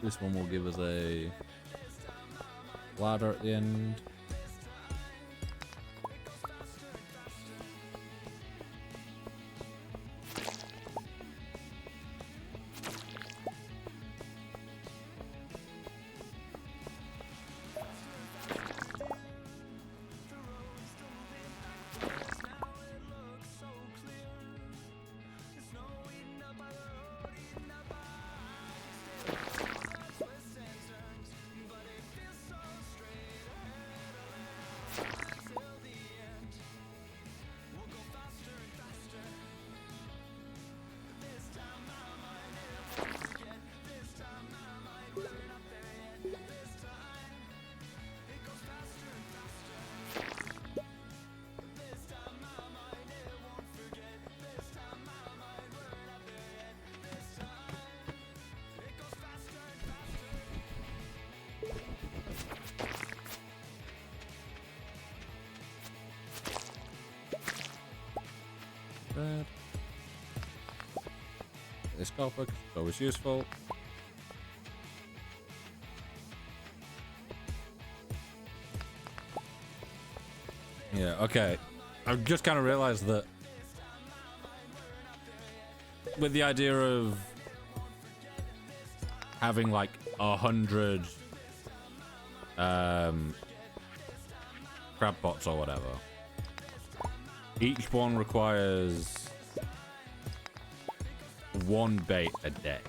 this one will give us a ladder at the end. This copper is always useful. Yeah, okay. I've just kind of realized that with the idea of having like 100 crab pots or whatever, each one requires 1 bait a day.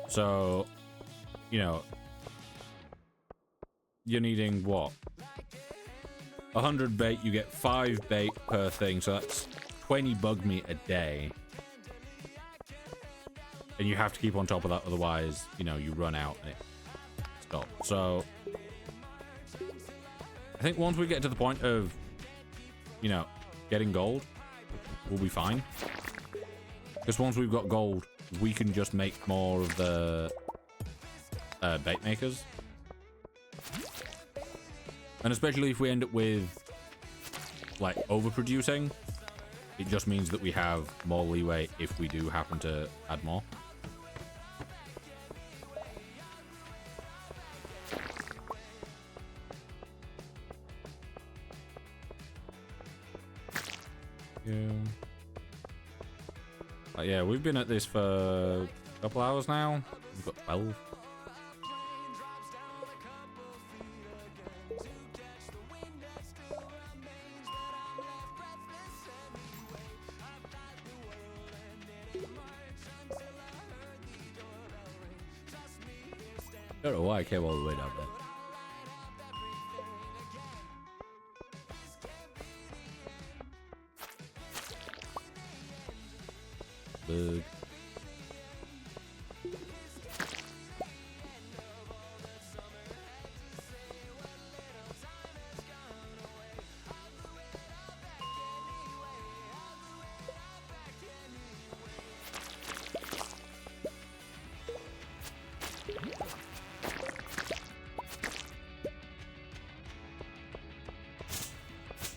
So, you know, you're needing what? 100 bait, you get 5 bait per thing, so that's 20 bug meat a day. And you have to keep on top of that, otherwise, you know, you run out and it stops. So, I think once we get to the point of, you know, getting gold, we'll be fine. Because once we've got gold, we can just make more of the bait makers. And especially if we end up with, like, overproducing, it just means that we have more leeway if we do happen to add more. Yeah. Yeah, we've been at this for Couple hours now. We've got 12. Don't know why I came all the way down there. Bug.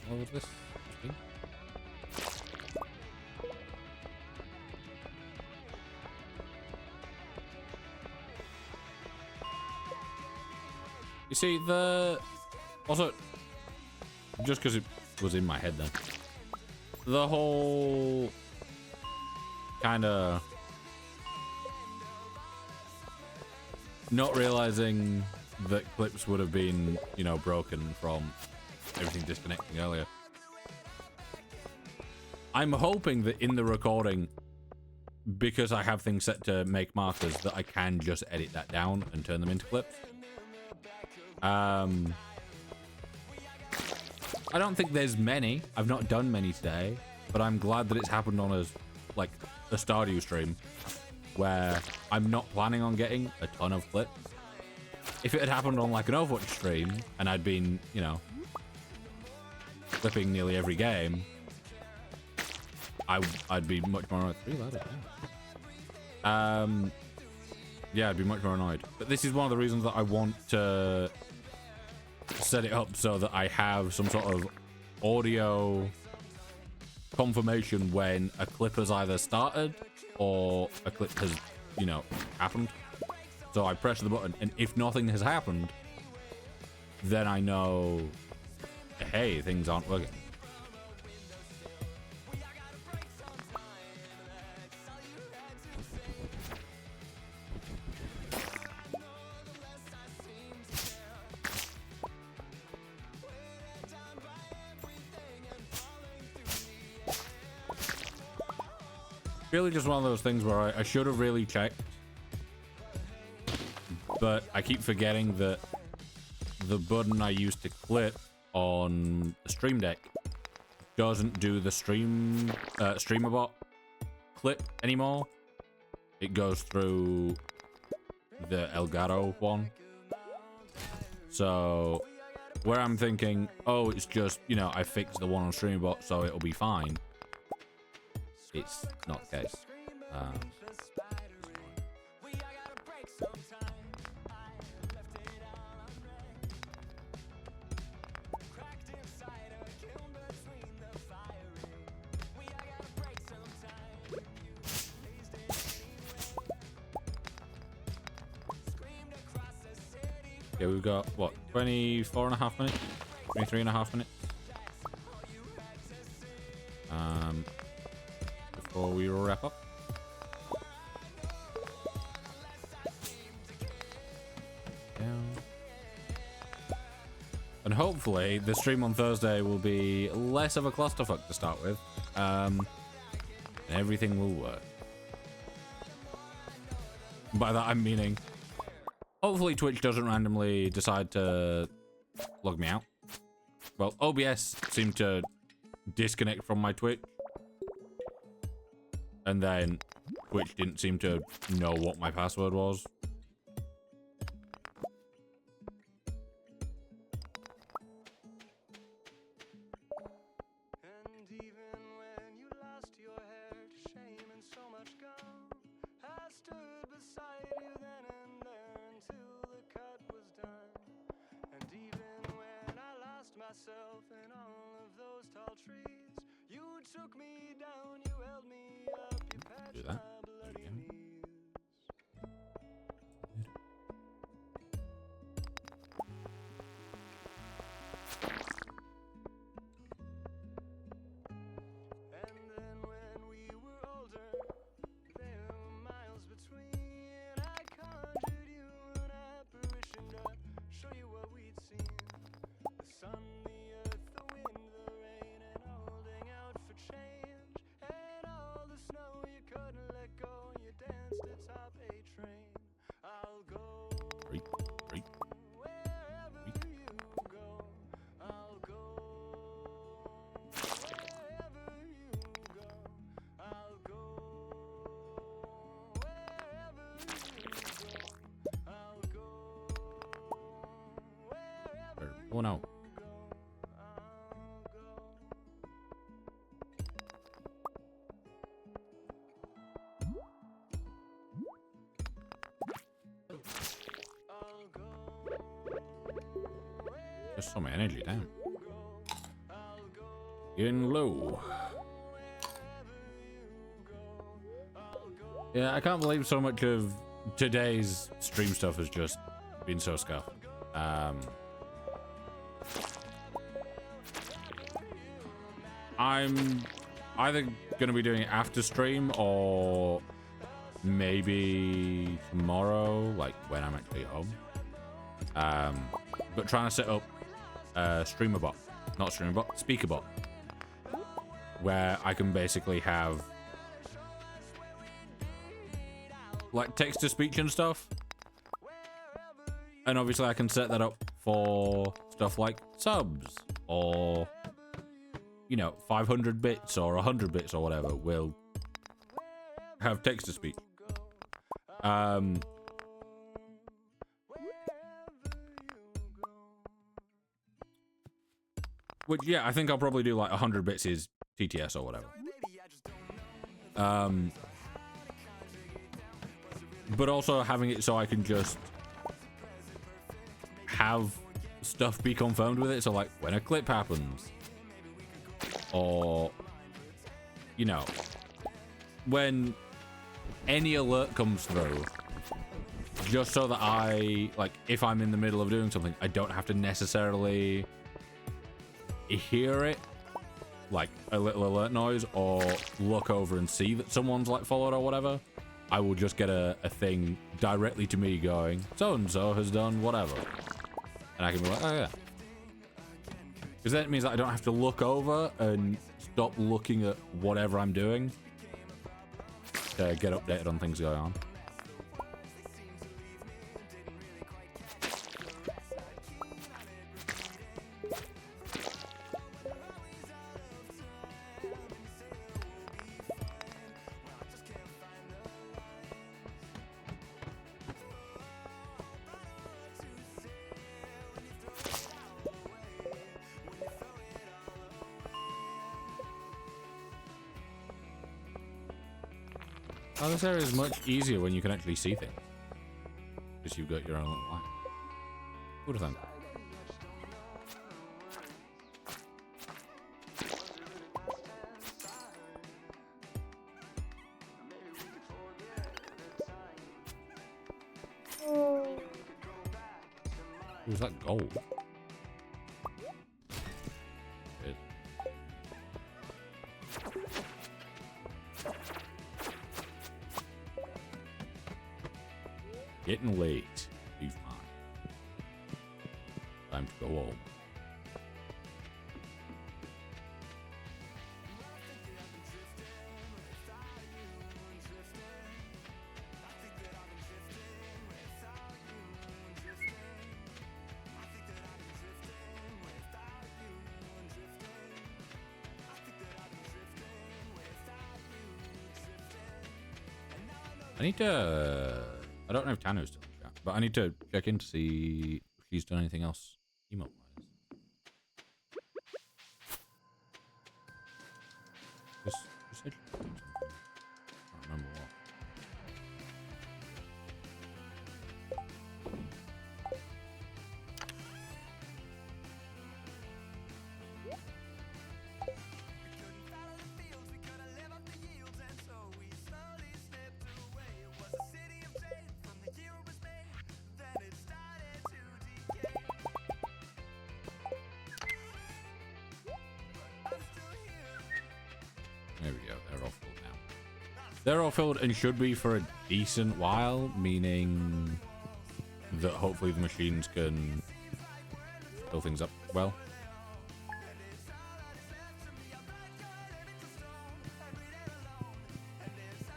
What was this? Okay. You see, also, just because it was in my head then, the whole kind of not realizing that clips would have been, you know, broken from everything disconnecting earlier. I'm hoping that in the recording, because I have things set to make markers, that I can just edit that down and turn them into clips. I don't think there's many. I've not done many today, but I'm glad that it's happened on a Stardew stream where I'm not planning on getting a ton of clips. If it had happened on like an Overwatch stream and I'd been, you know, clipping nearly every game, I'd be much more annoyed. Yeah, I'd be much more annoyed. But this is one of the reasons that I want to set it up so that I have some sort of audio confirmation when a clip has either started or a clip has, you know, happened. So I press the button, and if nothing has happened, then I know, hey, things aren't working. Really just one of those things where I should have really checked, but I keep forgetting that the button I use to clip on the Stream Deck doesn't do the StreamerBot clip anymore. It goes through the Elgato one. So where I'm thinking, oh, it's just, you know, I fixed the one on StreamerBot, so it'll be fine. It's not the case. Yeah, we've got, what, 24.5 minutes? 23.5 minutes? Before we wrap up. And hopefully the stream on Thursday will be less of a clusterfuck to start with. And everything will work. By that I'm meaning, hopefully Twitch doesn't randomly decide to log me out. Well, OBS seemed to disconnect from my Twitch. And then Twitch didn't seem to know what my password was. And even when you lost your hair to shame and so much gone, I stood beside you then and there until the cut was done. And even when I lost myself in all of those tall trees, you took me down, you held me up, you patched Do that. my bloody knees. And then when we were older, there were miles between. Oh no. Just some energy, damn. Getting low. Yeah, I can't believe so much of today's stream stuff has just been so scuffed. I'm either going to be doing it after stream or maybe tomorrow, like when I'm actually home. But trying to set up streamer bot, not streamer bot, speaker bot, where I can basically have like text to speech and stuff. And obviously I can set that up for stuff like subs or, you know, 500 bits or 100 bits or whatever will have text to speech. Which, yeah, I think I'll probably do like 100 bits is TTS or whatever. But also having it so I can just have stuff be confirmed with it. So like when a clip happens or, you know, when any alert comes through, just so that I, like, if I'm in the middle of doing something, I don't have to necessarily hear it, like a little alert noise, or look over and see that someone's like followed or whatever. I will just get a thing directly to me going, so-and-so has done whatever. And I can be like, oh yeah. Because then it means that I don't have to look over and stop looking at whatever I'm doing to get updated on things going on. Oh, this area is much easier when you can actually see things. Because you've got your own little light. What do you think? Was that gold? It. Getting late. Be fine. Time to go home. I need to... I don't know if Tano's still in chat, but I need to check in to see if she's done anything else emote-wise. You said she did something. I can't remember what. There we go, they're all filled now. They're all filled and should be for a decent while, meaning that hopefully the machines can fill things up well.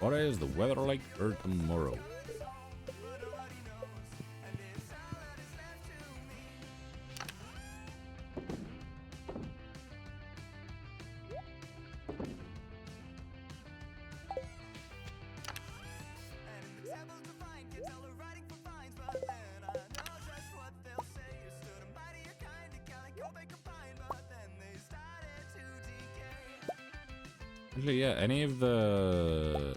What is the weather like for tomorrow? Actually, yeah, any of the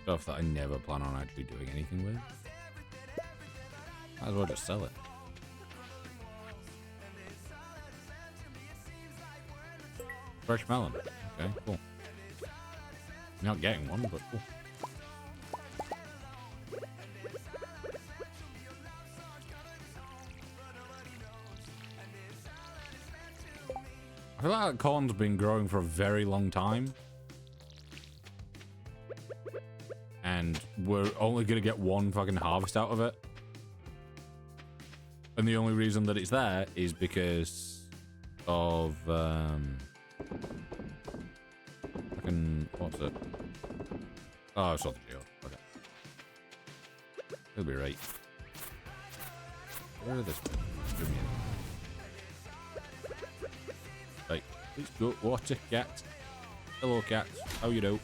stuff that I never plan on actually doing anything with, might as well just sell it. Fresh melon. Okay, cool. You're not getting one, but cool. I feel like that corn's been growing for a very long time. And we're only going to get one fucking harvest out of it. And the only reason that it's there is because of... fucking... What's it? Oh, it's not the deal. Okay. It'll be right. Where are this? Give me it. Right, let's go. Water cat. Hello, cat. How you do?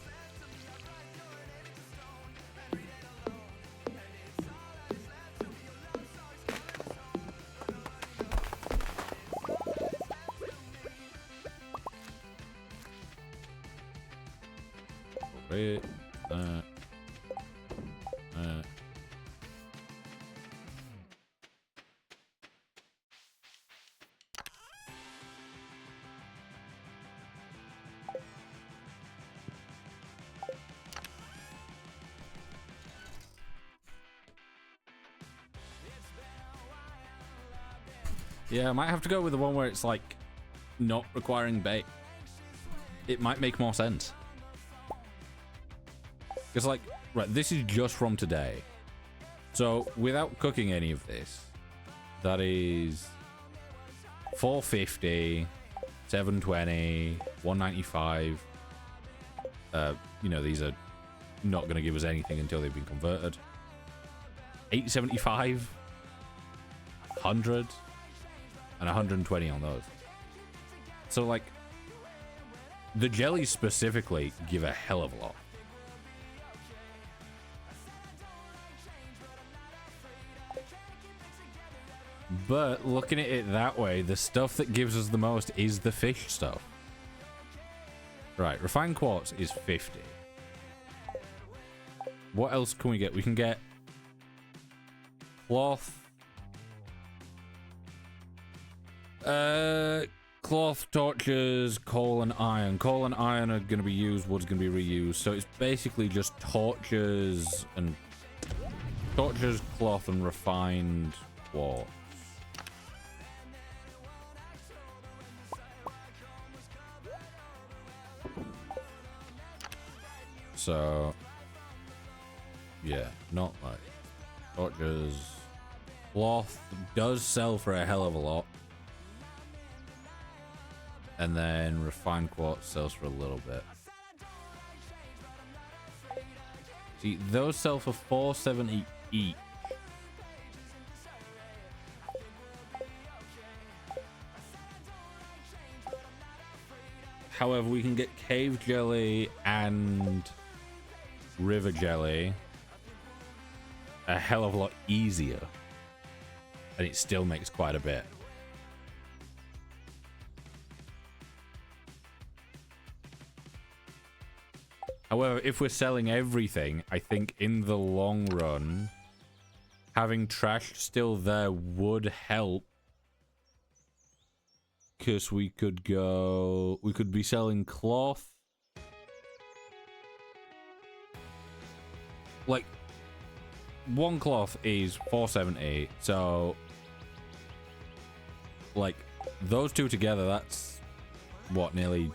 Wait. Yeah, I might have to go with the one where it's like not requiring bait. It might make more sense. It's like, right, this is just from today. So without cooking any of this, that is 450, 720, 195. You know, these are not going to give us anything until they've been converted. 875, 100. And 120 on those. So, like, the jellies specifically give a hell of a lot. But looking at it that way, the stuff that gives us the most is the fish stuff. Right, refined quartz is 50. What else can we get? We can get cloth. Cloth, torches, coal and iron. Coal and iron are going to be used, wood's going to be reused. So it's basically just torches, cloth, and refined quartz. So, yeah, not like torches. Cloth does sell for a hell of a lot. And then refined quartz sells for a little bit. See, those sell for 470 each. However, we can get cave jelly and river jelly a hell of a lot easier. And it still makes quite a bit. However, if we're selling everything, I think in the long run, having trash still there would help. Because we could be selling cloth. Like, one cloth is 470, so, like, those two together, that's, what, nearly...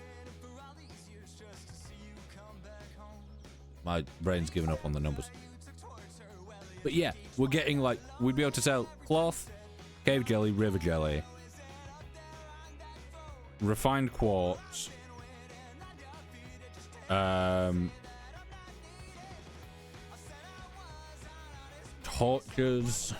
My brain's giving up on the numbers. But yeah, we're getting like, we'd be able to sell cloth, cave jelly, river jelly, refined quartz, torches,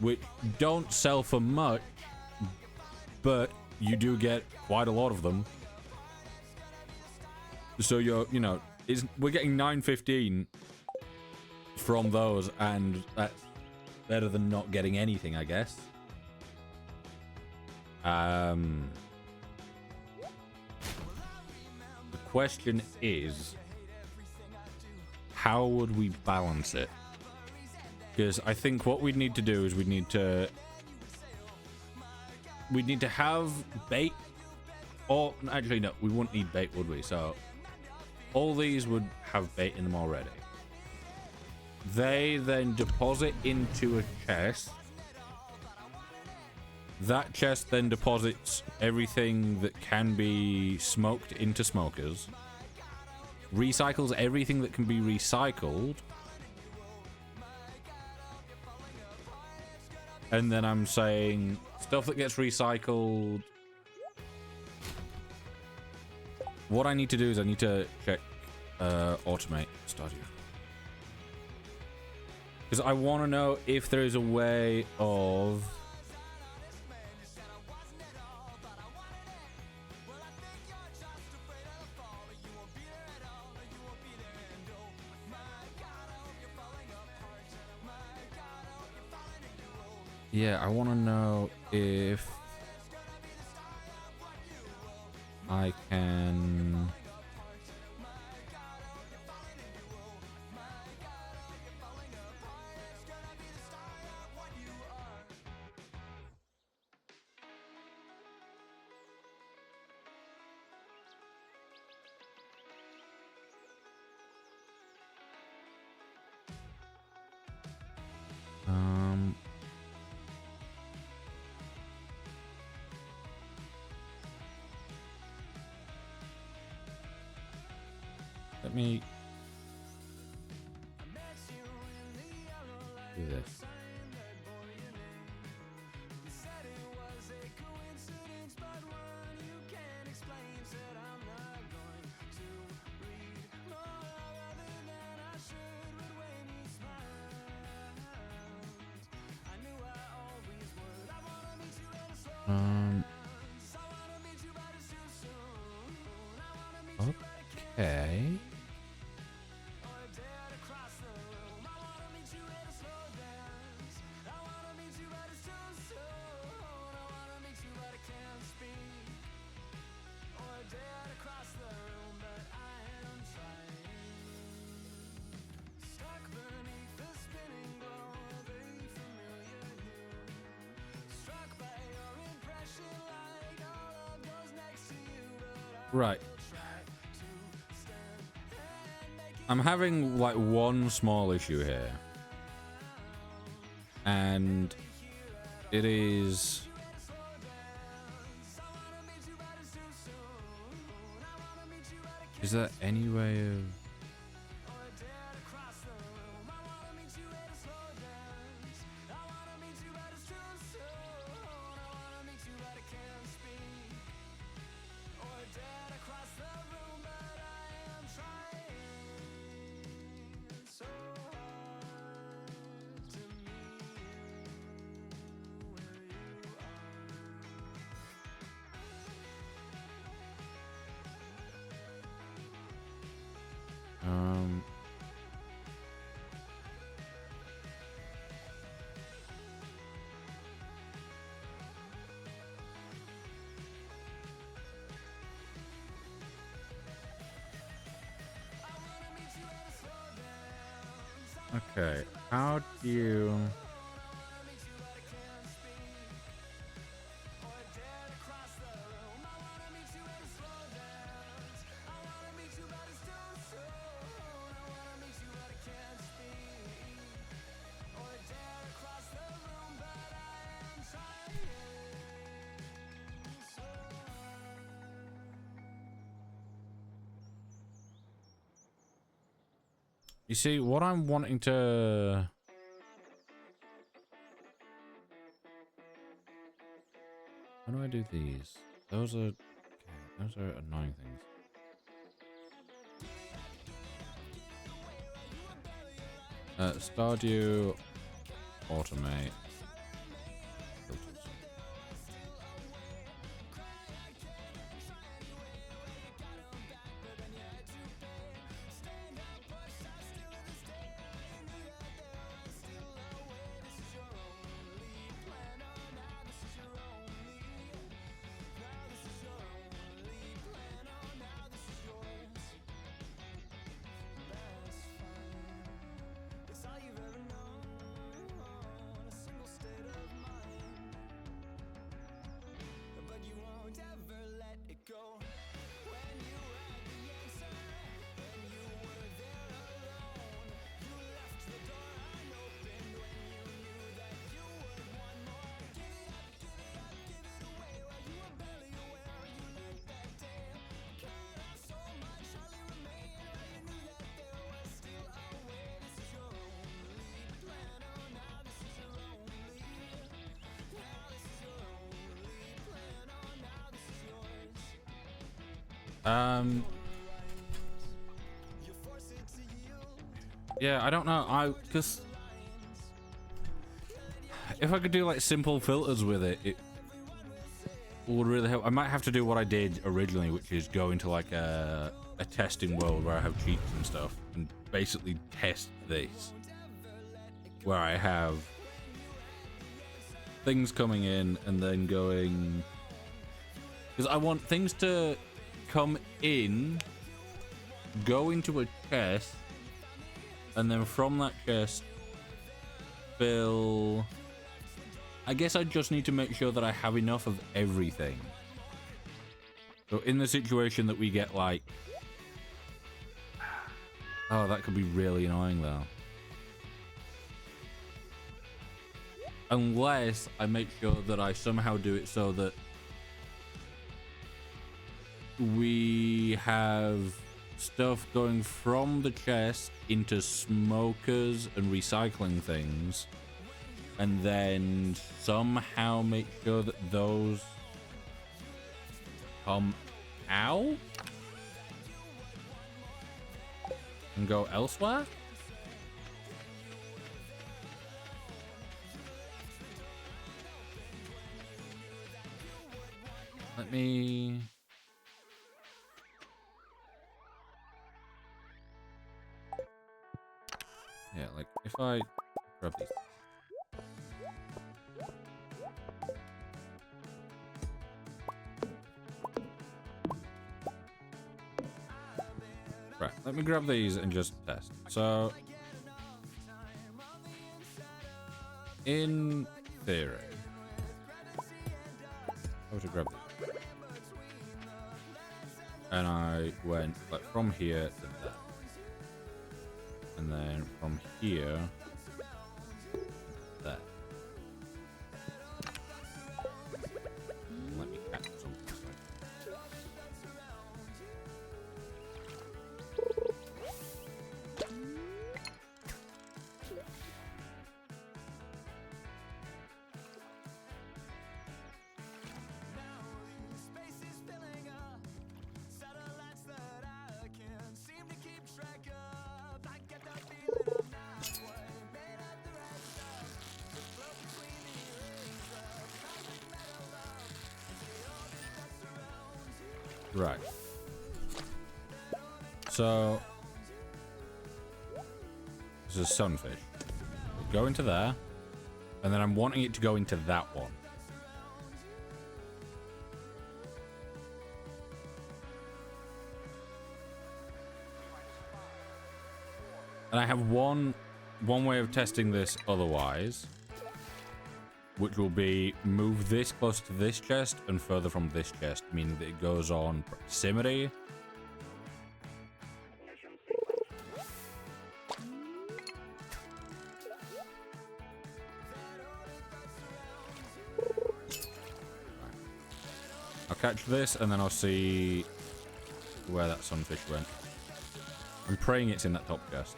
which don't sell for much, but you do get quite a lot of them. So you know, we're getting 915 from those, and that's better than not getting anything, I guess. The question is, how would we balance it? Because I think what we'd need to do is we'd need to have bait, or actually no, we wouldn't need bait, would we? So all these would have bait in them already. They then deposit into a chest. That chest then deposits everything that can be smoked into smokers. Recycles everything that can be recycled. And then I'm saying stuff that gets recycled. What I need to do is I need to check automate Stardew. Because I want to know if there is a way of... Yeah, I want to know if I can... Let me do this. Okay. Right. I'm having like one small issue here. And it is... Is there any way of... Okay, how do you... You see, what I'm wanting to... How do I do these? Those are... Okay, those are annoying things. Stardew... Automate... Filters. Yeah, I don't know. Because if I could do like simple filters with it, it would really help. I might have to do what I did originally, which is go into like a testing world where I have cheats and stuff, and basically test this, where I have things coming in and then going, because I want things to come in, go into a chest, and then from that chest fill. I guess I just need to make sure that I have enough of everything. So in the situation that we get like, oh, that could be really annoying though. Unless I make sure that I somehow do it so that we have stuff going from the chest into smokers and recycling things, and then somehow make sure that those come out and go elsewhere. Let me... Yeah, like if I grab these. Right, let me grab these and just test. So, in theory, I was to grab these. And I went like from here to there. And then from here to there. Let me catch something. Right. So this is sunfish. Go into there, and then I'm wanting it to go into that one. And I have one way of testing this otherwise, which will be move this close to this chest and further from this chest, meaning that it goes on proximity. I'll catch this and then I'll see where that sunfish went. I'm praying it's in that top chest.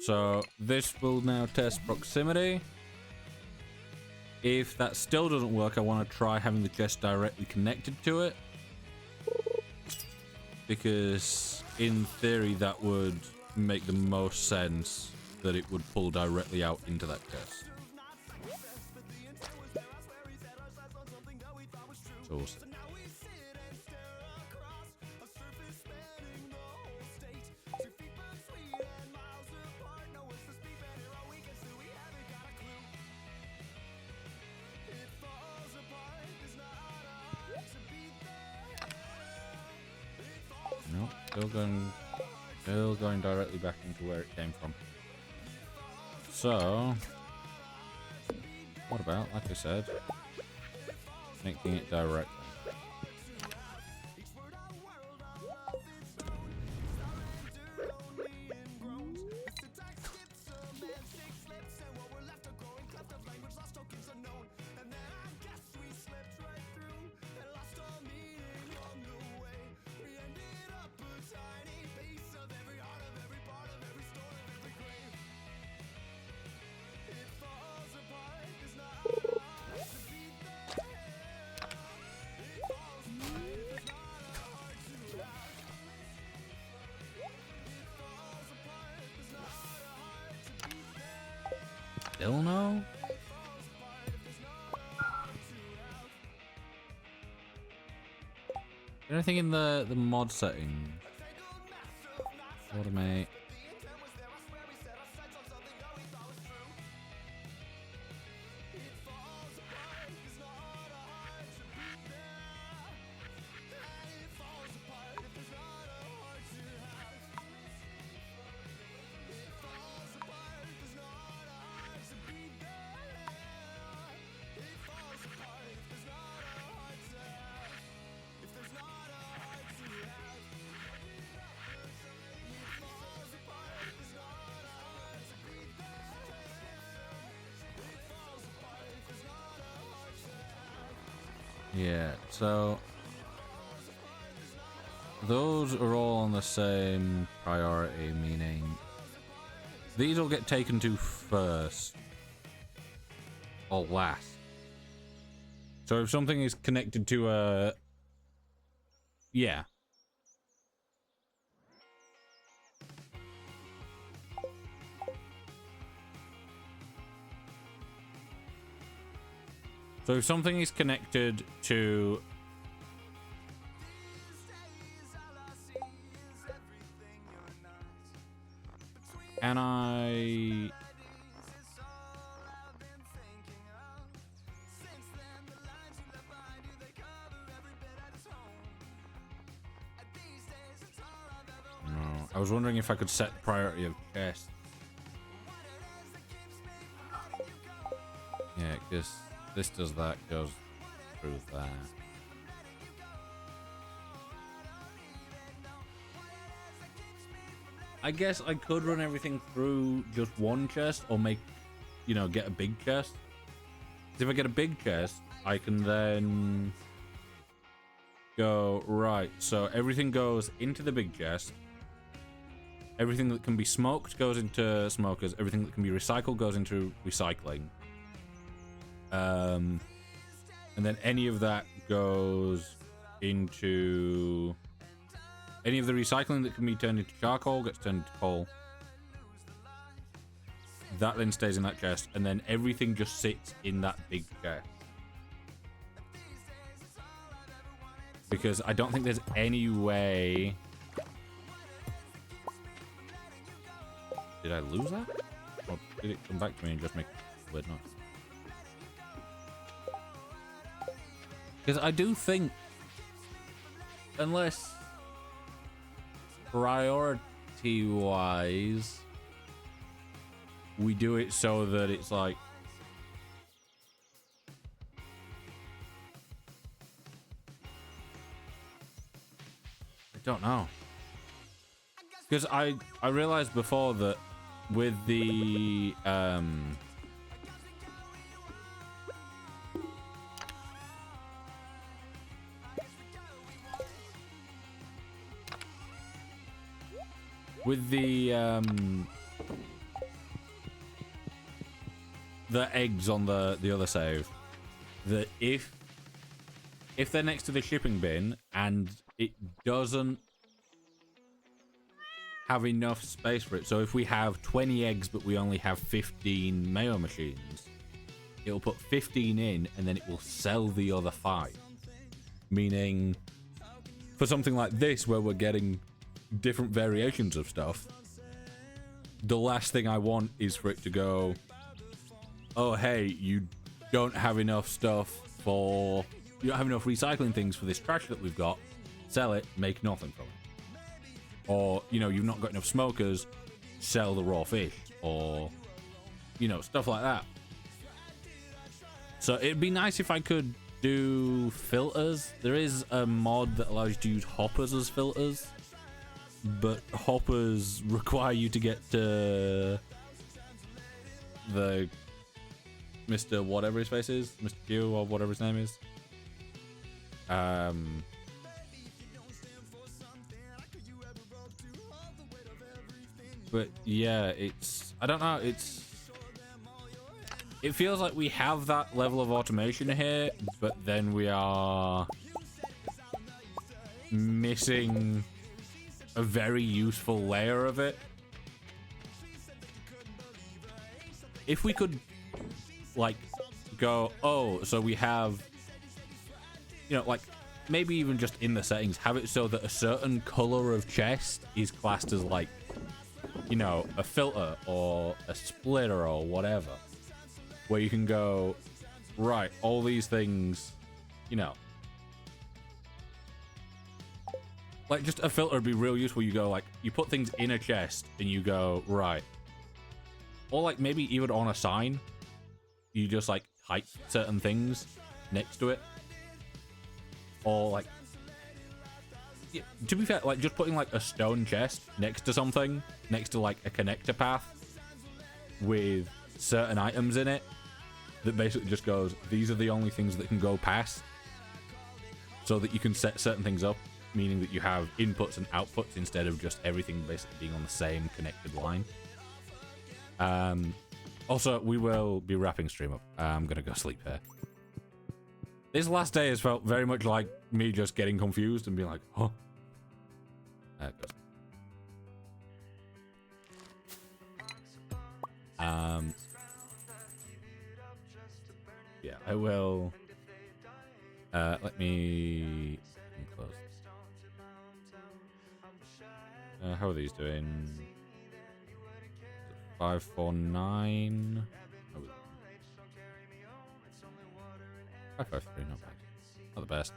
So this will now test proximity. If that still doesn't work, I want to try having the chest directly connected to it. Because in theory that would make the most sense, that it would pull directly out into that chest. So we'll see. Nope, still going directly back into where it came from. So, what about, like I said, connecting it directly? Still no? Anything in the mod settings? Automate. Yeah, so those are all on the same priority, meaning these will get taken to first or last. So if something is connected to a... Yeah. So if something is connected to... Can I... No, I was wondering if I could set priority of chest. Yeah, because this does that, goes through that. I guess I could run everything through just one chest or make, you know, get a big chest. If I get a big chest, I can then go, right, so everything goes into the big chest. Everything that can be smoked goes into smokers. Everything that can be recycled goes into recycling. And then any of that goes into... Any of the recycling that can be turned into charcoal gets turned into coal. That then stays in that chest, and then everything just sits in that big chest. Because I don't think there's any way... Did I lose that? Or did it come back to me and just make a weird noise? Because I do think... Unless... Priority-wise... We do it so that it's like... I don't know. Because I realized before that with the... with the eggs on the other save, that if they're next to the shipping bin and it doesn't have enough space for it, so if we have 20 eggs but we only have 15 mayo machines, it'll put 15 in and then it will sell the other 5. Meaning, for something like this where we're getting different variations of stuff, the last thing I want is for it to go, oh hey, you don't have enough stuff for... You don't have enough recycling things for this trash that we've got. Sell it, make nothing from it. Or, you know, you've not got enough smokers, sell the raw fish. Or, you know, stuff like that. So it'd be nice if I could do filters. There is a mod that allows you to use hoppers as filters. But hoppers require you to get to the Mr. whatever his face is, Mr. Q or whatever his name is. But yeah, it's... I don't know, it's... It feels like we have that level of automation here, but then we are missing a very useful layer of it. If we could like go, oh, so we have, you know, like maybe even just in the settings, have it so that a certain color of chest is classed as like, you know, a filter or a splitter or whatever, where you can go, right, all these things, you know, like just a filter would be real useful. You go like, you put things in a chest and you go, right, or like maybe even on a sign, you just like type certain things next to it, or like, yeah, to be fair, like just putting like a stone chest next to something, next to like a connector path with certain items in it that basically just goes, these are the only things that can go past, so that you can set certain things up, meaning that you have inputs and outputs instead of just everything basically being on the same connected line. Also, we will be wrapping stream up. I'm gonna go sleep here. This last day has felt very much like me just getting confused and being like, huh? Yeah, I will. Let me close. How are these doing? 549. 553, not bad. Not the best.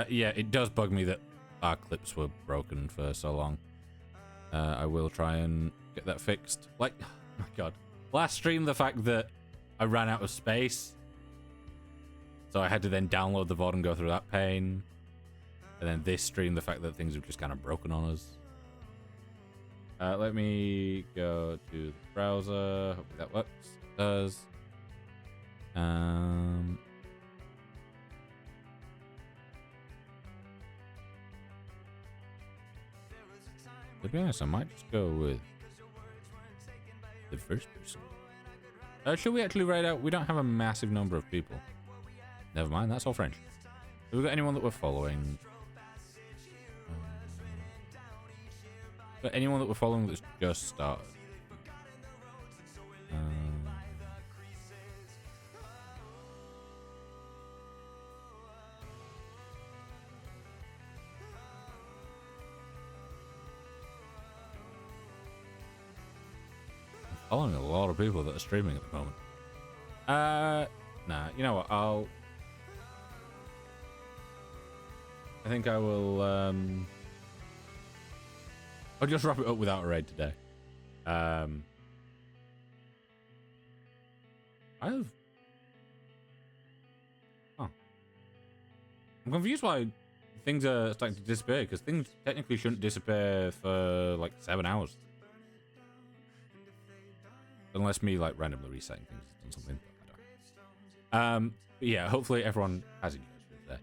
Yeah, it does bug me that our clips were broken for so long. I will try and get that fixed. Like, oh my god. Last stream, the fact that I ran out of space, so I had to then download the VOD and go through that pain. And then this stream, the fact that things have just kind of broken on us. Let me go to the browser. Hopefully that works. It does. To be honest, I might just go with the first person. Should we actually write out? We don't have a massive number of people. Never mind, that's all French. Have we got anyone that we're following? Got anyone that we're following that's just started? I'm following a lot of people that are streaming at the moment. Nah, you know what? I think I will, I'll just wrap it up without a raid today. I'm confused why things are starting to disappear, because things technically shouldn't disappear for like 7 hours. Unless me like randomly resetting things has done something. I don't know. But yeah, hopefully everyone has enjoyed it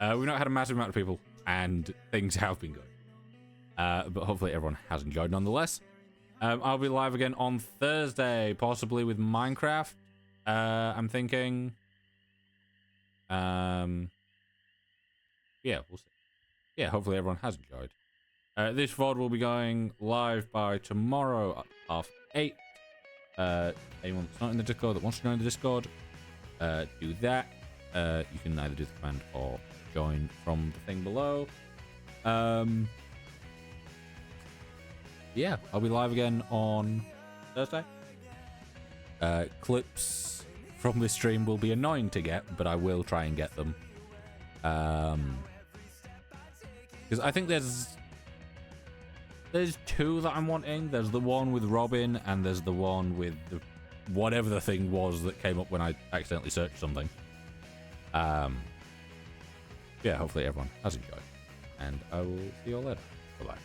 there. We've not had a massive amount of people, and things have been good. But hopefully everyone has enjoyed nonetheless. I'll be live again on Thursday, possibly with Minecraft. I'm thinking. Yeah, we'll see. Yeah, hopefully everyone has enjoyed. This VOD will be going live by tomorrow at 8:30. Anyone that's not in the Discord that wants to join the Discord, do that. You can either do the command or join from the thing below. Yeah, I'll be live again on Thursday. Clips from this stream will be annoying to get, but I will try and get them. Because I think there's two that I'm wanting. There's the one with Robin, and there's the one with the, whatever the thing was that came up when I accidentally searched something. Yeah, hopefully everyone has enjoyed, and I will see you all later. Bye-bye.